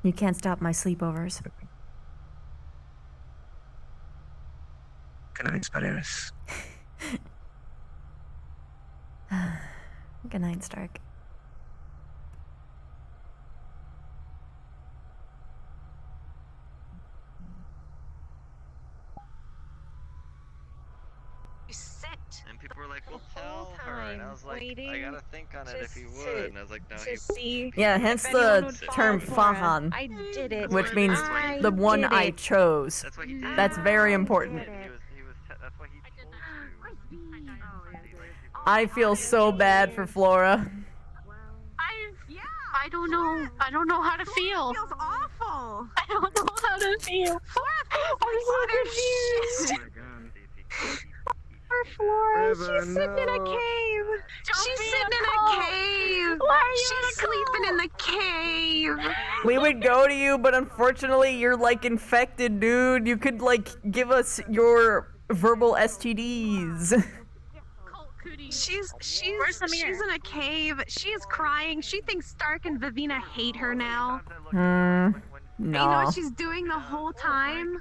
You can't stop my sleepovers. Good night, Spaderis. Good night, Stark. And people were like, "Well, tell her," and I was like, "I gotta think on it if you would." And I was like, "No, he." Yeah, hence the term Fahan, I did it. which means the one I chose. That's very important. I feel so bad for Flora. I don't know. I don't know how to feel. It feels awful. I don't know how to feel. I'm so confused. Poor Flora. She's sitting in a cave. She's sitting in a cave. Why are you She's sleeping in the cave. We would go to you, but unfortunately you're like infected, dude. You could like give us your verbal STDs. She's in a cave. She is crying. She thinks Stark and Vivina hate her now. No. You know what she's doing the whole time?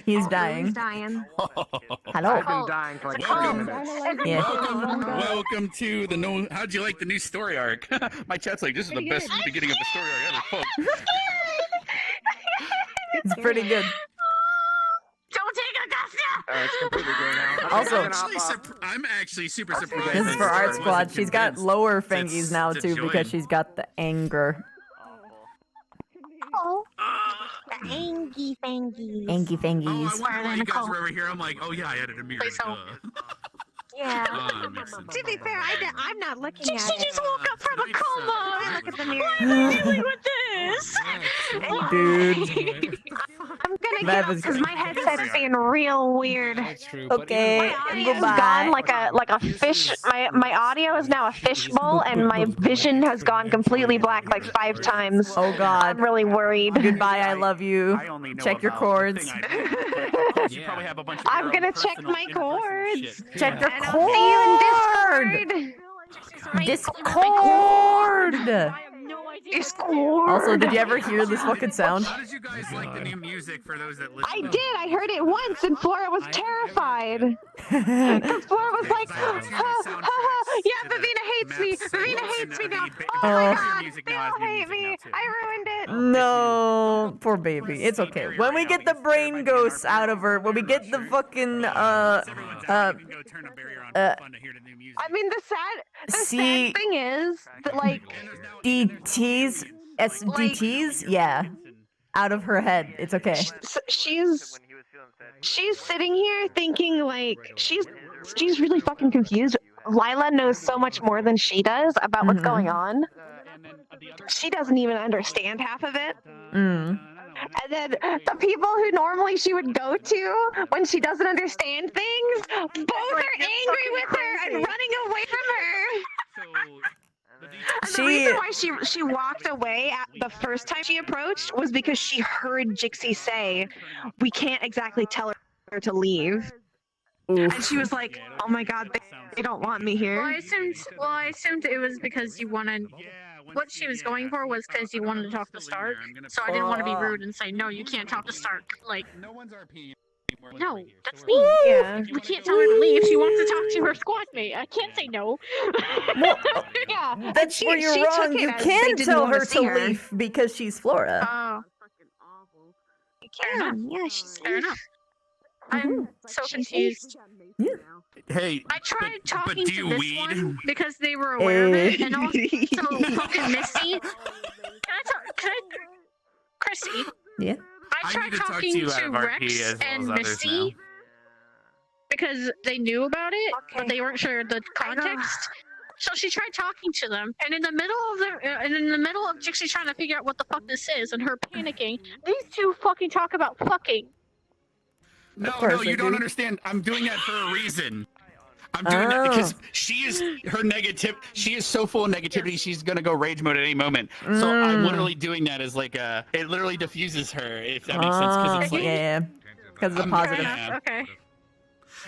He's dying. He's dying. Hello. I've been dying for like 20 minutes. Welcome to the no. How'd you like the new story arc? My chat's like, this is the best beginning of the story arc ever. Fuck. It's pretty good. Don't take Augusta! It's completely gray now. Also, I'm actually super surprised. this is for Art Squad. She's got lower to fingies now too join. because she's got the anger. Oh. The Angie Fangies. Angie Oh, Fangies. I wonder why you guys were over here. I'm like, oh yeah, I added a mirror. Yeah. To be fair, I'm not looking at it. She just woke up from a coma. I look at the mirror. Why am I dealing with this? Dude. I'm gonna That get was because my headset's being real weird. That's true. Okay, My audio's goodbye. gone like a fish. My audio is now a fishbowl, and my vision has gone completely black like 5 times. Oh God. I'm really worried. Goodbye, I love you. I only know Check your about cords. the thing I did. Of course, you probably have a bunch of I'm your gonna own check personal my interpersonal cords. shit. Check your And I'll see you in cord. Discord. Discord. Discord. Also, did you ever hear this fucking sound? How did you guys like the new music for those that listen? I did. I heard it once, and Flora was terrified. Because Flora was like, yeah, Vivina hates me. Vivina hates me now. Oh my God, they all hate me. I ruined it. No, poor baby. It's okay. When we get the brain ghosts out of her, when we get the fucking I mean, the sad thing is that like DTs, SDTs, yeah, out of her head. It's okay. She's sitting here thinking like she's really fucking confused Lila knows so much more than she does about what's going on. She doesn't even understand half of it. Mm. And then the people who normally she would go to when she doesn't understand things, both are angry with her and running away from her. And the reason why she walked away at the first time she approached was because she heard Jixie say, "We can't exactly tell her to leave." Oof. And she was like, "Oh my god, they don't want me here." Well, I assumed it was because you wanted. What she was going for was because you wanted to talk to Stark. So I didn't want to be rude and say, no, you can't talk to Stark. Like, no one's RP anymore. no, that's me. Yeah. We can't tell her to leave. She wants to talk to her squad mate. I can't say no. Well, yeah, that's where you're wrong. You can tell her to leave because she's Flora. Oh. You can. Yeah, she's fair enough. I'm so confused. Yeah. Hey, I tried talking do to you this weed? one because they were aware of it, and also fucking Misty. Chrissy? Yeah. I tried need to talk to talking you out to of RP Rex as well and as others Misty because they knew about it, but they weren't sure the context. So she tried talking to them, and in the middle of Jixie trying to figure out what the fuck this is and her panicking, these two fucking talk about fucking. No, you don't understand. I'm doing that for a reason. I'm doing that because she is she is so full of negativity, she's gonna go rage mode at any moment. So I'm literally doing that as like it literally diffuses her, if that makes sense. Because it's like, yeah, because it's a positive. Okay.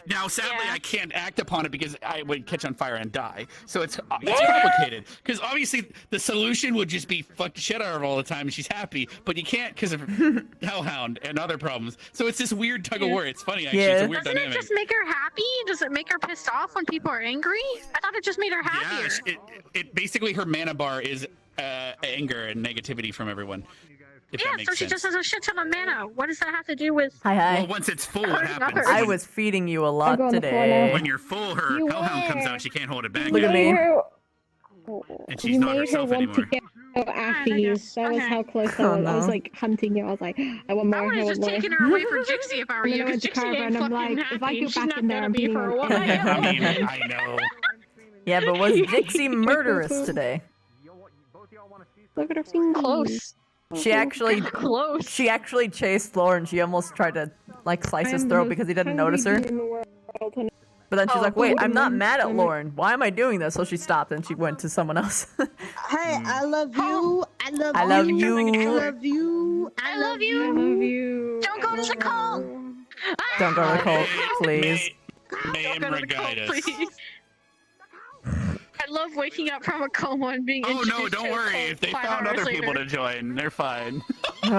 Now, sadly, I can't act upon it because I would catch on fire and die. So it's complicated. Because obviously the solution would just be fuck the shit out of her all the time and she's happy. But you can't because of Hellhound and other problems. So it's this weird tug of war. It's funny, actually. It's a weird Doesn't dynamic. it just make her happy? Does it make her pissed off when people are angry? I thought it just made her happier. Yeah, it basically her mana bar is anger and negativity from everyone. If that makes so she sense. just has a shit ton of mana. What does that have to do with? Hi. Well, once it's full, what happens? I was feeding you a lot today. When you're full, her Hellhound comes out. She can't hold it back. Look at me. And she's not herself anymore. Afties. That was how close I was. I was like hunting you. I was like, I want more. I would have just taken her away from Jixie if I were And you. then I went to Because Jixie Carver ain't and I'm fucking like, if I happy. go She's back not in there, gonna I'm be beating for a her. while. I know. Yeah, but was Dixie murderous today? Look at her fingers. Close. She actually close. She actually chased Lauren. She almost tried to like slice his throat because he didn't notice her. But then she's like, "Wait, I'm not mad at Lauren. Why am I doing this?" So she stopped and she went to someone else. Hey, I love you. I love I love you. you. I love you. I love you. I love you. Don't go to the cult. Don't go to the cult, please. May Imra guide us. I love waking up from a coma and being Oh no, introduced don't to a worry. cult If they 5 found hours other people later. to join, they're fine. Why?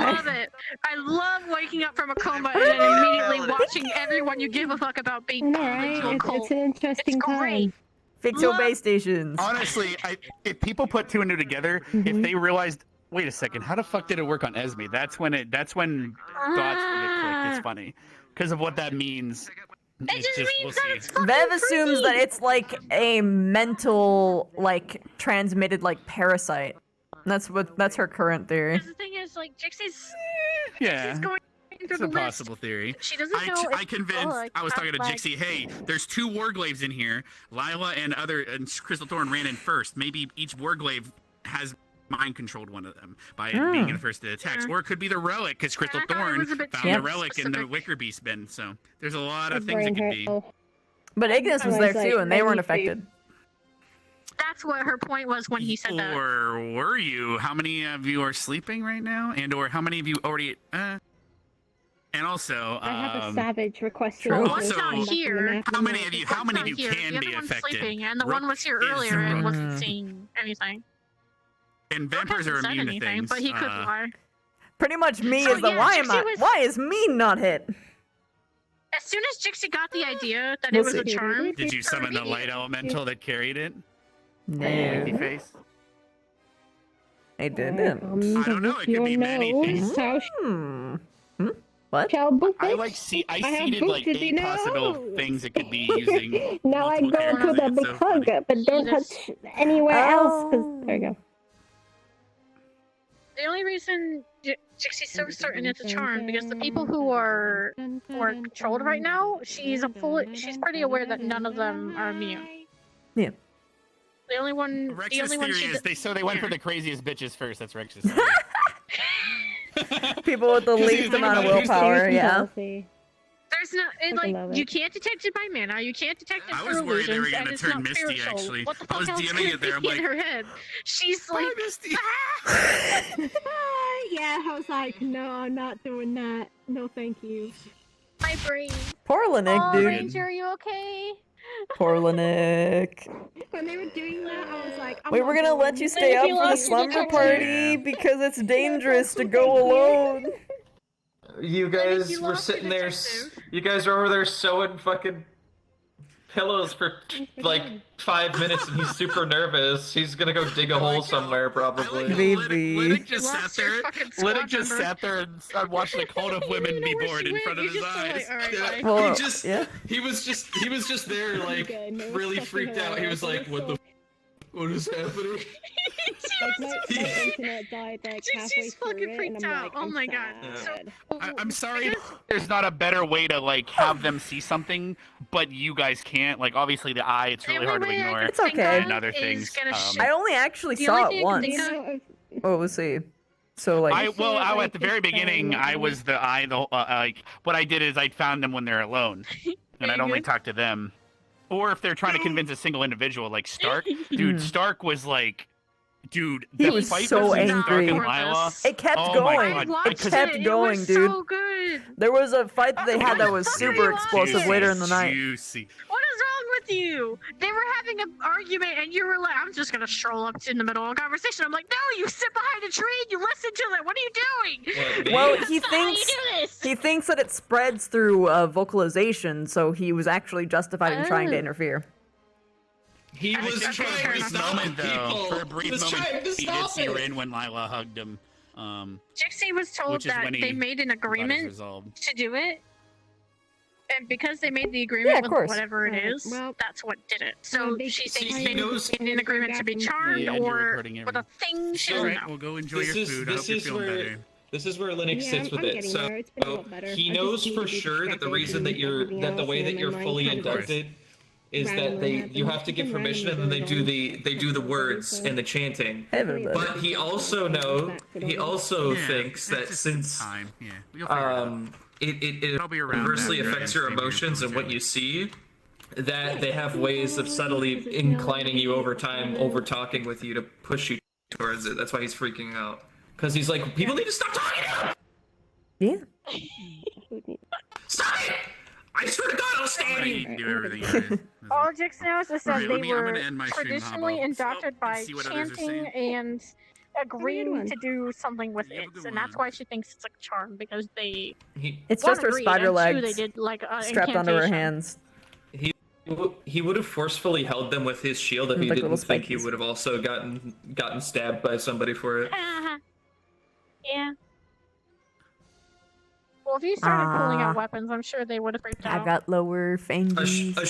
I love it. I love waking up from a coma and then immediately watching everyone you give a fuck about being pulled into a cult. It's an interesting time. Fix your base stations. Honestly, if people put two and two together, if they realized, wait a second, how the fuck did it work on Esme? That's when thoughts would get clicked. It's funny because of what that means. It just means that it's fucking Vev assumes that it's like a mental, like transmitted like parasite. That's her current theory. The thing is, like, Jixie's Yeah. going through It's the a list. possible theory. She doesn't know. I convinced. I was talking to Jixie. Hey, there's 2 Warglaves in here. Lila and Crystal Thorn ran in first. Maybe each Warglaive has mind controlled one of them by being in the first attacks, or it could be the relic because Crystal Thorn found the relic in the Wicker Beast bin. So there's a lot of things it could be. But Ignis was there too, and they weren't affected. That's what her point was when he said that. Or were you? How many of you are sleeping right now? And or how many of you already? And also, I have a savage requesting. Well, one's not here. How many of you? How many of you Here. can The be other one's affected? sleeping, and the one was here earlier and wasn't seeing anything. And vampires are Hasn't said immune to anything, things. but he could lie. Pretty much me So, is the yeah, why Jixie was- why is me not hit? As soon as Jixie got the idea that We'll it was a see. charm, Did you summon the light elemental that carried it? No. Winky face. I didn't. I don't know. It could be many things. What? I seeded like 8 possible things it could be using. Now I go multiple to the characters. big It's so hug, but don't touch anywhere else. 'Cause there we go. The only reason Jixie's so certain it's a charm because the people who are controlled right now, she's pretty aware that none of them are immune. Yeah. The only one. Rex's the only one theory she is they went for the craziest bitches first. That's Rex's theory. People with the least amount of willpower, yeah. There's not you can't detect it by mana. You can't detect it I through was worried they were illusions, gonna and it's turn not Misty, spiritual. actually. What the I fuck was else DMing could it there, I'm be like, in her head? She's like, Misty. Yeah, I was like, no, I'm not doing that. No, thank you. My brain. Poor Linick, Oh, dude. Ranger, are you okay? Poor Linick. When they were doing that, I was like, I'm Wait, not we're gonna going. let you stay up for the slumber party because it's dangerous to go alone. You guys were sitting there. You guys are over there sewing fucking pillows for like 5 minutes, and he's super nervous. He's gonna go dig a hole somewhere, probably. Liddick just sat there. Liddick just sat there and watched a cult of women be born in front of his eyes. Well, He was just there, like really freaked out. He was like, "What the? What is happening?" Like my internet died like halfway She's through fucking it, freaked and I'm out. like, Oh my god. sad. I'm sorry. There's not a better way to like have them see something, but you guys can't. Like obviously the eye, it's really hard to ignore. It's okay. And other things. I only actually saw it once. Oh, let's see. So like, at the very beginning, I was the eye. Like what I did is I found them when they're alone, and I'd only talk to them. Or if they're trying to convince a single individual, like Stark. Dude, Stark was like, dude, he the was fight so between angry. Stark and Lila, It kept oh going. My God. It kept going, dude. So good. There was a fight that they had that was super explosive later in the night. Juicy. What is wrong with you? They were having an argument, and you were like, "I'm just gonna stroll up in the middle of a conversation." I'm like, "No, you sit behind a tree and you listen to it. What are you doing?" Well, That's he not how you thinks do this. he thinks that it spreads through vocalization, so he was actually justified in trying to interfere. He was trying to stop people. For a brief moment, he did see Rin when Lila hugged him. Jixie was told Which is that when they he made an got his agreement resolve. to do it, and because they made the agreement of with course. whatever it is, that's what did it. So she thinks they made an agreement to be charmed Yeah, and you're or recording with a thing. She All doesn't right, know. well, go enjoy your food. I hope you're feeling better. This is where Linux sits with it. So he knows for sure that the reason that the way that you're fully inducted is that you have to give permission, and then they do the words and the chanting. But he also thinks that since it adversely affects your emotions and what you see, that they have ways of subtly inclining you over time, over talking with you to push you towards it. That's why he's freaking out. Because he's like, people need to stop talking to him! Yeah. Stop it! I swear to God, I'll stab you! Do everything. All Jix knows is that Alright, they I'm were gonna end my stream, traditionally Hobbo. inducted by see what others are chanting and agreeing to do something with it, and that's why she thinks it's a charm because they. It's one, just her agreed, spider and two, legs they did like strapped onto her incantation. hands. He would have forcefully held them with his shield if he Like didn't little think he spikies. would have also gotten stabbed by somebody for it. Yeah. Well, if you started pulling out weapons, I'm sure they would have freaked out. I've got lower phalanges. A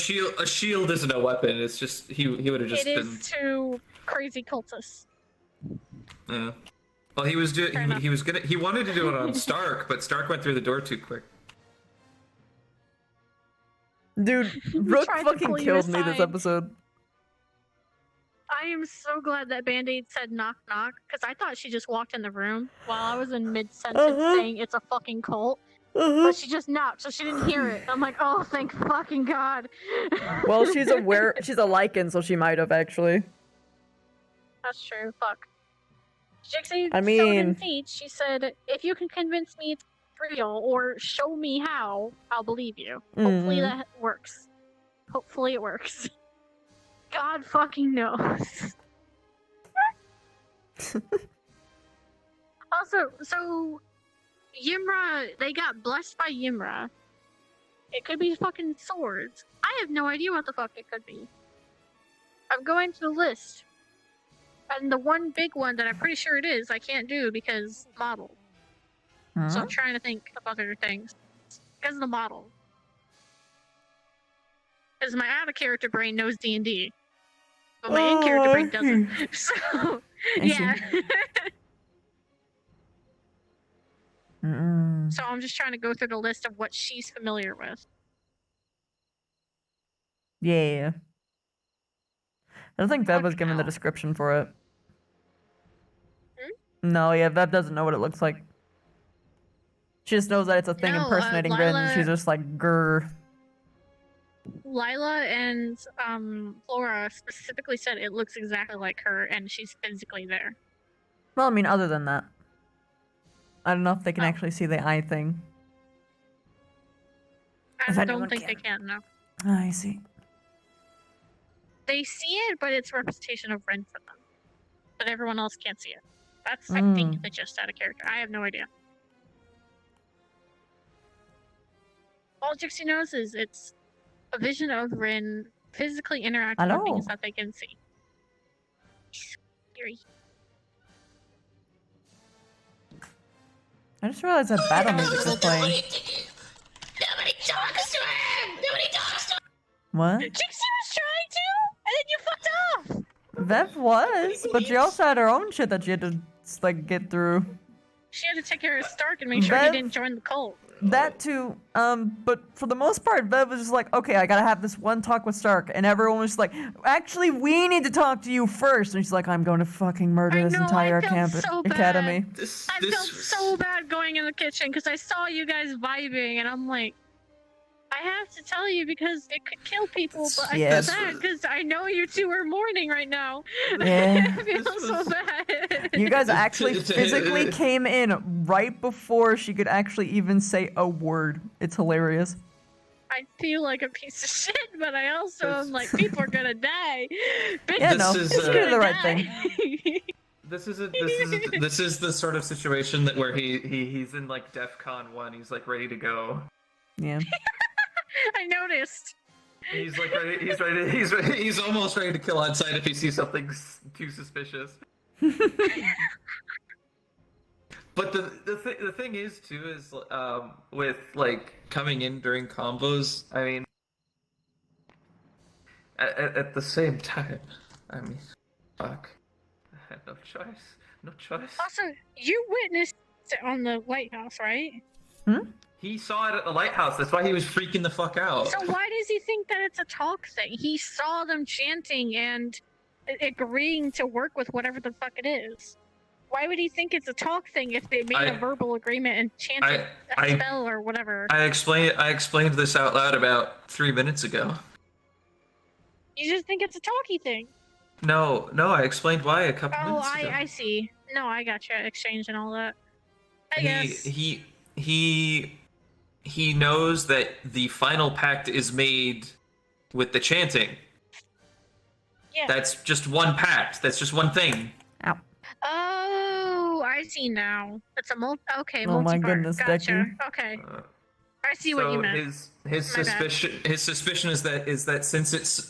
shield isn't a weapon. It's just he would have just It been. is to crazy cultists. Yeah. Well, he was he wanted to do it on Stark, but Stark went through the door too quick. Dude, Rook tried to fucking pull you killed me this aside. episode. I am so glad that Band-Aid said knock knock, because I thought she just walked in the room while I was in mid-sentence saying it's a fucking cult. But she just knocked, so she didn't hear it. I'm like, oh, thank fucking God. Well, she's a lichen, so she might have actually. That's true, fuck. Jixie I so mean- didn't teach. She said, if you can convince me it's real, or show me how, I'll believe you. Hopefully Mhm. that works. Hopefully it works. God fucking knows. Also, so Ymra, they got blessed by Ymra. It could be fucking swords. I have no idea what the fuck it could be. I'm going to the list. And the one big one that I'm pretty sure it is, I can't do because model. So I'm trying to think of other things. Because of the model. Because my out-of-character brain knows D&D. But my in-character brain doesn't. So, I yeah. Mm-mm. So I'm just trying to go through the list of what she's familiar with. Yeah. I don't think Bev was given the description for it. No, yeah, Bev doesn't know what it looks like. She just knows that it's a thing No, impersonating Rin, and she's Lila- just like, grr. Lila and Flora specifically said it looks exactly like her, and she's physically there. Well, I mean, other than that. I don't know if they can actually see the eye thing. I If don't anyone think they can, no. I see. They see it, but it's representation of Ren for them. But everyone else can't see it. That's, I Mm. think, the gist out of character. I have no idea. All Jixie knows is it's a vision of Rin physically interacting with Hello. things that they can see. Scary. I just realized that battle music was playing. Nobody talks to him! Nobody talks to him! What? Jixie was trying to, and then you fucked off! Vev was, but she also had her own shit that she had to, like, get through. She had to take care of Stark and make sure he Vev- didn't join the cult. That too, but for the most part, Bev was just like, okay, I gotta have this one talk with Stark, and everyone was like, actually, we need to talk to you first, and she's like, I'm going to fucking murder this entire academy. I felt so bad going in the kitchen because I saw you guys vibing, and I'm like, I have to tell you because it could kill people, but I Yes. feel bad because I know you two are mourning right now. Yeah. I feel so bad. You guys actually physically came in right before she could actually even say a word. It's hilarious. I feel like a piece of shit, but I also am like, people are gonna die. Yeah, no, it's gonna do the right thing. This is the sort of situation that where he's in like DEFCON 1. He's like ready to go. Yeah. I noticed. He's like ready. He's almost ready to kill on sight if he sees something too suspicious. But the thing is too is with like coming in during combos. I mean, at the same time, I mean, fuck, I had no choice. No choice. Also, you witnessed it on the lighthouse, right? He saw it at the lighthouse. That's why he was freaking the fuck out. So why does he think that it's a talk thing? He saw them chanting and agreeing to work with whatever the fuck it is. Why would he think it's a talk thing if they made a verbal agreement and chanted a spell or whatever? I explained this out loud about 3 minutes ago. You just think it's a talky thing. No, I explained why a couple Oh, minutes ago. I see. No, I gotcha. Exchange and all that. I guess. He knows that the final pact is made with the chanting. Yeah. That's just one pact. That's just one thing. Ow. Oh, I see now. It's a okay, Oh my multi-part. goodness, Gotcha. Becky. Okay. I see what you meant. His My bad. suspicion is that since it's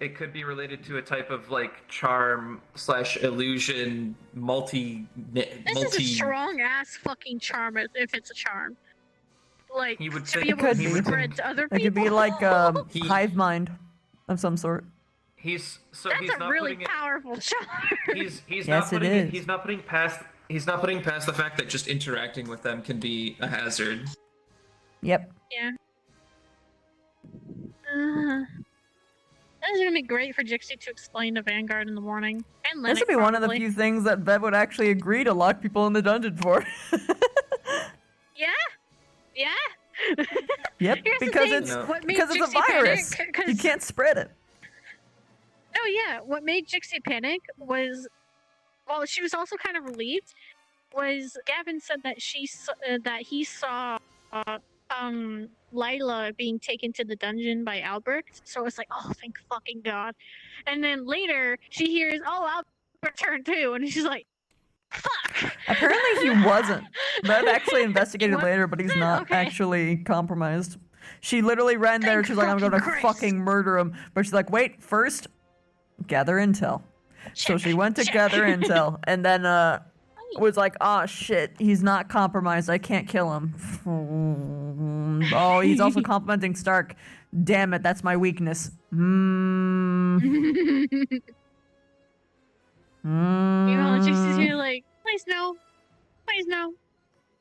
it could be related to a type of like charm / illusion This is a strong ass fucking charm if it's a charm. Like, He would to say- be able Could to be. spread to other It could people. be like hive mind of some sort. He's That's a not really putting it, powerful charm. he's Yes, not it putting is. he's not putting past the fact that just interacting with them can be a hazard. Yep. Yeah. This is gonna be great for Jixie to explain to Vanguard in the morning. And Lennox, This would be one of the probably. few things that Bev would actually agree to lock people in the dungeon for. Yeah? Yeah? Yep, Here's the because thing, it's what made because it's a Jixie panic, virus. 'cause- You can't spread it. No, yeah. What made Jixie panic was, well, she was also kind of relieved. Was Gavin said that that he saw Lila being taken to the dungeon by Albrecht. So it's like, oh, thank fucking god. And then later she hears, oh, Albrecht turned too, and she's like, fuck. Apparently he wasn't. Bev actually investigated later, but he's not Okay. actually compromised. She literally ran there. She's like, I'm going to fucking Christ. fucking murder him. But she's like, wait, first, gather intel. So she went to gather intel, and then was like, oh shit, he's not compromised. I can't kill him. Oh, he's also complimenting Stark. Damn it, that's my weakness. You know, Jixie's here like, please no. Please no.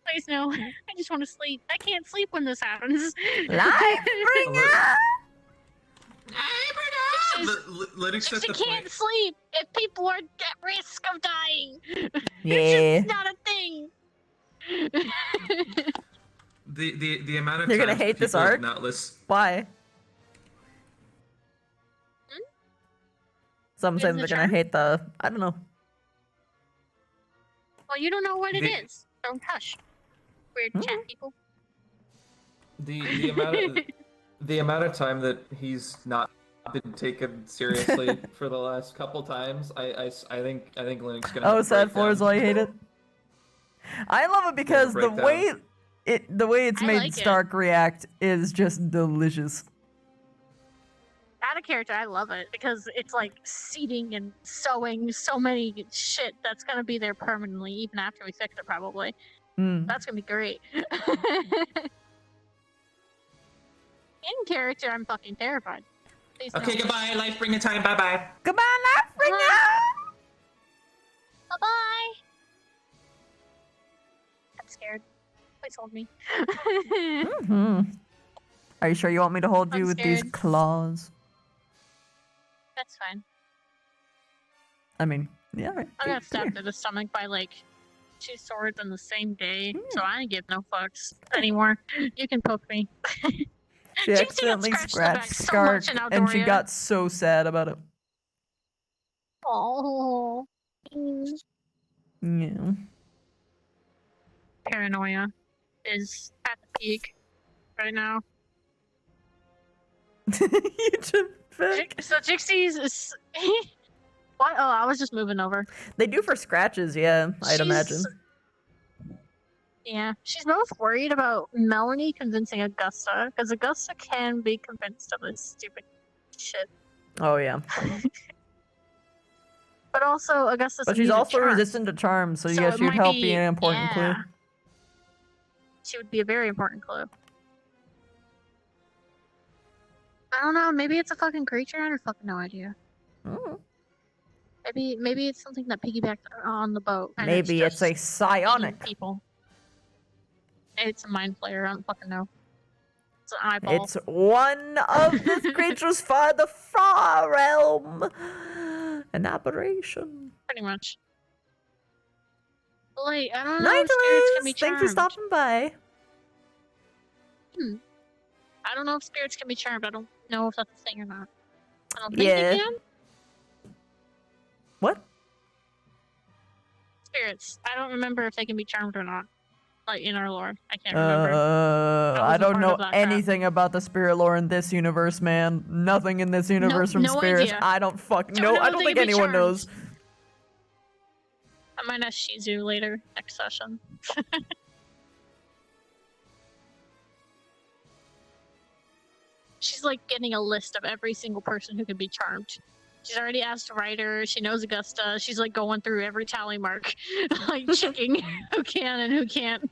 Please no. I just want to sleep. I can't sleep when this happens. Lightbringer! Linux She at the can't point. sleep if people are at risk of dying. Yeah. It's just not a thing. The amount of You're gonna times hate this people have arc? not listened. Why? Some Is say it they're a gonna charm? hate the. I don't know. Well, you don't know what it The- is. Don't hush. Weird chat people. The amount of time that he's not been taken seriously for the last couple times, I think Linux gonna have Oh, a sad floor is breakdown. why you hate it. I love it because the breakdown. way it's I made like it. Stark react is just delicious. Out of character, I love it because it's like seeding and sowing so many shit that's gonna be there permanently, even after we fix it, probably. Mm. That's gonna be great. In character, I'm fucking terrified. Please Okay, no. goodbye. Life bring time. Bye bye. Goodbye, Lightbringer! Bye bye. I'm scared. Please hold me. Hmm. Are you sure you want me to hold you I'm with these scared. claws? That's fine. I mean, yeah. Right. I got Come stabbed here. in the stomach by like 2 swords on the same day, so I ain't give no fucks anymore. You can poke me. She Jinxie got accidentally scratched in the back scratched so much Stark, in and she Outdoria. got so sad about it. Oh. Yeah. Paranoia is at the peak right now. You just So Jinxie's is. What? Oh, I was just moving over. They do for scratches, yeah, I'd imagine. Yeah, she's most worried about Melanie convincing Augusta, because Augusta can be convinced of this stupid shit. Oh, yeah. But also, Augusta's But she's immune to also charms. resistant to charms, so, So yeah, it she would might help be- be an important clue. yeah. She would be a very important clue. I don't know, maybe it's a fucking creature? I have fucking no idea. Mm. Maybe it's something that piggybacked on the boat. And Maybe it's a just psionic. eating people. Maybe it's a mind flayer, I don't fucking know. It's an eyeball. It's one of the creatures for the far realm. An aberration. Pretty much. Wait, I don't know Night, if spirits can be Liz! charmed. Thanks for stopping by. I don't know if spirits can be charmed. I don't know if that's a thing or not. I don't think Yeah. they can. What? Spirits. I don't remember if they can be charmed or not. Like in our lore. I can't remember. I wasn't don't part know of that crap. anything about the spirit lore in this universe, man. Nothing in this universe from no spirits. idea. I don't fucking Don't know. know I if don't they think can be anyone charmed. knows. I might ask Shizu later, next session. She's like getting a list of every single person who can be charmed. She's already asked Ryder, she knows Augusta, she's like going through every tally mark, like checking who can and who can't.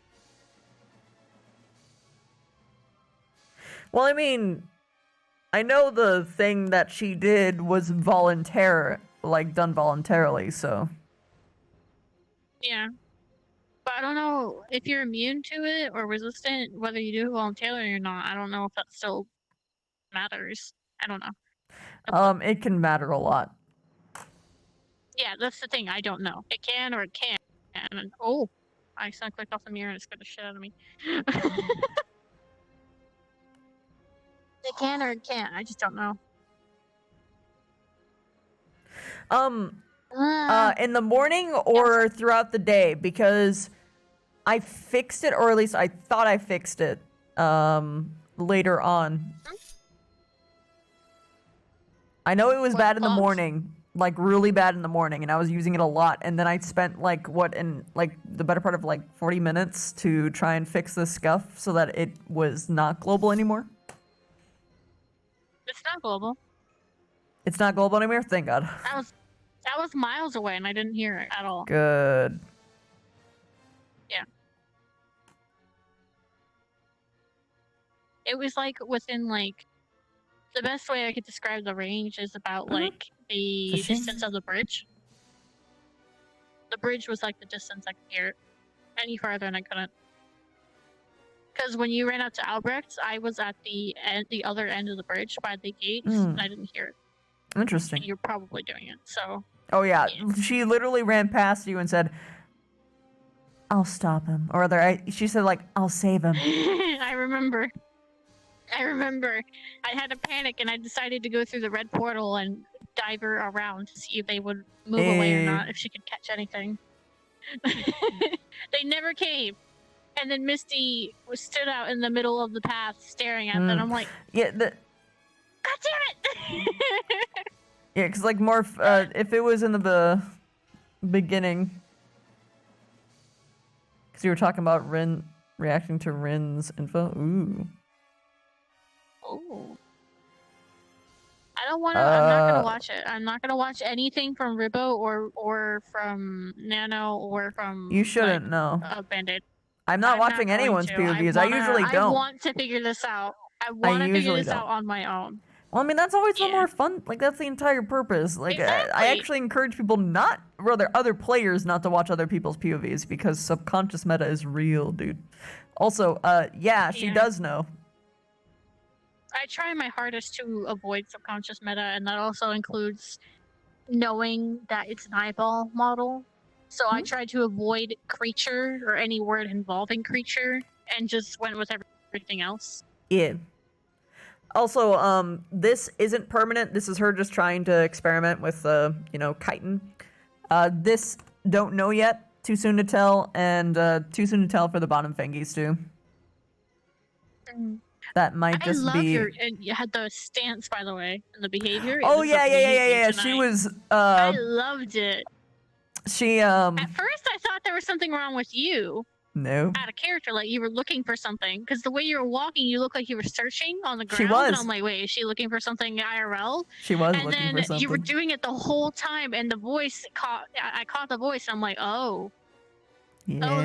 Well, I mean, I know the thing that she did was done voluntarily, so. Yeah. But I don't know if you're immune to it or resistant, whether you do it voluntarily or not. I don't know if that still matters. I don't know. It can matter a lot. Yeah, that's the thing. I don't know. It can or it can't. And oh, I accidentally clicked off the mirror and it scared the shit out of me. It can or it can't. I just don't know. In the morning or throughout the day, because I fixed it, or at least I thought I fixed it, later on. I know it was bad in the morning, like really bad in the morning, and I was using it a lot, and then I spent like the better part of like 40 minutes to try and fix the scuff so that it was not global anymore. It's not global. It's not global anymore? Thank God. That was miles away and I didn't hear it at all. Good. Yeah. It was like within like the best way I could describe the range is about like the Fshing? distance of the bridge. The bridge was like the distance I could hear it. any farther and I couldn't. Because when you ran out to Albrecht, I was at the other end of the bridge by the gates, and I didn't hear it. Interesting. And you're probably doing it, so... Oh yeah, she literally ran past you and said, "I'll stop him," or rather, she said like, "I'll save him." I remember. I had a panic and I decided to go through the red portal and dive her around to see if they would move away or not, if she could catch anything. They never came. And then Misty was stood out in the middle of the path staring at them. I'm like, yeah, God damn it! Yeah, because like Morph, if it was in the beginning, because you were talking about Rin reacting to Rin's info. Ooh. Oh. I don't want to. I'm not gonna watch it. I'm not gonna watch anything from Ribbo or from Nano or from. You shouldn't know. Band-Aid. I'm not watching anyone's POVs. I usually don't. I want to figure this out. I want to figure usually this out on my own. Well, I mean, that's always the more fun. Like, that's the entire purpose. Like, I actually encourage people not, rather, other players not to watch other people's POVs because subconscious meta is real, dude. Also, yeah, she does know. I try my hardest to avoid subconscious meta, and that also includes knowing that it's an eyeball model. So I tried to avoid creature or any word involving creature, and just went with everything else. Yeah. Also, this isn't permanent. This is her just trying to experiment with, chitin. This, don't know yet. Too soon to tell, and too soon to tell for the bottom fingies, too. That might just I love be... and you had the stance, by the way, and the behavior. Oh, yeah. She was, I loved it. She, At first, I thought there was something wrong with you. No. Out of character, like you were looking for something. Because the way you were walking, you looked like you were searching on the ground. She was. And I'm like, wait, is she looking for something IRL? She was and looking then for something. you were doing it the whole time, and the voice I caught the voice, and I'm like, oh. Yeah. Oh,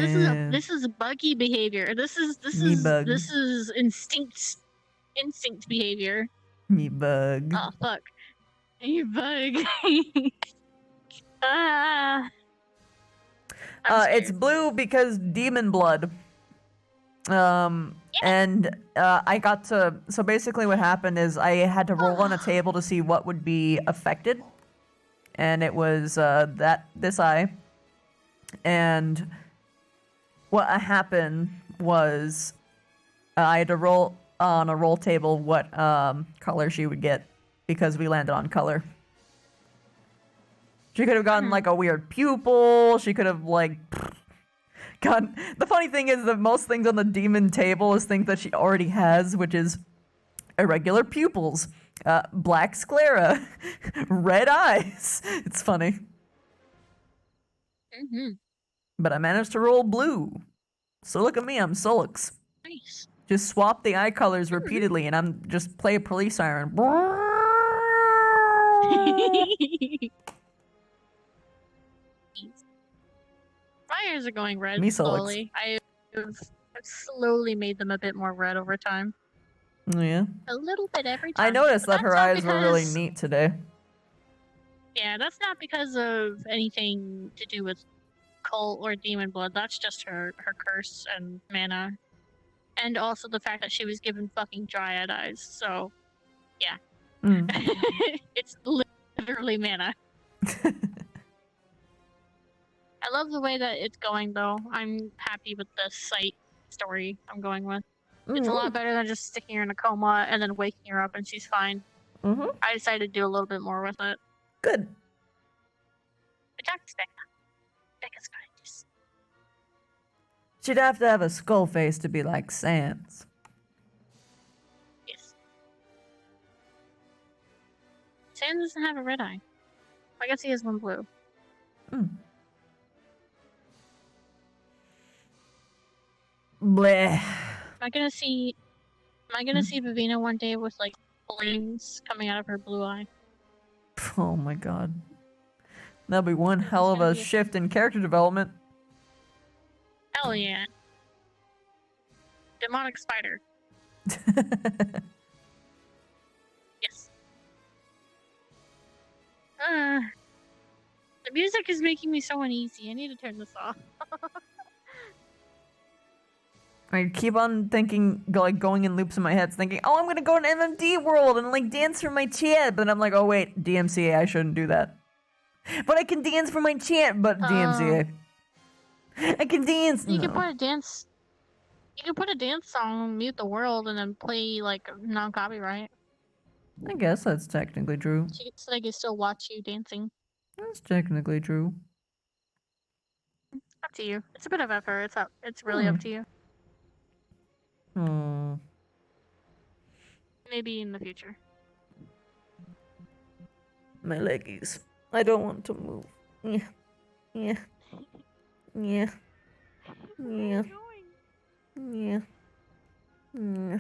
this is buggy behavior. This is instinct behavior. Me bug. Oh fuck. You bug. It's blue because demon blood. And I got to. So basically, what happened is I had to roll on a table to see what would be affected, and it was this eye. And what happened was I had to roll on a roll table what color she would get because we landed on color. She could have gotten like a weird pupil. She could have like gotten. The funny thing is that most things on the demon table is things that she already has, which is irregular pupils, black sclera, red eyes. It's funny. But I managed to roll blue. So look at me, I'm Solix. Nice. Just swap the eye colors repeatedly, and I'm just play a police siren. My eyes are going red Me slowly. I've slowly made them a bit more red over time. Yeah. A little bit every time. I noticed that her eyes were really because- neat today. Yeah, that's not because of anything to do with cult or demon blood. That's just her curse and mana. And also the fact that she was given fucking dryad eyes. So, yeah. It's literally mana. I love the way that it's going, though. I'm happy with the sight story I'm going with. It's a lot better than just sticking her in a coma and then waking her up and she's fine. I decided to do a little bit more with it. Good. I talked to Becca. Becca's fine. Just... She'd have to have a skull face to be like Sans. Yes. Sans doesn't have a red eye. I guess he has one blue. Bleh. Am I gonna see Vivina one day with like flames coming out of her blue eye? Oh my god. That'll be one hell of a shift in character development. Hell yeah. Demonic spider. Yes. The music is making me so uneasy. I need to turn this off. I keep on thinking, like going in loops in my head, thinking, oh, I'm gonna go to MMD world and like dance for my chant, but I'm like, oh wait, DMCA, I shouldn't do that. But I can dance for my chant, but DMCA. I can dance. You No. can put a dance. You can put a dance song, mute the world, and then play like non-copyright. I guess that's technically true. So they can still watch you dancing. That's technically true. Up to you. It's a bit of effort. It's really up to you. Oh. Maybe in the future. My leggies. I don't want to move. Yeah. Yeah. Yeah. Yeah. Yeah. Yeah.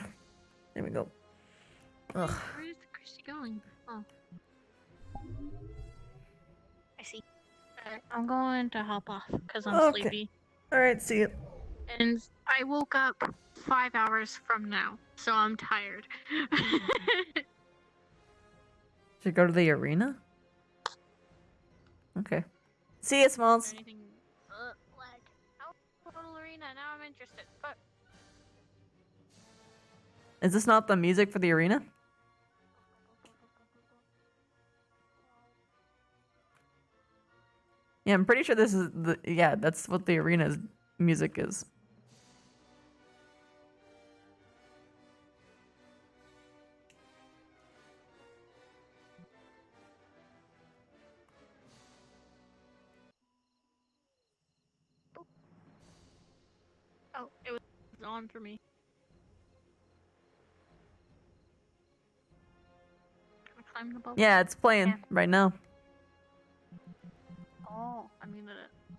There we go. Ugh. Where's Christy going? Oh. I see. Alright, I'm going to hop off because I'm sleepy. Alright, see you. And I woke up 5 hours from now, so I'm tired. Should go to the arena? Okay. See you, Smalls. Anything, like, total arena, now I'm interested. But Is this not the music for the arena? Yeah, I'm pretty sure this is the... Yeah, that's what the arena's music is. oh, it was on for me. Can I climb the bubble? Yeah, it's playing right now. Oh, I muted it.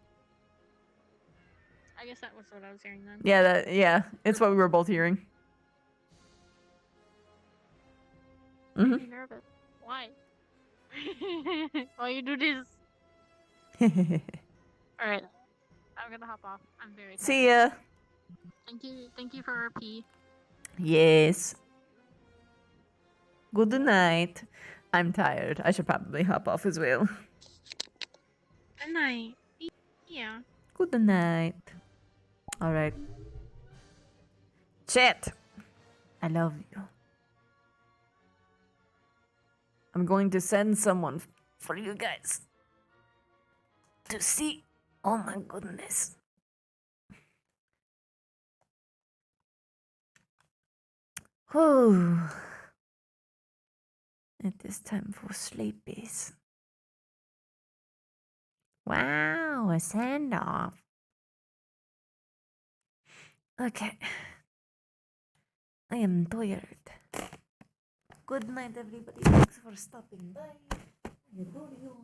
I guess that was what I was hearing then. Yeah, it's what we were both hearing. I'm nervous. Why? Why you do this? Alright. I'm gonna hop off. I'm very tired. See ya. Thank you for RP. Yes. Good night. I'm tired. I should probably hop off as well. Good night. Yeah. Good night. Alright. Chat. I love you. I'm going to send someone for you guys to see. Oh my goodness. Whew. It is time for sleepies. Wow, a send off. Okay. I am tired. Good night, everybody. Thanks for stopping by. I adore you.